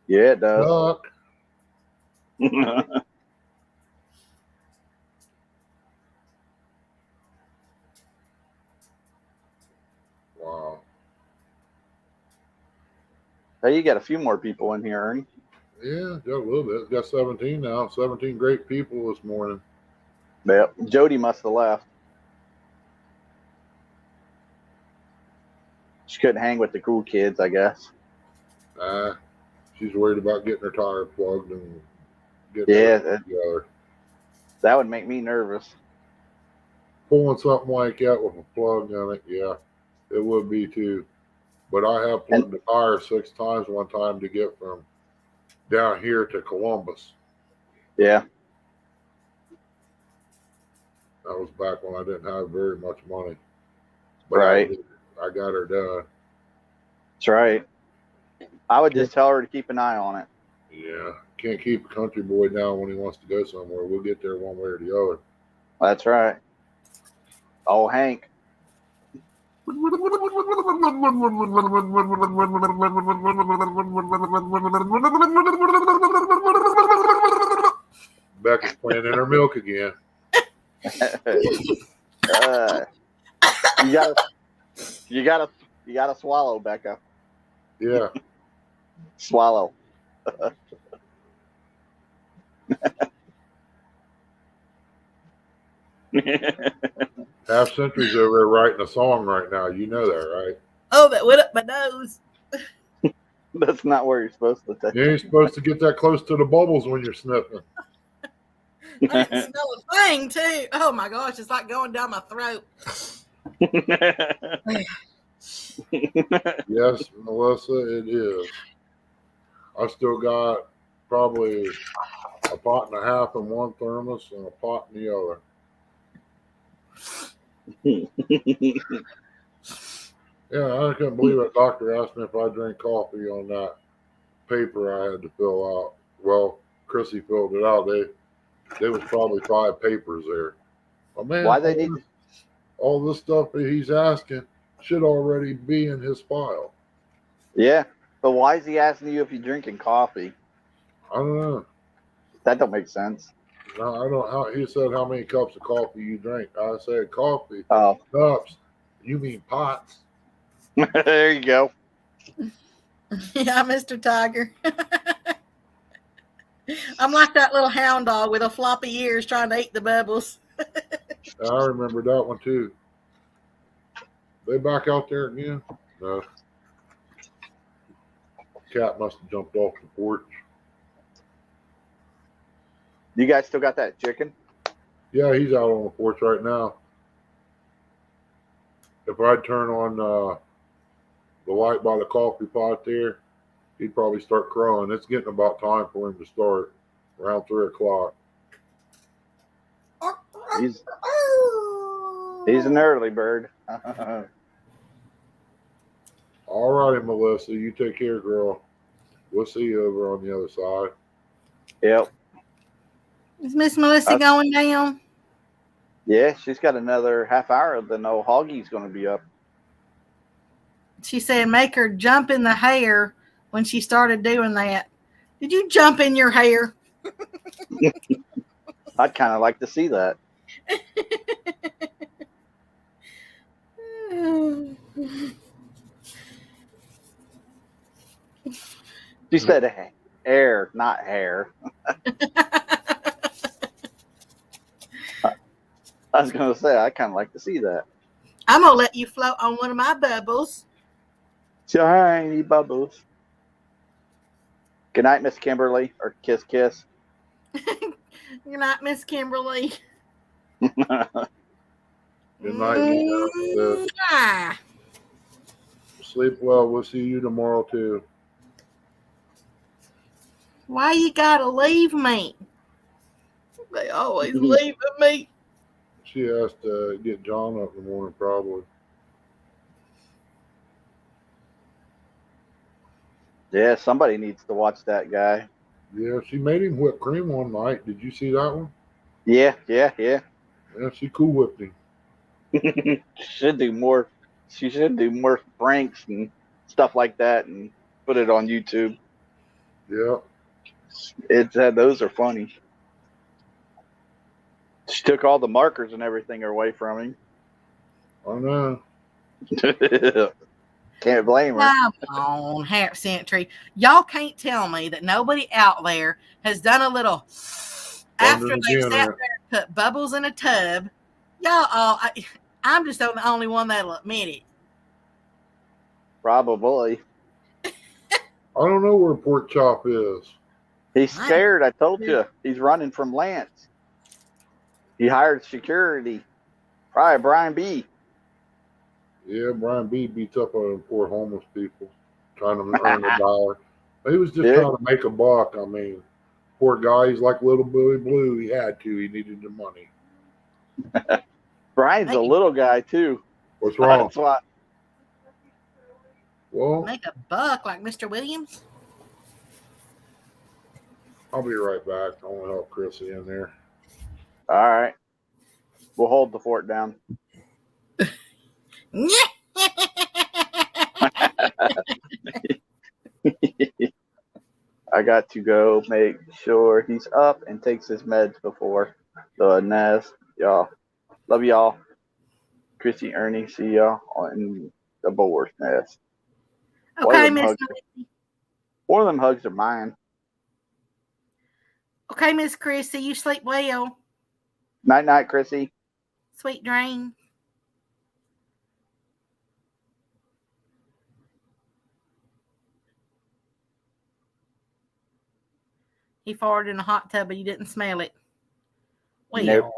Speaker 6: Yeah, it does.
Speaker 2: Duck. Wow.
Speaker 6: Hey, you got a few more people in here, Ernie.
Speaker 2: Yeah, got a little bit. Got 17 now. 17 great people this morning.
Speaker 6: Yep. Jody must have left. She couldn't hang with the cool kids, I guess.
Speaker 2: She's worried about getting her tire plugged and getting together.
Speaker 6: That would make me nervous.
Speaker 2: Pulling something like that with a plug on it, yeah, it would be too. But I have plugged the tire 6 times one time to get from down here to Columbus.
Speaker 6: Yeah.
Speaker 2: That was back when I didn't have very much money. But
Speaker 6: right.
Speaker 2: I got her done.
Speaker 6: That's right. I would just tell her to keep an eye on it.
Speaker 2: Yeah, can't keep a country boy down when he wants to go somewhere. We'll get there one way or the other.
Speaker 6: That's right. Oh, Hank.
Speaker 2: Becca's playing in her milk again.
Speaker 6: You gotta swallow, Becca.
Speaker 2: Yeah.
Speaker 6: Swallow.
Speaker 2: Half Century's over there writing a song right now. You know that, right?
Speaker 5: Oh, that went up my nose.
Speaker 6: That's not where you're supposed to take.
Speaker 2: You ain't supposed to get that close to the bubbles when you're sniffing.
Speaker 5: I didn't smell a thing, too. Oh my gosh, it's like going down my throat.
Speaker 2: Yes, Melissa, it is. I still got probably a pot and a half in one thermos and a pot in the other. Yeah, I couldn't believe that doctor asked me if I drank coffee on that paper I had to fill out. Well, Chrissy filled it out. There was probably 5 papers there. Oh man,
Speaker 6: Why they need
Speaker 2: all this stuff that he's asking should already be in his file.
Speaker 6: Yeah, but why is he asking you if you're drinking coffee?
Speaker 2: I don't know.
Speaker 6: That don't make sense.
Speaker 2: No, I don't. How he said how many cups of coffee you drink? I said coffee
Speaker 6: Oh,
Speaker 2: cups. You mean pots?
Speaker 6: there you go.
Speaker 5: Yeah, Mr. Tiger. I'm like that little hound dog with a floppy ears trying to eat the bubbles.
Speaker 2: I remember that one too. They back out there again? No. Cat must have jumped off the porch.
Speaker 6: You guys still got that chicken?
Speaker 2: Yeah, he's out on the porch right now. If I'd turn on the light by the coffee pot there, he'd probably start crowing. It's getting about time for him to start, around 3 o'clock.
Speaker 6: He's an early bird.
Speaker 2: All righty, Melissa. You take care, girl. We'll see you over on the other side.
Speaker 6: Yep.
Speaker 5: Is Miss Melissa going down?
Speaker 6: Yeah, she's got another half hour. Then old Hoggie's going to be up.
Speaker 5: She said make her jump in the hair when she started doing that. Did you jump in your hair?
Speaker 6: I'd kind of like to see that. She said air, not hair. I was going to say, I kind of like to see that.
Speaker 5: I'm going to let you float on one of my bubbles.
Speaker 6: Shiny bubbles. Good night, Miss Kimberly, or kiss, kiss.
Speaker 5: Good night, Miss Kimberly.
Speaker 2: Good night. Sleep well. We'll see you tomorrow, too.
Speaker 5: Why you got to leave me? They always leaving me.
Speaker 2: She has to get John up in the morning, probably.
Speaker 6: Yeah, somebody needs to watch that guy.
Speaker 2: Yeah, she made him whipped cream one night. Did you see that one?
Speaker 6: Yeah.
Speaker 2: Yeah, she cool whipped him.
Speaker 6: Should do more. She should do more pranks and stuff like that and put it on YouTube.
Speaker 2: Yeah.
Speaker 6: Those are funny. She took all the markers and everything away from him.
Speaker 2: I know.
Speaker 6: Can't blame her.
Speaker 5: Come on, Half Century. Y'all can't tell me that nobody out there has done a little after they sat there and put bubbles in a tub. Y'all all, I'm just the only one that'll admit it.
Speaker 6: Probably.
Speaker 2: I don't know where Pork Chop is.
Speaker 6: He's scared. I told you. He's running from Lance. He hired security. Probably Brian B.
Speaker 2: Yeah, Brian B. beats up on poor homeless people trying to earn $1. He was just trying to make a buck. I mean, poor guy. He's like little Billy Blue. He had to. He needed the money.
Speaker 6: Brian's a little guy too.
Speaker 2: What's wrong?
Speaker 6: That's why.
Speaker 2: Well,
Speaker 5: Make a buck like Mr. Williams.
Speaker 2: I'll be right back. I want to help Chrissy in there.
Speaker 6: All right. We'll hold the fort down. I got to go make sure he's up and takes his meds before the nest. Y'all. Love y'all. Chrissy, Ernie, see y'all on the boar's nest.
Speaker 5: Okay, Miss.
Speaker 6: One of them hugs are mine.
Speaker 5: Okay, Miss Chrissy, you sleep well.
Speaker 6: Night, night, Chrissy.
Speaker 5: Sweet dream. He farted in a hot tub, but you didn't smell it. Well,
Speaker 6: Nope.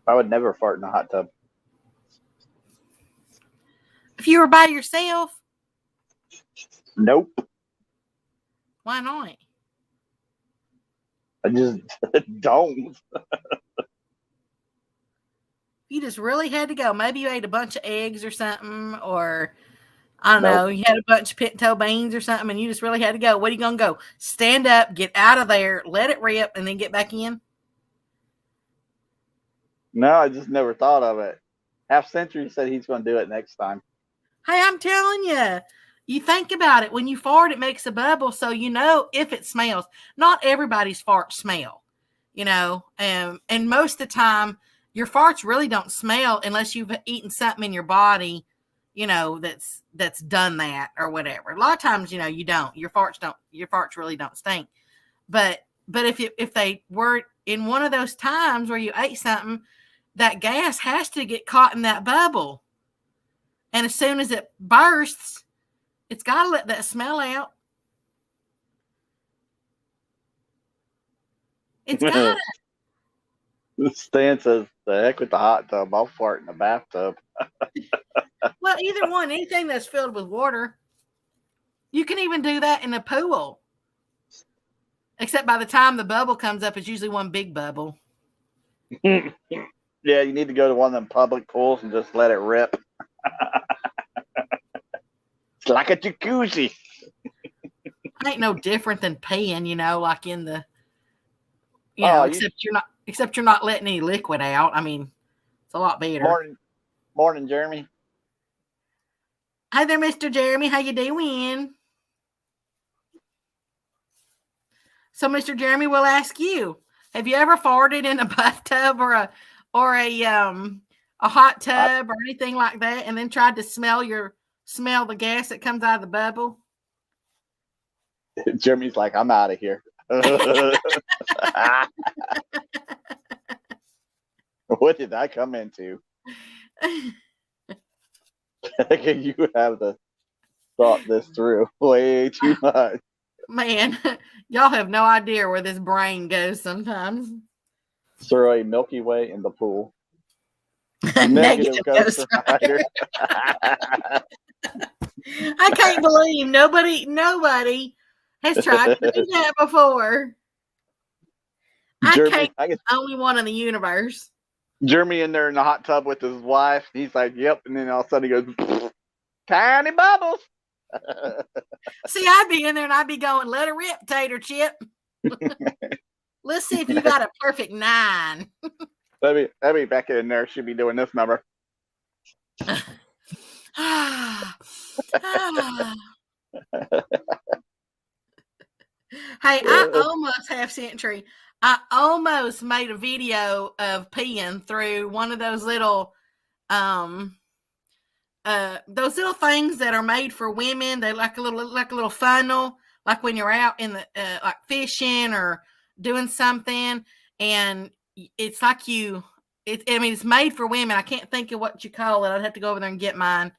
Speaker 6: I would never fart in a hot tub.
Speaker 5: if you were by yourself,
Speaker 6: Nope.
Speaker 5: why not?
Speaker 6: I just don't.
Speaker 5: You just really had to go. Maybe you ate a bunch of eggs or something, or I don't
Speaker 6: Nope.
Speaker 5: know, you had a bunch of pinto beans or something, and you just really had to go. What are you going to go? Stand up, get out of there, let it rip, and then get back in?
Speaker 6: No, I just never thought of it. Half Century said he's going to do it next time.
Speaker 5: Hey, I'm telling you, you think about it. When you fart, it makes a bubble, so you know if it smells. Not everybody's farts smell, you know, and most of the time, your farts really don't smell unless you've eaten something in your body, you know, that's done that or whatever. A lot of times, you know, you don't. Your farts really don't stink. But if they were in one of those times where you ate something, that gas has to get caught in that bubble. And as soon as it bursts, it's got to let that smell out. It's got to.
Speaker 6: Stan says, the heck with the hot tub. I'll fart in the bathtub.
Speaker 5: Well, either one, anything that's filled with water. You can even do that in a pool. Except by the time the bubble comes up, it's usually one big bubble.
Speaker 6: Yeah, you need to go to one of them public pools and just let it rip. It's like a jacuzzi.
Speaker 5: Ain't no different than peeing, you know, like in the, except you're not letting any liquid out. I mean, it's a lot better.
Speaker 6: Morning, Jeremy.
Speaker 5: Hi there, Mr. Jeremy. How you doing? So, Mr. Jeremy, we'll ask you: have you ever farted in a bathtub or a hot tub or anything like that, and then tried to smell the gas that comes out of the bubble?
Speaker 6: Jeremy's like, I'm out of here. What did I come into? You have to thought this through way too much.
Speaker 5: Man, y'all have no idea where this brain goes sometimes.
Speaker 6: Throw a Milky Way in the pool.
Speaker 5: Negative Ghost Rider. I can't believe nobody has tried to do that before.
Speaker 6: Jeremy,
Speaker 5: I can't. Only one in the universe.
Speaker 6: Jeremy in there in the hot tub with his wife. He's like, "Yep," and then all of a sudden he goes, "Tiny bubbles."
Speaker 5: See, I'd be in there and I'd be going, "Let it rip, tater chip." Let's see if you got a perfect 9.
Speaker 6: Let me back in there. Should be doing this number.
Speaker 5: Hey, I almost Half Century. I almost made a video of peeing through one of those little things that are made for women. They like a little funnel, like when you're out in the like fishing or doing something, and it's like it's made for women. I can't think of what you call it. I'd have to go over there and get mine.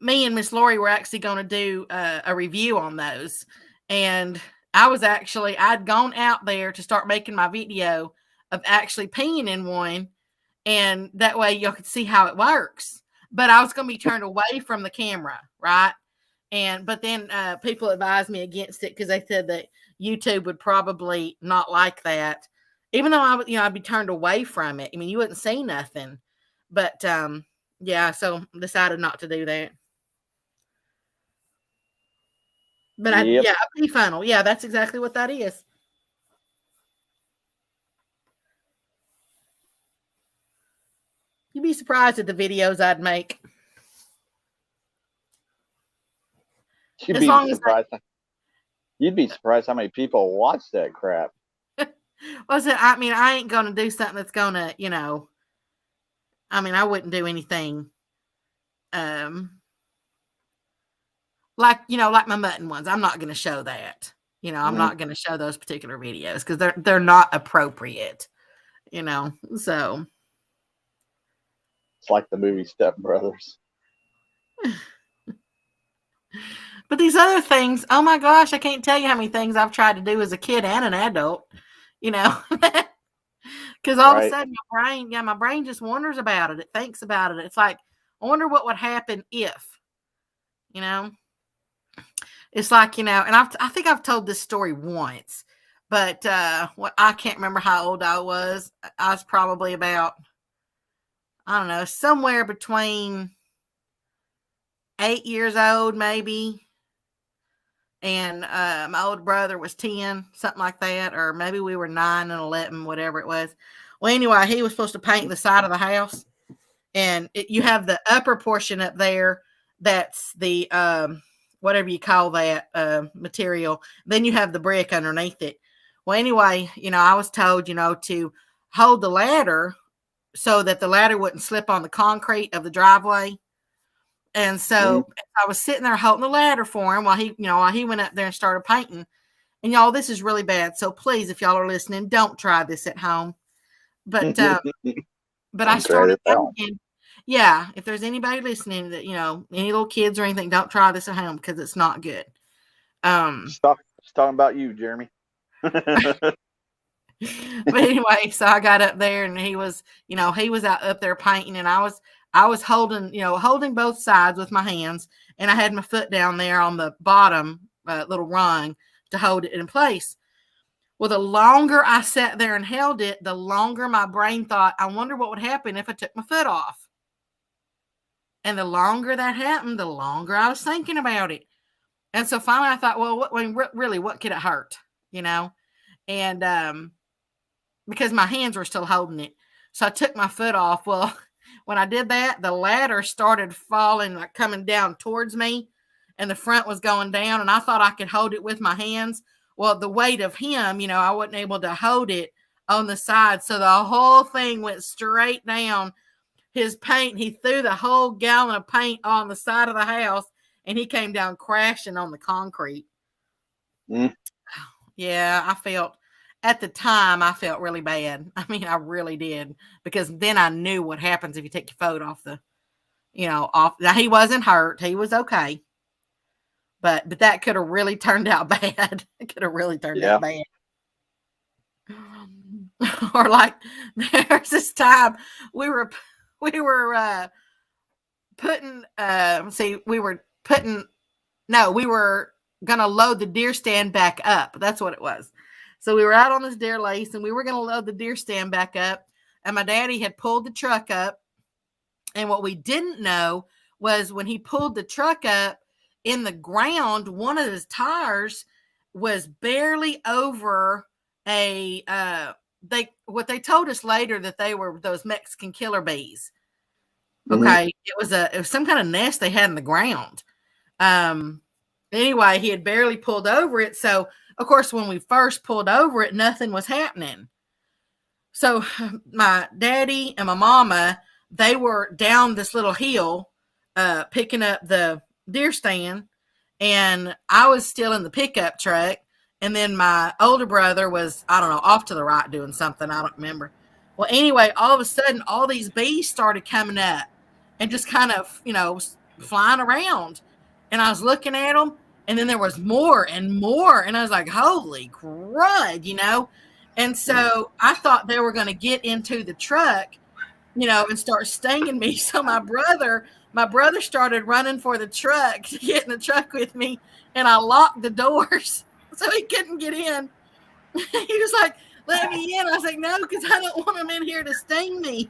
Speaker 5: Me and Miss Lori were actually going to do a review on those. And I'd gone out there to start making my video of actually peeing in one. And that way y'all could see how it works. But I was going to be turned away from the camera, right? But then people advised me against it because they said that YouTube would probably not like that. even though I'd be turned away from it. I mean, you wouldn't see nothing, but yeah, so decided not to do that. But
Speaker 6: Yep.
Speaker 5: a pea funnel, yeah, that's exactly what that is. You'd be surprised at the videos I'd make.
Speaker 6: You'd
Speaker 5: As
Speaker 6: be
Speaker 5: long as
Speaker 6: surprised. You'd be surprised how many people watch that crap.
Speaker 5: I mean, I ain't gonna do something that's gonna, I mean, I wouldn't do anything, like my mutton ones. I'm not gonna show that. I'm not gonna show those particular videos because they're not appropriate. So
Speaker 6: It's like the movie Step Brothers.
Speaker 5: But these other things, oh my gosh, I can't tell you how many things I've tried to do as a kid and an adult, because all of a sudden my brain just wonders about it. It thinks about it. It's like, I wonder what would happen if, it's like, and I think I've told this story once, but I can't remember how old I was. I was probably about, I don't know, somewhere between 8 years old, maybe. And my older brother was 10, something like that. Or maybe we were 9 and 11, whatever it was. Well, anyway, he was supposed to paint the side of the house. And you have the upper portion up there. That's the, whatever you call that material. Then you have the brick underneath it. Well, anyway, I was told, to hold the ladder so that the ladder wouldn't slip on the concrete of the driveway. And so I was sitting there holding the ladder for him while he went up there and started painting. And y'all, this is really bad. So please, if y'all are listening, don't try this at home. But I started thinking, yeah, if there's anybody listening that, any little kids or anything, don't try this at home because it's not good.
Speaker 6: It's talking about you, Jeremy.
Speaker 5: But anyway, so I got up there and he was out up there painting, and I was holding both sides with my hands, and I had my foot down there on the bottom little rung to hold it in place. Well, the longer I sat there and held it, the longer my brain thought, I wonder what would happen if I took my foot off. And the longer that happened, the longer I was thinking about it. And so finally I thought, well, what could it hurt? And because my hands were still holding it. So I took my foot off. Well, when I did that, the ladder started falling, like coming down towards me, and the front was going down, and I thought I could hold it with my hands. Well, the weight of him, I wasn't able to hold it on the side. So the whole thing went straight down. His paint, he threw the whole gallon of paint on the side of the house, and he came down crashing on the concrete. Yeah, at the time, I felt really bad. I mean, I really did, because then I knew what happens if you take your foot off off. Now, he wasn't hurt. He was okay. But that could have really turned out bad. It could have really turned out bad. Or like, there's this time we were going to load the deer stand back up. That's what it was. So we were out on this deer lace, and we were going to load the deer stand back up, and my daddy had pulled the truck up. And what we didn't know was when he pulled the truck up, in the ground, one of his tires was barely over what they told us later, that they were those Mexican killer bees. Okay. It was some kind of nest they had in the ground. Anyway, he had barely pulled over it. So of course, when we first pulled over it, nothing was happening. So my daddy and my mama, they were down this little hill, picking up the deer stand, and I was still in the pickup truck, and then my older brother was, I don't know, off to the right doing something. I don't remember. Well, anyway, all of a sudden, all these bees started coming up and just kind of, flying around, and I was looking at them, and then there was more and more, and I was like, holy crud, and so I thought they were going to get into the truck, and start stinging me. So my brother started running for the truck to get in the truck with me, and I locked the doors so he couldn't get in. He was like, let me in. I was like, no, because I don't want him in here to sting me.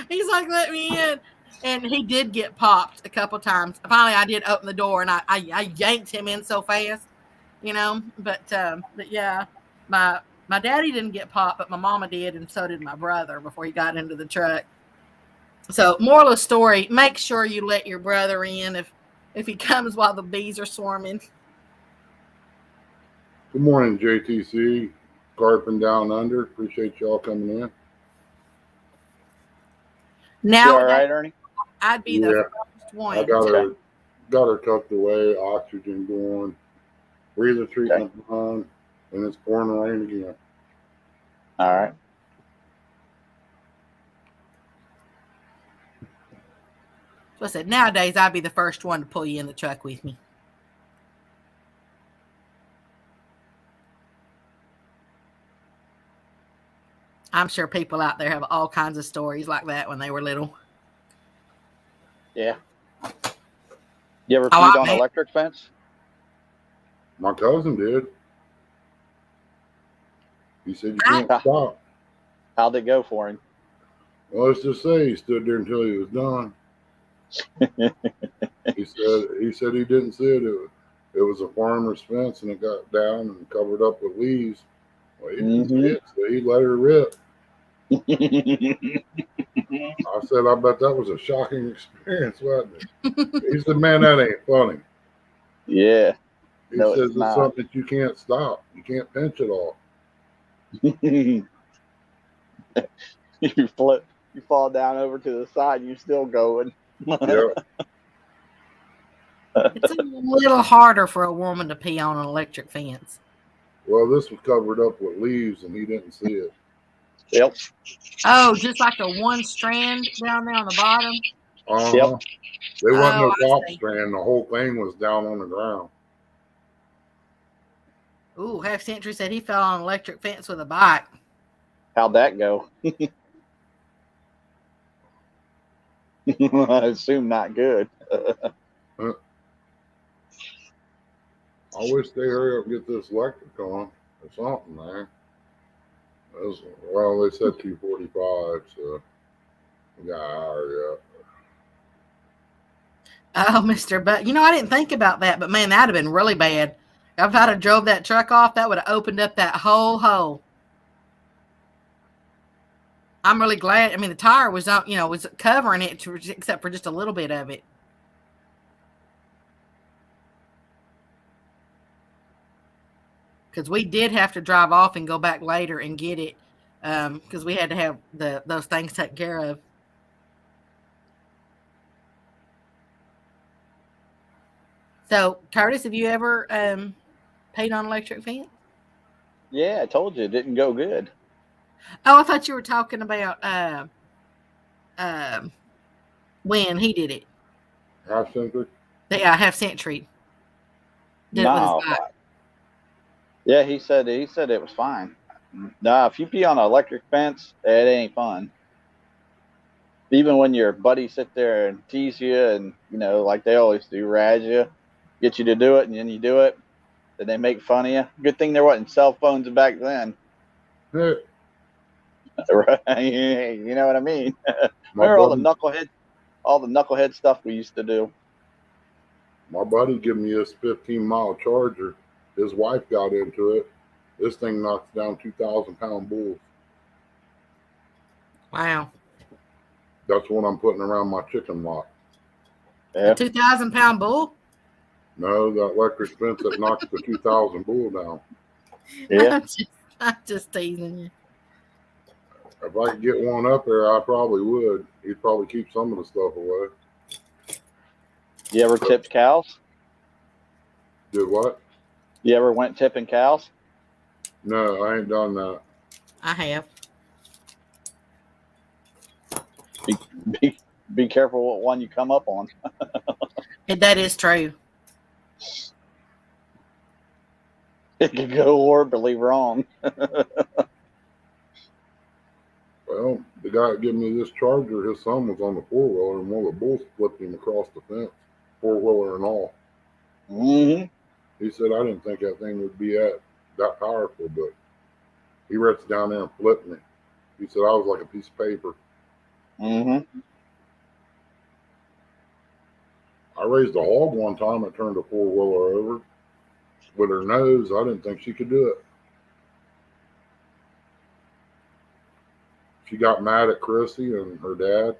Speaker 5: He's like, let me in. And he did get popped a couple times. Finally, I did open the door, and I yanked him in so fast, you know. But yeah, my daddy didn't get popped, but my mama did, and so did my brother before he got into the truck. So, moral of the story: make sure you let your brother in if he comes while the bees are swarming.
Speaker 2: Good morning, JTC. Carping Down Under. Appreciate y'all coming in.
Speaker 5: Now,
Speaker 6: You all right, Ernie?
Speaker 5: I'd be
Speaker 2: Yeah,
Speaker 5: the first one.
Speaker 2: I got her tucked away, oxygen going, breather treatment on, and it's pouring rain again.
Speaker 6: All right.
Speaker 5: So I said, nowadays I'd be the first one to pull you in the truck with me. I'm sure people out there have all kinds of stories like that when they were little.
Speaker 6: Yeah. You ever
Speaker 5: Oh,
Speaker 6: peed
Speaker 5: I
Speaker 6: on
Speaker 5: bet.
Speaker 6: electric fence?
Speaker 2: My cousin did. He said you can't stop.
Speaker 6: How'd it go for him?
Speaker 2: Well, let's just say he stood there until he was done. He said he didn't see it. It was a farmer's fence, and it got down and covered up with leaves. Well, he didn't see it, so he let her rip. I said, I bet that was a shocking experience, wasn't it? He said, man, that ain't funny.
Speaker 6: Yeah.
Speaker 2: He
Speaker 6: No,
Speaker 2: says
Speaker 6: it's
Speaker 2: it's
Speaker 6: not.
Speaker 2: something that you can't stop. You can't pinch it all.
Speaker 6: You fall down over to the side, you're still going.
Speaker 2: Yep.
Speaker 5: It's a little harder for a woman to pee on an electric fence.
Speaker 2: Well, this was covered up with leaves, and he didn't see it.
Speaker 6: Yep.
Speaker 5: Oh, just like a one strand down there on the bottom?
Speaker 2: Yep. There wasn't no top
Speaker 5: I see.
Speaker 2: strand. The whole thing was down on the ground.
Speaker 5: Ooh, Half Century said he fell on an electric fence with a bike.
Speaker 6: How'd that go? I assume not good.
Speaker 2: I wish they hurry up and get this electric on or something, man. Well, they said 2:45, so we got to hurry up.
Speaker 5: Oh, Mr. But I didn't think about that, but man, that'd have been really bad. If I'd have drove that truck off, that would have opened up that whole hole. I'm really glad. I mean, the tire was on, was covering it except for just a little bit of it. Because we did have to drive off and go back later and get it, because we had to have those things taken care of. So, Curtis, have you ever paid on electric fence?
Speaker 6: Yeah, I told you it didn't go good.
Speaker 5: Oh, I thought you were talking about when he did it.
Speaker 2: Half Century?
Speaker 5: Yeah, Half Century did it with his
Speaker 6: No.
Speaker 5: bike.
Speaker 6: Yeah, he said it was fine. Nah, if you pee on an electric fence, it ain't fun. Even when your buddies sit there and tease you and, like they always do, razz you, get you to do it, and then you do it, then they make fun of you. Good thing there wasn't cell phones back then.
Speaker 2: Hey,
Speaker 6: Right? You know what I mean?
Speaker 2: my
Speaker 6: Remember
Speaker 2: buddy,
Speaker 6: all the knucklehead stuff we used to do?
Speaker 2: my buddy gave me this 15-mile Charger. His wife got into it. This thing knocks down 2,000-pound bulls.
Speaker 5: Wow.
Speaker 2: That's what I'm putting around my chicken lot.
Speaker 6: Yeah.
Speaker 5: A 2,000-pound bull?
Speaker 2: No, that electric fence that knocks the 2,000 bull down.
Speaker 6: Yeah.
Speaker 5: I'm just teasing you.
Speaker 2: If I could get one up there, I probably would. He'd probably keep some of the stuff away.
Speaker 6: You ever tipped cows?
Speaker 2: Did what?
Speaker 6: You ever went tipping cows?
Speaker 2: No, I ain't done that.
Speaker 5: I have.
Speaker 6: Be careful what one you come up on.
Speaker 5: That is true.
Speaker 6: It could go horribly wrong.
Speaker 2: Well, the guy that gave me this Charger, his son was on the four-wheeler, and one of the bulls flipped him across the fence, four-wheeler and all.
Speaker 6: Mm-hmm.
Speaker 2: He said, I didn't think that thing would be that powerful, but He writes down there and flipping it. He said I was like a piece of paper.
Speaker 6: Mm-hmm.
Speaker 2: I raised a hog one time. I turned a 4-wheeler over with her nose. I didn't think she could do it. She got mad at Chrissy and her dad.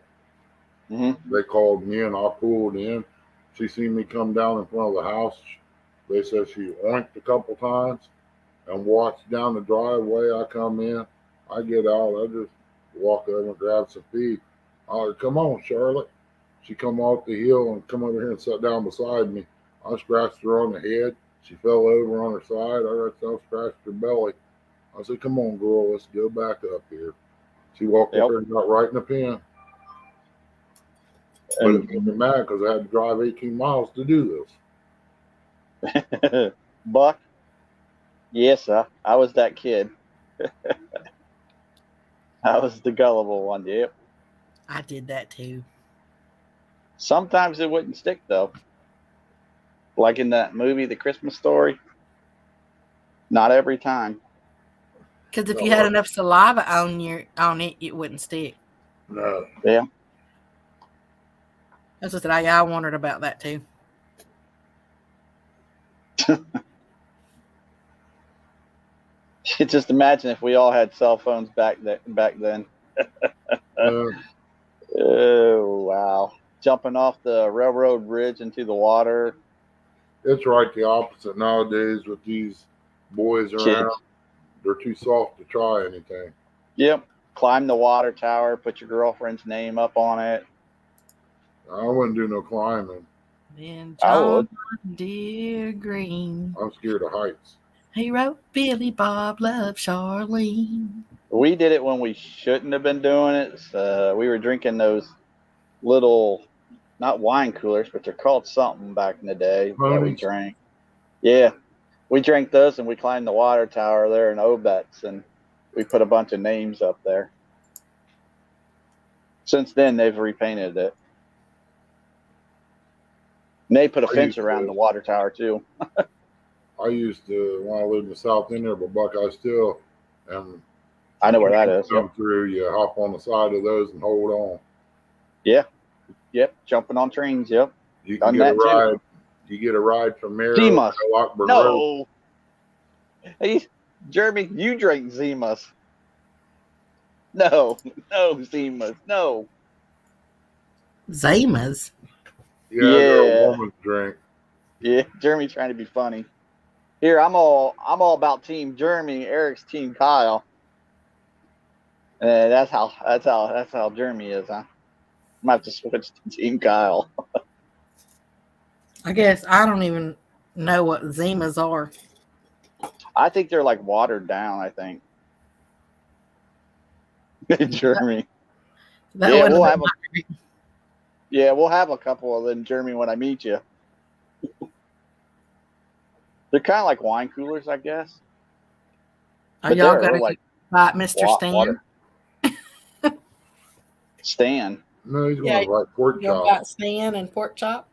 Speaker 6: Mm-hmm.
Speaker 2: They called me and I pulled in. She seen me come down in front of the house. They said she oinked a couple times and walked down the driveway. I come in. I get out. I just walk over and grab some feed. I like, come on, Charlotte. She come off the hill and come over here and sat down beside me. I scratched her on the head. She fell over on her side. I right there scratched her belly. I said, come on, girl, let's go back up here. She walked up there and got right in the pen. But it made me mad because I had to drive 18 miles to do this.
Speaker 6: Buck, yes, I was that kid. I was the gullible one. Yep.
Speaker 5: I did that too.
Speaker 6: Sometimes it wouldn't stick though. Like in that movie, The Christmas Story. Not every time.
Speaker 5: Because if you had enough saliva on it, it wouldn't stick.
Speaker 2: No.
Speaker 6: Yeah.
Speaker 5: That's what I wondered about that too.
Speaker 6: Just imagine if we all had cell phones back then. Oh wow! Jumping off the railroad bridge into the water.
Speaker 2: It's right the opposite nowadays with these boys around.
Speaker 6: Kids.
Speaker 2: They're too soft to try anything.
Speaker 6: Yep. Climb the water tower. Put your girlfriend's name up on it.
Speaker 2: I wouldn't do no climbing.
Speaker 5: Then
Speaker 6: I would.
Speaker 5: John Deere Green,
Speaker 2: I'm scared of heights.
Speaker 5: he wrote Billy Bob Love Charlene.
Speaker 6: We did it when we shouldn't have been doing it. We were drinking those little, not wine coolers, but they're called something back in the day that we drank. Yeah. We drank those and we climbed the water tower there in Obetz and we put a bunch of names up there. Since then, they've repainted it. And they put a fence around the water tower too.
Speaker 2: I used to, when I lived in the South End there, but Buckeye Still, and
Speaker 6: I know where that is.
Speaker 2: Come through, you hop on the side of those and hold on.
Speaker 6: Yeah. Yep. Jumping on trains. Yep.
Speaker 2: You can get a ride. Too. You get a ride from Mary to Lockburn Road.
Speaker 6: Hey, Jeremy, you drank Zimas. No, Zimas, no.
Speaker 5: Zimas?
Speaker 2: Yeah, they're a woman's drink.
Speaker 6: Yeah, Jeremy's trying to be funny. Here, I'm all about Team Jeremy. Eric's Team Kyle. That's how Jeremy is, huh? I might have to switch to Team Kyle.
Speaker 5: I guess I don't even know what Zimas are.
Speaker 6: I think they're like watered down, I think. Jeremy. We'll have a couple of them, Jeremy, when I meet you. They're kind of like wine coolers, I guess.
Speaker 5: Are y'all going to invite Mr. Stan?
Speaker 6: Stan?
Speaker 2: No, he's going to invite Pork Chop.
Speaker 5: You'll invite Stan and Pork Chop?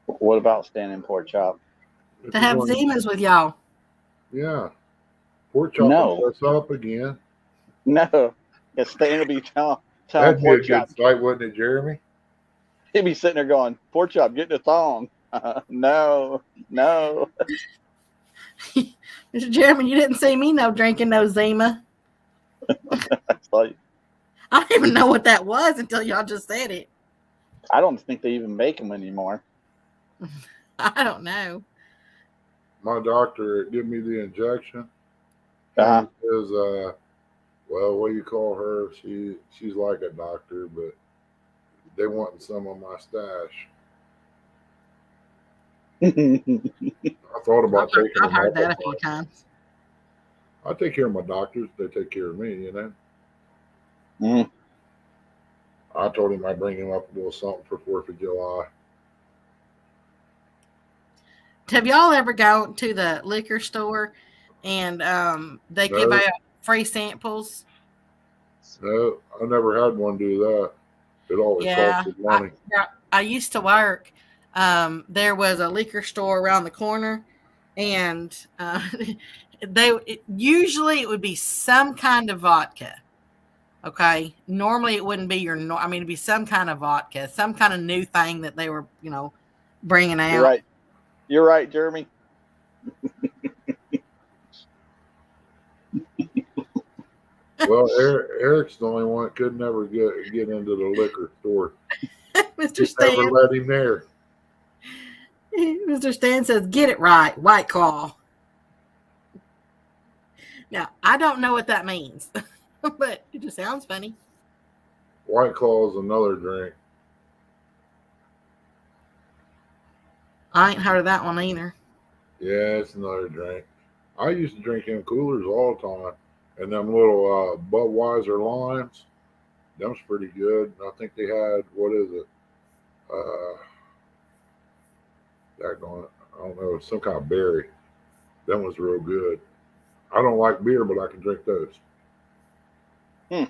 Speaker 6: What about Stan and Pork Chop?
Speaker 5: To have Zimas with y'all.
Speaker 2: Yeah. Pork Chop will dress up again.
Speaker 6: No. Stan will be telling
Speaker 2: That'd
Speaker 6: Pork
Speaker 2: be a
Speaker 6: Chop.
Speaker 2: good sight, wouldn't it, Jeremy?
Speaker 6: He'd be sitting there going, Pork Chop, get the thong. No.
Speaker 5: Mr. Jeremy, you didn't see me drinking no Zima.
Speaker 6: Like,
Speaker 5: I don't even know what that was until y'all just said it.
Speaker 6: I don't think they even make them anymore.
Speaker 5: I don't know.
Speaker 2: My doctor gave me the injection.
Speaker 6: Uh-huh.
Speaker 2: Says, well, what do you call her? She's like a doctor, but they want some of my stash. I thought about taking them.
Speaker 5: I've heard that a few times.
Speaker 2: I take care of my doctors. They take care of me, you know.
Speaker 6: Mm.
Speaker 2: I told him I'd bring him up a little something for 4th of July.
Speaker 5: Have y'all ever gone to the liquor store and they give out free samples?
Speaker 2: No, I never had one do that. It always costed money.
Speaker 5: I used to work. There was a liquor store around the corner, and usually it would be some kind of vodka. Okay. Normally it wouldn't be it'd be some kind of vodka, some kind of new thing that they were, bringing out.
Speaker 6: You're right. You're right, Jeremy.
Speaker 2: Well, Eric's the only one that could never get into the liquor store.
Speaker 5: Mr.
Speaker 2: Just
Speaker 5: Stan.
Speaker 2: never let him there.
Speaker 5: Mr. Stan says, "Get it right, White Claw." Now, I don't know what that means, but it just sounds funny.
Speaker 2: White Claw is another drink.
Speaker 5: I ain't heard of that one either.
Speaker 2: Yeah, it's another drink. I used to drink in coolers all the time. And them little Budweiser limes, them's pretty good. I think they had, what is it? I don't know, some kind of berry. That was real good. I don't like beer, but I can drink those. I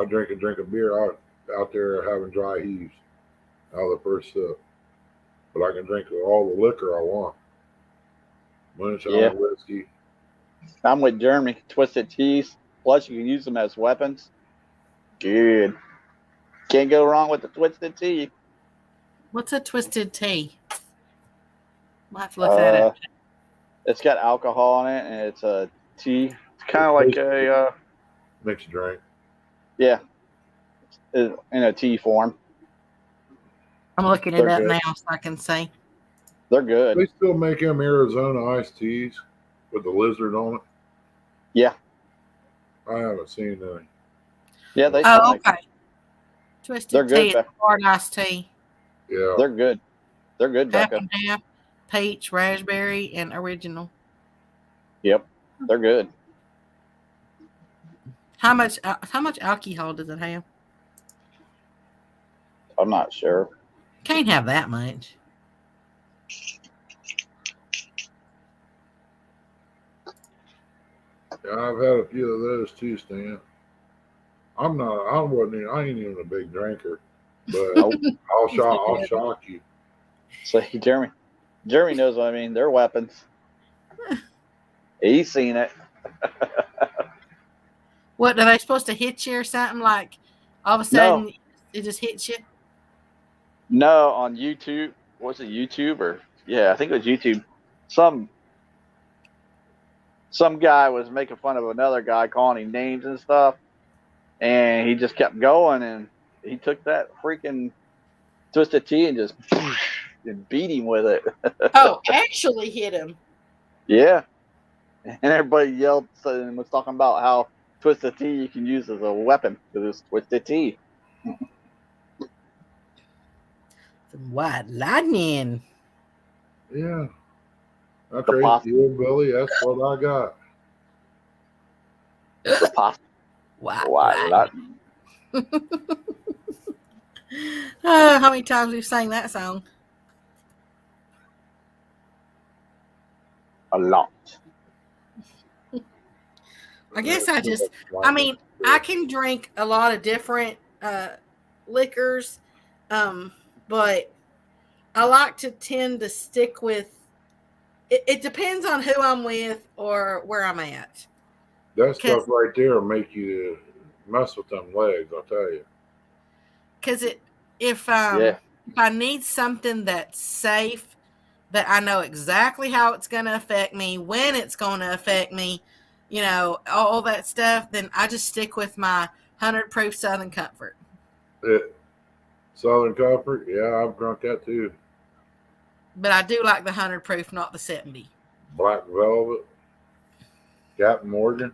Speaker 2: drink a drink of beer out there having dry heaves out of the first sip. But I can drink all the liquor I want. Moonshine, whiskey.
Speaker 6: I'm with Jeremy. Twisted teas. Plus, you can use them as weapons. Good. Can't go wrong with the twisted tea.
Speaker 5: What's a twisted tea? I'll have to look that up.
Speaker 6: It's got alcohol in it, and it's a tea. It's kind of like a
Speaker 2: mixed drink.
Speaker 6: Yeah, in a tea form.
Speaker 5: I'm looking it up now so I can see.
Speaker 6: They're good.
Speaker 2: They still make them Arizona iced teas with the lizard on it.
Speaker 6: Yeah.
Speaker 2: I haven't seen any.
Speaker 6: Yeah, they.
Speaker 5: Oh, okay. Twisted
Speaker 6: They're
Speaker 5: tea
Speaker 6: good.
Speaker 5: hard iced tea.
Speaker 2: Yeah.
Speaker 6: They're good. They're good,
Speaker 5: Half
Speaker 6: Becca.
Speaker 5: and half, peach, raspberry, and original.
Speaker 6: Yep, they're good.
Speaker 5: How much alcohol does it have?
Speaker 6: I'm not sure.
Speaker 5: Can't have that much.
Speaker 2: Yeah, I've had a few of those too, Stan. I ain't even a big drinker, but I'll shock you.
Speaker 6: So Jeremy knows what I mean. They're weapons. He's seen it.
Speaker 5: What, are they supposed to hit you or something? Like all of a sudden it just hits you?
Speaker 6: No, on YouTube. Was it YouTube or I think it was YouTube. Some guy was making fun of another guy, calling him names and stuff, and he just kept going, and he took that freaking twisted tea and just and beat him with it.
Speaker 5: Oh, actually hit him.
Speaker 6: Yeah, and everybody yelled and was talking about how twisted tea you can use as a weapon because it's twisted tea.
Speaker 5: Some white lightning.
Speaker 2: Yeah. Okay, you Billy, that's what I got.
Speaker 5: White
Speaker 6: lightning.
Speaker 5: Oh, how many times we've sang that song?
Speaker 6: A lot.
Speaker 5: I guess I can drink a lot of different liquors, but I like to tend to stick with. It depends on who I'm with or where I'm at.
Speaker 2: That stuff right there will make you mess with them legs, I'll tell you.
Speaker 5: Because if I need something that's safe, that I know exactly how it's going to affect me, when it's going to affect me, all that stuff, then I just stick with my 100 proof Southern Comfort.
Speaker 2: Southern Comfort? Yeah, I've drunk that too.
Speaker 5: But I do like the 100 proof, not the 70.
Speaker 2: Black Velvet. Captain Morgan.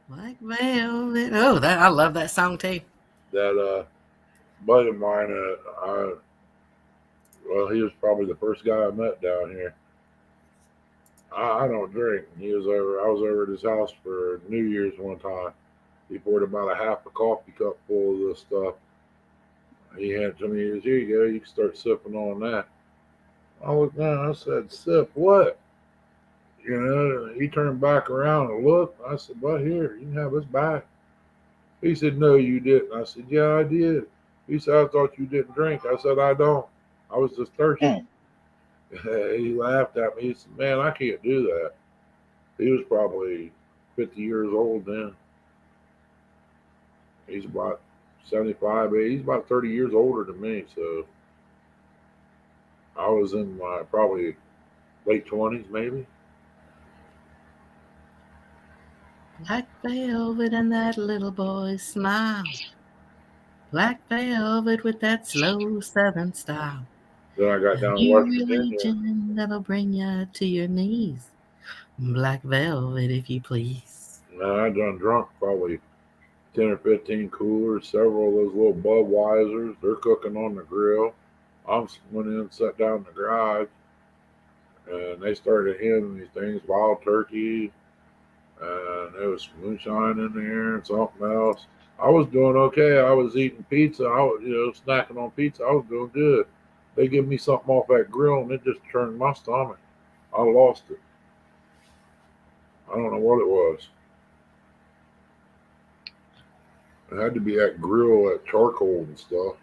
Speaker 5: Black Velvet. Oh, I love that song too.
Speaker 2: That buddy of mine, he was probably the first guy I met down here. I don't drink. I was over at his house for New Year's one time. He poured about a half a coffee cup full of this stuff. He handed it to me. He goes, "Here you go. You can start sipping on that." I looked down. I said, "Sip what?" He turned back around and looked. I said, "But here, you can have this back." He said, "No, you didn't." I said, "Yeah, I did." He said, "I thought you didn't drink." I said, "I don't. I was just thirsty." He laughed at me. He said, "Man, I can't do that." He was probably 50 years old then. He's about 75, but he's about 30 years older than me. So I was in my probably late 20s, maybe.
Speaker 5: Black velvet and that little boy's smile. Black velvet with that slow southern style.
Speaker 2: Then I got down to
Speaker 5: New
Speaker 2: West Virginia.
Speaker 5: religion that'll bring you to your knees. Black velvet, if you please.
Speaker 2: And I done drunk probably 10 or 15 coolers, several of those little Budweisers. They're cooking on the grill. I went in and sat down in the garage, and they started handing these things, wild turkey, and there was moonshine in there and something else. I was doing okay. I was eating pizza. I was, snacking on pizza. I was doing good. They give me something off that grill, and it just turned my stomach. I lost it. I don't know what it was. It had to be that grill, that charcoal and stuff.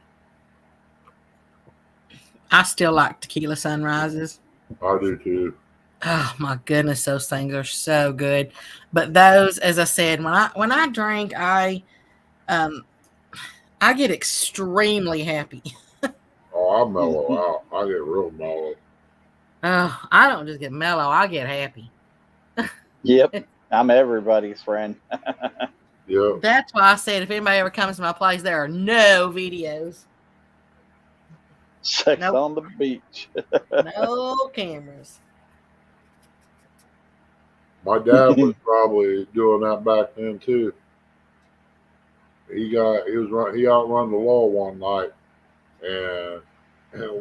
Speaker 5: I still like tequila sunrises.
Speaker 2: I do too.
Speaker 5: Oh my goodness, those things are so good. But those, as I said, when I drink, I get extremely happy.
Speaker 2: Oh, I mellow out. I get real mellow.
Speaker 5: Oh, I don't just get mellow, I get happy.
Speaker 6: Yep. I'm everybody's friend.
Speaker 2: Yeah.
Speaker 5: That's why I said if anybody ever comes to my place, there are no videos.
Speaker 6: Sex
Speaker 5: Nope.
Speaker 6: on the beach.
Speaker 5: No cameras.
Speaker 2: My dad was probably doing that back then too. He outrun the law one night, and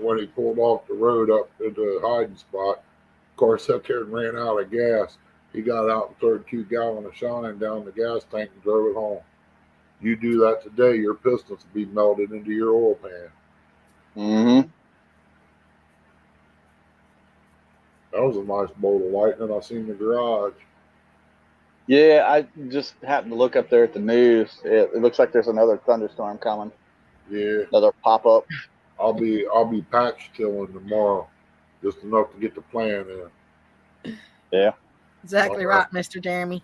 Speaker 2: when he pulled off the road up into a hiding spot, of course, sat there and ran out of gas. He got out and threw 2 gallons of shine down the gas tank and drove it home. You do that today, your pistons will be melted into your oil pan.
Speaker 6: Mm-hmm.
Speaker 2: That was a nice bolt of lightning I seen in the garage.
Speaker 6: Yeah, I just happened to look up there at the news. It looks like there's another thunderstorm coming.
Speaker 2: Yeah,
Speaker 6: Another pop up.
Speaker 2: I'll be patch tilling tomorrow, just enough to get the plan in.
Speaker 6: Yeah.
Speaker 5: Exactly right, Mr. Jeremy.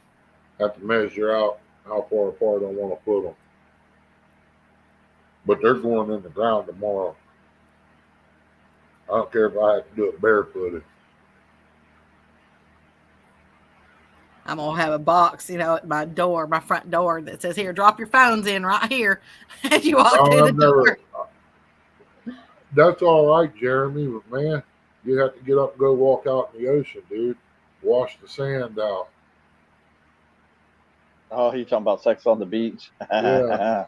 Speaker 2: Have to measure out how far apart I want to put them. But they're going in the ground tomorrow. I don't care if I have to do it barefooted.
Speaker 5: I'm gonna have a box, at my door, my front door, that says, "Here, drop your phones in right here," as you walk through the door.
Speaker 2: That's all right, Jeremy, but man, you have to get up and go walk out in the ocean, dude. Wash the sand out.
Speaker 6: Oh, you talking about sex on the beach?
Speaker 2: Yeah.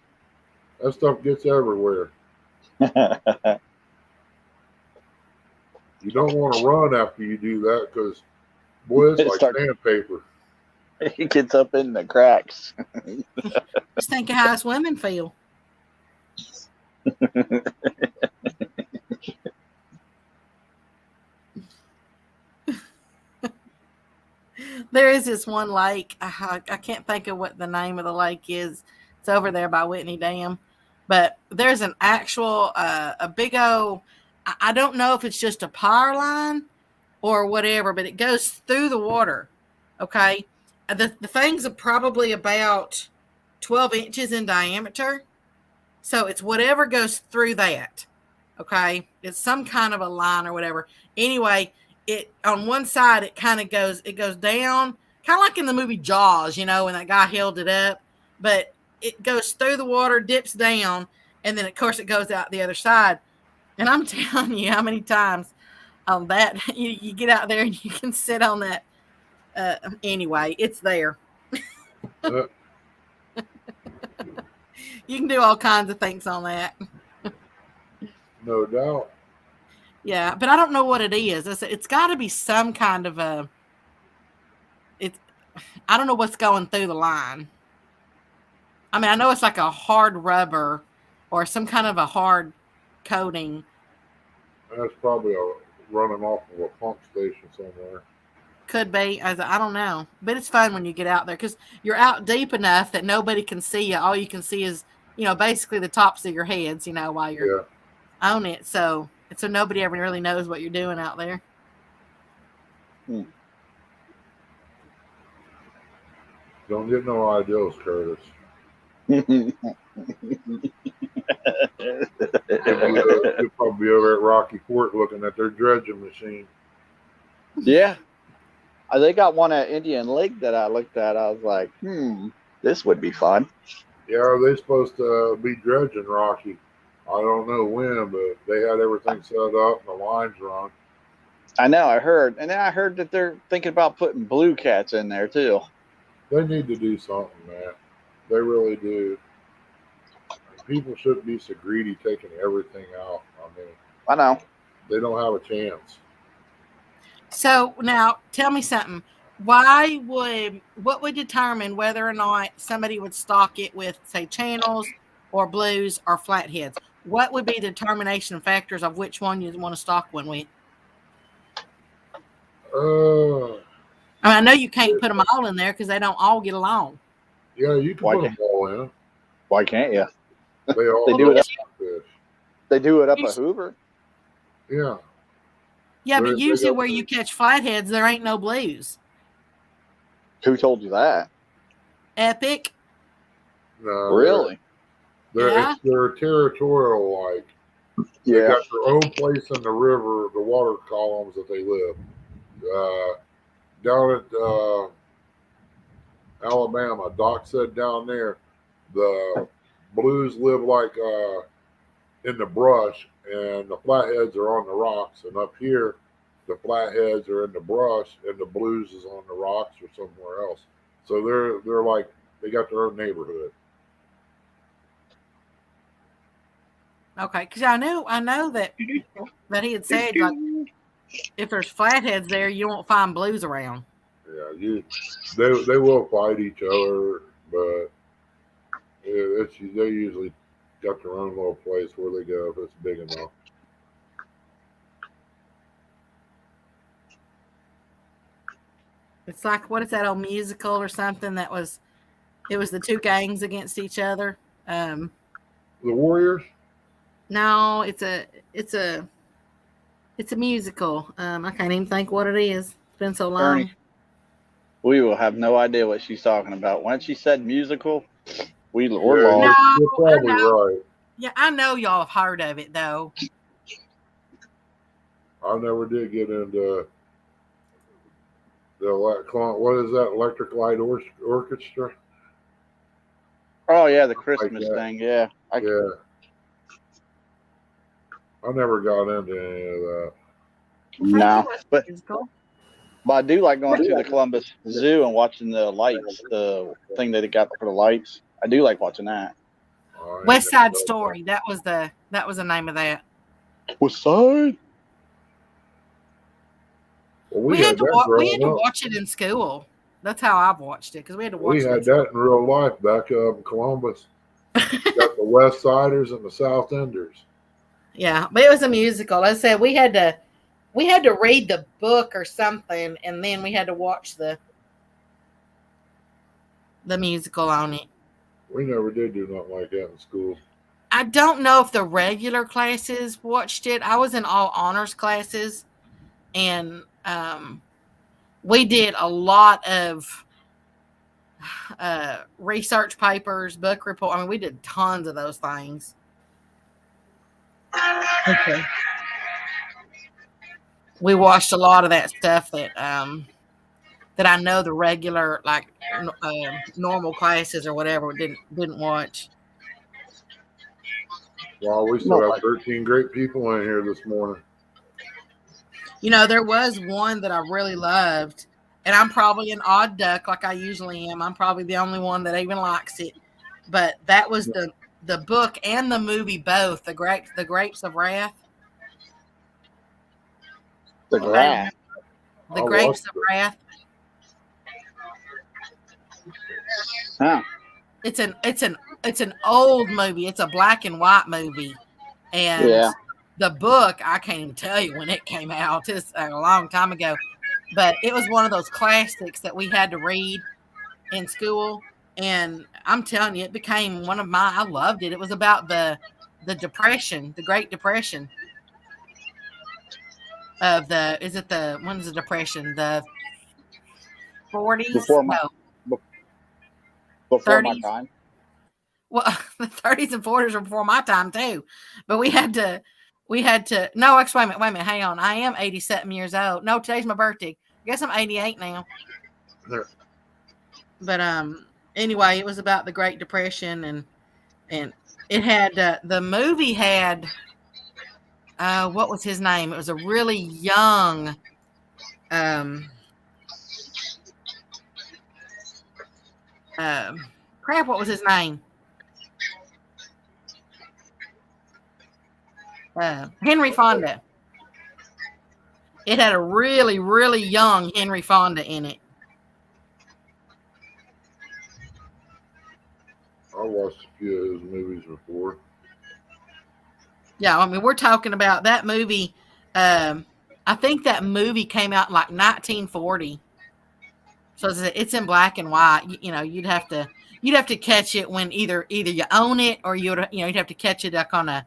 Speaker 2: That stuff gets everywhere. You don't want to run after you do that because, boy, it's like sandpaper.
Speaker 6: It gets up in the cracks.
Speaker 5: Just think of how us women feel. There is this one lake. I can't think of what the name of the lake is. It's over there by Whitney Dam. But there's an actual, a big old, I don't know if it's just a power line or whatever, but it goes through the water. Okay. The things are probably about 12 inches in diameter. So it's whatever goes through that. Okay. It's some kind of a line or whatever. Anyway, it on one side, it goes down, kind of like in the movie Jaws, when that guy held it up, but it goes through the water, dips down, and then of course it goes out the other side. And I'm telling you how many times on that you get out there and you can sit on that. Anyway, it's there. You can do all kinds of things on that.
Speaker 2: No doubt.
Speaker 5: Yeah, but I don't know what it is. It's got to be some kind of I don't know what's going through the line. I mean, I know it's like a hard rubber or some kind of a hard coating.
Speaker 2: That's probably running off of a pump station somewhere.
Speaker 5: Could be. I don't know. But it's fun when you get out there because you're out deep enough that nobody can see you. All you can see is, basically the tops of your heads, while you're on it. So nobody ever really knows what you're doing out there.
Speaker 2: Don't get no ideals, Curtis. You'll probably be over at Rocky Fort looking at their dredging machine.
Speaker 6: Yeah. They got one at Indian Lake that I looked at. I was like, this would be fun.
Speaker 2: Yeah, they're supposed to be dredging Rocky. I don't know when, but they had everything set up and the lines run.
Speaker 6: I know, I heard. And then I heard that they're thinking about putting blue cats in there too.
Speaker 2: They need to do something, man. They really do. People shouldn't be so greedy taking everything out. I mean,
Speaker 6: I know.
Speaker 2: they don't have a chance.
Speaker 5: So now tell me something. What would determine whether or not somebody would stock it with, say, channels or blues or flatheads? What would be the determination factors of which one you want to stock one with? I know you can't put them all in there because they don't all get along.
Speaker 2: Yeah, you can put them all in.
Speaker 6: Why can't you?
Speaker 2: They all
Speaker 6: They do it up.
Speaker 2: fish.
Speaker 6: They do it up at Hoover.
Speaker 2: Yeah.
Speaker 5: Yeah, but usually where you catch flatheads, there ain't no blues.
Speaker 6: Who told you that?
Speaker 5: Epic.
Speaker 2: No,
Speaker 6: Really?
Speaker 2: They're territorial, like. They got their own place in the river, the water columns that they live. Down at Alabama, Doc said down there, the blues live like in the brush, and the flatheads are on the rocks. And up here, the flatheads are in the brush, and the blues is on the rocks or somewhere else. So they're like they got their own neighborhood.
Speaker 5: Okay, because I know that he had said like if there's flatheads there, you won't find blues around.
Speaker 2: Yeah, they will fight each other, but they usually got their own little place where they go if it's big enough.
Speaker 5: It's like, what is that old musical or something it was the two gangs against each other.
Speaker 2: The Warriors?
Speaker 5: No, it's a musical. I can't even think what it is. It's been so long.
Speaker 6: Ernie, we will have no idea what she's talking about. When she said musical, we're lost.
Speaker 5: No,
Speaker 2: you're probably right.
Speaker 5: Yeah, I know y'all have heard of it though.
Speaker 2: I never did get into what is that, Electric Light Orchestra?
Speaker 6: Oh yeah, the Christmas thing. Yeah.
Speaker 2: Yeah. I never got into any of that.
Speaker 6: No, but I do like going to the Columbus Zoo and watching the lights, the thing that they got for the lights. I do like watching that.
Speaker 5: West Side Story. That was the name of that.
Speaker 6: West Side.
Speaker 2: Well,
Speaker 5: we had to watch it in school. That's how I've watched it because we had to watch it.
Speaker 2: We had that in real life back up in Columbus. Got the West Siders and the South Enders.
Speaker 5: Yeah, but it was a musical. Like I said, we had to read the book or something, and then we had to watch the musical on it.
Speaker 2: We never did do nothing like that in school.
Speaker 5: I don't know if the regular classes watched it. I was in all honors classes, and we did a lot of research papers, book report. I mean, we did tons of those things. Okay. We watched a lot of that stuff that I know the regular normal classes or whatever didn't watch.
Speaker 2: Well, we still have 13 great people in here this morning.
Speaker 5: You know, there was one that I really loved, and I'm probably an odd duck like I usually am. I'm probably the only one that even likes it. But that was the book and the movie both, the Grapes of Wrath.
Speaker 6: The Grapes
Speaker 5: of Wrath.
Speaker 6: Huh.
Speaker 5: It's an old movie. It's a black and white movie, and the book I can't even tell you when it came out. It's a long time ago, but it was one of those classics that we had to read in school. And I'm telling you, it became one of I loved it. It was about the Depression, the Great Depression of when is the Depression? The 40s?
Speaker 6: Before my
Speaker 5: 30s.
Speaker 6: time.
Speaker 5: Well, the 30s and 40s were before my time too. But we had to. No, actually, wait a minute. Hang on. I am 87 years old. No, today's my birthday. I guess I'm 88 now. But anyway, it was about the Great Depression, and it had the movie had what was his name? It was a really young crap, what was his name? Henry Fonda. It had a really, really young Henry Fonda in it.
Speaker 2: I watched a few of his movies before.
Speaker 5: Yeah, I mean, we're talking about that movie. I think that movie came out in like 1940. So it's in black and white. You know, you'd have to catch it when either you own it or you'd have to catch it like on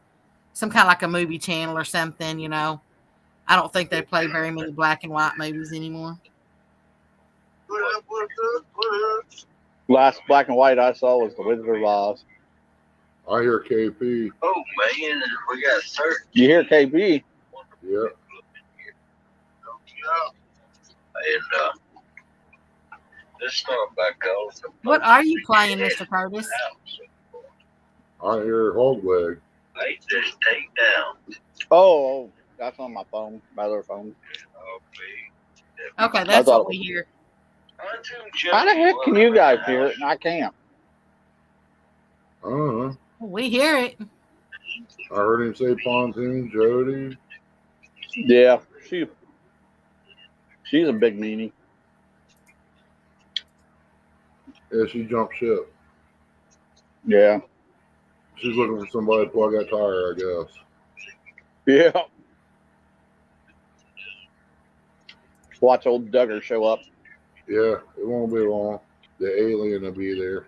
Speaker 5: some kind of like a movie channel or something. You know, I don't think they play very many black and white movies anymore.
Speaker 6: Last black and white I saw was The Wizard of Oz.
Speaker 2: I hear KP.
Speaker 7: Oh man, we got search.
Speaker 6: You hear KB?
Speaker 2: Yeah.
Speaker 7: And this start back on.
Speaker 5: What are you playing, Mr. Curtis?
Speaker 2: I hear Hogleg.
Speaker 7: Ain't this take down?
Speaker 6: Oh, that's on my phone, my other phone.
Speaker 5: Okay, that's what we hear.
Speaker 6: How the heck can you guys hear it and I can't?
Speaker 2: I don't know.
Speaker 5: We hear it.
Speaker 2: I heard him say Pontoon Jody.
Speaker 6: Yeah, she's a big meanie.
Speaker 2: Yeah, she jumped ship.
Speaker 6: Yeah.
Speaker 2: She's looking for somebody to plug that tire, I guess.
Speaker 6: Yeah. Watch old Duggar show up.
Speaker 2: Yeah, it won't be long. The alien will be there.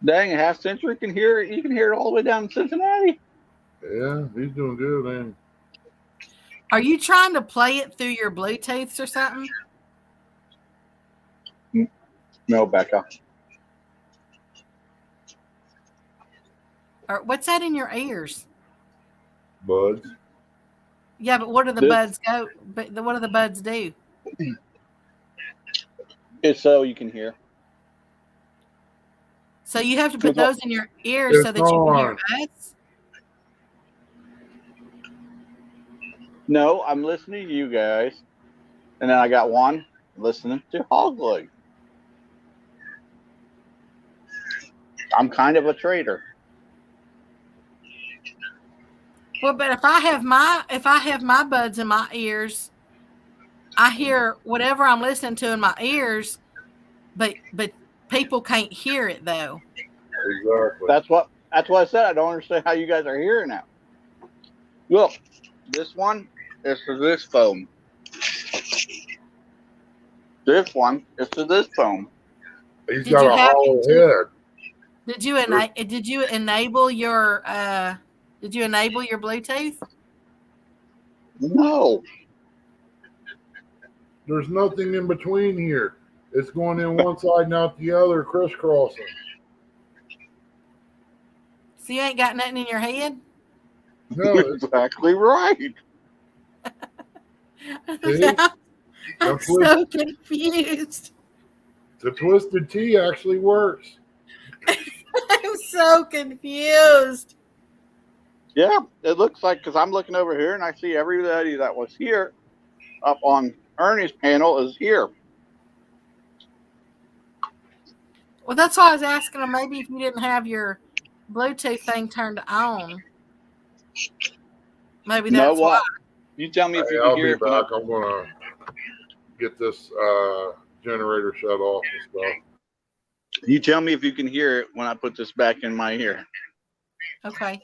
Speaker 6: Dang, a half century can hear it. You can hear it all the way down in Cincinnati.
Speaker 2: Yeah, he's doing good, man.
Speaker 5: Are you trying to play it through your Bluetooths or something?
Speaker 6: No, Becca.
Speaker 5: Or what's that in your ears?
Speaker 2: Buds.
Speaker 5: Yeah, but what do the buds go? But what do the buds do?
Speaker 6: It's so you can hear.
Speaker 5: So you have to put those in your ears so that you can hear us?
Speaker 6: No, I'm listening to you guys. And then I got one listening to Hogleg. I'm kind of a traitor.
Speaker 5: Well, but if I have my buds in my ears, I hear whatever I'm listening to in my ears, but people can't hear it though.
Speaker 2: Exactly.
Speaker 6: That's what I said. I don't understand how you guys are hearing that. Look, this one is to this phone. This one is to this phone.
Speaker 2: He's got a hollow head.
Speaker 5: Did you enable your Bluetooth?
Speaker 6: No.
Speaker 2: There's nothing in between here. It's going in one side and out the other, crisscrossing.
Speaker 5: So you ain't got nothing in your head?
Speaker 2: No, it's
Speaker 6: Exactly right.
Speaker 5: I'm so confused.
Speaker 2: the twisted T actually works.
Speaker 5: I'm so confused.
Speaker 6: Yeah, it looks like, because I'm looking over here and I see everybody that was here up on Ernie's panel is here.
Speaker 5: Well, that's why I was asking him maybe if you didn't have your Bluetooth thing turned on. Maybe that's
Speaker 6: what?
Speaker 5: why.
Speaker 6: You tell me if you
Speaker 2: I'll
Speaker 6: can hear
Speaker 2: be
Speaker 6: it.
Speaker 2: back. I'm going to get this generator shut off and stuff.
Speaker 6: You tell me if you can hear it when I put this back in my ear.
Speaker 5: Okay.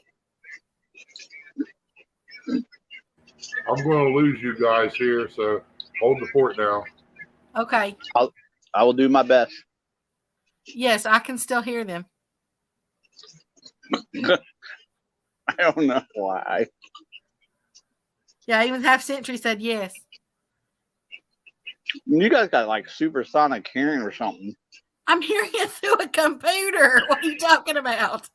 Speaker 2: I'm going to lose you guys here, so hold the fort down.
Speaker 5: Okay.
Speaker 6: I will do my best.
Speaker 5: Yes, I can still hear them.
Speaker 6: I don't know why.
Speaker 5: Yeah, even Half Century said yes.
Speaker 6: You guys got like supersonic hearing or something.
Speaker 5: I'm hearing it through a computer. What are you talking about?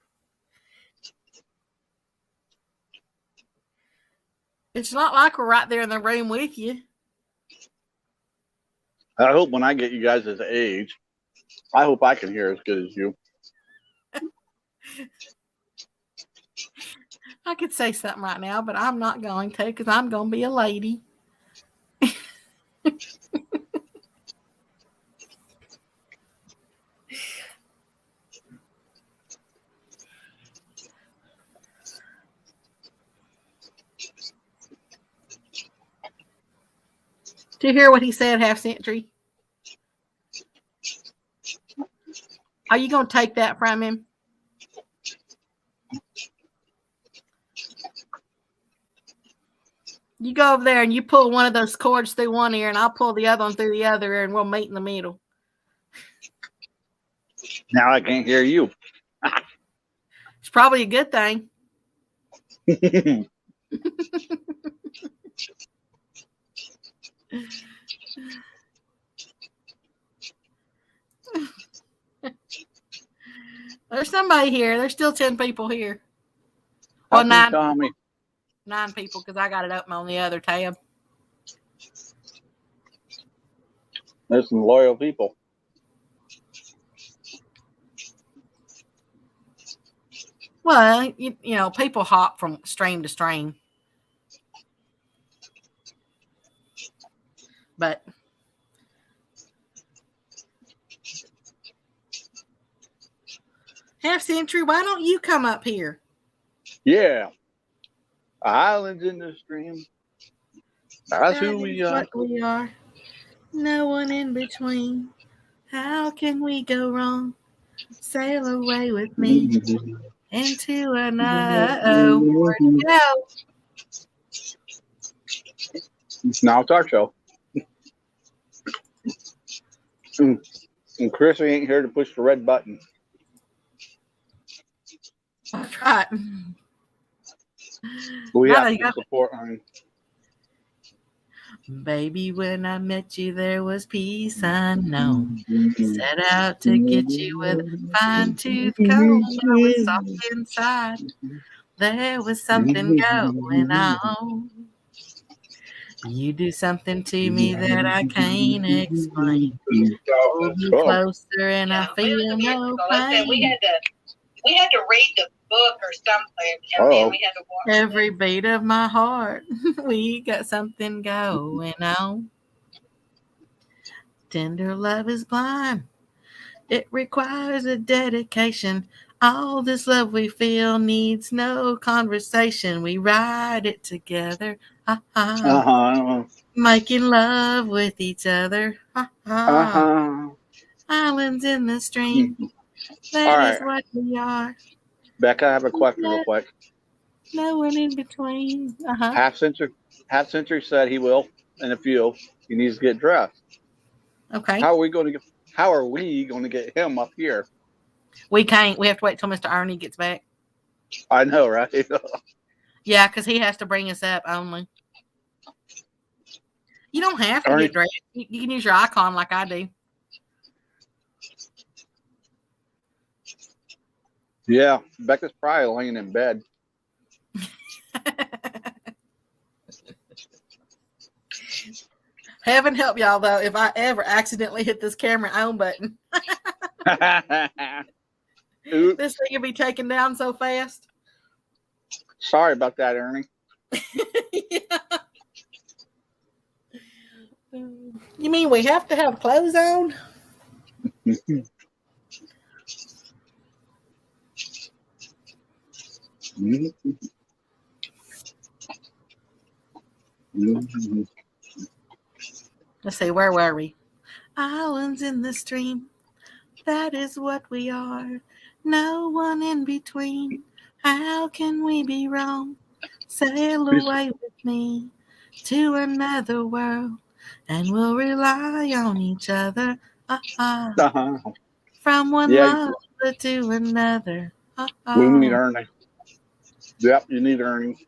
Speaker 5: It's not like we're right there in the room with you.
Speaker 6: I hope when I get you guys' age, I hope I can hear as good as you.
Speaker 5: I could say something right now, but I'm not going to because I'm going to be a lady. Do you hear what he said, half century? Are you going to take that from him? You go over there and you pull one of those cords through one ear, and I'll pull the other one through the other ear, and we'll meet in the middle.
Speaker 6: Now I can't hear you.
Speaker 5: It's probably a good thing. There's somebody here. There's still 10 people here. Well,
Speaker 6: How can you tell me?
Speaker 5: 9 people because I got it open on the other tab.
Speaker 6: There's some loyal people.
Speaker 5: Well, you know, people hop from stream to stream. But half century, why don't you come up here?
Speaker 6: Yeah. Islands in the stream. That's who we are.
Speaker 5: What we are. No one in between. How can we go wrong? Sail away with me into another. Where'd you go?
Speaker 6: Now it's our show. And Chrissy ain't here to push the red button.
Speaker 5: That's right.
Speaker 6: We
Speaker 5: Now
Speaker 6: have
Speaker 5: they
Speaker 6: to
Speaker 5: got-
Speaker 6: support her.
Speaker 5: Baby, when I met you, there was peace unknown. Set out to get you with a fine-tooth comb. I was soft inside. There was something going on. You do something to me that I can't explain. Hold me closer and I feel no pain.
Speaker 8: We had to read the book or something, and then we had to watch
Speaker 5: Every beat of my heart, we got something going on. Tender love is blind. It requires a dedication. All this love we feel needs no conversation. We ride it together. Making love with each other. Islands in the stream. That is what we are.
Speaker 6: Becca, I have a question real quick.
Speaker 5: No one in between.
Speaker 6: Half century said he will in a few. He needs to get dressed.
Speaker 5: Okay.
Speaker 6: How are we going to get him up here?
Speaker 5: We can't. We have to wait till Mr. Ernie gets back.
Speaker 6: I know, right?
Speaker 5: Yeah, because he has to bring us up only. You don't have to
Speaker 6: Ernie.
Speaker 5: get dressed. You can use your icon like I do.
Speaker 6: Yeah, Becca's probably laying in bed.
Speaker 5: Heaven help y'all, though, if I ever accidentally hit this camera on button.
Speaker 6: Oops.
Speaker 5: This thing will be taken down so fast.
Speaker 6: Sorry about that, Ernie.
Speaker 5: Yeah. You mean we have to have clothes on? Let's see, where were we? Islands in the stream. That is what we are. No one in between. How can we be wrong? Sail away with me to another world, and we'll rely on each other. From one love to another.
Speaker 6: We need Ernie. Yep, you need Ernie.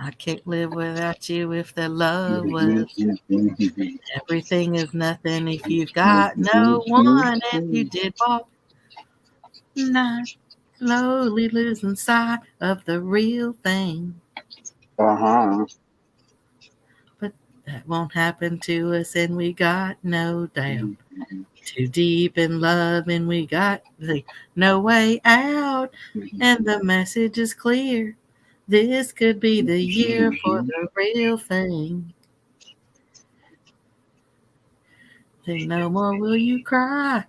Speaker 5: I can't live without you if the love was. Everything is nothing if you've got no one. And you did walk night, slowly losing sight of the real thing.
Speaker 6: Uh-huh.
Speaker 5: But that won't happen to us, and we got no doubt. Too deep in love, and we got no way out. And the message is clear. This could be the year for the real thing. Then no more will you cry.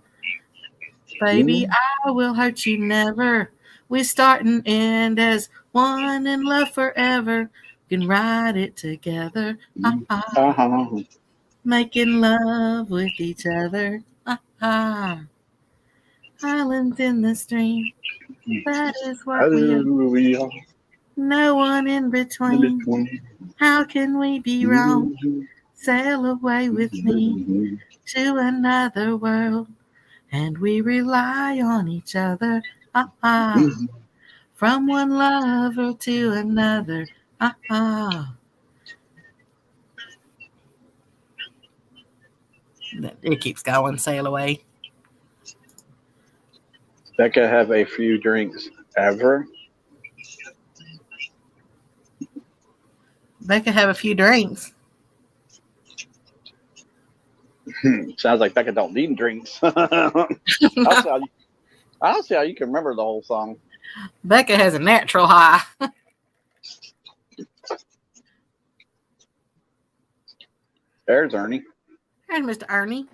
Speaker 5: Baby, I will hurt you never. We start and end as one in love forever. We can ride it together.
Speaker 6: Uh-huh.
Speaker 5: Making love with each other. Islands in the stream. That is what we are.
Speaker 6: We are
Speaker 5: No one in between. How can we be wrong? Sail away with me to another world. And we rely on each other. From one lover to another. It keeps going. Sail away.
Speaker 6: Becca have a few drinks ever.
Speaker 5: Becca have a few drinks.
Speaker 6: Sounds like Becca don't need drinks. I don't see how you can remember the whole song.
Speaker 5: Becca has a natural high.
Speaker 6: There's Ernie.
Speaker 5: There's Mr. Ernie.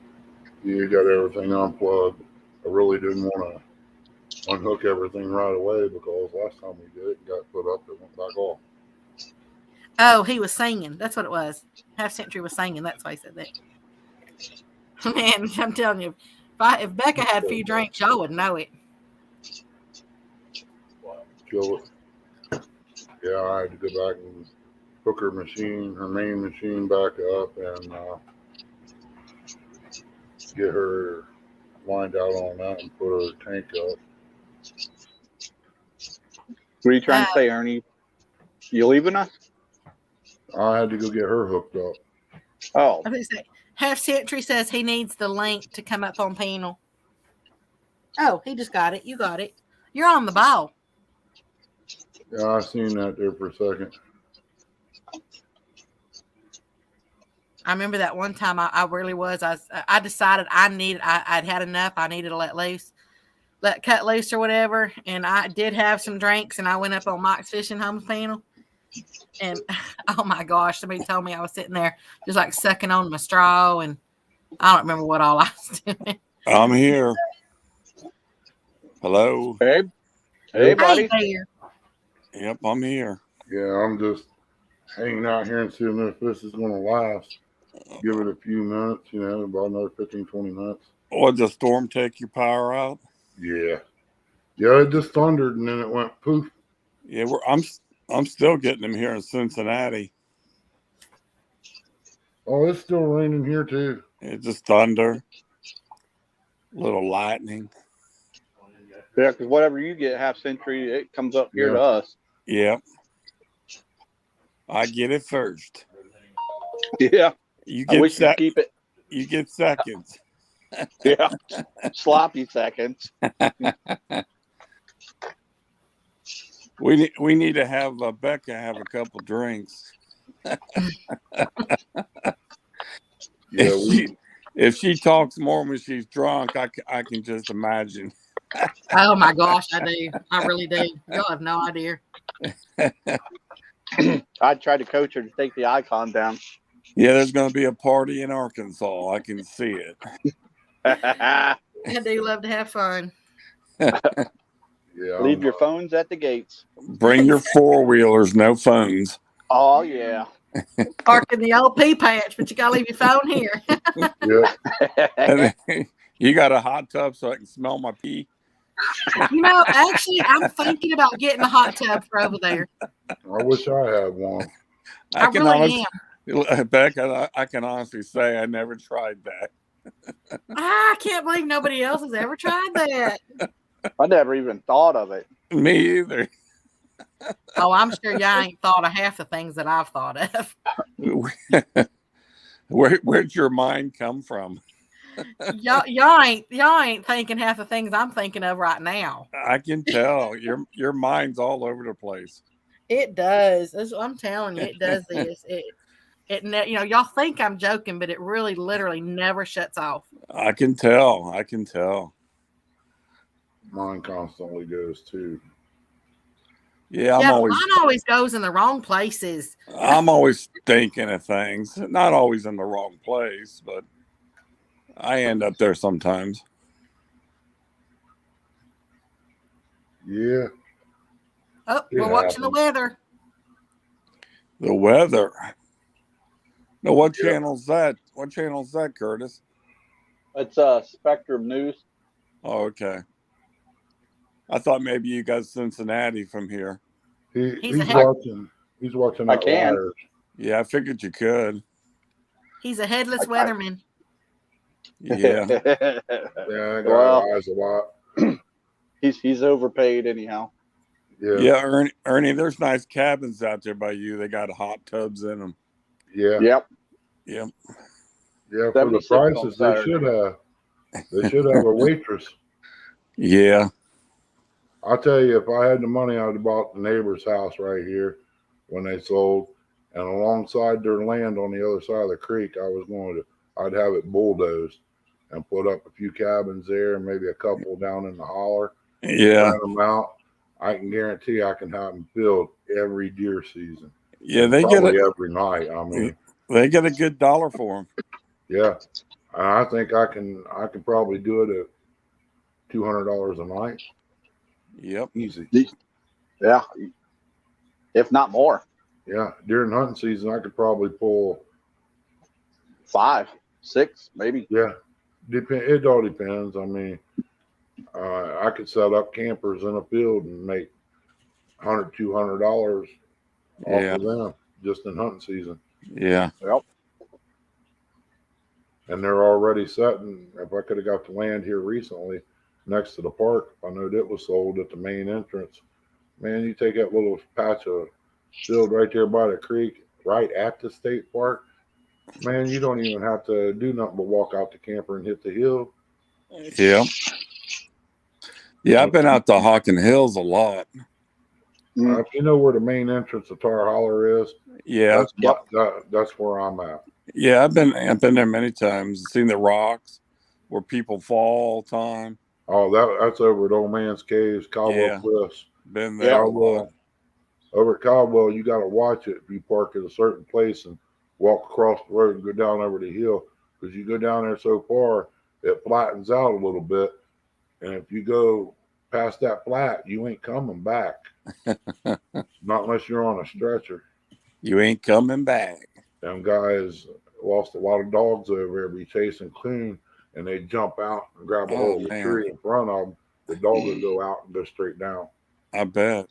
Speaker 2: You got everything unplugged. I really didn't want to unhook everything right away because last time we did it, got put up, it went back off.
Speaker 5: Oh, he was singing. That's what it was. Half Century was singing. That's why he said that. Man, I'm telling you, if Becca had a few drinks, y'all would know it.
Speaker 2: Kill it. Yeah, I had to go back and hook her main machine back up and get her lined out on that and put her tank up.
Speaker 6: What are you trying to say, Ernie? You leaving us?
Speaker 2: I had to go get her hooked up.
Speaker 6: Oh.
Speaker 5: I was going to say, Half Century says he needs the link to come up on panel. Oh, he just got it. You got it. You're on the ball.
Speaker 2: Yeah, I seen that there for a second.
Speaker 5: I remember that one time I really was. I decided I'd had enough. I needed to cut loose or whatever. And I did have some drinks, and I went up on Mike's Fishing Homes panel. And oh my gosh, somebody told me I was sitting there just like sucking on my straw, and I don't remember what all I was doing.
Speaker 9: I'm here. Hello.
Speaker 6: Hey, buddy.
Speaker 5: Hey there.
Speaker 9: Yep, I'm here.
Speaker 2: Yeah, I'm just hanging out here and seeing if this is going to last. Give it a few minutes, about another 15, 20 minutes.
Speaker 9: Or did the storm take your power out?
Speaker 2: Yeah. Yeah, it just thundered and then it went poof.
Speaker 9: Yeah, I'm still getting them here in Cincinnati.
Speaker 2: Oh, it's still raining here too.
Speaker 9: It's just thunder, little lightning.
Speaker 6: Yeah, because whatever you get Half Century, it comes up here to us.
Speaker 9: Yep. I get it first.
Speaker 6: Yeah.
Speaker 9: You
Speaker 6: I wish you'd keep it.
Speaker 9: You get seconds.
Speaker 6: Yeah. Sloppy seconds.
Speaker 9: We need to have Becca have a couple drinks. If she talks more when she's drunk, I can just imagine.
Speaker 5: Oh my gosh, I do. I really do. Y'all have no idea.
Speaker 6: I tried to coach her to take the icon down.
Speaker 9: Yeah, there's going to be a party in Arkansas. I can see it.
Speaker 5: I do love to have fun.
Speaker 2: Yeah.
Speaker 6: Leave your phones at the gates.
Speaker 9: Bring your four-wheelers, no phones.
Speaker 6: Oh, yeah.
Speaker 5: Park in the old pea patch, but you got to leave your phone here.
Speaker 2: Yeah.
Speaker 9: You got a hot tub so I can smell my pee?
Speaker 5: Actually, I'm thinking about getting a hot tub for over there.
Speaker 2: I wish I had one.
Speaker 5: I really
Speaker 9: am. Becca, I can honestly say I never tried that.
Speaker 5: I can't believe nobody else has ever tried that.
Speaker 6: I never even thought of it.
Speaker 9: Me either.
Speaker 5: Oh, I'm sure y'all ain't thought of half the things that I've thought of.
Speaker 9: Where'd your mind come from?
Speaker 5: y'all ain't thinking half the things I'm thinking of right now.
Speaker 9: I can tell your mind's all over the place.
Speaker 5: It does. I'm telling you, it does this. Y'all think I'm joking, but it really, literally never shuts off.
Speaker 9: I can tell. I can tell.
Speaker 2: Mine constantly goes too.
Speaker 9: Yeah,
Speaker 5: mine always goes in the wrong places.
Speaker 9: I'm always thinking of things. Not always in the wrong place, but I end up there sometimes.
Speaker 2: Yeah.
Speaker 5: Oh, we're watching the weather.
Speaker 9: The weather. Now, what channel's that? What channel's that, Curtis?
Speaker 6: It's Spectrum News.
Speaker 9: Oh, okay. I thought maybe you got Cincinnati from here.
Speaker 2: He's watching. He's watching that wires.
Speaker 9: Yeah, I figured you could.
Speaker 5: He's a headless weatherman.
Speaker 9: Yeah.
Speaker 2: Yeah, that guy lies a lot.
Speaker 6: He's overpaid anyhow.
Speaker 9: Yeah, Ernie, there's nice cabins out there by you. They got hot tubs in them.
Speaker 2: Yeah.
Speaker 6: Yep.
Speaker 9: Yep.
Speaker 2: Yeah, for the prices they should have a waitress.
Speaker 9: Yeah.
Speaker 2: I'll tell you, if I had the money, I'd have bought the neighbor's house right here when they sold, and alongside their land on the other side of the creek, I'd have it bulldozed and put up a few cabins there and maybe a couple down in the holler.
Speaker 9: Yeah.
Speaker 2: Rent them out. I can guarantee I can have them filled every deer season.
Speaker 9: Yeah,
Speaker 2: they get it every night. I mean,
Speaker 9: they get a good dollar for them.
Speaker 2: Yeah, I think I can probably do it at $200 a night.
Speaker 9: Yep,
Speaker 2: easy.
Speaker 6: Yeah, if not more.
Speaker 2: Yeah, during hunting season, I could probably pull
Speaker 6: 5, 6, maybe.
Speaker 2: Yeah, it all depends. I mean, I could set up campers in a field and make $100, $200 off of them just in hunting season.
Speaker 9: Yeah.
Speaker 6: Yep.
Speaker 2: And they're already setting. If I could have got the land here recently next to the park, I know that was sold at the main entrance. Man, you take that little patch of field right there by the creek, right at the state park. Man, you don't even have to do nothing but walk out the camper and hit the hill.
Speaker 9: Yeah. Yeah, I've been out to Hawken Hills a lot.
Speaker 2: If you know where the main entrance of Tar Holler is,
Speaker 9: yeah,
Speaker 2: that's where I'm at.
Speaker 9: Yeah, I've been there many times. Seen the rocks where people fall all the time.
Speaker 2: Oh, that's over at Old Man's Caves, Caldwell Cliffs.
Speaker 9: Been there.
Speaker 2: Caldwell. Over at Caldwell, you got to watch it if you park at a certain place and walk across the road and go down over the hill, because you go down there so far, it flattens out a little bit, and if you go past that flat, you ain't coming back. Not unless you're on a stretcher.
Speaker 9: You ain't coming back.
Speaker 2: Them guys lost a lot of dogs over there, be chasing coon, and they jump out and grab a hold of the tree in front of them. The dog would go out and go straight down.
Speaker 9: I bet.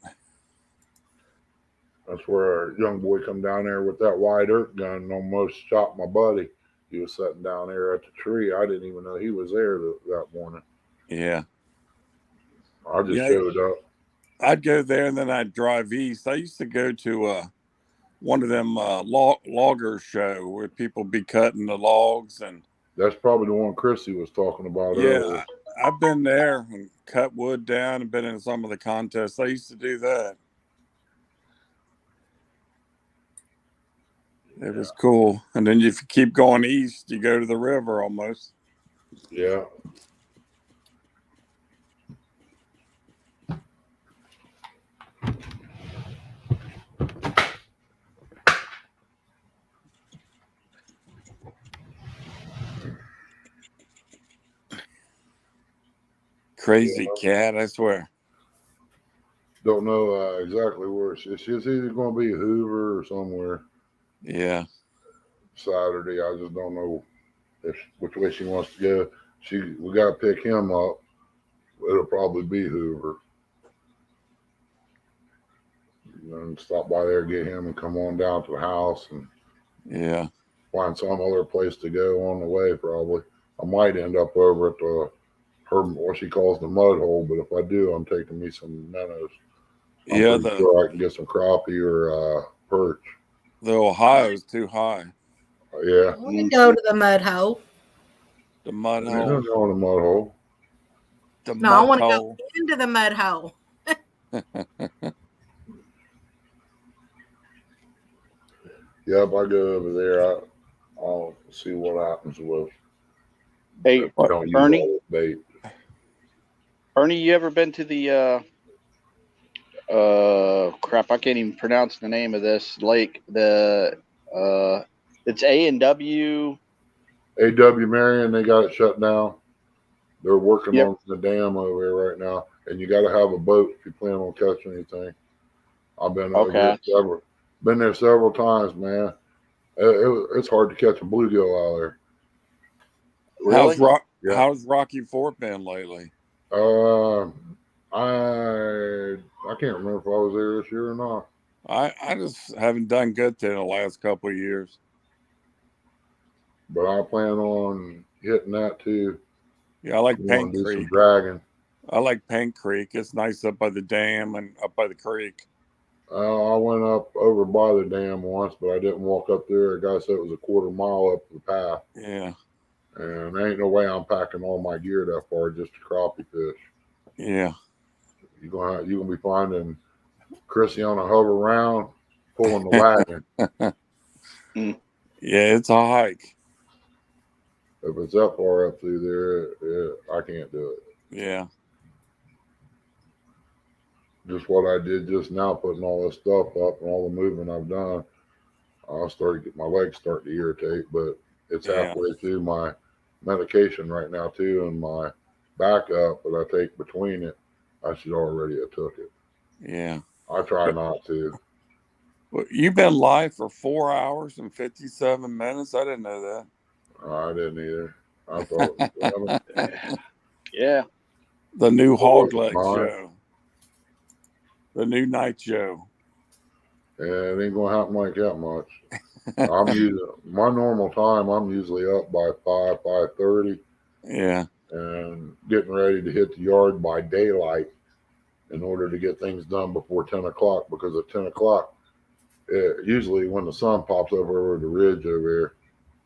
Speaker 2: That's where a young boy come down there with that wide earth gun and almost shot my buddy. He was sitting down there at the tree. I didn't even know he was there that morning.
Speaker 9: Yeah.
Speaker 2: I just showed up.
Speaker 9: I'd go there and then I'd drive east. I used to go to one of them logger show where people be cutting the logs, and
Speaker 2: that's probably the one Chrissy was talking about earlier.
Speaker 9: I've been there and cut wood down and been in some of the contests. I used to do that. It was cool. And then if you keep going east, you go to the river almost.
Speaker 2: Yeah.
Speaker 9: Crazy cat, I swear.
Speaker 2: Don't know exactly where she's either going to be Hoover or somewhere.
Speaker 9: Yeah.
Speaker 2: Saturday, I just don't know which way she wants to go. We got to pick him up. It'll probably be Hoover. And stop by there, get him, and come on down to the house and find some other place to go on the way. Probably I might end up over at what she calls the mud hole, but if I do, I'm taking me some minnows. I'm
Speaker 9: Yeah,
Speaker 2: pretty sure I can get some crappie or perch.
Speaker 9: the Ohio's too high.
Speaker 2: Yeah.
Speaker 5: I want to go to the mud hole.
Speaker 9: The mud
Speaker 2: Ain't
Speaker 9: hole.
Speaker 2: nothing wrong in the mud hole.
Speaker 9: The
Speaker 5: No, I
Speaker 9: mud
Speaker 5: want to go
Speaker 9: hole.
Speaker 5: into the mud hole.
Speaker 2: Yeah, if I go over there, I'll see what happens with.
Speaker 6: Hey,
Speaker 2: If I don't use
Speaker 6: Ernie?
Speaker 2: all the bait.
Speaker 6: Ernie, you ever been to the crap, I can't even pronounce the name of this lake. It's A&W.
Speaker 2: A.W. Marion, they got it shut down. They're working
Speaker 6: Yep.
Speaker 2: on the dam over there right now, and you got to have a boat if you plan on catching anything. I've been over
Speaker 6: Okay.
Speaker 2: there several times, man. It's hard to catch a bluegill out there.
Speaker 6: Really?
Speaker 2: Yeah.
Speaker 9: How's Rocky Fort been lately?
Speaker 2: I can't remember if I was there this year or not.
Speaker 9: I just haven't done good there in the last couple of years.
Speaker 2: But I plan on hitting that too.
Speaker 9: Yeah, I like
Speaker 2: I want
Speaker 9: Paint
Speaker 2: to do
Speaker 9: Creek.
Speaker 2: some dragging.
Speaker 9: I like Paint Creek. It's nice up by the dam and up by the creek.
Speaker 2: I went up over by the dam once, but I didn't walk up there. A guy said it was a quarter mile up the path.
Speaker 9: Yeah.
Speaker 2: And there ain't no way I'm packing all my gear that far just to crappie fish.
Speaker 9: Yeah.
Speaker 2: You're gonna be finding Chrissy on a hover round pulling the wagon.
Speaker 9: Yeah, it's a hike.
Speaker 2: If it's that far up through there, I can't do it.
Speaker 9: Yeah.
Speaker 2: Just what I did just now, putting all this stuff up and all the movement I've done, my legs starting to irritate, but it's halfway through my medication right now too, and my backup that I take between it, I should already have took it.
Speaker 9: Yeah.
Speaker 2: I try not to.
Speaker 9: Well, you've been live for 4 hours and 57 minutes. I didn't know that.
Speaker 2: I didn't either. I thought,
Speaker 6: yeah.
Speaker 9: The new hog leg
Speaker 2: mine?
Speaker 9: show. The new night show.
Speaker 2: Yeah, it ain't gonna happen like that much. My normal time. I'm usually up by 5:30.
Speaker 9: Yeah.
Speaker 2: And getting ready to hit the yard by daylight in order to get things done before 10 o'clock. Because at 10 o'clock, usually when the sun pops up over the ridge over here,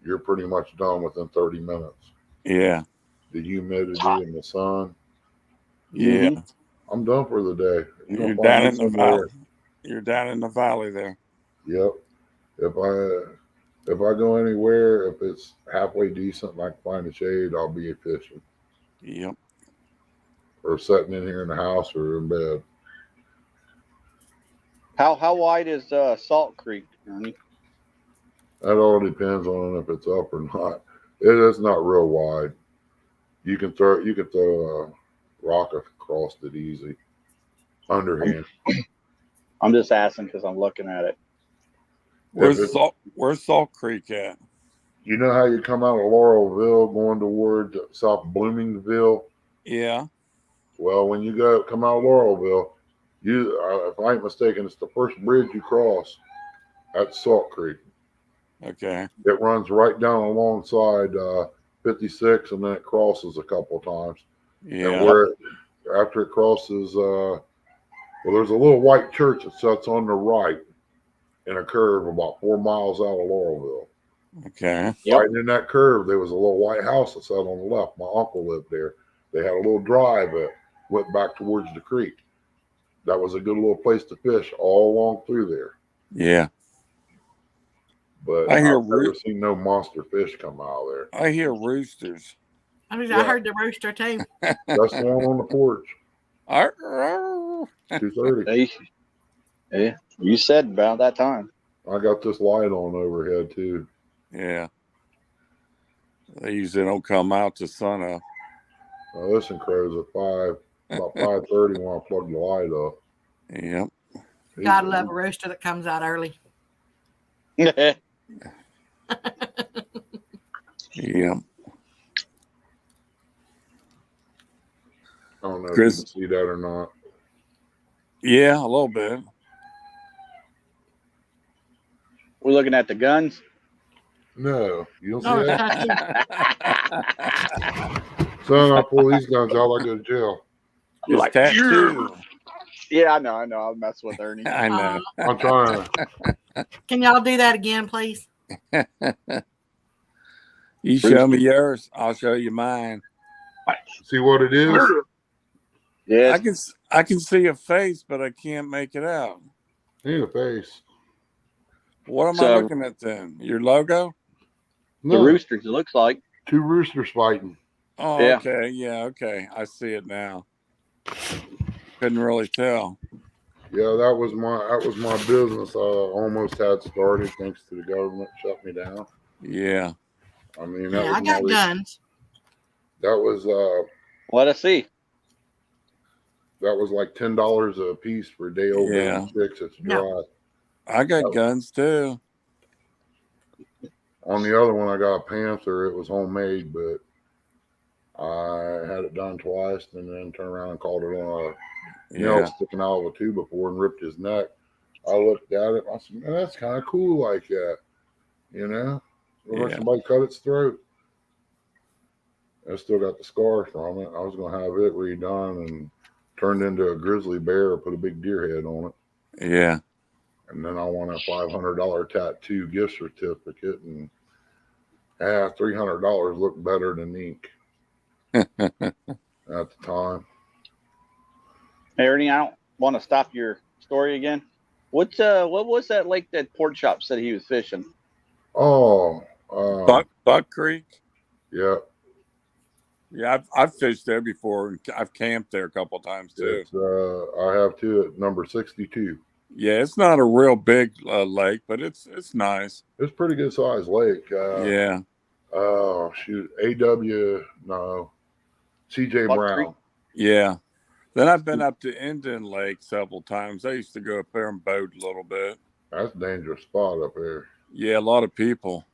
Speaker 2: you're pretty much done within 30 minutes.
Speaker 9: Yeah.
Speaker 2: The humidity and the sun.
Speaker 9: Yeah.
Speaker 2: I'm done for the day.
Speaker 9: You're down in the valley. You're down in the valley there.
Speaker 2: Yep. If I go anywhere, if it's halfway decent and I can find a shade, I'll be fishing.
Speaker 9: Yep.
Speaker 2: Or sitting in here in the house or in bed.
Speaker 6: How wide is Salt Creek, Ernie?
Speaker 2: That all depends on if it's up or not. It is not real wide. You can throw a rock across it easy. Underhand.
Speaker 6: I'm just asking because I'm looking at it.
Speaker 9: Where's Salt Creek at?
Speaker 2: You know how you come out of Laurelville going toward South Bloomingville?
Speaker 9: Yeah.
Speaker 2: Well, when you come out of Laurelville, if I ain't mistaken, it's the first bridge you cross. That's Salt Creek.
Speaker 9: Okay.
Speaker 2: It runs right down alongside 56, and then it crosses a couple of times.
Speaker 9: Yeah.
Speaker 2: And after it crosses, there's a little white church that sits on the right in a curve about 4 miles out of Laurelville.
Speaker 9: Okay.
Speaker 2: Right in that curve, there was a little white house that sat on the left. My uncle lived there. They had a little drive that went back towards the creek. That was a good little place to fish all along through there.
Speaker 9: Yeah.
Speaker 2: But I've never seen no monster fish come out of there.
Speaker 9: I hear roosters.
Speaker 5: I heard the rooster too.
Speaker 2: That's the one on the porch. 2:30.
Speaker 6: Yeah, you said about that time.
Speaker 2: I got this light on overhead too.
Speaker 9: Yeah. They usually don't come out to sun up.
Speaker 2: Now listen, crows at about 5:30 when I plug the light up.
Speaker 9: Yep.
Speaker 5: Gotta love a rooster that comes out early.
Speaker 9: Yeah.
Speaker 2: I don't know
Speaker 9: Chris,
Speaker 2: if you can see that or not.
Speaker 9: Yeah, a little bit.
Speaker 6: We're looking at the guns.
Speaker 2: No, you don't see that? Son, I pull these guns out, I go to jail.
Speaker 6: You're like,
Speaker 9: tattoo.
Speaker 6: Yeah, I know. I'll mess with Ernie.
Speaker 9: I know.
Speaker 2: I'm trying.
Speaker 5: Can y'all do that again, please?
Speaker 9: You show me yours, I'll show you mine.
Speaker 2: See what it is?
Speaker 6: Yeah,
Speaker 9: I can see a face, but I can't make it out.
Speaker 2: Need a face.
Speaker 9: What am I looking at then? Your logo?
Speaker 6: the
Speaker 2: No,
Speaker 6: roosters. It looks like.
Speaker 2: 2 roosters fighting.
Speaker 9: Oh,
Speaker 6: Yeah.
Speaker 9: okay. Yeah, okay. I see it now. Couldn't really tell.
Speaker 2: Yeah, that was my business. I almost had started thanks to the government shut me down.
Speaker 9: Yeah.
Speaker 2: I mean, that
Speaker 5: Yeah,
Speaker 2: was
Speaker 5: I got guns.
Speaker 2: That was
Speaker 6: Let us see.
Speaker 2: that was like $10 a piece for a day old
Speaker 9: Yeah.
Speaker 2: baby chicks. It's dry.
Speaker 5: No.
Speaker 9: I got guns too.
Speaker 2: On the other one, I got a Panther. It was homemade, but I had it done twice, and then turned around and called it on a nail
Speaker 9: Yeah.
Speaker 2: sticking out of a two before and ripped his neck. I looked at it. I said, "Man, that's kind of cool, like that." You know, looked like
Speaker 9: Yeah.
Speaker 2: somebody cut its throat. I still got the scar from it. I was gonna have it redone and turned into a grizzly bear or put a big deer head on it.
Speaker 9: Yeah.
Speaker 2: And then I won a $500 tattoo gift certificate, and $300 looked better than ink at the time.
Speaker 6: Hey, Ernie, I don't want to stop your story again. What was that lake that Pork Chop said he was fishing?
Speaker 2: Oh,
Speaker 9: Buck Creek.
Speaker 2: yeah.
Speaker 9: Yeah, I've fished there before, and I've camped there a couple of times too.
Speaker 2: It's, I have two at number 62.
Speaker 9: Yeah, it's not a real big lake, but it's nice.
Speaker 2: It's a pretty good sized lake.
Speaker 9: Yeah.
Speaker 2: Oh, shoot. CJ
Speaker 6: Buck
Speaker 2: Brown.
Speaker 6: Creek?
Speaker 9: Yeah. Then I've been up to Indian Lake several times. I used to go up there and boat a little bit.
Speaker 2: That's a dangerous spot up there.
Speaker 9: Yeah, a lot of people.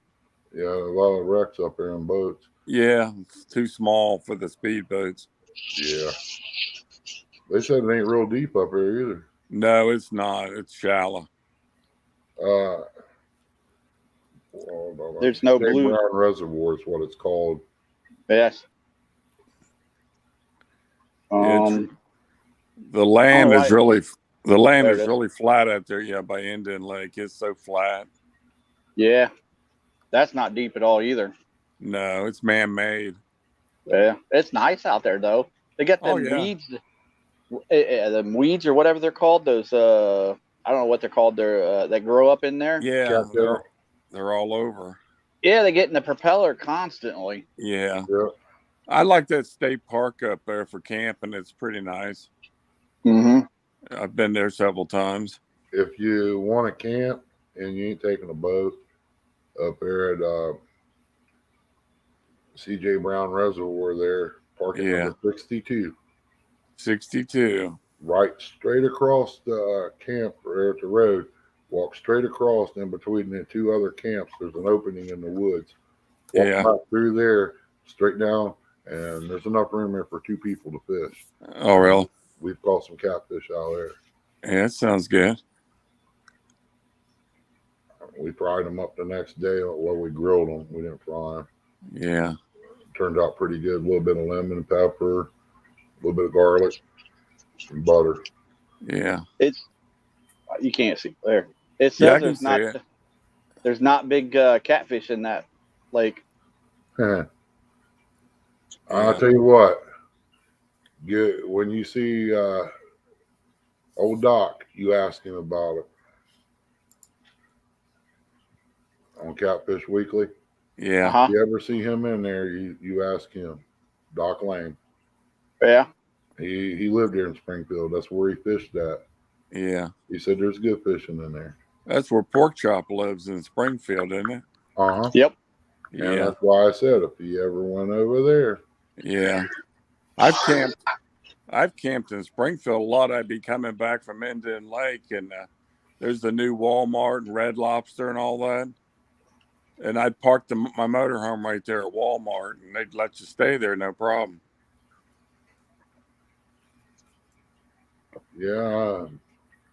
Speaker 2: Yeah, a lot of wrecks up there in boats.
Speaker 9: Yeah, it's too small for the speedboats.
Speaker 2: Yeah. They said it ain't real deep up there either.
Speaker 9: No, it's not. It's shallow.
Speaker 6: There's no
Speaker 2: CJ
Speaker 6: blue.
Speaker 2: Brown Reservoir is what it's called.
Speaker 6: Yes.
Speaker 9: The land is really
Speaker 6: There it is.
Speaker 9: really flat out there. Yeah, by Indian Lake, it's so flat.
Speaker 6: Yeah, that's not deep at all either.
Speaker 9: No, it's man-made.
Speaker 6: Yeah, it's nice out there though. They got them weeds, the weeds or whatever they're called. Those I don't know what they're called. They're that grow up in there.
Speaker 9: Yeah, they're all over.
Speaker 6: Yeah, they get in the propeller constantly.
Speaker 9: Yeah.
Speaker 2: Yeah.
Speaker 9: I like that state park up there for camping. It's pretty nice.
Speaker 6: Mm-hmm.
Speaker 9: I've been there several times.
Speaker 2: If you want to camp and you ain't taking a boat up there at CJ Brown Reservoir there, parking number 62.
Speaker 9: 62.
Speaker 2: Right straight across the camp or at the road. Walk straight across, in between the two other camps, there's an opening in the woods. Walk right through there, straight down, and there's enough room there for 2 people to fish.
Speaker 9: Oh, really?
Speaker 2: We've caught some catfish out there.
Speaker 9: Yeah, that sounds good.
Speaker 2: We fried them up the next day. Well, we grilled them. We didn't fry them.
Speaker 9: Yeah.
Speaker 2: Turned out pretty good. A little bit of lemon and pepper, a little bit of garlic, and butter.
Speaker 9: Yeah.
Speaker 6: You can't see there. It says there's not big catfish in that lake.
Speaker 2: I'll tell you what. When you see old Doc, you ask him about it on Catfish Weekly.
Speaker 9: Yeah.
Speaker 6: Uh-huh.
Speaker 2: If you ever see him in there, you ask him. Doc Lane.
Speaker 6: Yeah.
Speaker 2: He lived there in Springfield. That's where he fished at.
Speaker 9: Yeah.
Speaker 2: He said there's good fishing in there.
Speaker 9: That's where Pork Chop lives in Springfield, isn't it?
Speaker 2: Uh-huh.
Speaker 6: Yep.
Speaker 2: And
Speaker 9: Yeah.
Speaker 2: that's why I said if you ever went over there.
Speaker 9: Yeah. I've camped in Springfield a lot. I'd be coming back from Indian Lake, and there's the new Walmart and Red Lobster and all that. And I'd park my motorhome right there at Walmart, and they'd let you stay there, no problem.
Speaker 2: Yeah.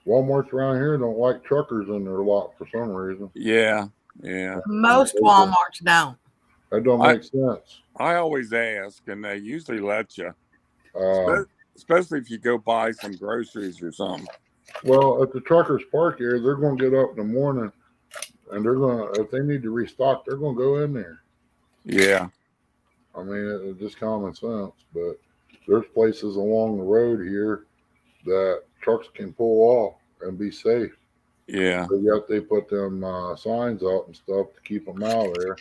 Speaker 2: Walmarts around here don't like truckers in their lot for some reason.
Speaker 9: Yeah. Yeah.
Speaker 5: Most Walmarts don't.
Speaker 2: That don't make sense.
Speaker 9: I always ask, and they usually let you. especially if you go buy some groceries or something.
Speaker 2: Well, at the truckers park area, they're going to get up in the morning, and they're going to, if they need to restock, they're going to go in there.
Speaker 9: Yeah,
Speaker 2: I mean, it's just common sense. But there's places along the road here that trucks can pull off and be safe.
Speaker 9: yeah,
Speaker 2: But yet they put them signs up and stuff to keep them out of there.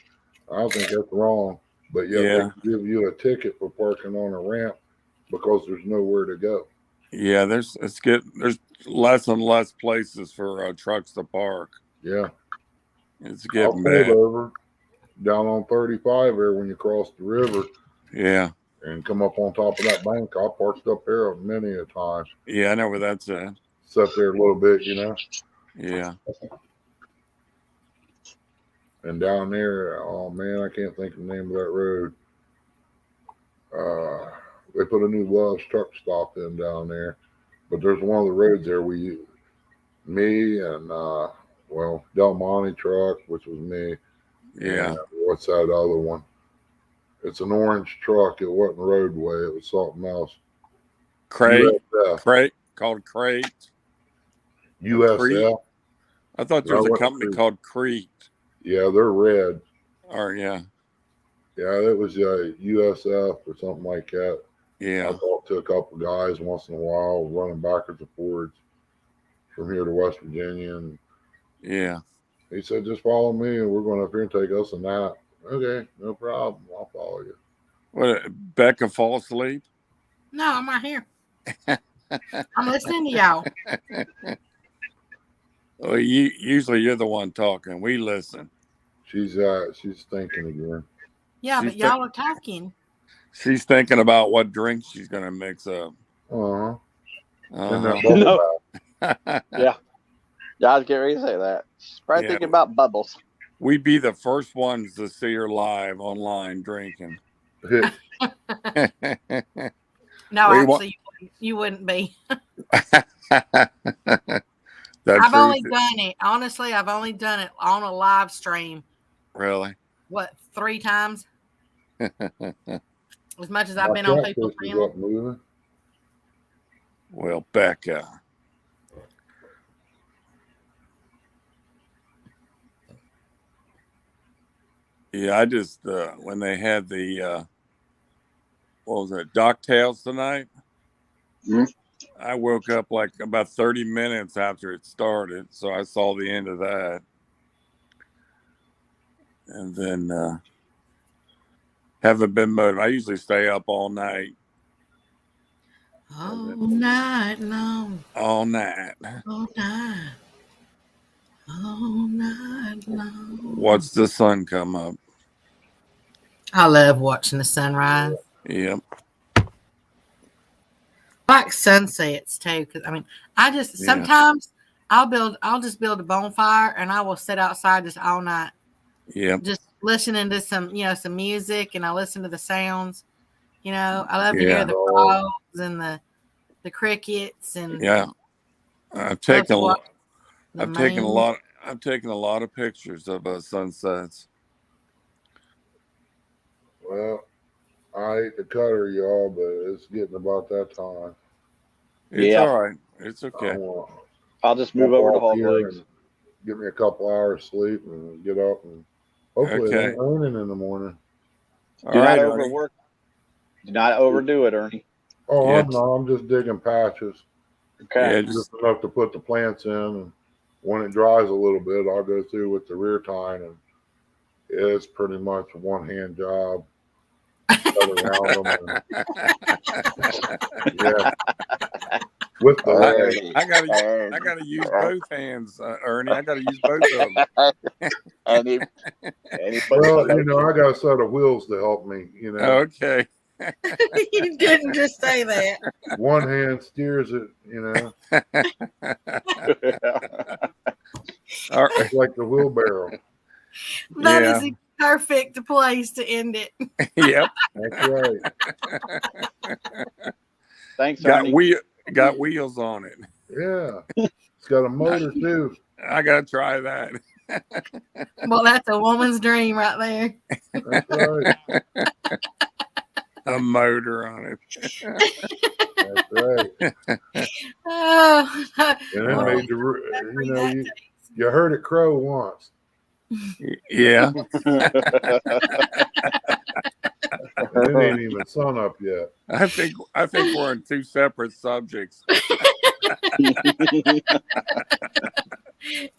Speaker 2: I don't think that's wrong. But yet
Speaker 9: yeah,
Speaker 2: they give you a ticket for parking on a ramp because there's nowhere to go.
Speaker 9: yeah. There's less and less places for trucks to park.
Speaker 2: Yeah.
Speaker 9: It's
Speaker 2: I
Speaker 9: getting
Speaker 2: pulled
Speaker 9: bad.
Speaker 2: over down on 35 there when you cross the river
Speaker 9: Yeah,
Speaker 2: and come up on top of that bank. I parked up there many a time.
Speaker 9: yeah. I know where that's at.
Speaker 2: Sat there a little bit, you know.
Speaker 9: Yeah,
Speaker 2: And down there, oh man, I can't think of the name of that road. They put a new Love's truck stop in down there. But there's one of the roads there me and Del Monte truck, which was me.
Speaker 9: yeah.
Speaker 2: And what's that other one? It's an orange truck. It wasn't roadway. It was something else.
Speaker 9: Crate,
Speaker 2: USF.
Speaker 9: called Crate.
Speaker 2: USF.
Speaker 9: I thought there was a company called Crete.
Speaker 2: Yeah, they're red.
Speaker 9: Or yeah,
Speaker 2: Yeah, it was USF or something like that.
Speaker 9: yeah.
Speaker 2: I talked to a couple guys once in a while, running backwards and forwards from here to West Virginia, and
Speaker 9: Yeah.
Speaker 2: he said, "Just follow me, and we're going up here and take us a nap." Okay, no problem. I'll follow you.
Speaker 9: What? Becca fall asleep?
Speaker 5: No, I'm right here. I'm listening to y'all.
Speaker 9: Well, usually you're the one talking. We listen.
Speaker 2: She's thinking again.
Speaker 5: Yeah, but y'all are talking.
Speaker 9: She's thinking about what drink she's gonna mix up.
Speaker 2: And
Speaker 9: Uh-huh.
Speaker 2: that bubble bath.
Speaker 6: Yeah. Yeah, I was getting ready to say that. She's probably thinking about bubbles.
Speaker 9: We'd be the first ones to see her live online drinking.
Speaker 5: No, actually, you wouldn't be. I've only done it. Honestly, I've only done it on a live stream.
Speaker 9: Really?
Speaker 5: What, 3 times? As much as I've been on people's channels.
Speaker 9: Well, Becca. Yeah, I just when they had the what was it, DuckTales tonight?
Speaker 6: Mm-hmm.
Speaker 9: I woke up like about 30 minutes after it started, so I saw the end of that. And then haven't been motivated. I usually stay up all night.
Speaker 5: All night long.
Speaker 9: All night.
Speaker 5: All night. All night long.
Speaker 9: Watch the sun come up.
Speaker 5: I love watching the sunrise.
Speaker 9: Yep.
Speaker 5: Like sunsets too, because I mean, sometimes I'll just build a bonfire and I will sit outside just all night.
Speaker 9: Yep.
Speaker 5: Just listening to some music, and I listen to the sounds. I love to hear the frogs and the crickets and
Speaker 9: I've taken a lot of pictures of sunsets.
Speaker 2: Well, I hate to cut her, y'all, but it's getting about that time.
Speaker 9: It's all right. It's okay.
Speaker 6: I'll just move over to Hog Legs.
Speaker 2: Give me a couple hours sleep and get up, and hopefully it ain't raining in the morning.
Speaker 6: Do not overwork. Do not overdo it, Ernie.
Speaker 2: Oh, I'm not. I'm just digging patches.
Speaker 6: Okay.
Speaker 9: Yeah,
Speaker 2: just enough to put the plants in, and when it dries a little bit, I'll go through with the rear tine, and it's pretty much a one-hand job. Around them and, with the
Speaker 9: I gotta use both hands, Ernie. I gotta use both of them.
Speaker 2: Well, I got a set of wheels to help me.
Speaker 9: Okay.
Speaker 5: You didn't just say that.
Speaker 2: One hand steers it. It's like the wheelbarrow.
Speaker 5: That is a perfect place to end it.
Speaker 9: Yep.
Speaker 2: That's right.
Speaker 6: Thanks,
Speaker 9: got
Speaker 6: Ernie.
Speaker 9: Got wheels on it.
Speaker 2: Yeah. It's got a motor too.
Speaker 9: I gotta try that.
Speaker 5: Well, that's a woman's dream right there.
Speaker 2: That's right.
Speaker 9: A motor on it.
Speaker 2: That's right.
Speaker 5: Oh,
Speaker 2: And it
Speaker 5: what
Speaker 2: made you heard it crow once.
Speaker 9: Yeah.
Speaker 2: And it ain't even sun up yet.
Speaker 9: I think we're on two separate subjects.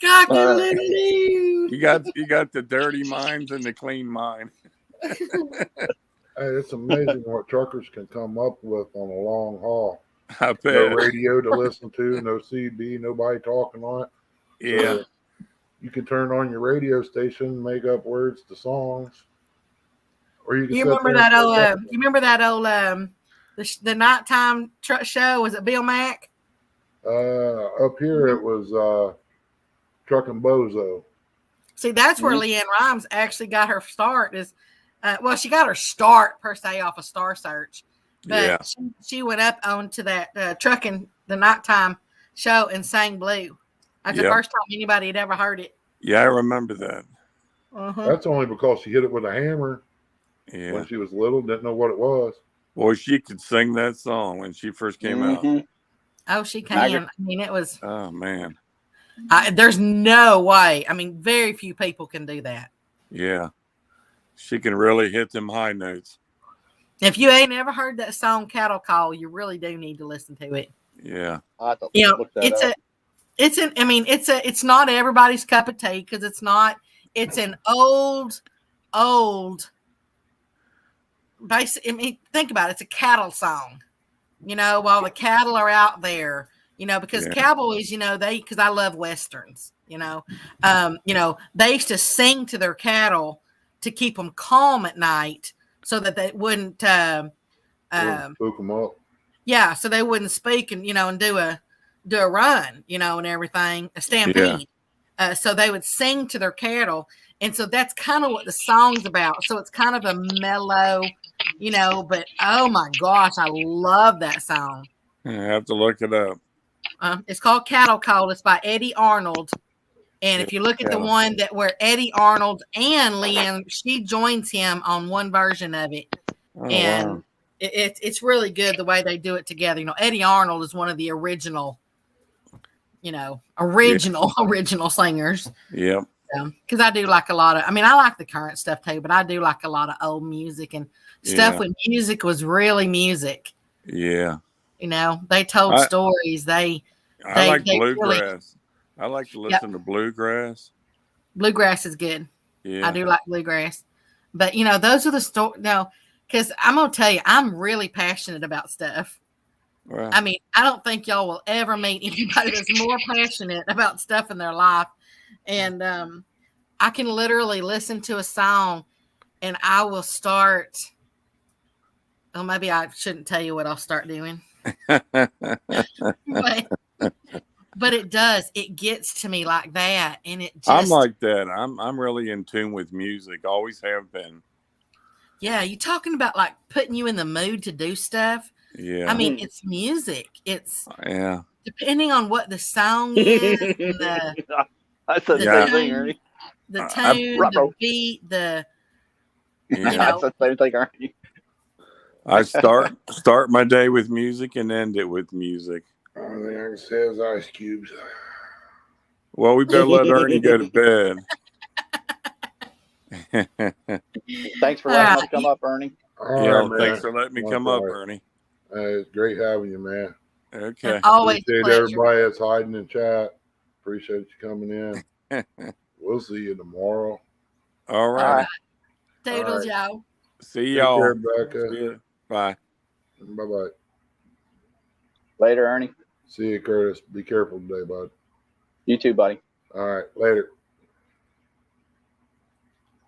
Speaker 5: cock-a-doodle-doo.
Speaker 9: You got the dirty minds and the clean mind.
Speaker 2: Hey, it's amazing what truckers can come up with on a long haul.
Speaker 9: I bet.
Speaker 2: No radio to listen to, no CD, nobody talking on it.
Speaker 9: Yeah.
Speaker 2: So you can turn on your radio station, make up words to songs, or you can.
Speaker 5: You remember that old? You remember that old the nighttime show? Was it Bill Mack?
Speaker 2: Up here it was Truckin' Bozo.
Speaker 5: See, that's where Leanne Rhymes actually got her start. Well, she got her start per se off a Star Search, but she went up onto that trucking the nighttime show and sang Blue. That's the first time anybody had ever heard it.
Speaker 9: Yeah, I remember that.
Speaker 2: That's only because she hit it with a hammer when she was little, didn't know what it was.
Speaker 9: Well, she could sing that song when she first came out.
Speaker 5: Oh, she can. I mean, it was.
Speaker 9: Oh man.
Speaker 5: There's no way. I mean, very few people can do that.
Speaker 9: Yeah. She can really hit them high notes.
Speaker 5: If you ain't ever heard that song Cattle Call, you really do need to listen to it.
Speaker 9: Yeah.
Speaker 5: You know, it's not everybody's cup of tea because it's an old basic. I mean, think about it. It's a cattle song, you know, while the cattle are out there, you know, because cowboys, you know, because I love Westerns, you know, they used to sing to their cattle to keep them calm at night so that they wouldn't spook
Speaker 2: them up.
Speaker 5: Yeah, so they wouldn't speak and, you know, and do a run, you know, and everything, a stampede. So they would sing to their cattle. And so that's kind of what the song's about. So it's kind of a mellow, you know, but oh my gosh, I love that song.
Speaker 9: I have to look it up.
Speaker 5: It's called Cattle Call. It's by Eddie Arnold. And if you look at the one where Eddie Arnold and Leanne, she joins him on one version of it.
Speaker 9: Wow.
Speaker 5: It's really good the way they do it together. You know, Eddie Arnold is one of the original, you know, original singers.
Speaker 9: Yeah.
Speaker 5: Because I do like a lot of, I mean, I like the current stuff too, but I do like a lot of old music and stuff when music was really music.
Speaker 9: Yeah.
Speaker 5: You know, they told stories. I
Speaker 9: like bluegrass. I like to listen to bluegrass.
Speaker 5: Bluegrass is good.
Speaker 9: Yeah.
Speaker 5: I do like bluegrass. But, you know, those are the stories. No, because I'm going to tell you, I'm really passionate about stuff.
Speaker 9: Wow.
Speaker 5: I mean, I don't think y'all will ever meet anybody that's more passionate about stuff in their life. And I can literally listen to a song and I will start. Oh, maybe I shouldn't tell you what I'll start doing. But it does. It gets to me like that. And it just.
Speaker 9: I'm like that. I'm really in tune with music. Always have been.
Speaker 5: Yeah. You talking about like putting you in the mood to do stuff.
Speaker 9: Yeah.
Speaker 5: I mean, it's music. It's depending on what the song is,
Speaker 6: That's the same thing, Ernie.
Speaker 5: The tone, the beat,
Speaker 6: That's the same thing, Ernie.
Speaker 9: I start my day with music and end it with music.
Speaker 2: Only thing I can say is Ice Cubes.
Speaker 9: Well, we better let Ernie go to bed.
Speaker 6: Thanks for letting us come up, Ernie.
Speaker 9: Thanks for letting me come up, Ernie.
Speaker 2: It's great having you, man.
Speaker 9: Okay.
Speaker 5: Always
Speaker 2: appreciate everybody that's hiding in chat. Appreciate you coming in. We'll see you tomorrow.
Speaker 9: All right.
Speaker 5: Toodles, y'all.
Speaker 9: See y'all.
Speaker 2: Take care, Becca.
Speaker 9: See you. Bye.
Speaker 2: Bye-bye.
Speaker 6: Later, Ernie.
Speaker 2: See you, Curtis. Be careful today, bud.
Speaker 6: You too, buddy.
Speaker 2: All right. Later.